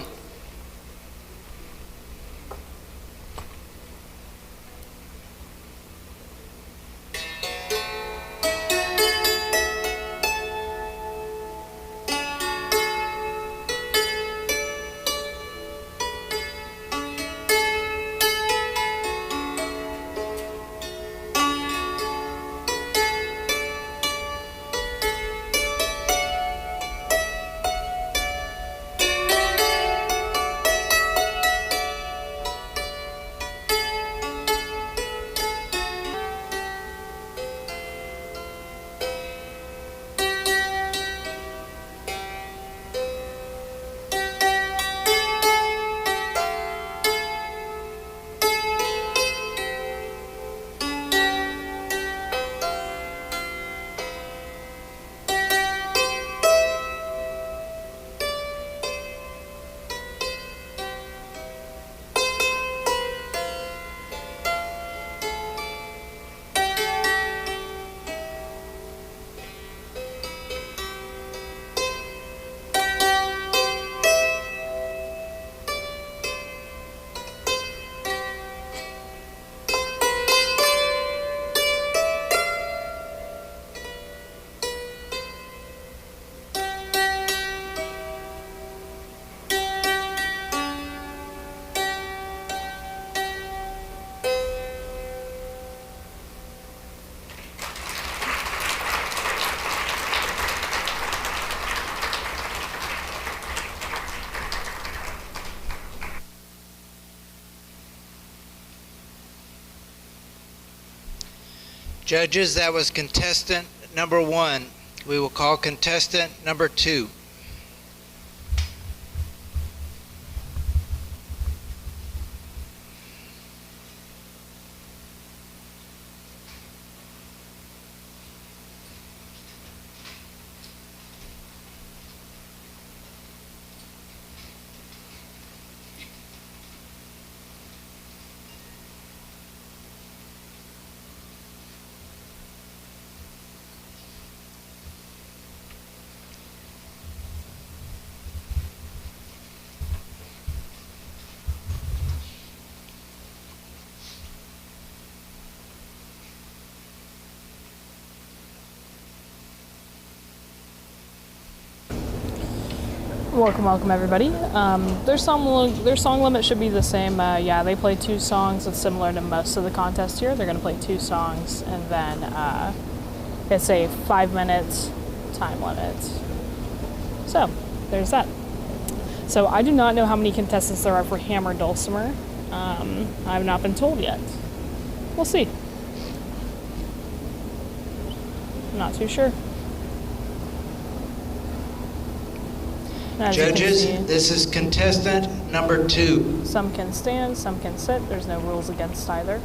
[SPEAKER 19] Judges, that was contestant number 1. We will call contestant number 2.
[SPEAKER 3] Welcome everybody. Their song limit should be the same. Yeah, they play 2 songs. It's similar to most of the contests here. They're going to play 2 songs, and then it's a 5-minute time limit. So there's that. So I do not know how many contestants there are for Hammer Dulcimer. I have not been told yet. We'll see. I'm not too sure.
[SPEAKER 19] Judges, this is contestant number 2.
[SPEAKER 3] Some can stand, some can sit. There's no rules against either.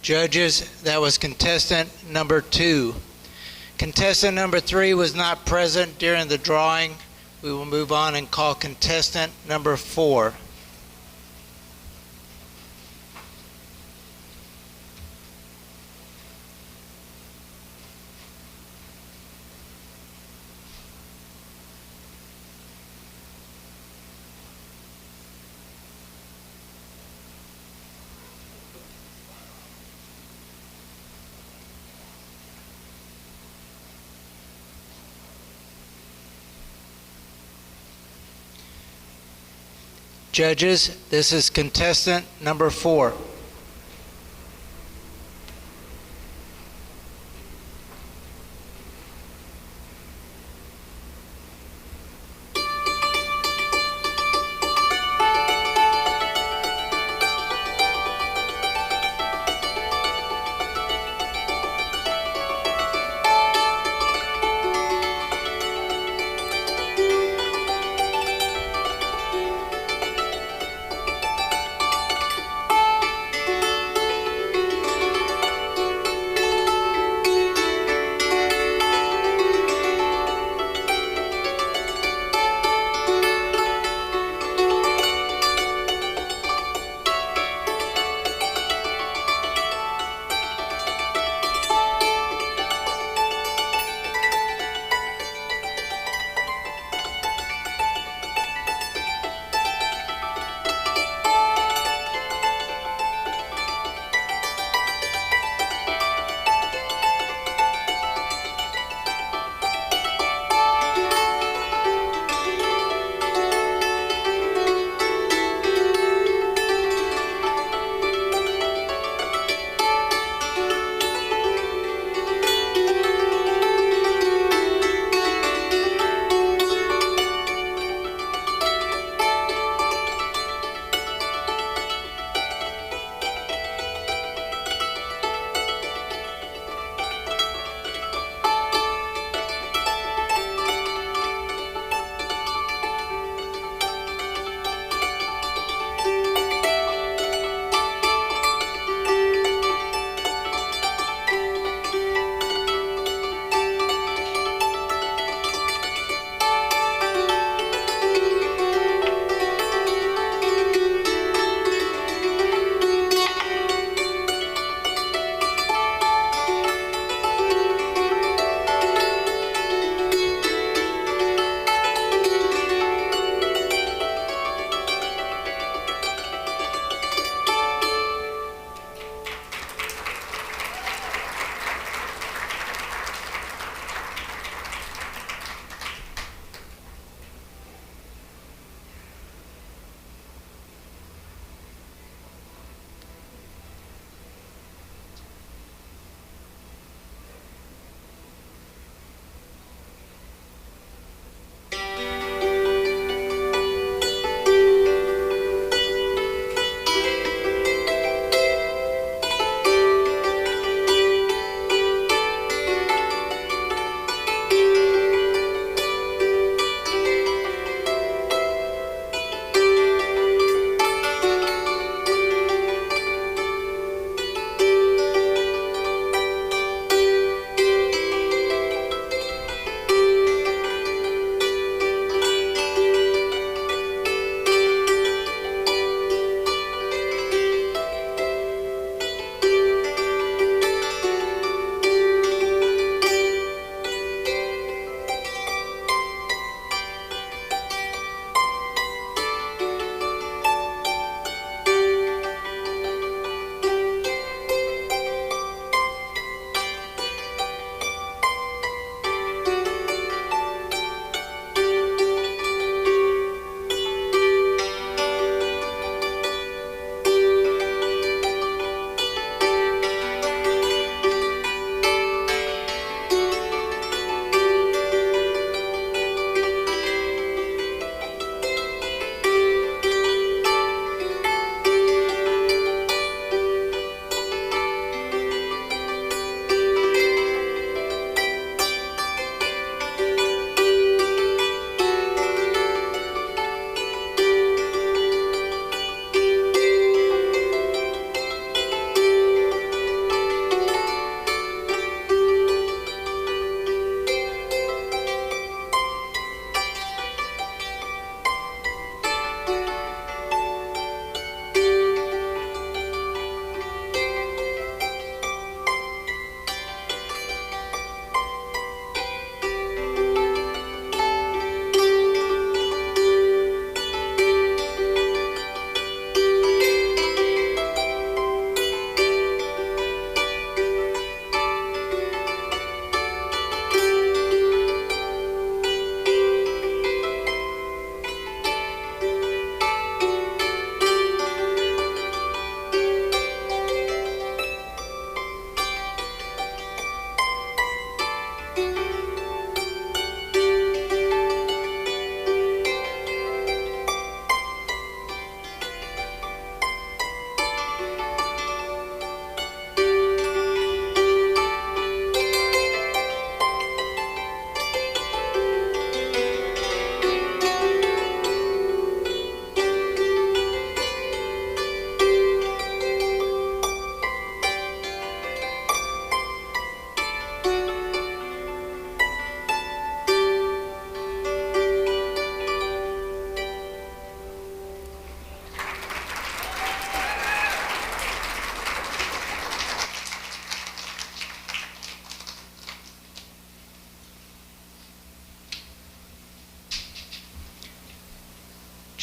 [SPEAKER 19] Judges, that was contestant number 2. Contestant number 3 was not present during the drawing. We will move on and call contestant number 4. Judges, this is contestant number 4.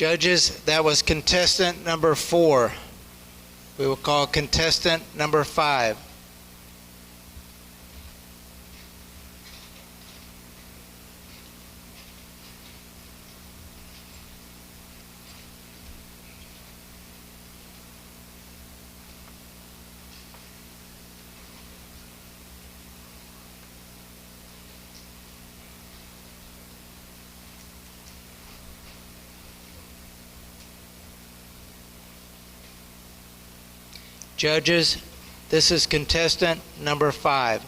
[SPEAKER 19] Judges, that was contestant number 4. We will call contestant number 5. Judges, this is contestant number 5.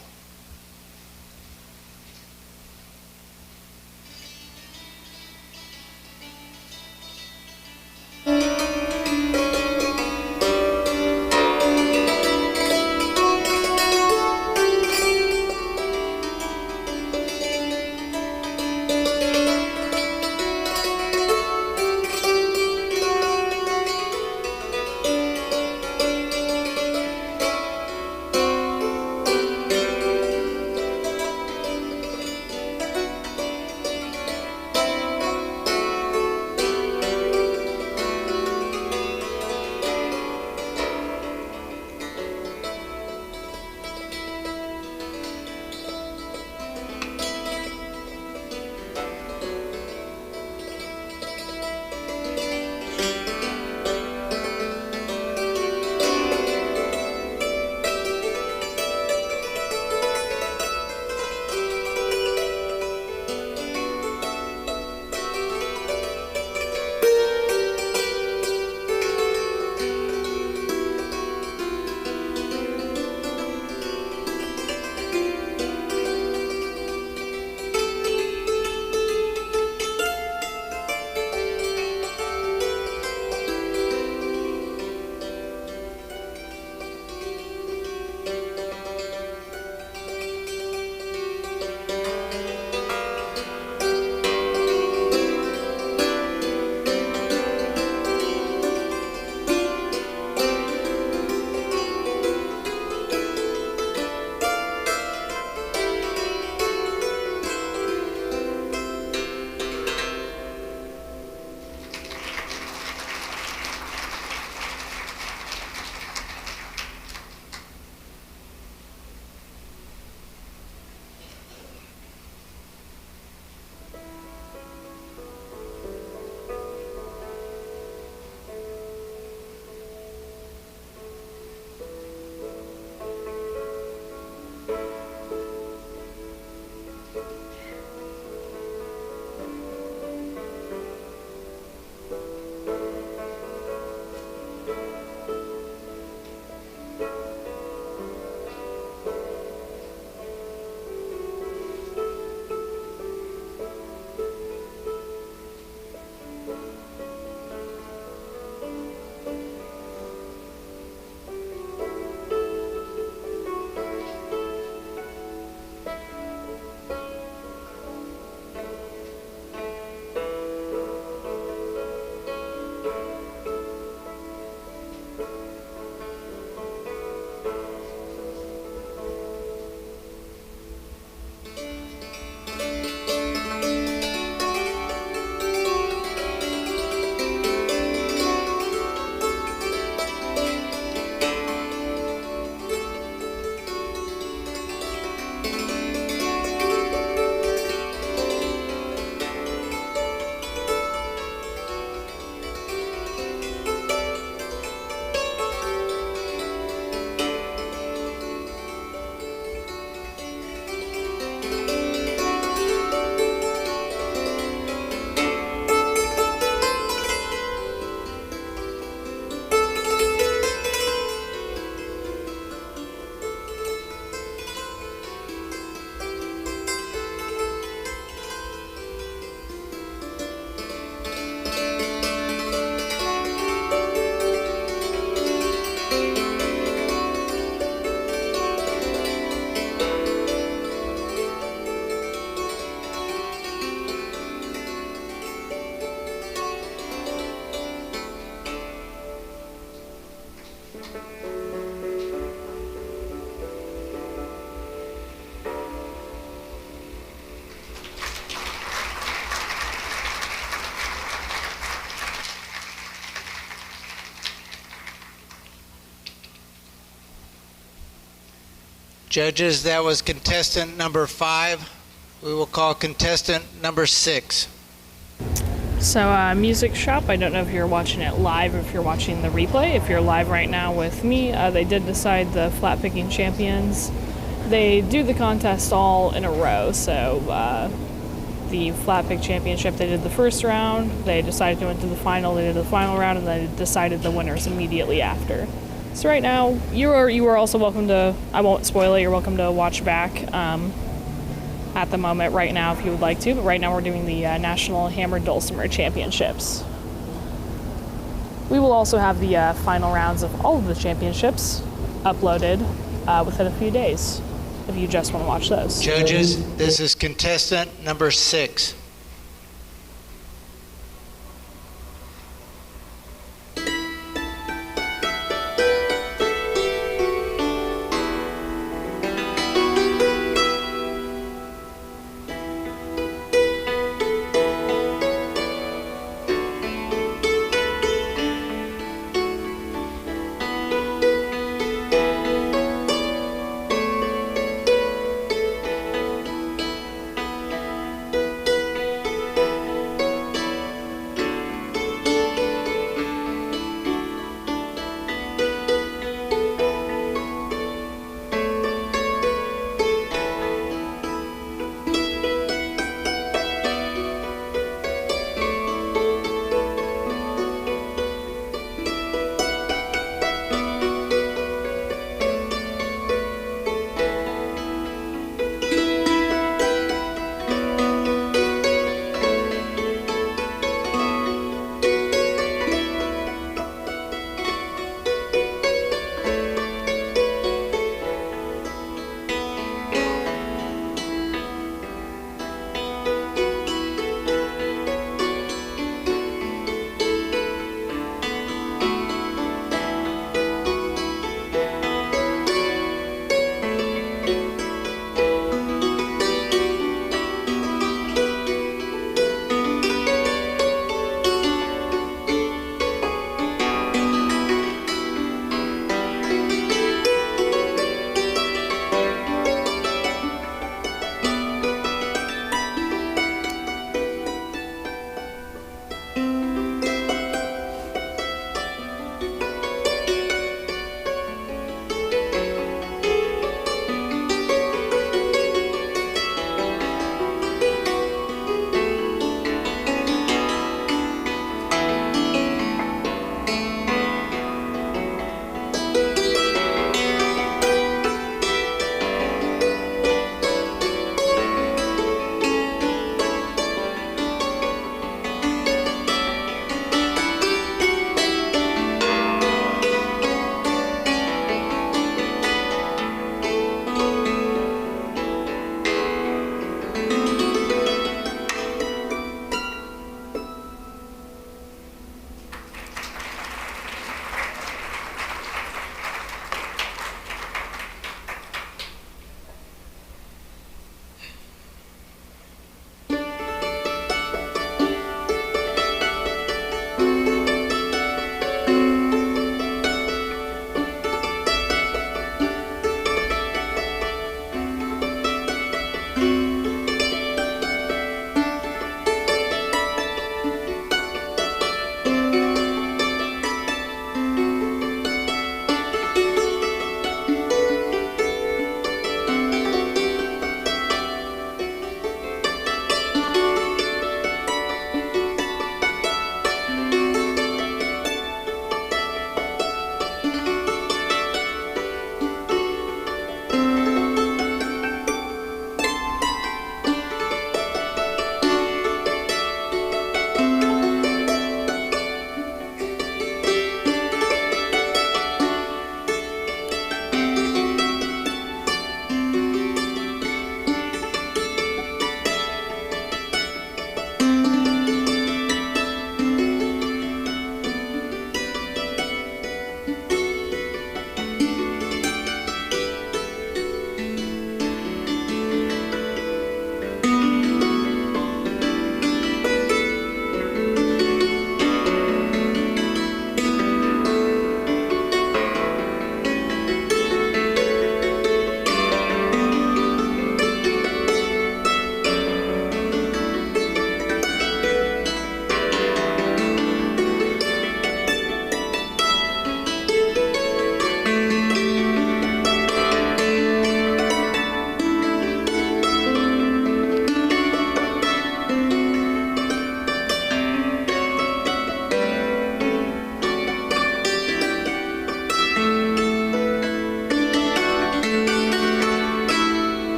[SPEAKER 19] Judges, that was contestant number 5. We will call contestant number 6.
[SPEAKER 3] So Music Shop, I don't know if you're watching it live or if you're watching the replay. If you're live right now with me, they did decide the flat picking champions. They do the contest all in a row. So the flat pick championship, they did the first round, they decided to go into the final, they did the final round, and they decided the winners immediately after. So right now, you are also welcome to, I won't spoil it, you're welcome to watch back at the moment right now if you would like to, but right now we're doing the National Hammer Dulcimer Championships. We will also have the final rounds of all of the championships uploaded within a few days, if you just want to watch those.
[SPEAKER 19] Judges, this is contestant number 6.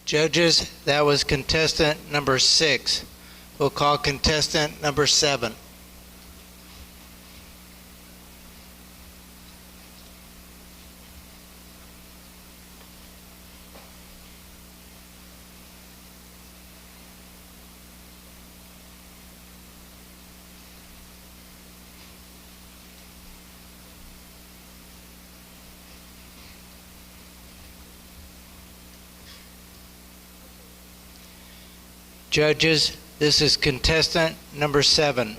[SPEAKER 19] Judges, that was contestant number 6. We'll call contestant number 7. Judges, this is contestant number 7.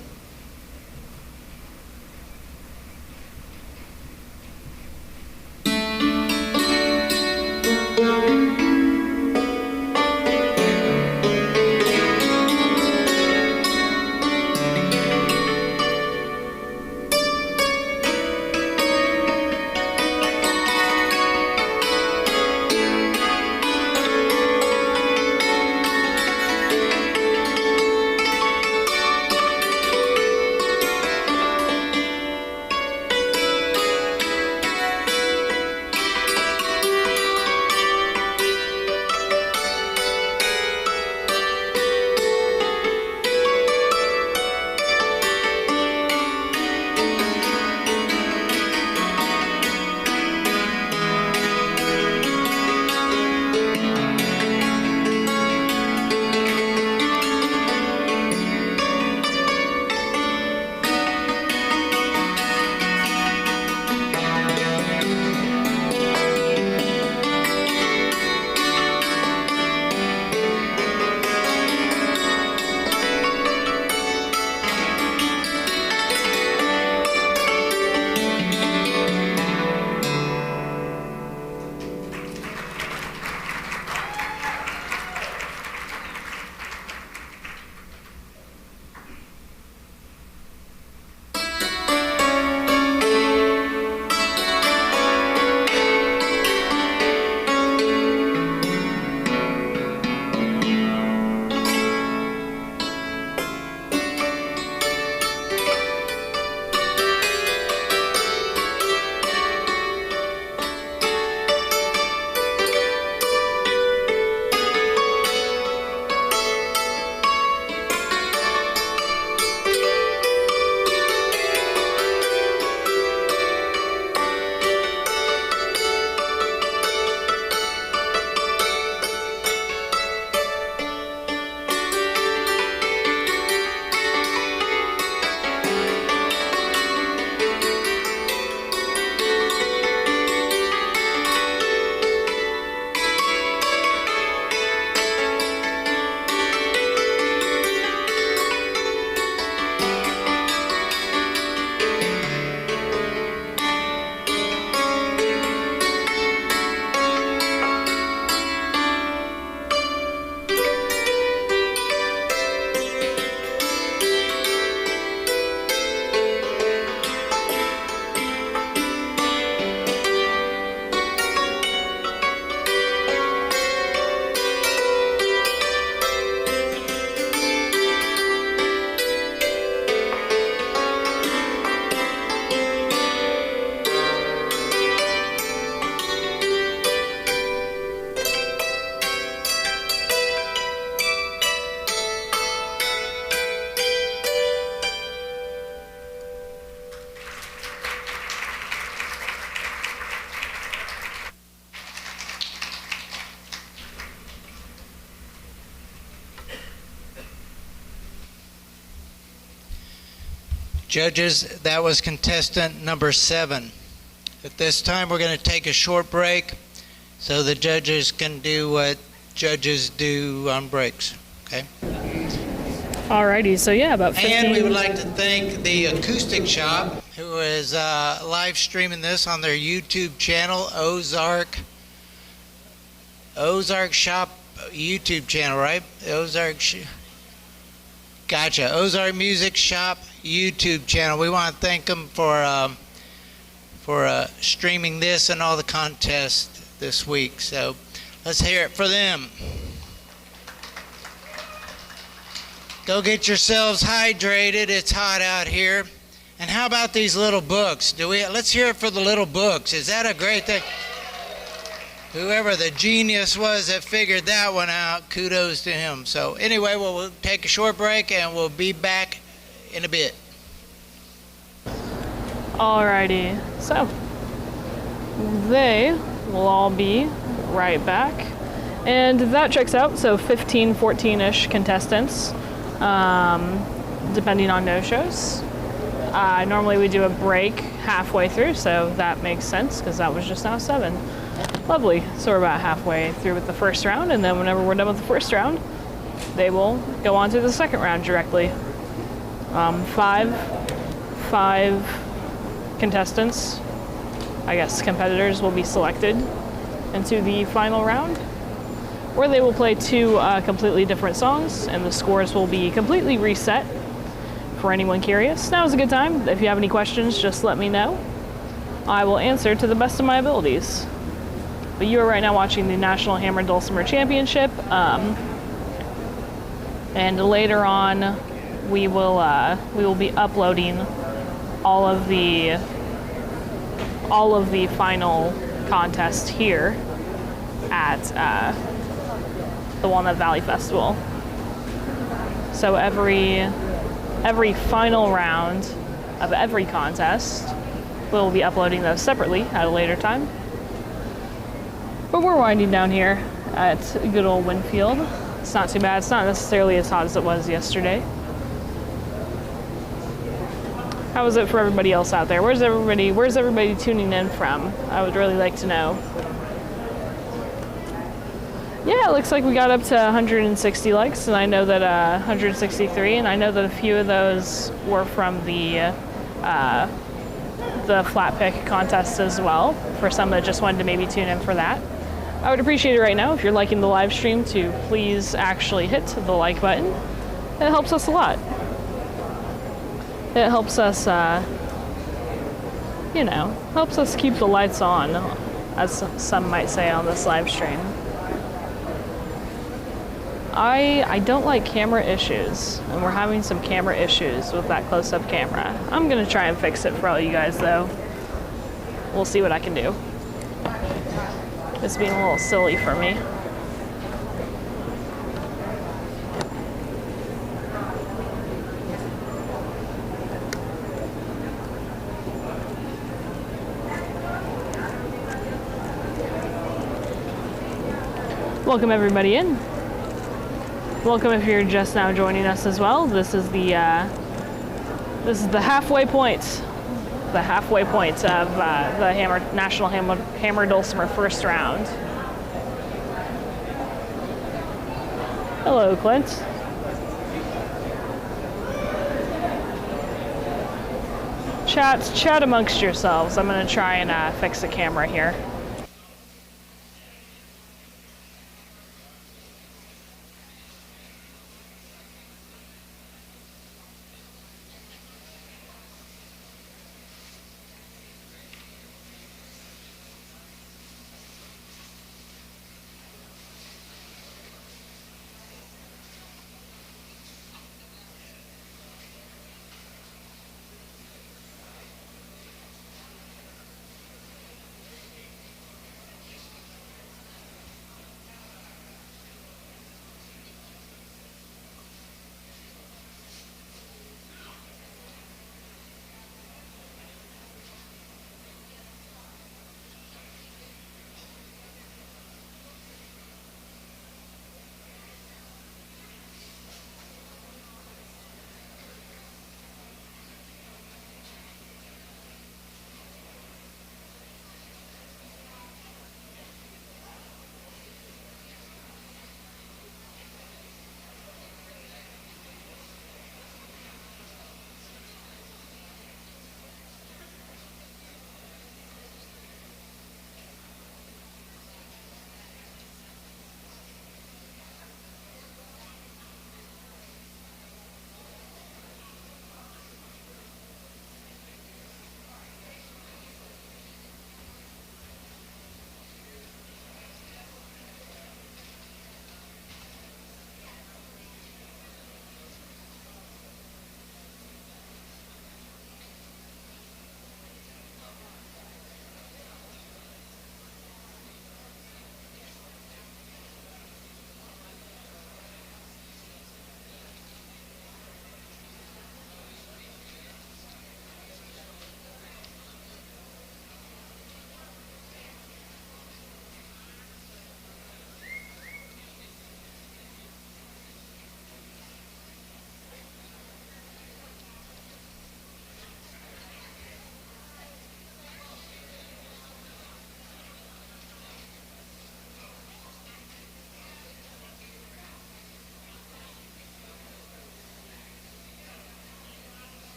[SPEAKER 19] Judges, that was contestant number 7. At this time, we're going to take a short break so the judges can do what judges do on breaks. Okay?
[SPEAKER 3] Alrighty, so yeah, about 15.
[SPEAKER 19] And we would like to thank the Acoustic Shop, who is live streaming this on their YouTube channel, Ozark Shop YouTube channel, right? Gotcha. Ozark Music Shop YouTube channel. We want to thank them for streaming this and all the contests this week. So let's hear it for them. Go get yourselves hydrated. It's hot out here. And how about these little books? Let's hear it for the little books. Is that a great thing? Whoever the genius was that figured that one out, kudos to him. So anyway, we'll take a short break and we'll be back in a bit.
[SPEAKER 3] Alrighty, so they will all be right back. And that checks out, so 15, 14-ish contestants, depending on no-shows. Normally we do a break halfway through, so that makes sense, because that was just now 7. Lovely, so we're about halfway through with the first round, and then whenever we're done with the first round, they will go on to the second round directly. 5 contestants, I guess competitors, will be selected into the final round, where they will play 2 completely different songs, and the scores will be completely reset for anyone curious. Now is a good time. If you have any questions, just let me know. I will answer to the best of my abilities. But you are right now watching the National Hammer Dulcimer Championship, and later on we will be uploading all of the final contests here at the Walnut Valley Festival. So every final round of every contest, we'll be uploading those separately at a later time. But we're winding down here at good old Winfield. It's not too bad. It's not necessarily as hot as it was yesterday. How is it for everybody else out there? Where's everybody tuning in from? I would really like to know. Yeah, it looks like we got up to 160 likes, and I know that 163, and I know that a few of those were from the Flatpick contest as well, for some that just wanted to maybe tune in for that. I would appreciate it right now if you're liking the live stream to please actually hit the like button. It helps us a lot. It helps us, helps us keep the lights on, as some might say on this live stream. I don't like camera issues, and we're having some camera issues with that close-up camera. I'm gonna try and fix it for all you guys though. We'll see what I can do. It's being a little silly for me. Welcome everybody in. Welcome if you're just now joining us as well. This is the halfway point. The halfway point of the National Hammer Dulcimer first round. Hello, Clint. Chat amongst yourselves. I'm going to try and fix the camera here.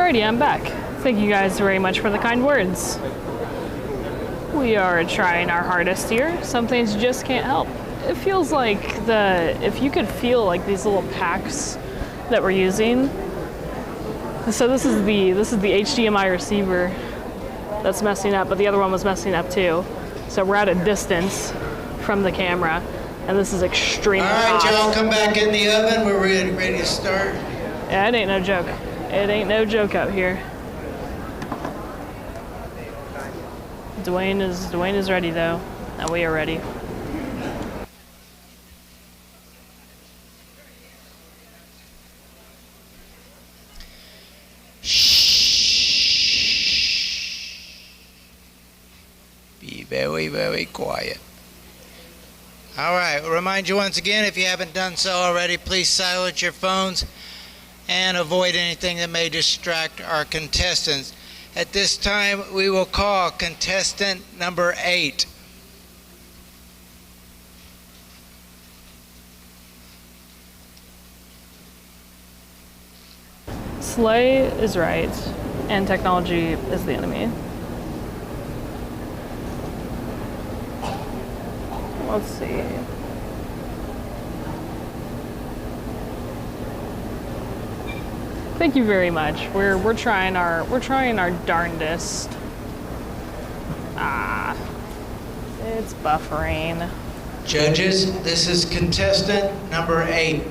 [SPEAKER 3] Alrighty, I'm back. Thank you guys very much for the kind words. We are trying our hardest here. Some things you just can't help. It feels like if you could feel like these little packs that we're using. So this is the HDMI receiver that's messing up, but the other one was messing up too. So we're at a distance from the camera, and this is extremely hot.
[SPEAKER 19] All right, y'all, come back in the oven. We're ready to start.
[SPEAKER 3] Yeah, it ain't no joke. It ain't no joke out here. Dwayne is ready though, and we are ready.
[SPEAKER 19] Be very, very quiet. All right, I'll remind you once again, if you haven't done so already, please silence your phones and avoid anything that may distract our contestants. At this time, we will call contestant number 8.
[SPEAKER 3] Slay is right, and technology is the enemy. Let's see. Thank you very much. We're trying our darndest. It's buffering.
[SPEAKER 19] Judges, this is contestant number 8.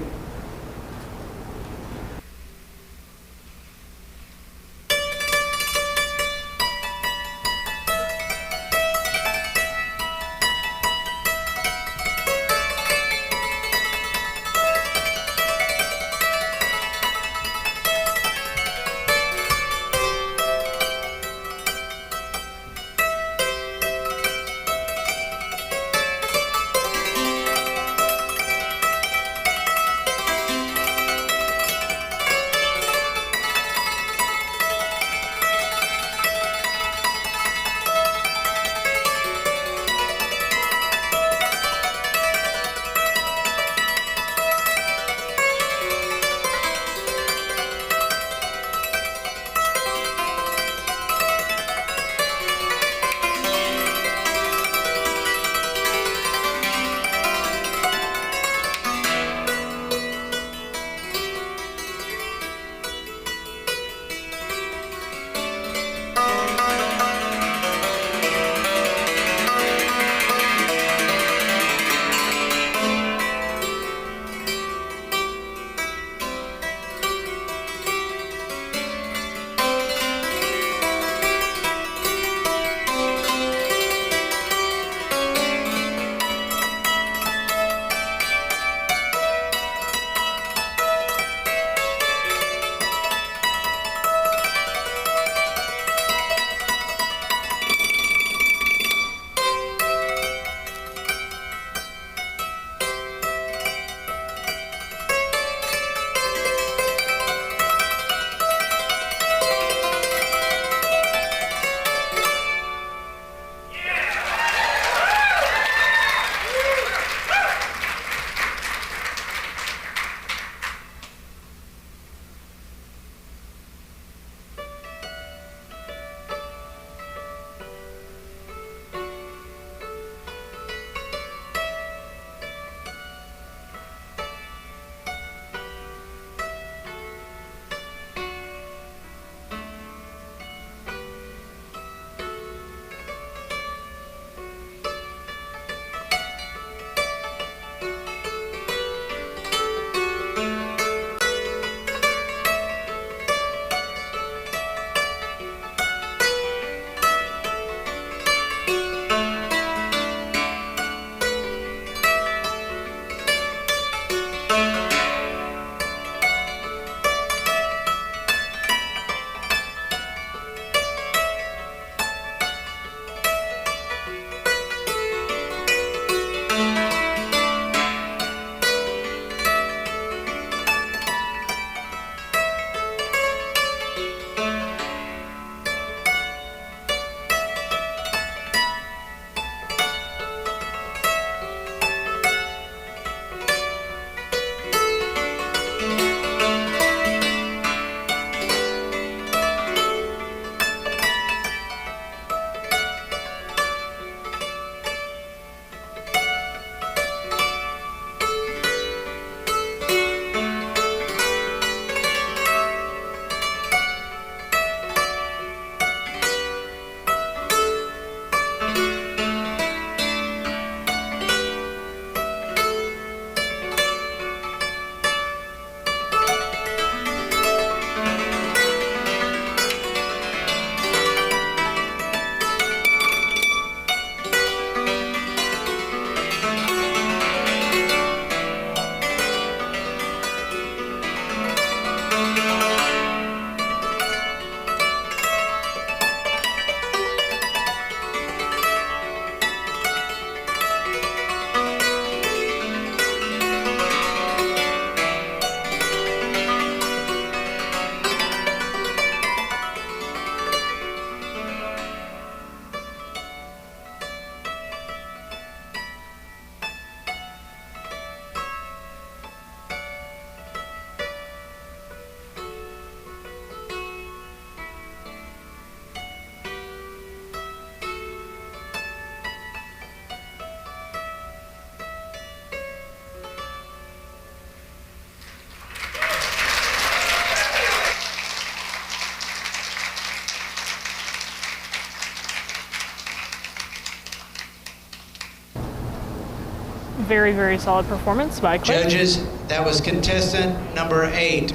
[SPEAKER 3] Very, very solid performance by Cliff.
[SPEAKER 19] Judges, that was contestant number 8.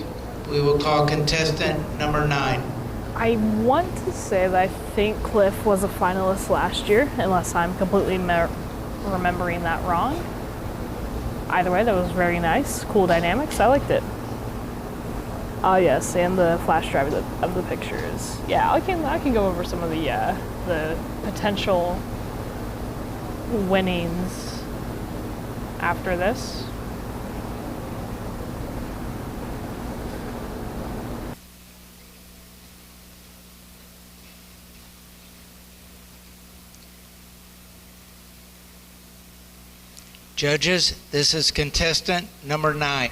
[SPEAKER 19] We will call contestant number 9.
[SPEAKER 3] I want to say that I think Cliff was a finalist last year, unless I'm completely remembering that wrong. Either way, that was very nice. Cool dynamics. I liked it. Oh yes, and the flash drive of the pictures. Yeah, I can go over some of the potential winnings after this.
[SPEAKER 19] Judges, this is contestant number 9.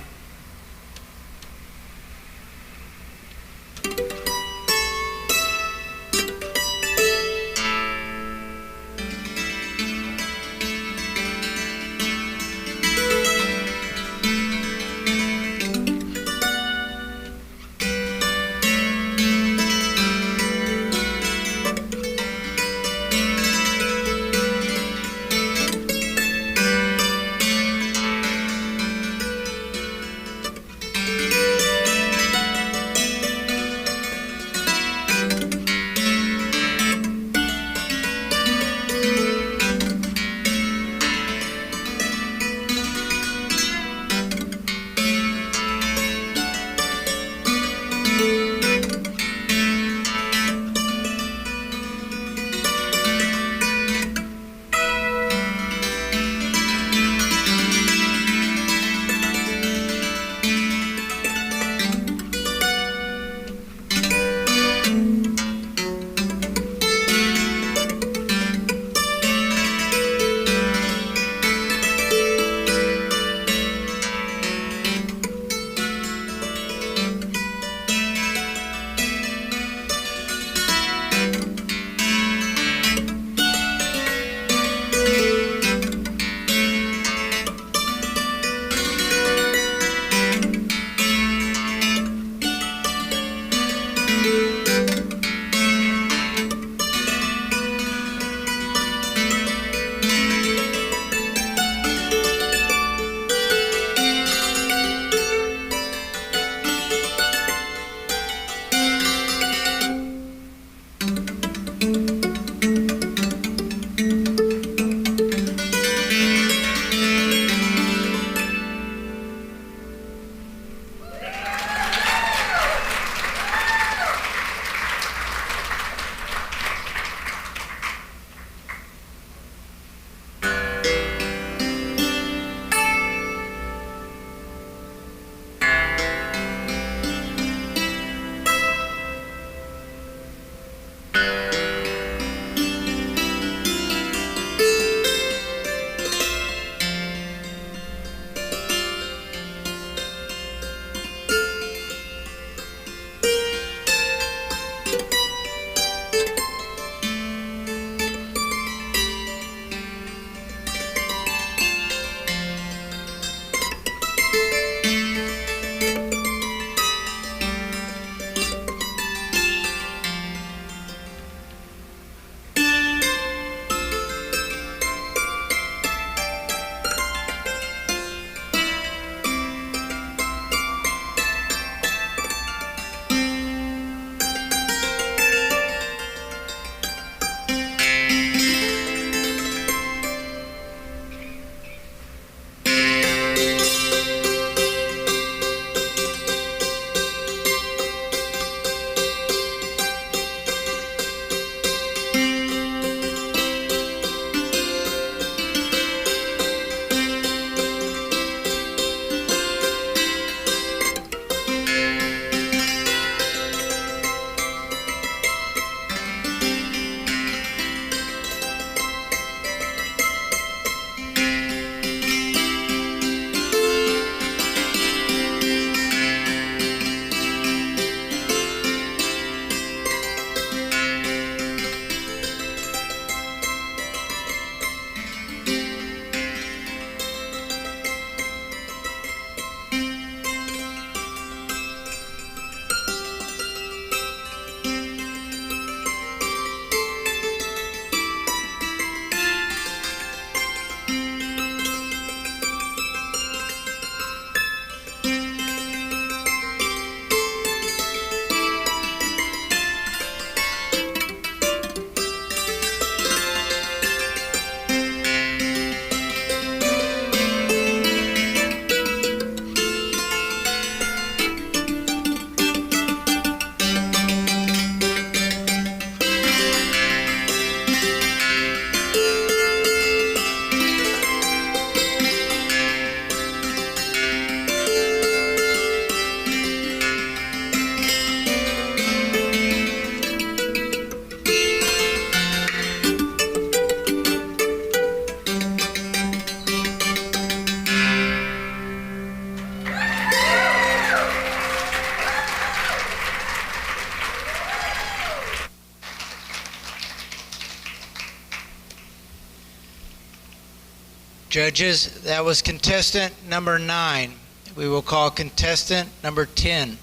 [SPEAKER 19] Judges, that was contestant number 9. We will call contestant number 10.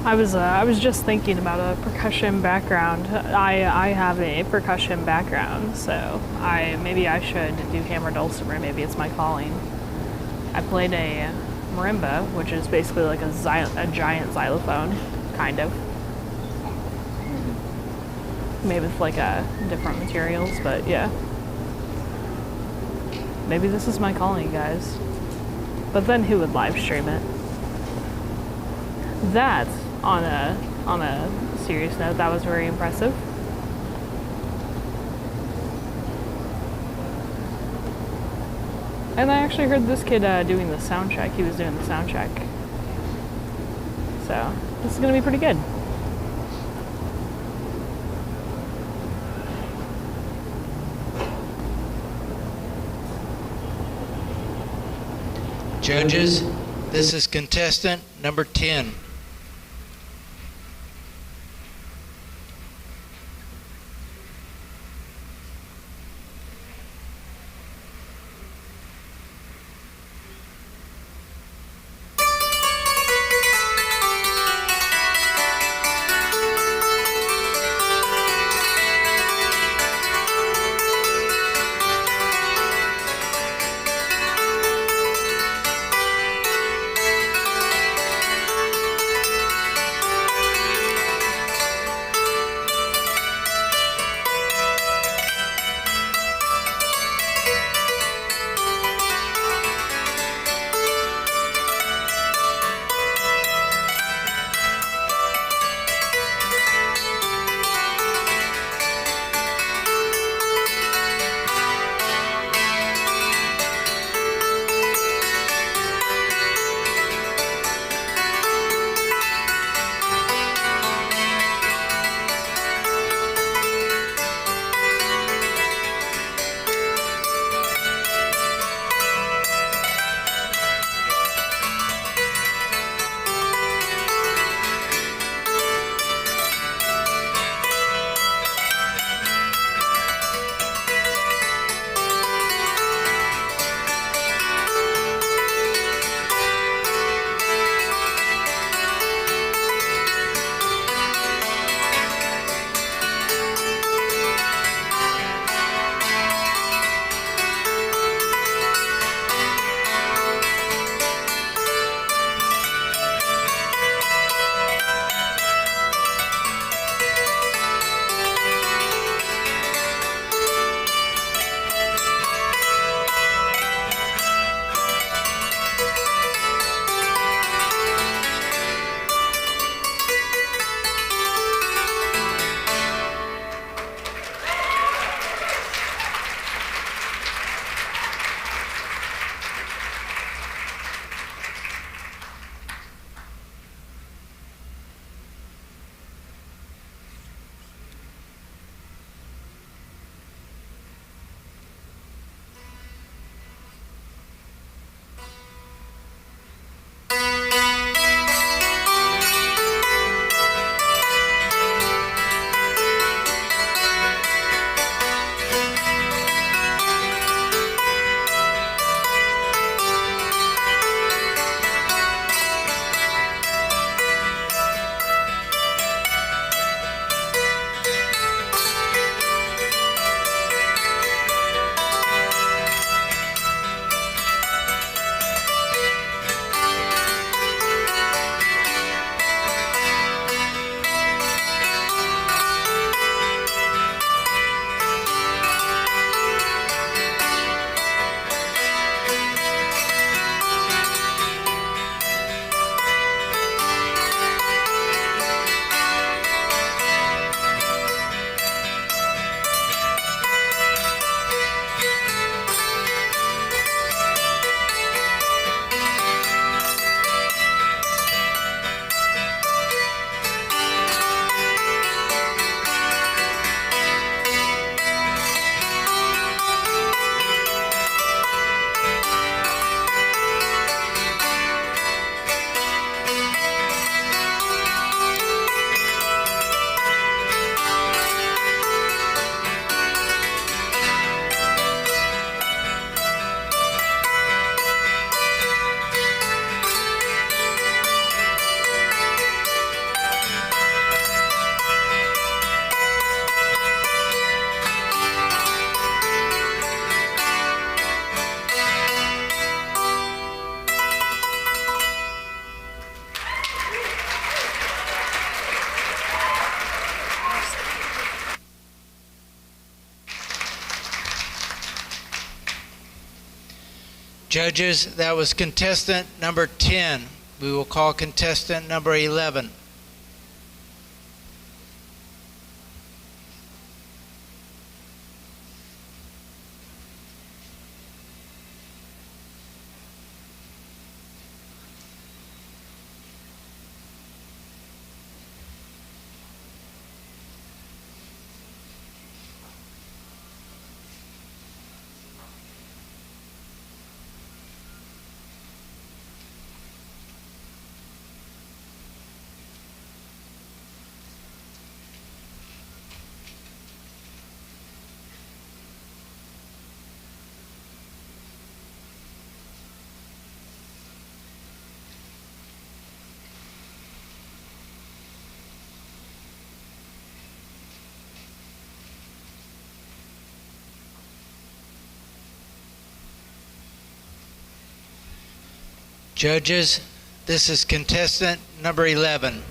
[SPEAKER 3] I was just thinking about a percussion background. I have a percussion background, so maybe I should do hammer dulcimer. Maybe it's my calling. I played a marimba, which is basically like a giant xylophone, kind of. Maybe with like different materials, but yeah. Maybe this is my calling, guys. But then who would live stream it? That, on a serious note, that was very impressive. And I actually heard this kid doing the sound check. He was doing the sound check. So, this is going to be pretty good.
[SPEAKER 19] Judges, this is contestant number 10. Judges, that was contestant number 10. We will call contestant number 11. Judges, this is contestant number 11.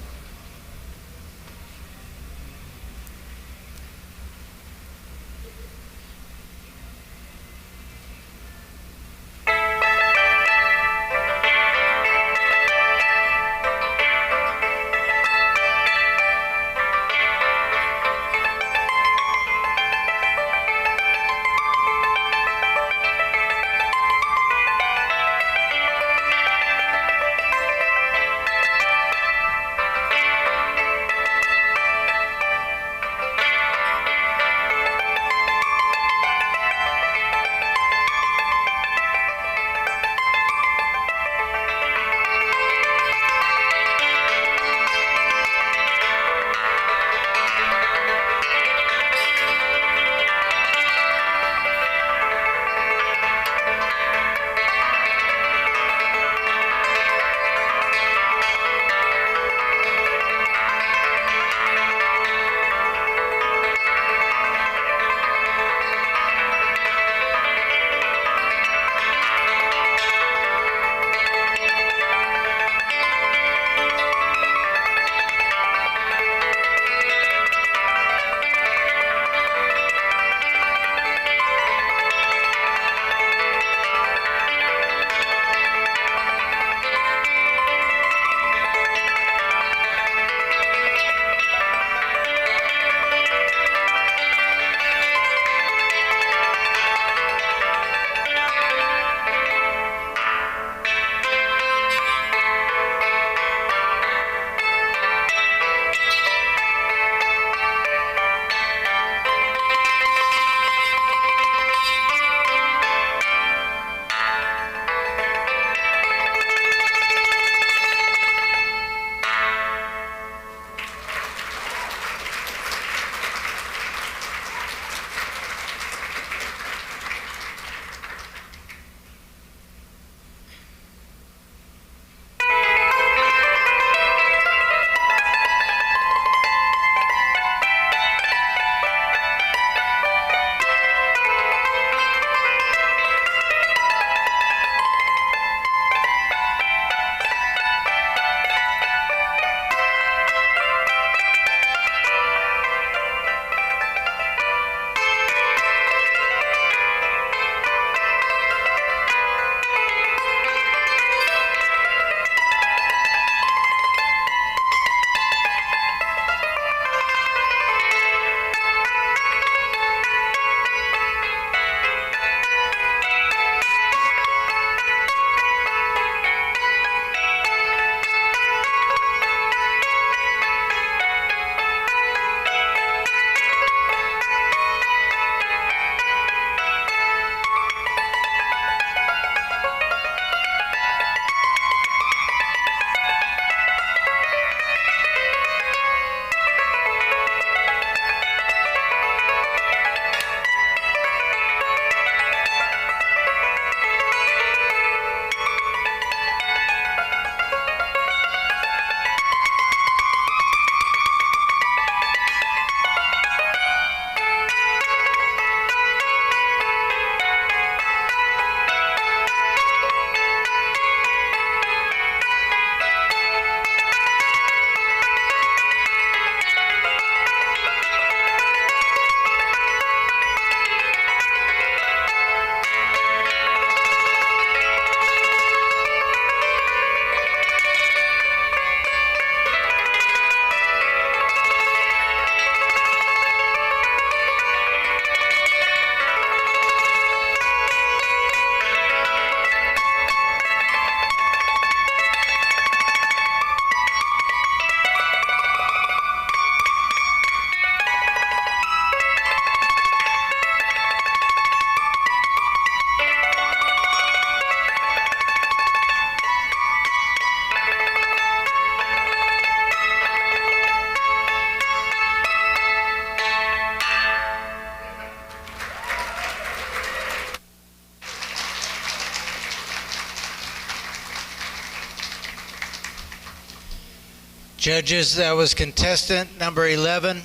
[SPEAKER 19] Judges, that was contestant number 11.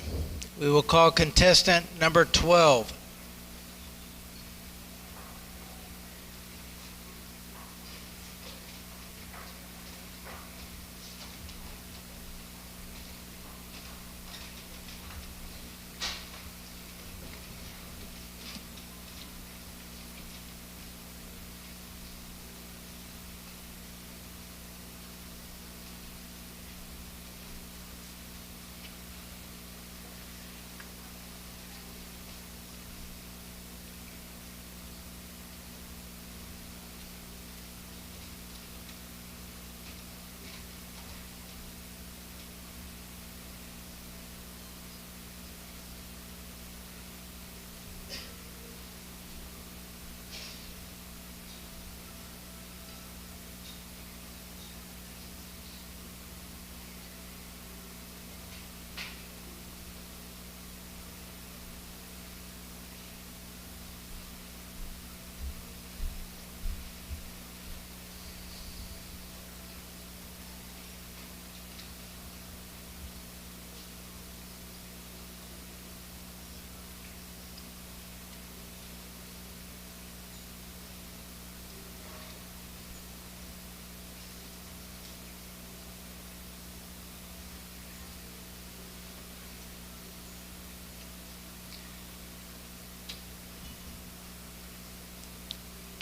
[SPEAKER 19] We will call contestant number 12.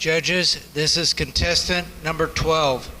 [SPEAKER 19] Judges, this is contestant number 12.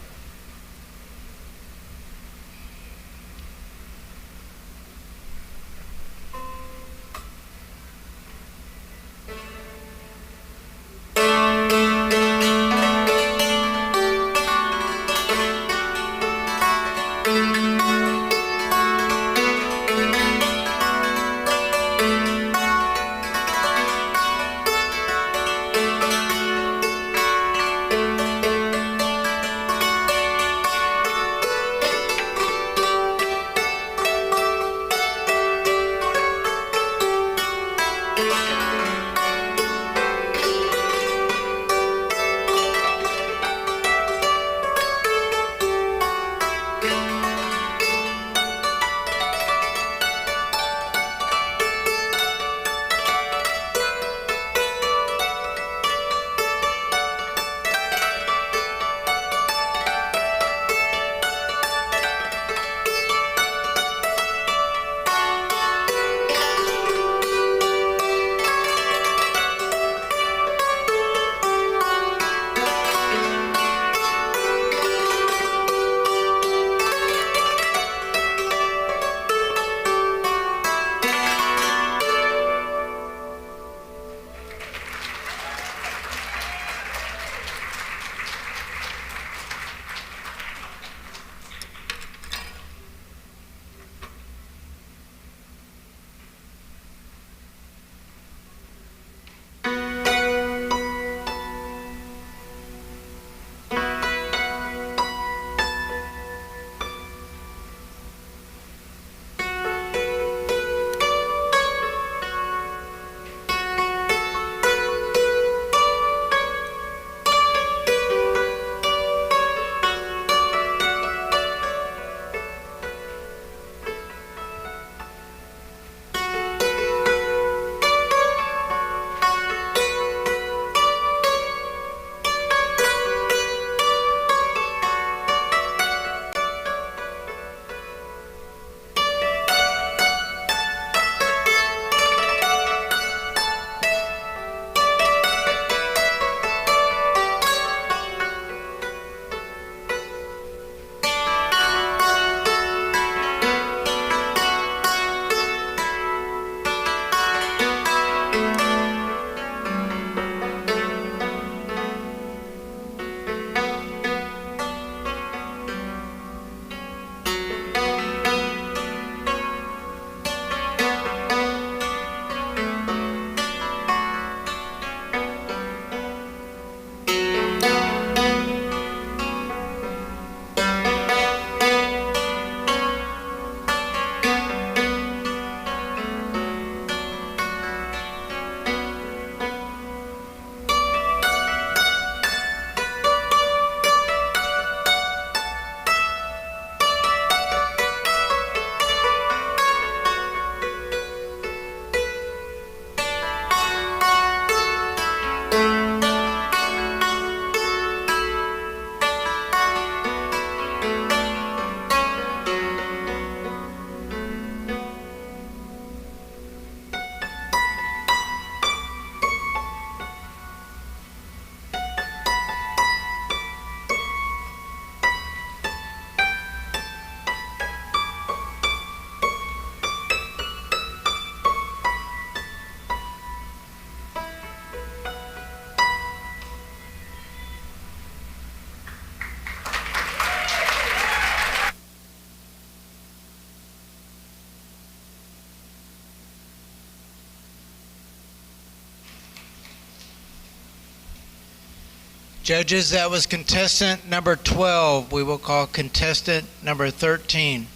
[SPEAKER 19] Judges, that was contestant number 12. We will call contestant number 13.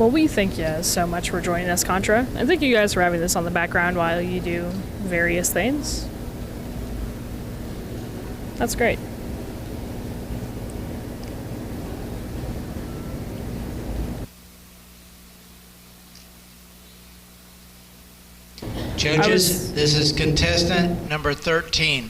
[SPEAKER 3] Well, we thank you so much for joining us, Contra. And thank you guys for having this on the background while you do various things. That's great.
[SPEAKER 19] Judges, this is contestant number 13.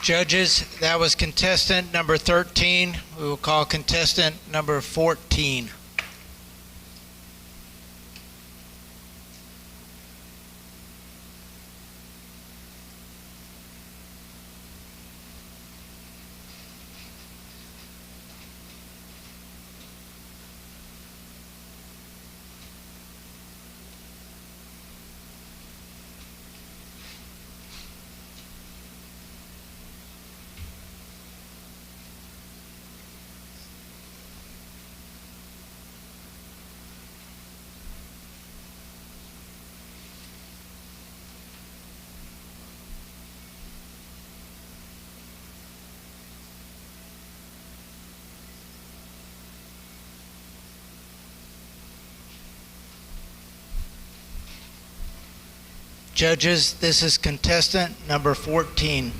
[SPEAKER 19] Judges, that was contestant number 13. We will call contestant number 14. Judges, this is contestant number 14.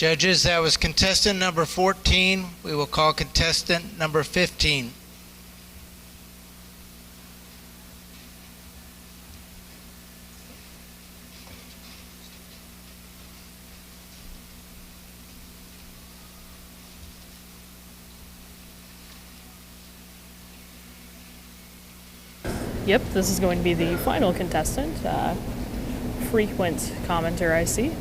[SPEAKER 19] Judges, that was contestant number 14. We will call contestant number 15.
[SPEAKER 3] Yep, this is going to be the final contestant. Frequent commenter, I see.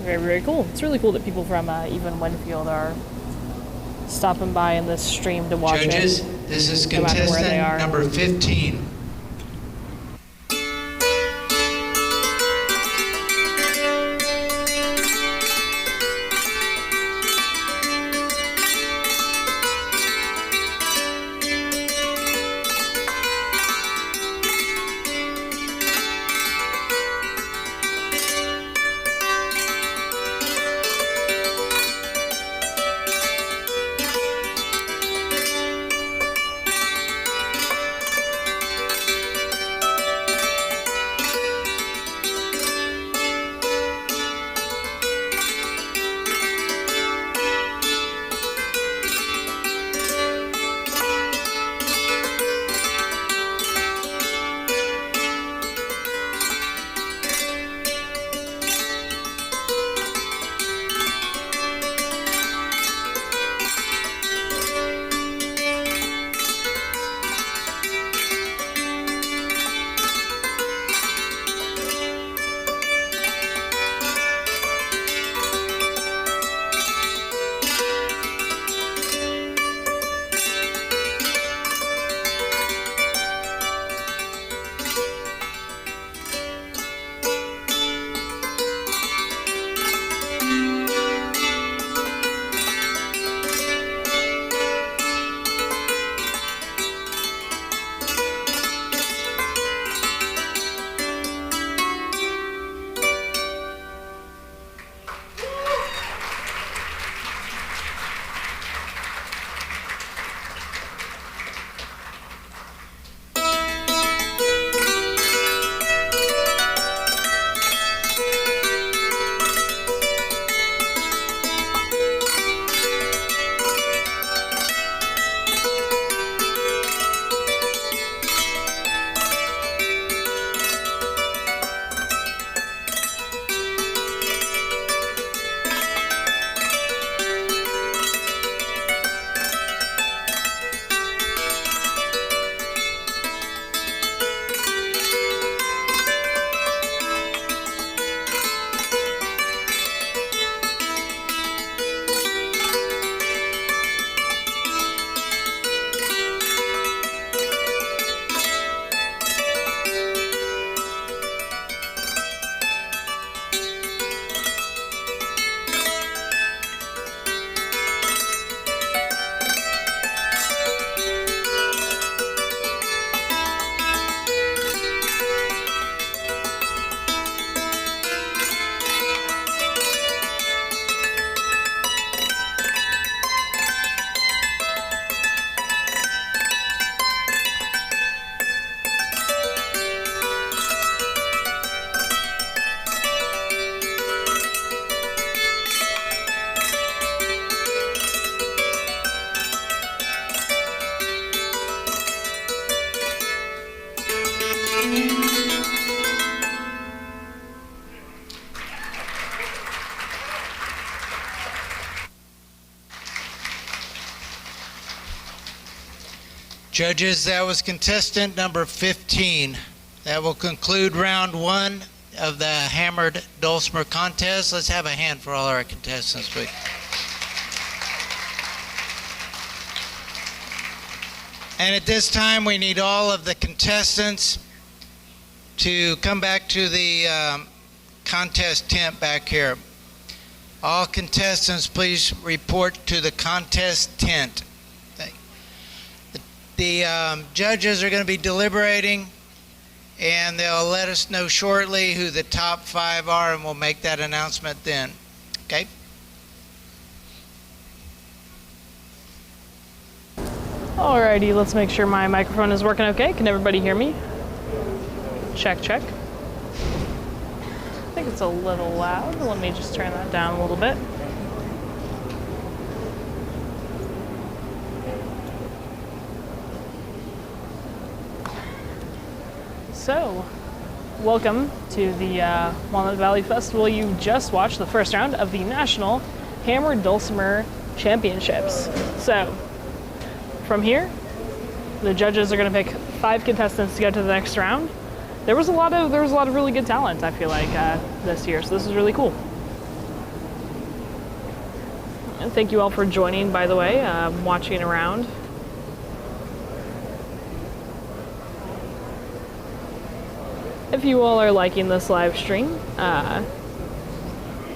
[SPEAKER 3] Very, very cool. It's really cool that people from even Winfield are stopping by in this stream to watch
[SPEAKER 19] Judges,
[SPEAKER 3] it.
[SPEAKER 19] this is
[SPEAKER 3] no matter where they are.
[SPEAKER 19] contestant number 15. Judges, that was contestant number 15. That will conclude round 1 of the Hammered Dulcimer contest. Let's have a hand for all our contestants, please. And at this time, we need all of the contestants to come back to the contest tent back here. All contestants, please report to the contest tent. The judges are going to be deliberating, and they'll let us know shortly who the top 5 are, and we'll make that announcement then. Okay?
[SPEAKER 3] Alrighty, let's make sure my microphone is working okay. Can everybody hear me? Check, check. think it's a little loud. Let me just turn that down a little bit. So, welcome to the Walnut Valley Festival. You just watched the first round of the National Hammer Dulcimer Championships. So, from here, the judges are going to pick 5 contestants to go to the next round. There was a lot of really good talent, I feel like, this year. So this is really cool. And thank you all for joining, by the way, watching around. If you all are liking this live stream,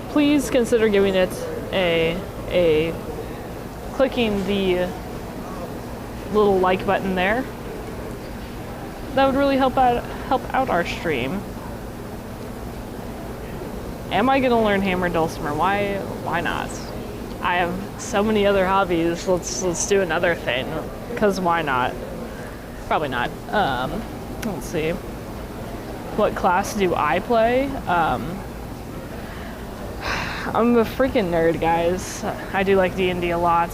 [SPEAKER 3] please consider giving it a clicking the little like button there. That would really help out our stream. Am I gonna learn hammer dulcimer? Why not? I have so many other hobbies. Let's do another thing. 'Cause why not? Probably not. Let's see. What class do I play? I'm a freaking nerd, guys. I do like D&D a lot.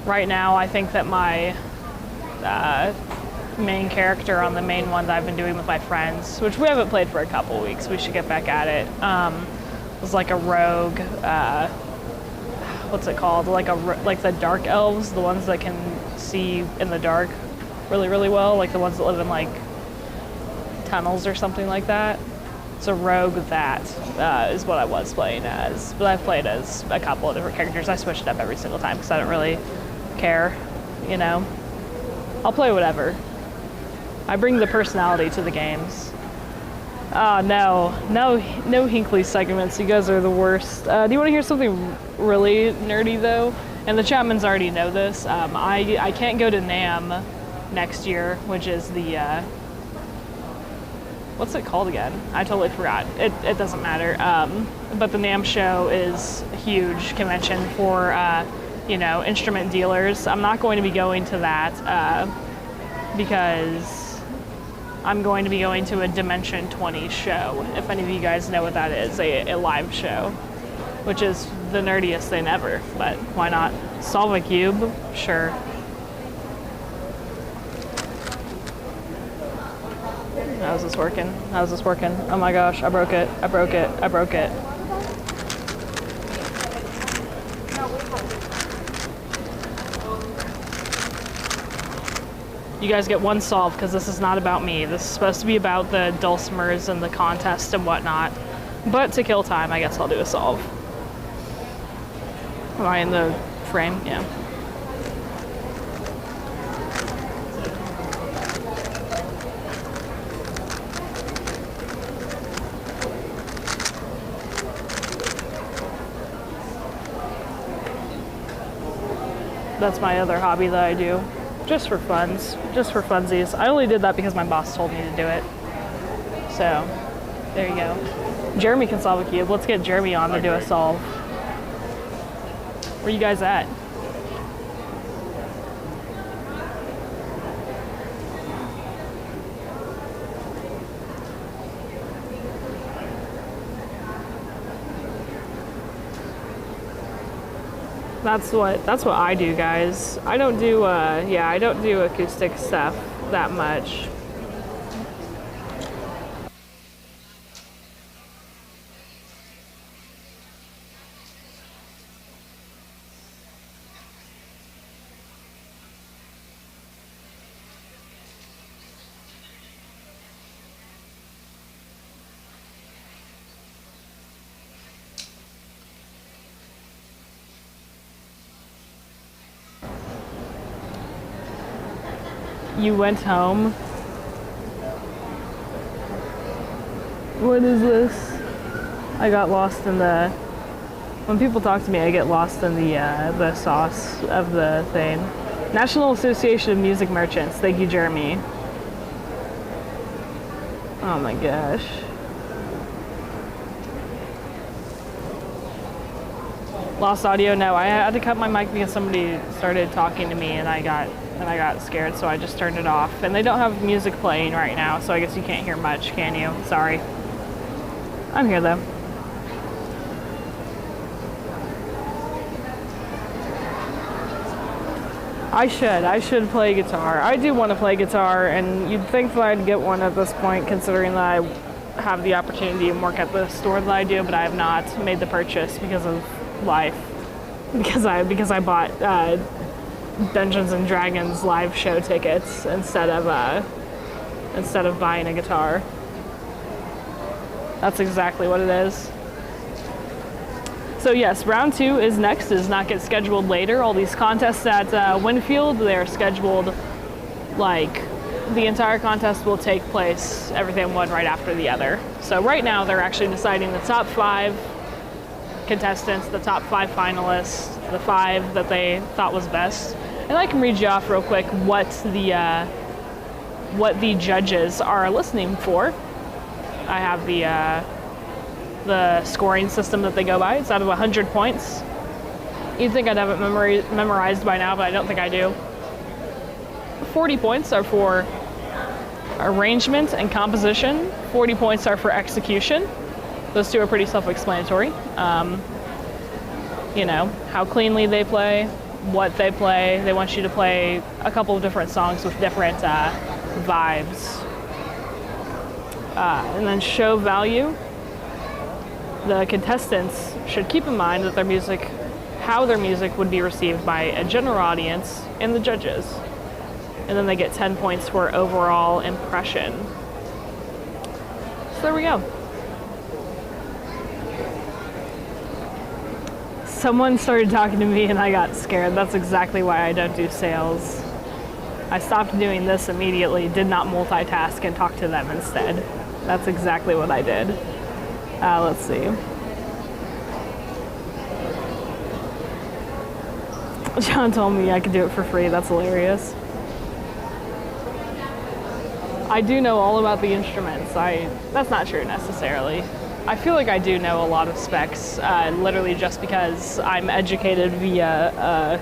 [SPEAKER 3] Right now, I think that my main character on the main one that I've been doing with my friends, which we haven't played for a couple weeks, we should get back at it, was like a rogue, what's it called? Like the dark elves, the ones that can see in the dark really, really well, like the ones that live in like tunnels or something like that. It's a rogue that is what I was playing as. But I've played as a couple of different characters. I switch it up every single time because I don't really care, you know. I'll play whatever. I bring the personality to the games. No Hinkley segments. You guys are the worst. Do you want to hear something really nerdy though? And the Chapmans already know this. I can't go to NAMM next year, which is the what's it called again? I totally forgot. It doesn't matter. But the NAMM show is a huge convention for instrument dealers. I'm not going to be going to that because I'm going to be going to a Dimension 20 show. If any of you guys know what that is, a live show, which is the nerdiest thing ever. But why not? Solve a cube? Sure. How's this working? How's this working? Oh my gosh, I broke it. I broke it. I broke it. You guys get one solve because this is not about me. This is supposed to be about the dulcimers and the contest and whatnot. But to kill time, I guess I'll do a solve. Am I in the frame? Yeah. That's my other hobby that I do, just for funsies. I only did that because my boss told me to do it. So, there you go. Jeremy can solve a cube. Let's get Jeremy on to do a solve. Where you guys at? That's what I do, guys. I don't do I don't do acoustic stuff that much. You went home? What is this? I got lost in the... When people talk to me, I get lost in the sauce of the thing. National Association of Music Merchants. Thank you, Jeremy. Oh my gosh. Lost audio? No, I had to cut my mic because somebody started talking to me and I got scared, so I just turned it off. And they don't have music playing right now, so I guess you can't hear much, can you? Sorry. I'm here though. I should play guitar. I do want to play guitar, and you'd think that I'd get one at this point, considering that I have the opportunity and work at the store that I do, but I have not made the purchase because of life. Because I bought Dungeons and Dragons live show tickets instead of buying a guitar. That's exactly what it is. So yes, round 2 is next. Does not get scheduled later. All these contests at Winfield, they're scheduled like the entire contest will take place, everything one right after the other. So right now they're actually deciding the top 5 contestants, the top 5 finalists, the 5 that they thought was best. And I can read you off real quick what the judges are listening for. I have the scoring system that they go by. It's out of 100 points. You'd think I'd have it memorized by now, but I don't think I do. 40 points are for arrangement and composition. 40 points are for execution. Those two are pretty self-explanatory. You know, how cleanly they play, what they play. They want you to play a couple of different songs with different vibes. And then show value. The contestants should keep in mind that how their music would be received by a general audience and the judges. And then they get 10 points for overall impression. So there we go. Someone started talking to me and I got scared. That's exactly why I don't do sales. I stopped doing this immediately, did not multitask, and talk to them instead. That's exactly what I did. Let's see. John told me I could do it for free. That's hilarious. I do know all about the instruments. That's not true necessarily. I feel like I do know a lot of specs, literally just because I'm educated via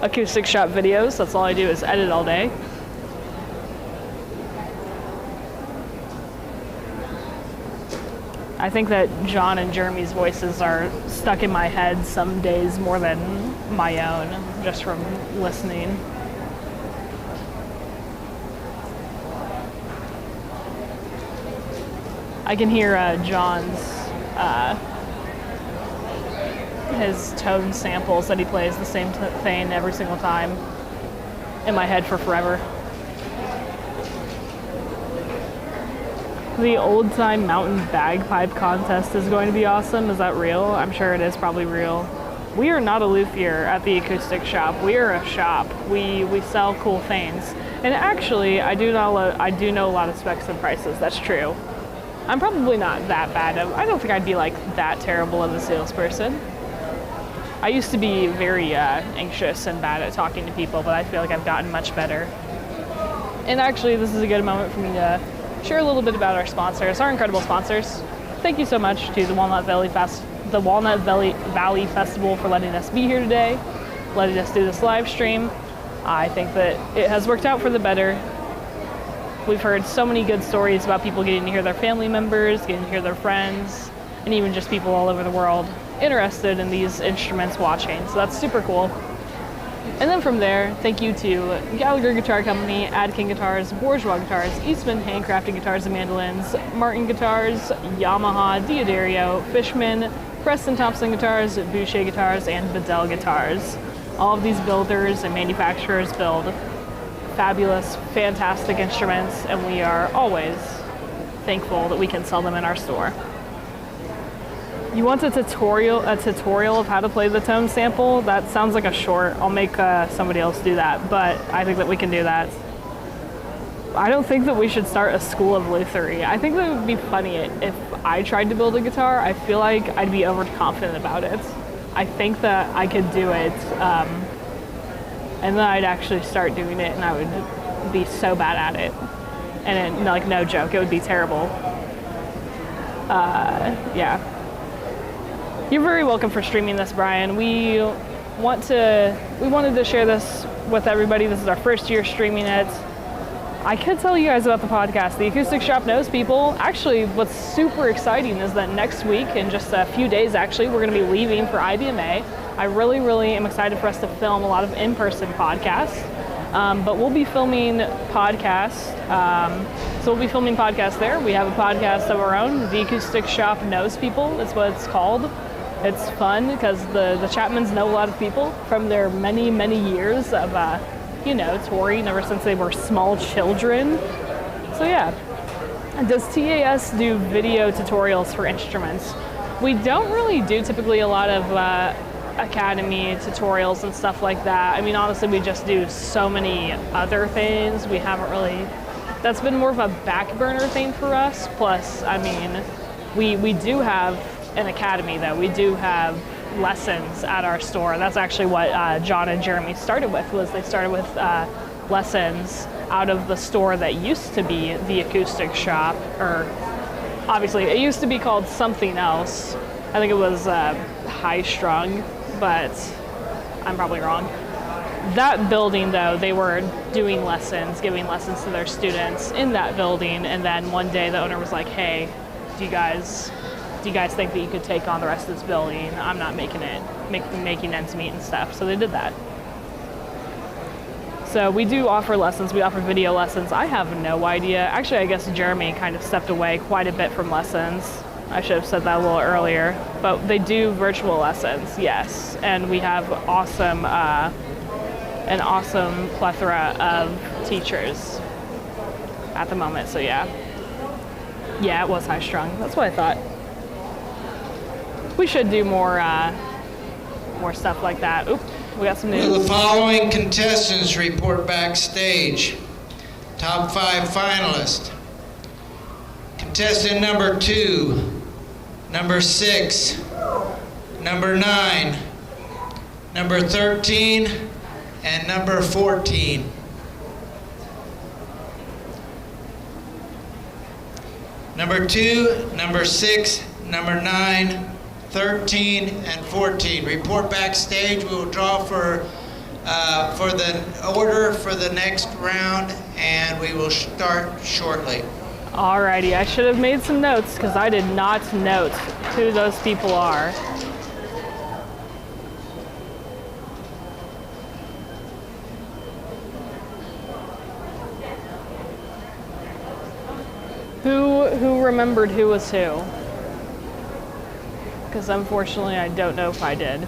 [SPEAKER 3] Acoustic Shoppe videos. That's all I do is edit all day. I think that John and Jeremy's voices are stuck in my head some days more than my own, just from listening. I can hear John's, his tone samples that he plays the same thing every single time in my head for forever. The old time mountain bagpipe contest is going to be awesome. Is that real? I'm sure it is probably real. We are not a luthier at the Acoustic Shoppe. We are a shop. We sell cool things. And actually, I do know a lot of specs and prices. That's true. I'm probably not that bad. I don't think I'd be like that terrible of a salesperson. I used to be very anxious and bad at talking to people, but I feel like I've gotten much better. And actually, this is a good moment for me to share a little bit about our sponsors, our incredible sponsors. Thank you so much to the Walnut Valley Valley Festival for letting us be here today, letting us do this live stream. I think that it has worked out for the better. We've heard so many good stories about people getting to hear their family members, getting to hear their friends, and even just people all over the world interested in these instruments watching. So that's super cool. And then from there, thank you to Gallagher Guitar Company, Adkin Guitars, Bourgeois Guitars, Eastman Handcrafted Guitars and Mandolins, Martin Guitars, Yamaha, Diodario, Fishman, Preston Thompson Guitars, Boucher Guitars, and Bedell Guitars. All of these builders and manufacturers build fabulous, fantastic instruments, and we are always thankful that we can sell them in our store. You want a tutorial of how to play the tone sample? That sounds like a short. I'll make somebody else do that, but I think that we can do that. I don't think that we should start a school of lutherie. I think that it would be funny if I tried to build a guitar. I feel like I'd be overconfident about it. I think that I could do it, and then I'd actually start doing it, and I would be so bad at it. And like, no joke, it would be terrible. Yeah. You're very welcome for streaming this, Brian. We wanted to share this with everybody. This is our first year streaming it. I could tell you guys about the podcast. The Acoustic Shop knows people. Actually, what's super exciting is that next week, in just a few days actually, we're going to be leaving for IBMA. I really, really am excited for us to film a lot of in-person podcasts. But we'll be filming podcasts. So we'll be filming podcasts there. We have a podcast of our own. The Acoustic Shop knows people. That's what it's called. It's fun because the Chapmans know a lot of people from their many, many years of touring ever since they were small children. So yeah. Does TAS do video tutorials for instruments? We don't really do typically a lot of academy tutorials and stuff like that. I mean, honestly, we just do so many other things. We haven't really, that's been more of a back burner thing for us. Plus, I mean, we do have an academy though. We do have lessons at our store. That's actually what John and Jeremy started with, was they started with lessons out of the store that used to be the Acoustic Shop, or obviously it used to be called something else. I think it was High Strung, but I'm probably wrong. That building though, they were doing lessons, giving lessons to their students in that building, and then one day the owner was like, hey, do you guys think that you could take on the rest of this building? I'm not making ends meet and stuff. So they did that. So we do offer lessons. We offer video lessons. I have no idea. Actually, I guess Jeremy kind of stepped away quite a bit from lessons. I should have said that a little earlier. But they do virtual lessons, yes. And we have an awesome plethora of teachers at the moment. So yeah. Yeah, it was High Strung. That's what I thought. We should do more stuff like that. Oop, we got some news.
[SPEAKER 19] Will the following contestants report backstage? Top 5 finalists. Contestant number 2, number 6, number 9, number 13, and number 14. Number 2, number 6, number 9, 13, and 14. Report backstage. We will draw for the order for the next round, and we will start shortly.
[SPEAKER 3] Alrighty, I should have made some notes because I did not note who those people are. Who remembered who was who? Because unfortunately I don't know if I did.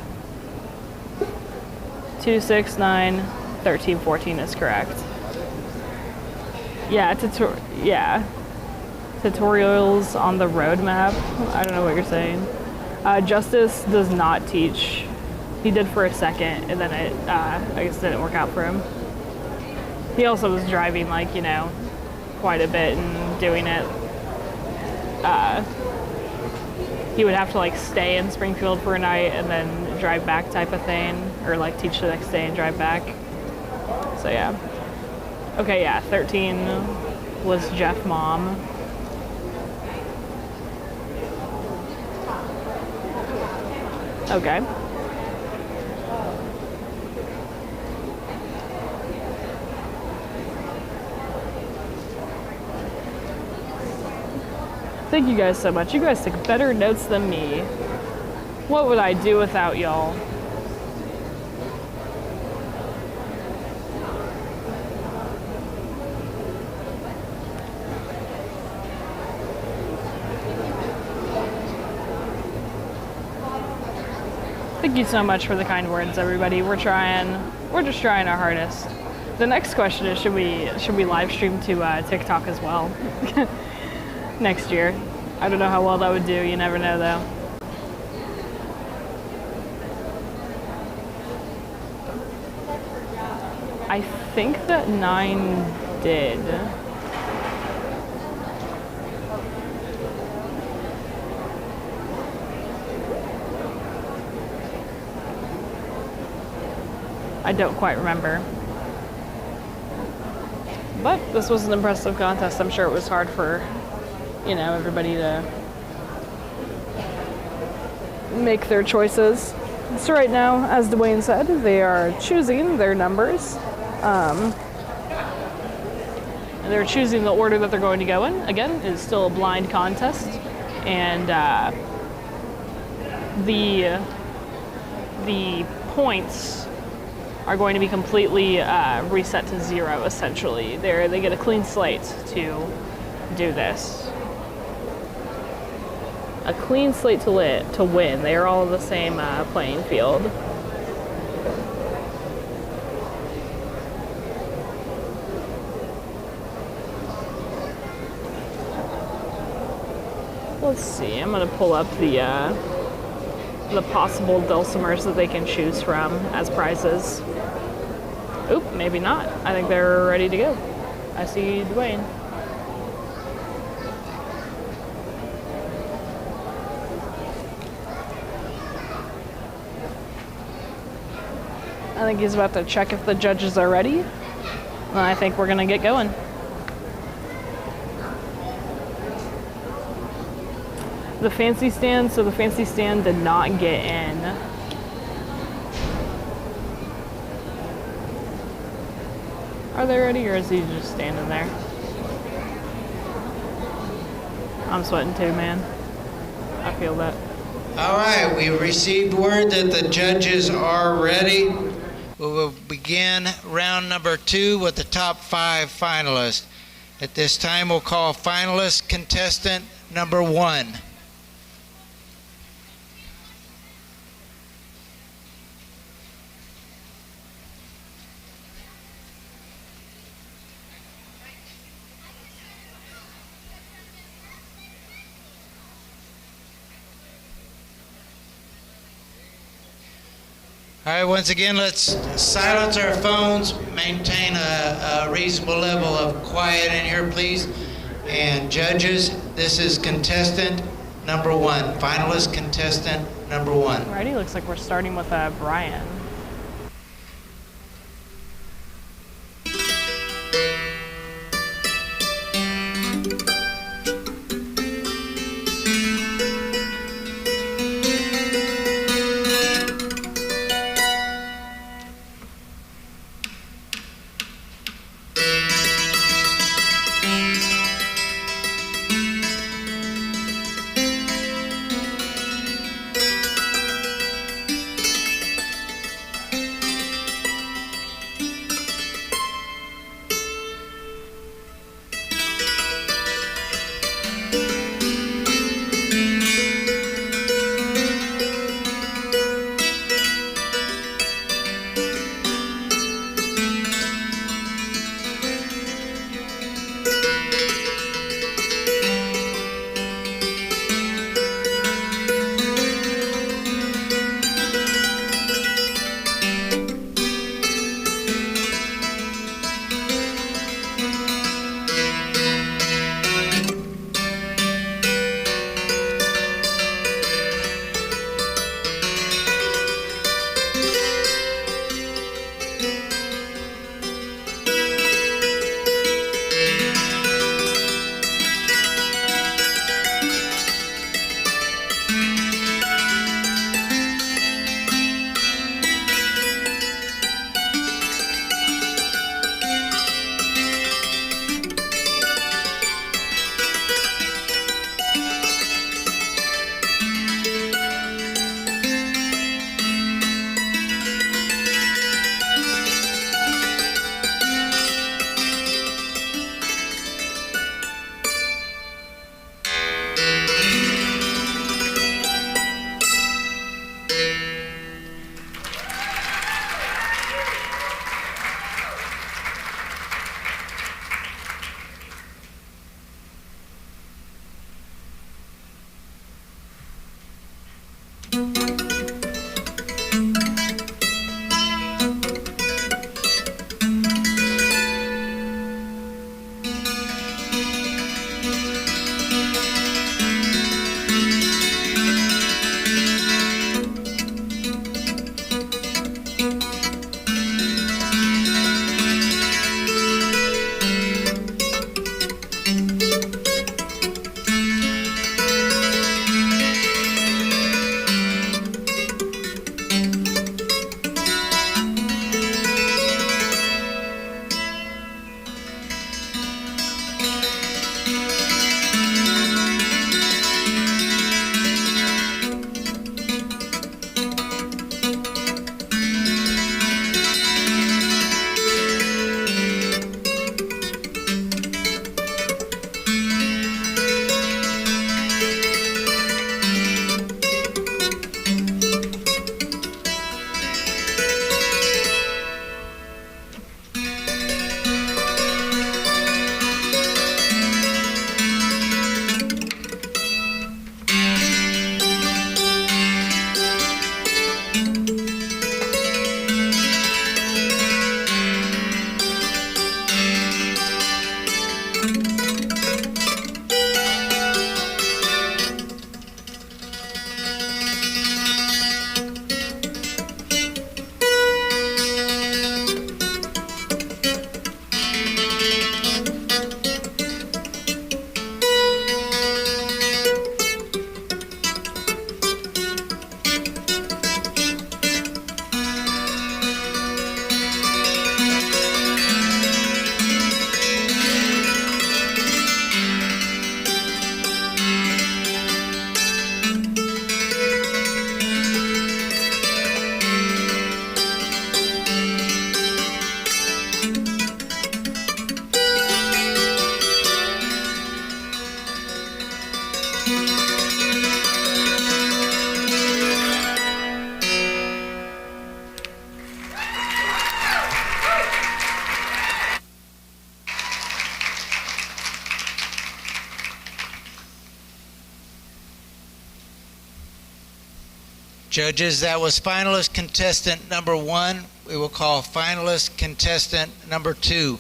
[SPEAKER 3] 2, 6, 9, 13, 14 is correct. Yeah, tutorials on the roadmap. I don't know what you're saying. Justice does not teach. He did for a second, and then it, I guess, didn't work out for him. He also was driving, quite a bit and doing it. He would have to stay in Springfield for a night and then drive back type of thing, or teach the next day and drive back. So yeah. Okay, yeah, 13 was Jeff Mom. Okay. Thank you guys so much. You guys took better notes than me. What would I do without y'all? Thank you so much for the kind words, everybody. We're just trying our hardest. The next question is, should we live stream to TikTok as well? Next year. I don't know how well that would do. You never know, though. I think that 9 did. I don't quite remember. But this was an impressive contest. I'm sure it was hard for everybody to make their choices. So right now, as Dwayne said, they are choosing their numbers. And they're choosing the order that they're going to go in. Again, it's still a blind contest, and the points are going to be completely reset to 0, essentially. They get a clean slate to do this. A clean slate to win. They are all the same playing field. Let's see, I'm gonna pull up the possible dulcimers that they can choose from as prizes. Oop, maybe not. I think they're ready to go. I see Dwayne. I think he's about to check if the judges are ready. And I think we're gonna get going. The fancy stand, so the fancy stand did not get in. Are they ready, or is he just standing there? I'm sweating too, man. I feel that.
[SPEAKER 19] All right, we received word that the judges are ready. We will begin round number 2 with the top 5 finalists. At this time, we'll call finalist contestant number 1. All right, once again, let's silence our phones, maintain a reasonable level of quiet in here, please. And judges, this is contestant number 1, finalist contestant number 1.
[SPEAKER 3] Alrighty, looks like we're starting with Brian.
[SPEAKER 19] Judges, that was finalist contestant number 1. We will call finalist contestant number 2.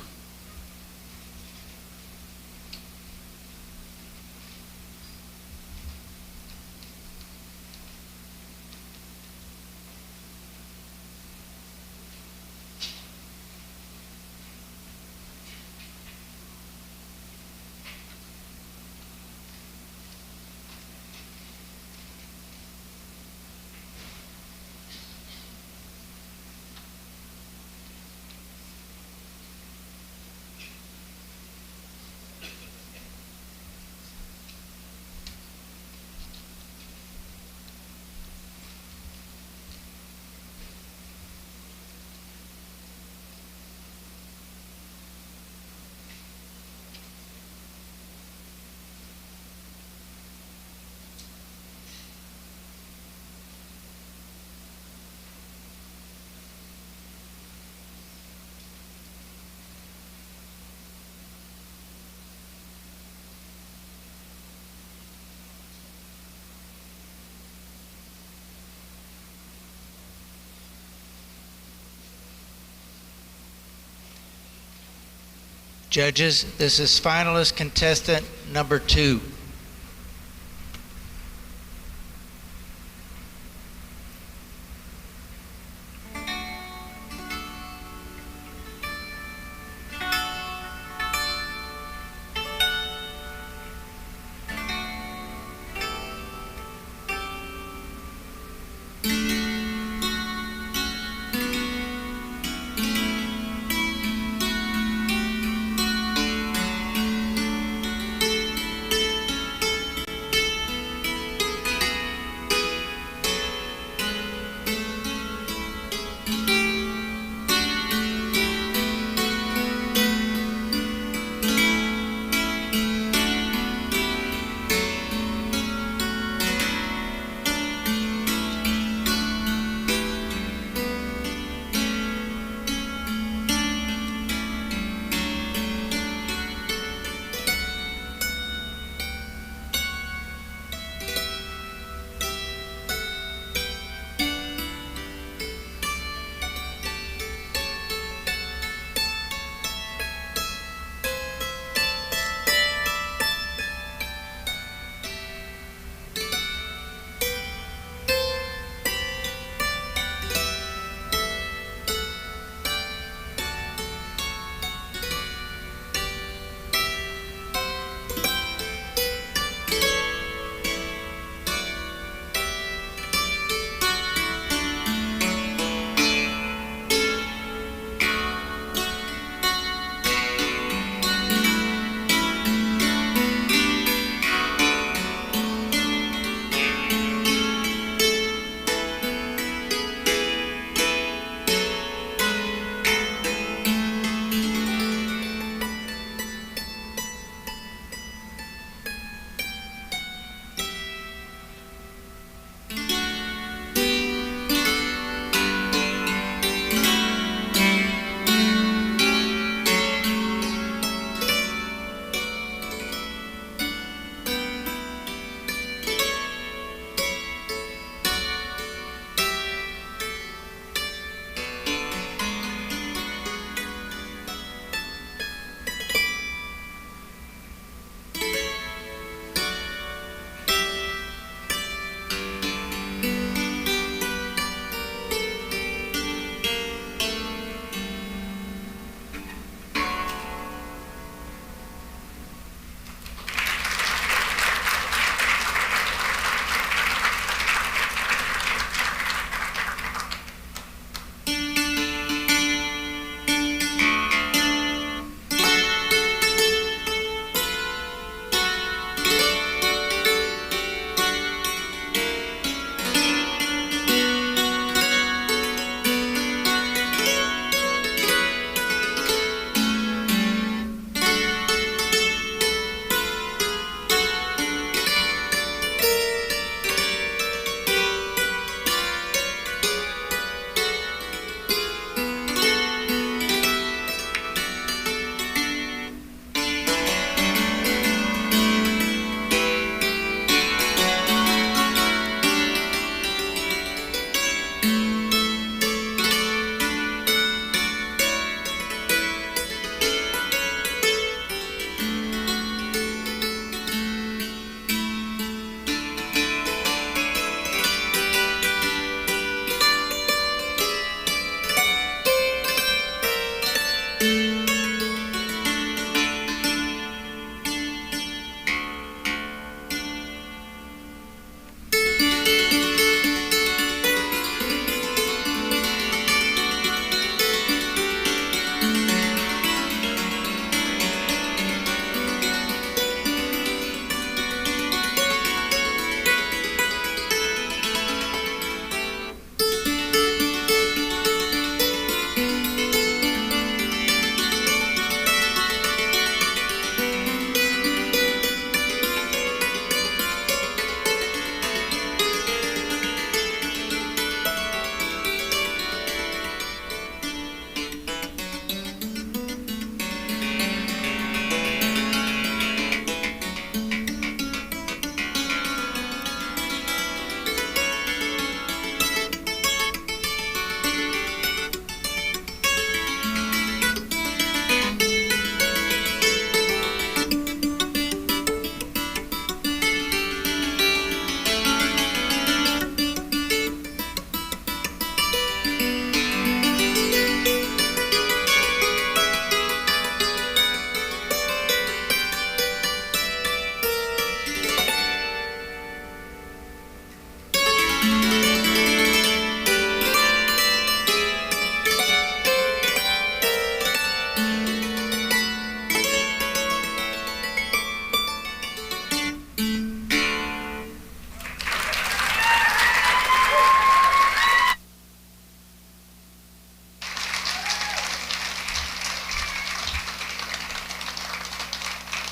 [SPEAKER 19] Judges, this is finalist contestant number 2.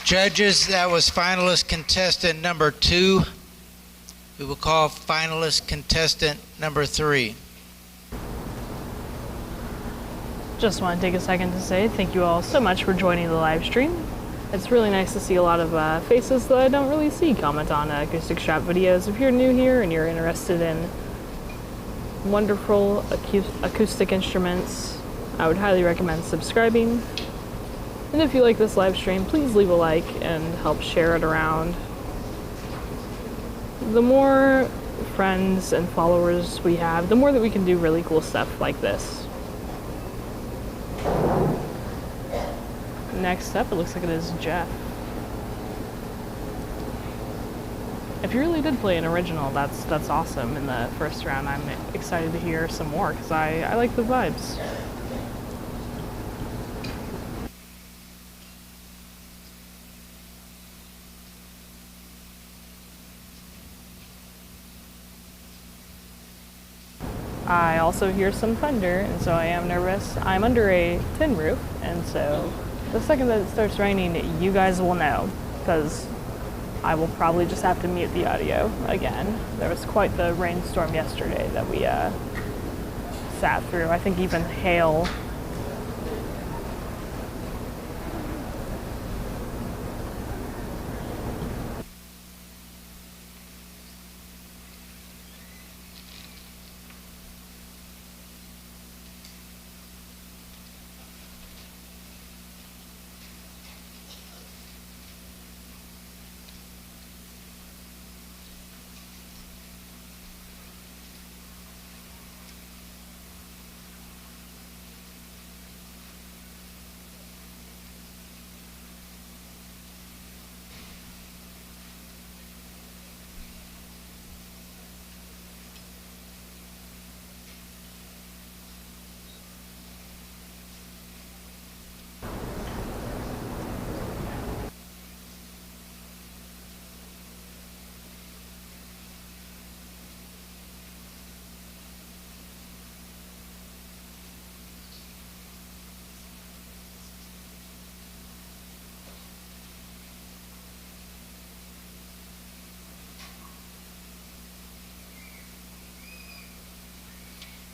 [SPEAKER 19] Judges, that was finalist contestant number 2. We will call finalist contestant number 3.
[SPEAKER 3] Just want to take a second to say thank you all so much for joining the live stream. It's really nice to see a lot of faces that I don't really see comment on Acoustic Shop videos. If you're new here and you're interested in wonderful acoustic instruments, I would highly recommend subscribing. And if you like this live stream, please leave a like and help share it around. The more friends and followers we have, the more that we can do really cool stuff like this. Next up, it looks like it is Jeff. If you really did play an original, that's awesome in the first round. I'm excited to hear some more because I like the vibes. I also hear some thunder, and so I am nervous. I'm under a tin roof, and so the second that it starts raining, you guys will know, because I will probably just have to mute the audio again. There was quite the rainstorm yesterday that we sat through. I think even hail.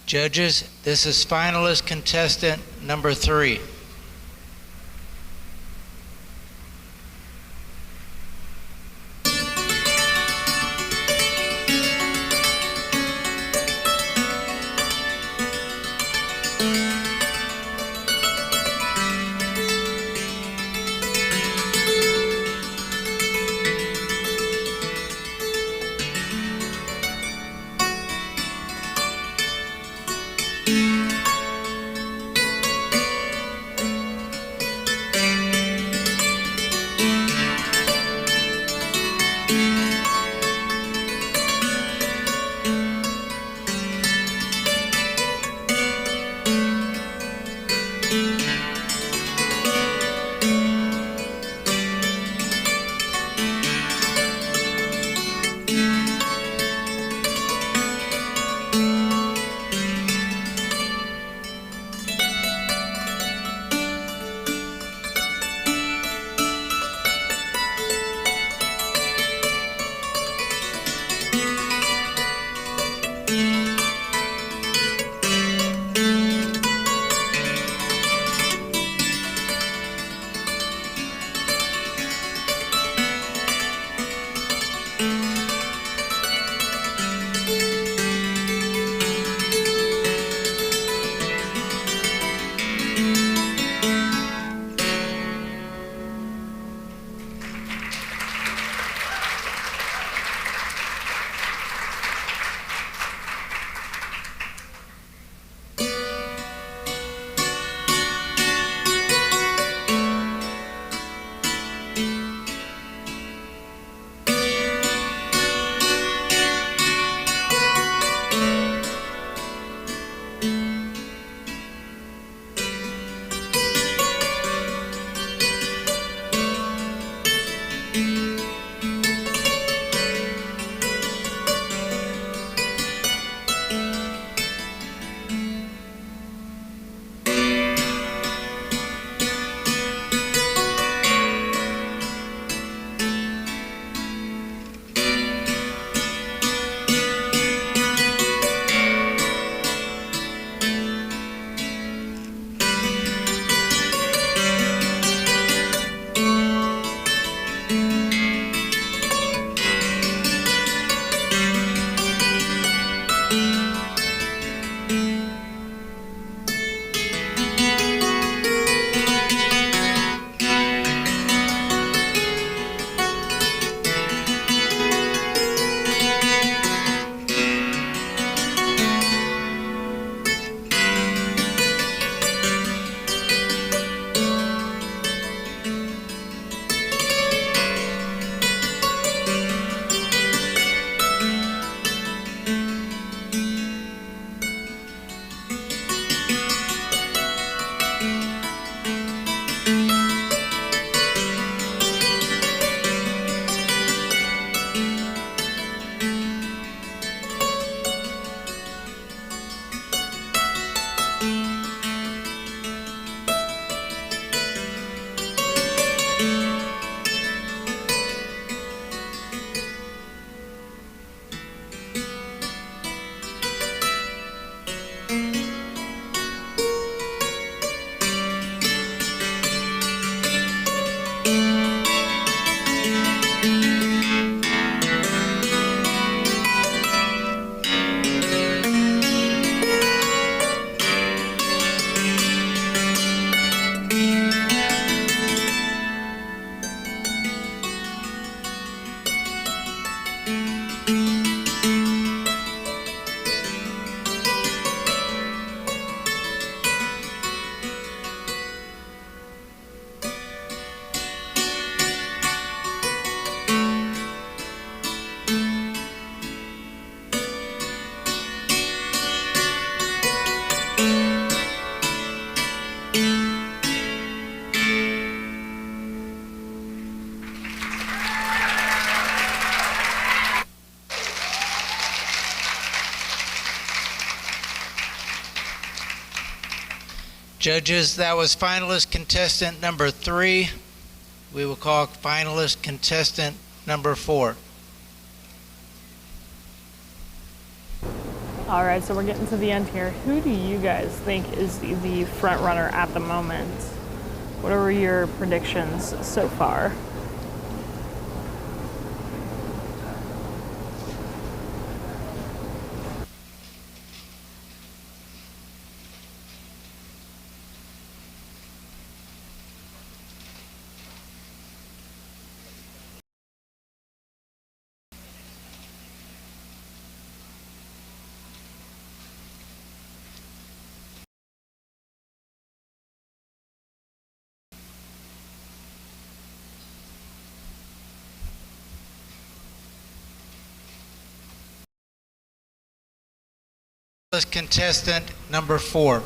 [SPEAKER 19] Judges, this is finalist contestant number 3. Judges, that was finalist contestant number 3. We will call finalist contestant number 4.
[SPEAKER 3] All right, so we're getting to the end here. Who do you guys think is the front runner at the moment? What are your predictions so far?
[SPEAKER 19] Contestant number 4.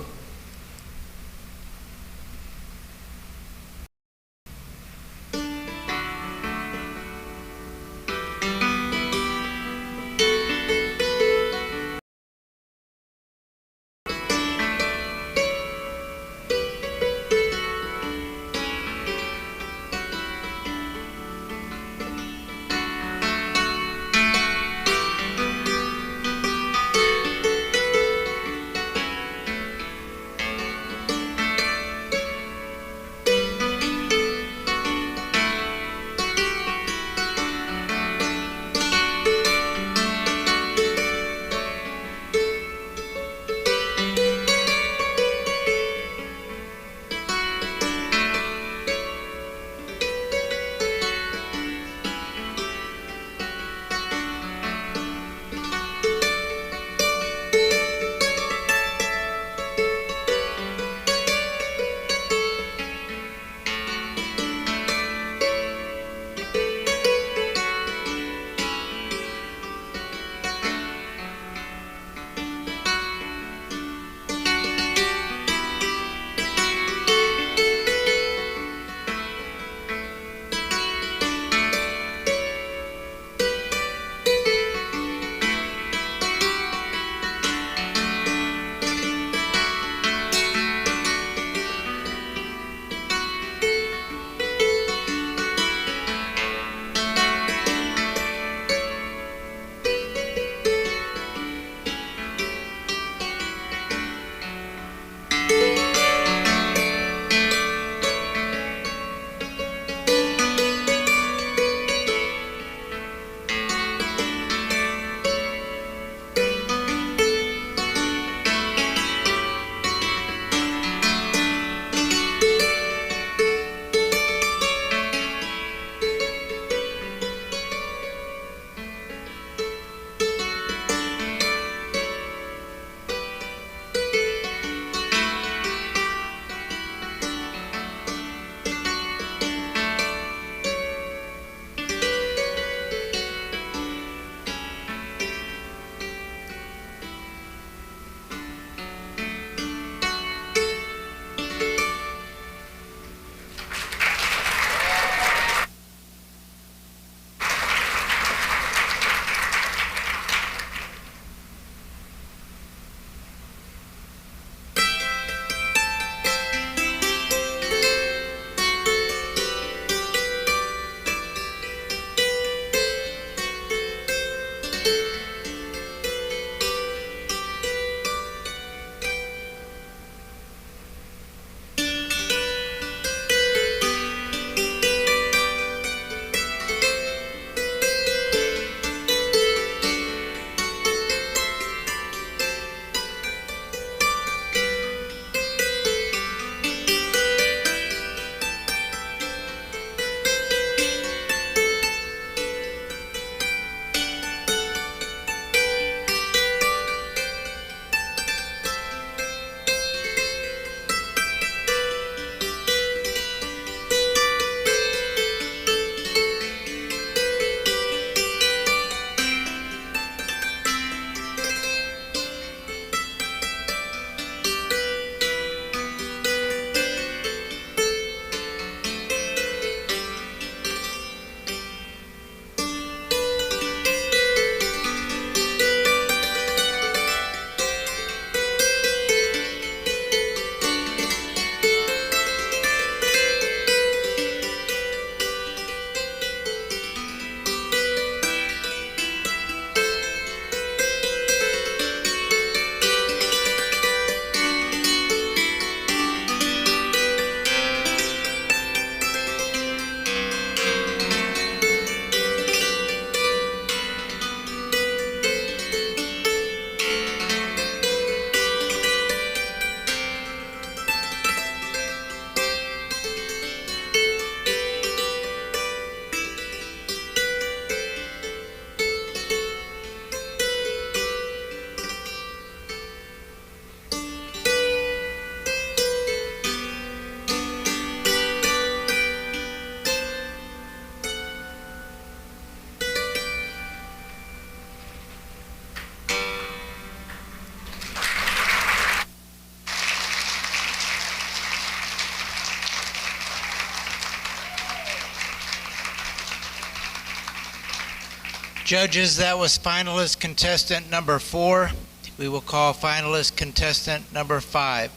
[SPEAKER 19] Judges, that was finalist contestant number 4. We will call finalist contestant number 5.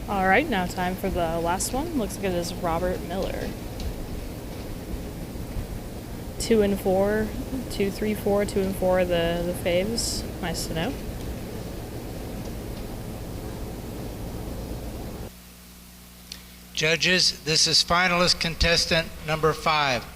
[SPEAKER 3] All right, now time for the last one. Looks like it is Robert Miller. 2 and 4, 2, 3, 4, 2 and 4 the faves. Nice to know.
[SPEAKER 19] Judges, this is finalist contestant number 5.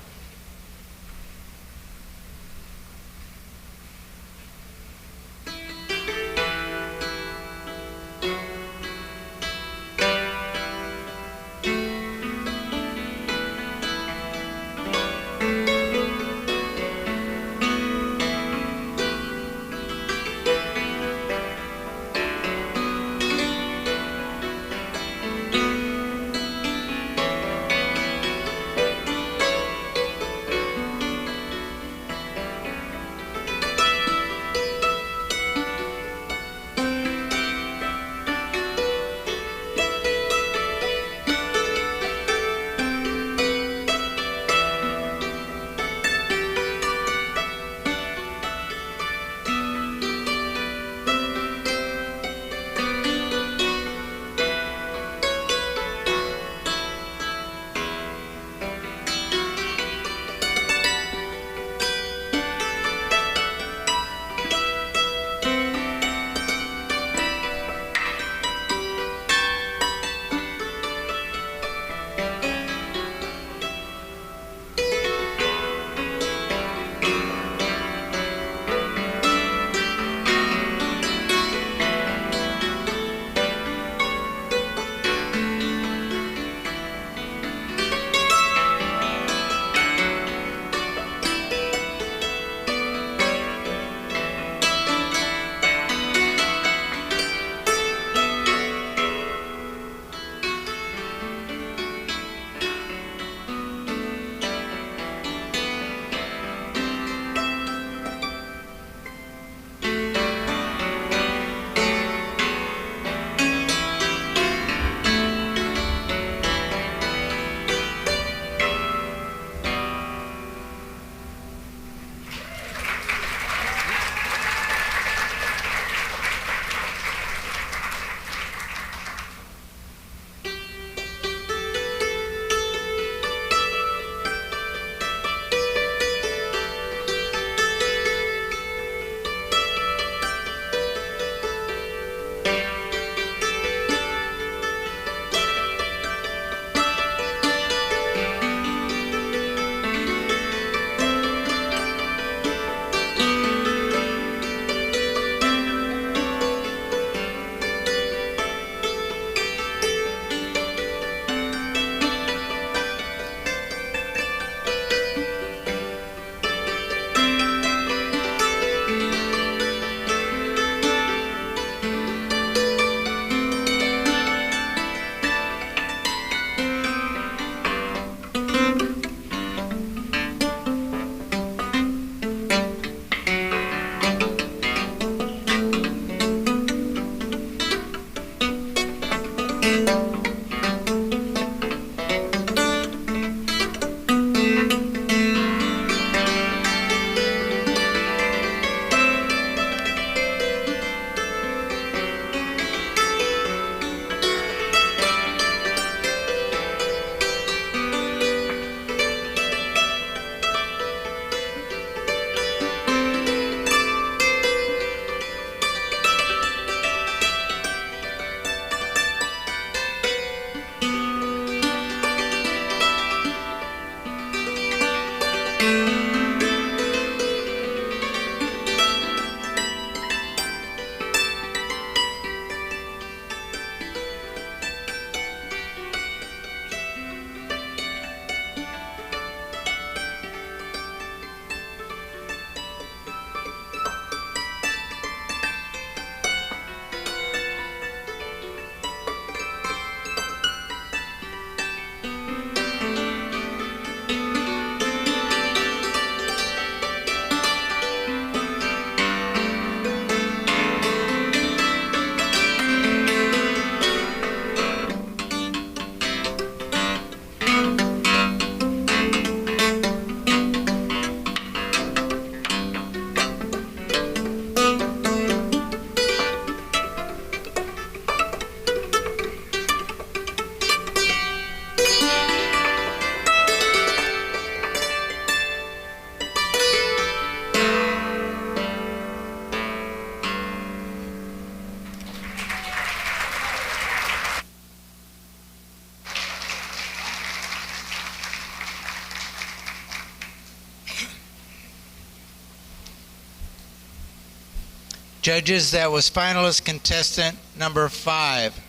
[SPEAKER 19] Judges, that was finalist contestant number 5.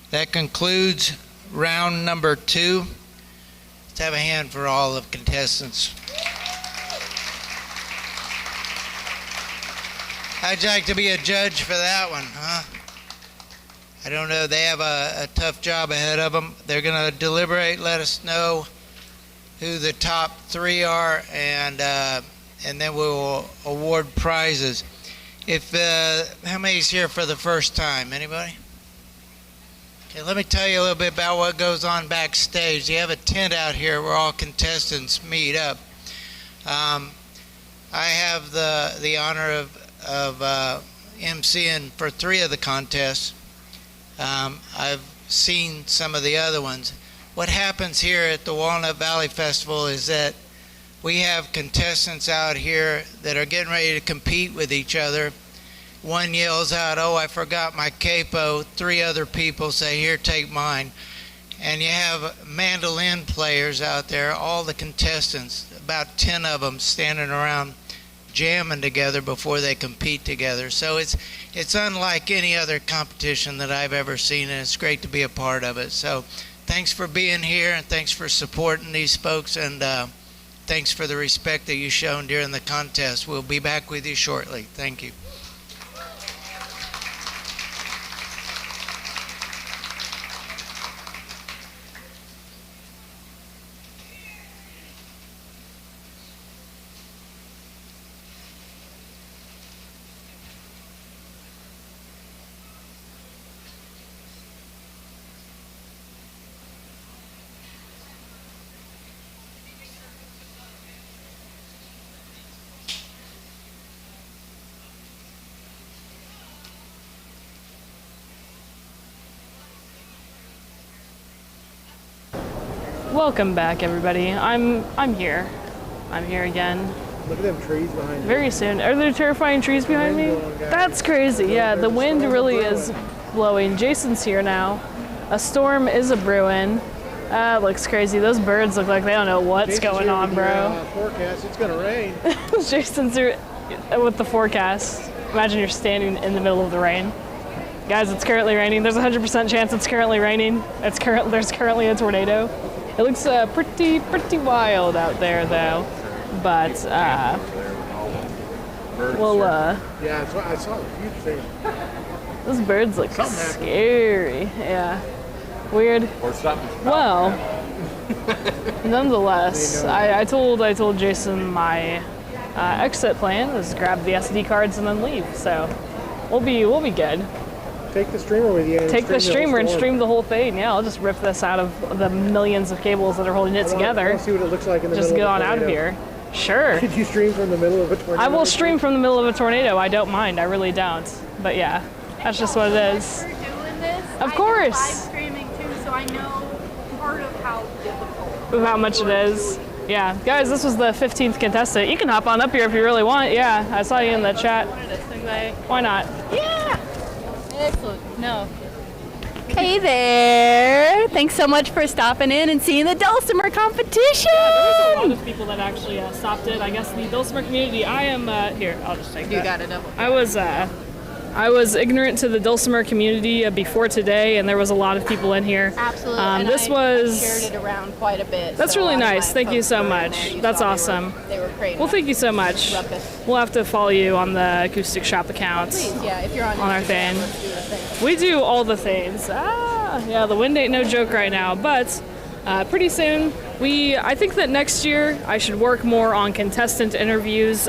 [SPEAKER 19] That concludes round number 2. Let's have a hand for all of contestants. How'd you like to be a judge for that one, huh? I don't know. They have a tough job ahead of them. They're going to deliberate, let us know who the top 3 are, and then we'll award prizes. How many's here for the first time? Anybody? Okay, let me tell you a little bit about what goes on backstage. You have a tent out here where all contestants meet up. I have the honor of emceeing for 3 of the contests. I've seen some of the other ones. What happens here at the Walnut Valley Festival is that we have contestants out here that are getting ready to compete with each other. One yells out, "Oh, I forgot my capo." 3 other people say, "Here, take mine." And you have mandolin players out there, all the contestants, about 10 of them standing around jamming together before they compete together. So it's unlike any other competition that I've ever seen, and it's great to be a part of it. So thanks for being here, and thanks for supporting these folks, and thanks for the respect that you've shown during the contest. We'll be back with you shortly. Thank you.
[SPEAKER 3] Welcome back, everybody. I'm here. I'm here again.
[SPEAKER 1] Look at them trees behind you.
[SPEAKER 3] Very soon. Are there terrifying trees behind me? That's crazy. Yeah, the wind really is blowing. Jason's here now. A storm is a brewing. It looks crazy. Those birds look like they don't know what's going on, bro.
[SPEAKER 1] Forecast, it's gonna rain.
[SPEAKER 3] Jason's here with the forecast. Imagine you're standing in the middle of the rain. Guys, it's currently raining. There's a 100% chance it's currently raining. There's currently a tornado. It looks pretty wild out there, though. But
[SPEAKER 1] yeah, I saw a huge thing.
[SPEAKER 3] Those birds look scary. Yeah, weird. Well, nonetheless, I told Jason my exit plan is grab the SD cards and then leave. So we'll be good.
[SPEAKER 1] Take the streamer with you.
[SPEAKER 3] Take the streamer and stream the whole thing. Yeah, I'll just rip this out of the millions of cables that are holding it together.
[SPEAKER 1] I want to see what it looks like in the
[SPEAKER 3] just
[SPEAKER 1] middle
[SPEAKER 3] get
[SPEAKER 1] of
[SPEAKER 3] on out of here. Sure.
[SPEAKER 1] Could you stream from the middle of a tornado?
[SPEAKER 3] I will stream from the middle of a tornado. I don't mind. I really don't. But yeah, that's just what it is.
[SPEAKER 20] Doing this,
[SPEAKER 3] of course.
[SPEAKER 20] I do live streaming too, so I know part of how difficult.
[SPEAKER 3] Of how much it is. Yeah, guys, this was the 15th contestant. You can hop on up here if you really want. Yeah, I saw you in the chat. Why not?
[SPEAKER 20] Yeah. Excellent. No. Hey there! Thanks so much for stopping in and seeing the Dulcimer competition!
[SPEAKER 3] Yeah, there was a lot of people that actually stopped it. I guess the Dulcimer community, I am, here, I'll just take that.
[SPEAKER 20] You got it double.
[SPEAKER 3] I was ignorant to the Dulcimer community before today, and there was a lot of people in here.
[SPEAKER 20] Absolutely, and I shared it around quite a bit.
[SPEAKER 3] That's really nice. Thank you so much. That's awesome.
[SPEAKER 20] They were great.
[SPEAKER 3] Well, thank you so much. We'll have to follow you on the Acoustic Shop account.
[SPEAKER 20] Please, yeah, if you're on
[SPEAKER 3] our thing. We do all the things. Yeah, the wind ain't no joke right now, but pretty soon, I think that next year I should work more on contestant interviews.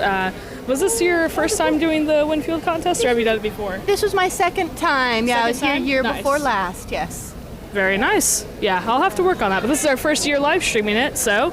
[SPEAKER 3] Was this your first time doing the Winfield contest, or have you done it before?
[SPEAKER 20] This was my second time. Yeah, I was here year
[SPEAKER 3] Nice.
[SPEAKER 20] before last, yes.
[SPEAKER 3] Very nice. Yeah, I'll have to work on that. But this is our first year live streaming it, so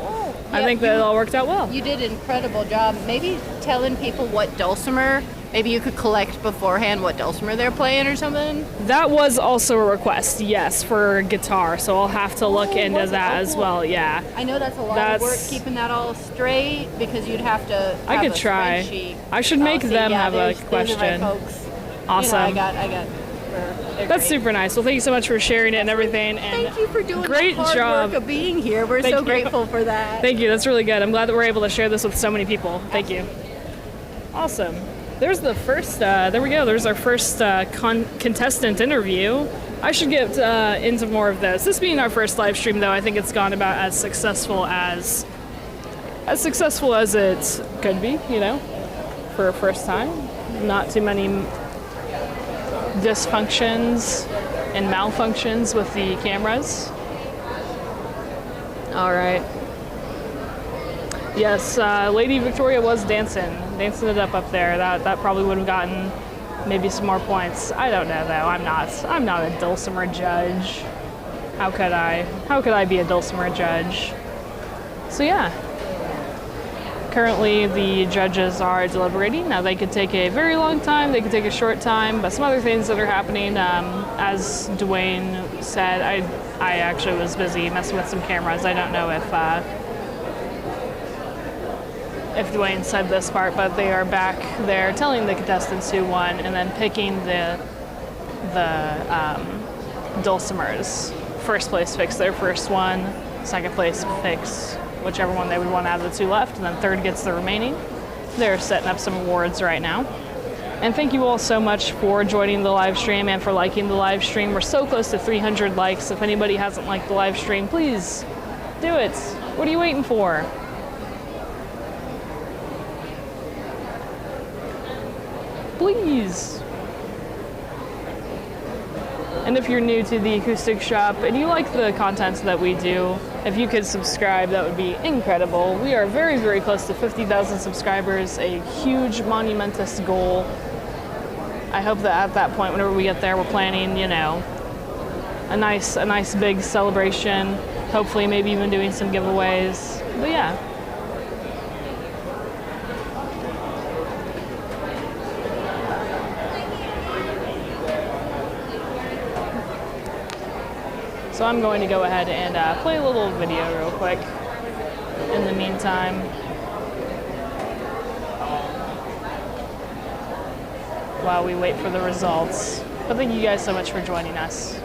[SPEAKER 3] I think that it all worked out well.
[SPEAKER 20] You did an incredible job. Maybe telling people what dulcimer, maybe you could collect beforehand what dulcimer they're playing or something.
[SPEAKER 3] That was also a request, yes, for guitar, so I'll have to look into that as well, yeah.
[SPEAKER 20] I know that's a lot of work keeping that all straight because you'd have to have
[SPEAKER 3] I could
[SPEAKER 20] a
[SPEAKER 3] try.
[SPEAKER 20] spreadsheet.
[SPEAKER 3] I should make them have a
[SPEAKER 20] Those
[SPEAKER 3] question.
[SPEAKER 20] are my folks.
[SPEAKER 3] Awesome.
[SPEAKER 20] You know, I got.
[SPEAKER 3] That's super nice. Well, thank you so much for sharing it and everything. And
[SPEAKER 20] Thank you for doing
[SPEAKER 3] great
[SPEAKER 20] the hard
[SPEAKER 3] job
[SPEAKER 20] work of being here. We're
[SPEAKER 3] Thank
[SPEAKER 20] so
[SPEAKER 3] you.
[SPEAKER 20] grateful for that.
[SPEAKER 3] Thank you. That's really good. I'm glad that we're able to share this with so many people. Thank you. Awesome. there's the first, there we go, there's our first contestant interview. I should get into more of this. This being our first live stream, though, I think it's gone about as successful as it could be, you know, for a first time. Not too many dysfunctions and malfunctions with the cameras. All right. Yes, Lady Victoria was dancing it up there. That probably would have gotten maybe some more points. I don't know though. I'm not a dulcimer judge. How could I? How could I be a dulcimer judge? So yeah. Currently, the judges are deliberating. Now, they could take a very long time, they could take a short time, but some other things that are happening, as Dwayne said, I actually was busy messing with some cameras. I don't know if Dwayne said this part, but they are back there telling the contestants who won and then picking the dulcimers. First place picks their first one, second place picks whichever one they would want out of the two left, and then third gets the remaining. They're setting up some awards right now. And thank you all so much for joining the live stream and for liking the live stream. We're so close to 300 likes. If anybody hasn't liked the live stream, please do it. What are you waiting for? Please. And if you're new to the Acoustic Shop and you like the content that we do, if you could subscribe, that would be incredible. We are very, very close to 50,000 subscribers, a huge, monumentous goal. I hope that at that point, whenever we get there, we're planning, you know, a nice big celebration. Hopefully, maybe even doing some giveaways. But yeah. So I'm going to go ahead and play a little video real quick in the meantime. While we wait for the results. But thank you guys so much for joining us.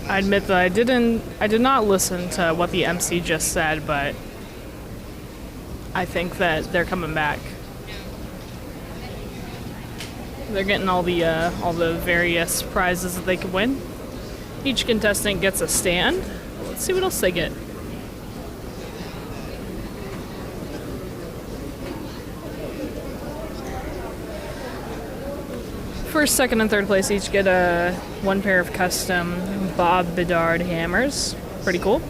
[SPEAKER 3] I admit that I did not listen to what the MC just said, but I think that they're coming back. They're getting all the various prizes that they could win. Each contestant gets a stand. Let's see what else they get. First, second, and third place each get one pair of custom Bob Bedard hammers. Pretty cool.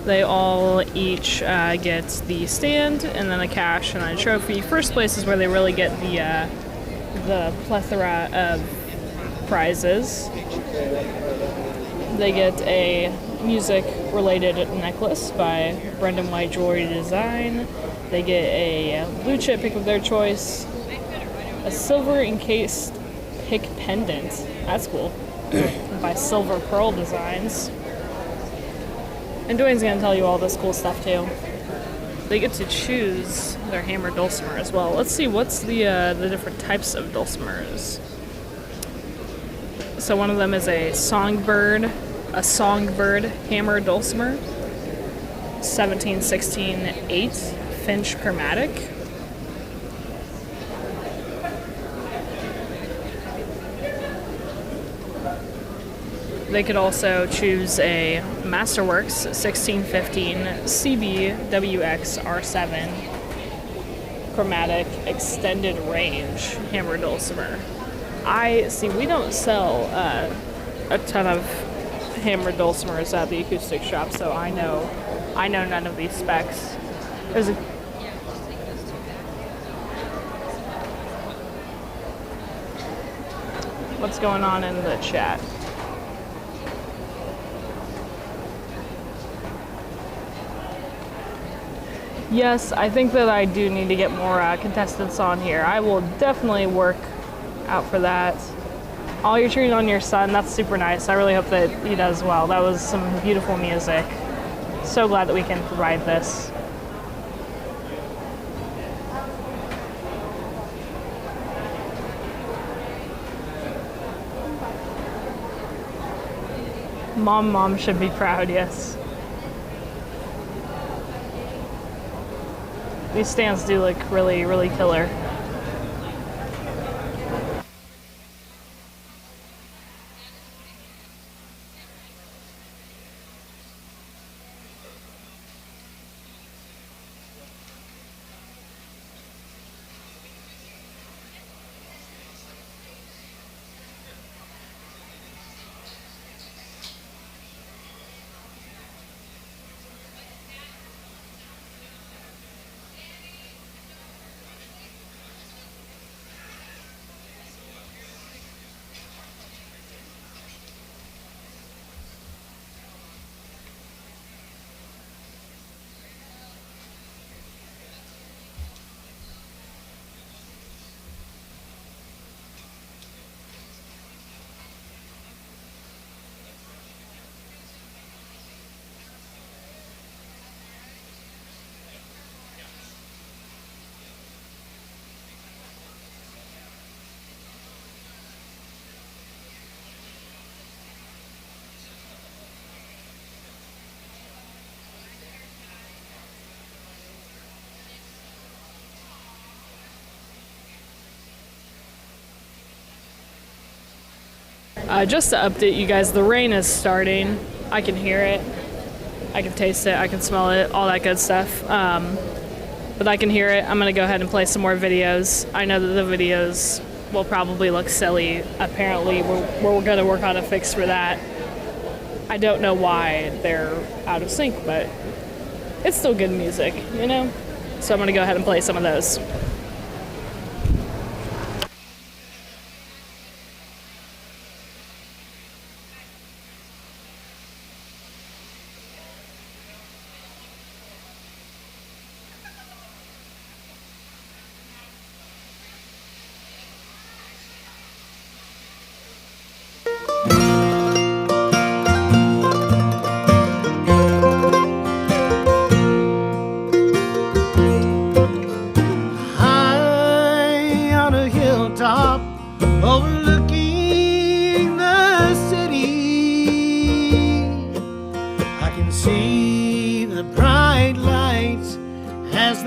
[SPEAKER 3] They all each get the stand and then a cash and a trophy. First place is where they really get the plethora of prizes. They get a music-related necklace by Brendan White Jewelry Design. They get a blue chip pick of their choice. A silver encased pick pendant. That's cool. By Silver Pearl Designs. And Dwayne's gonna tell you all this cool stuff too. They get to choose their hammer dulcimer as well. Let's see, what's the different types of dulcimers. So one of them is a songbird hammer dulcimer. 17/16/8 Finch chromatic. They could also choose a Masterworks 1615 CB WX-R7 chromatic extended range hammer dulcimer. We don't sell a ton of hammer dulcimers at the Acoustic shop, so I know none of these specs. There's a What's going on in the chat? Yes, I think that I do need to get more contestants on here. I will definitely work out for that. All you're cheering on your son, that's super nice. I really hope that he does well. That was some beautiful music. So glad that we can provide this. Mom should be proud, yes. These stands do look really, really killer. Just to update you guys, the rain is starting. I can hear it, I can taste it, I can smell it, all that good stuff. But I can hear it. I'm gonna go ahead and play some more videos. I know that the videos will probably look silly. Apparently, we're gonna work on a fix for that. I don't know why they're out of sync, but it's still good music, you know? So I'm gonna go ahead and play some of those.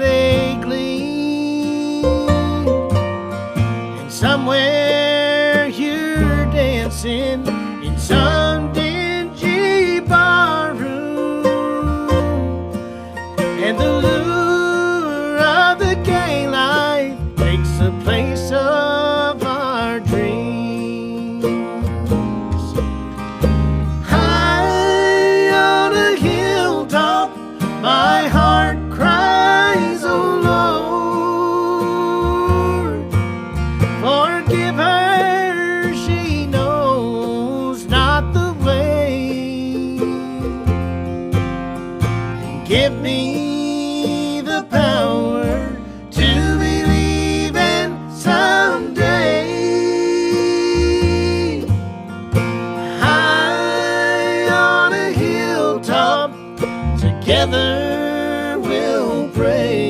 [SPEAKER 6] they gleam, and somewhere you're dancing in some dingy barroom, and the lure of the gay life takes the place of our dreams. High on a hilltop, my heart cries, oh Lord, forgive her, she knows not the way. Give me the power to believe in someday. High on a hilltop, together we'll pray.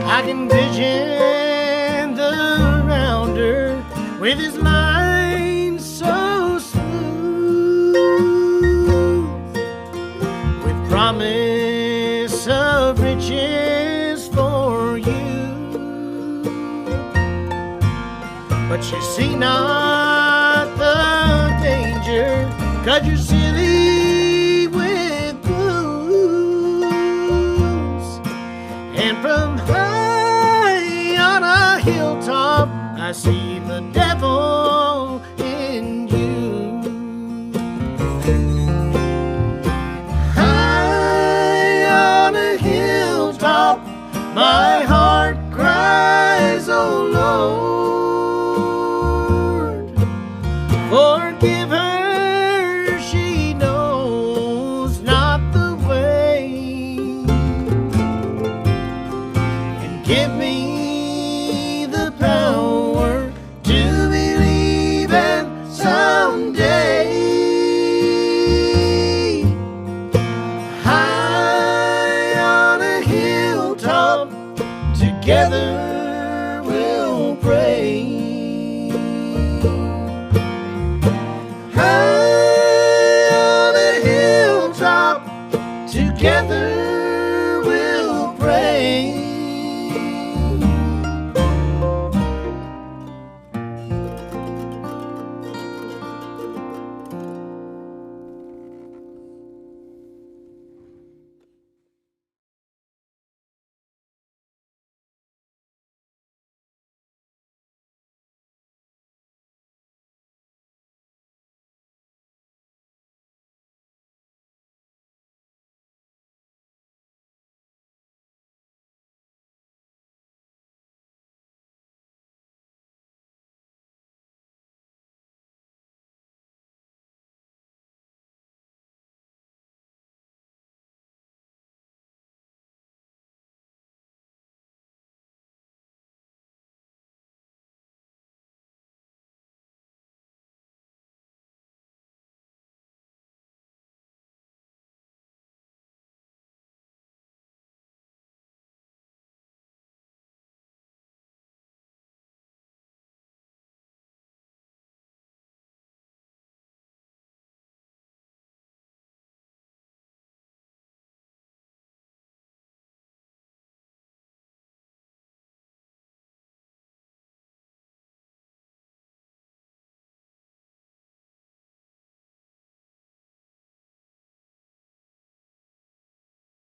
[SPEAKER 6] I can vision the rounder with his lines so smooth, with promise of riches for you. But you see not the danger, 'cause you're silly with blues. And from high on a hilltop, I see the devil in you. High on a hilltop, my heart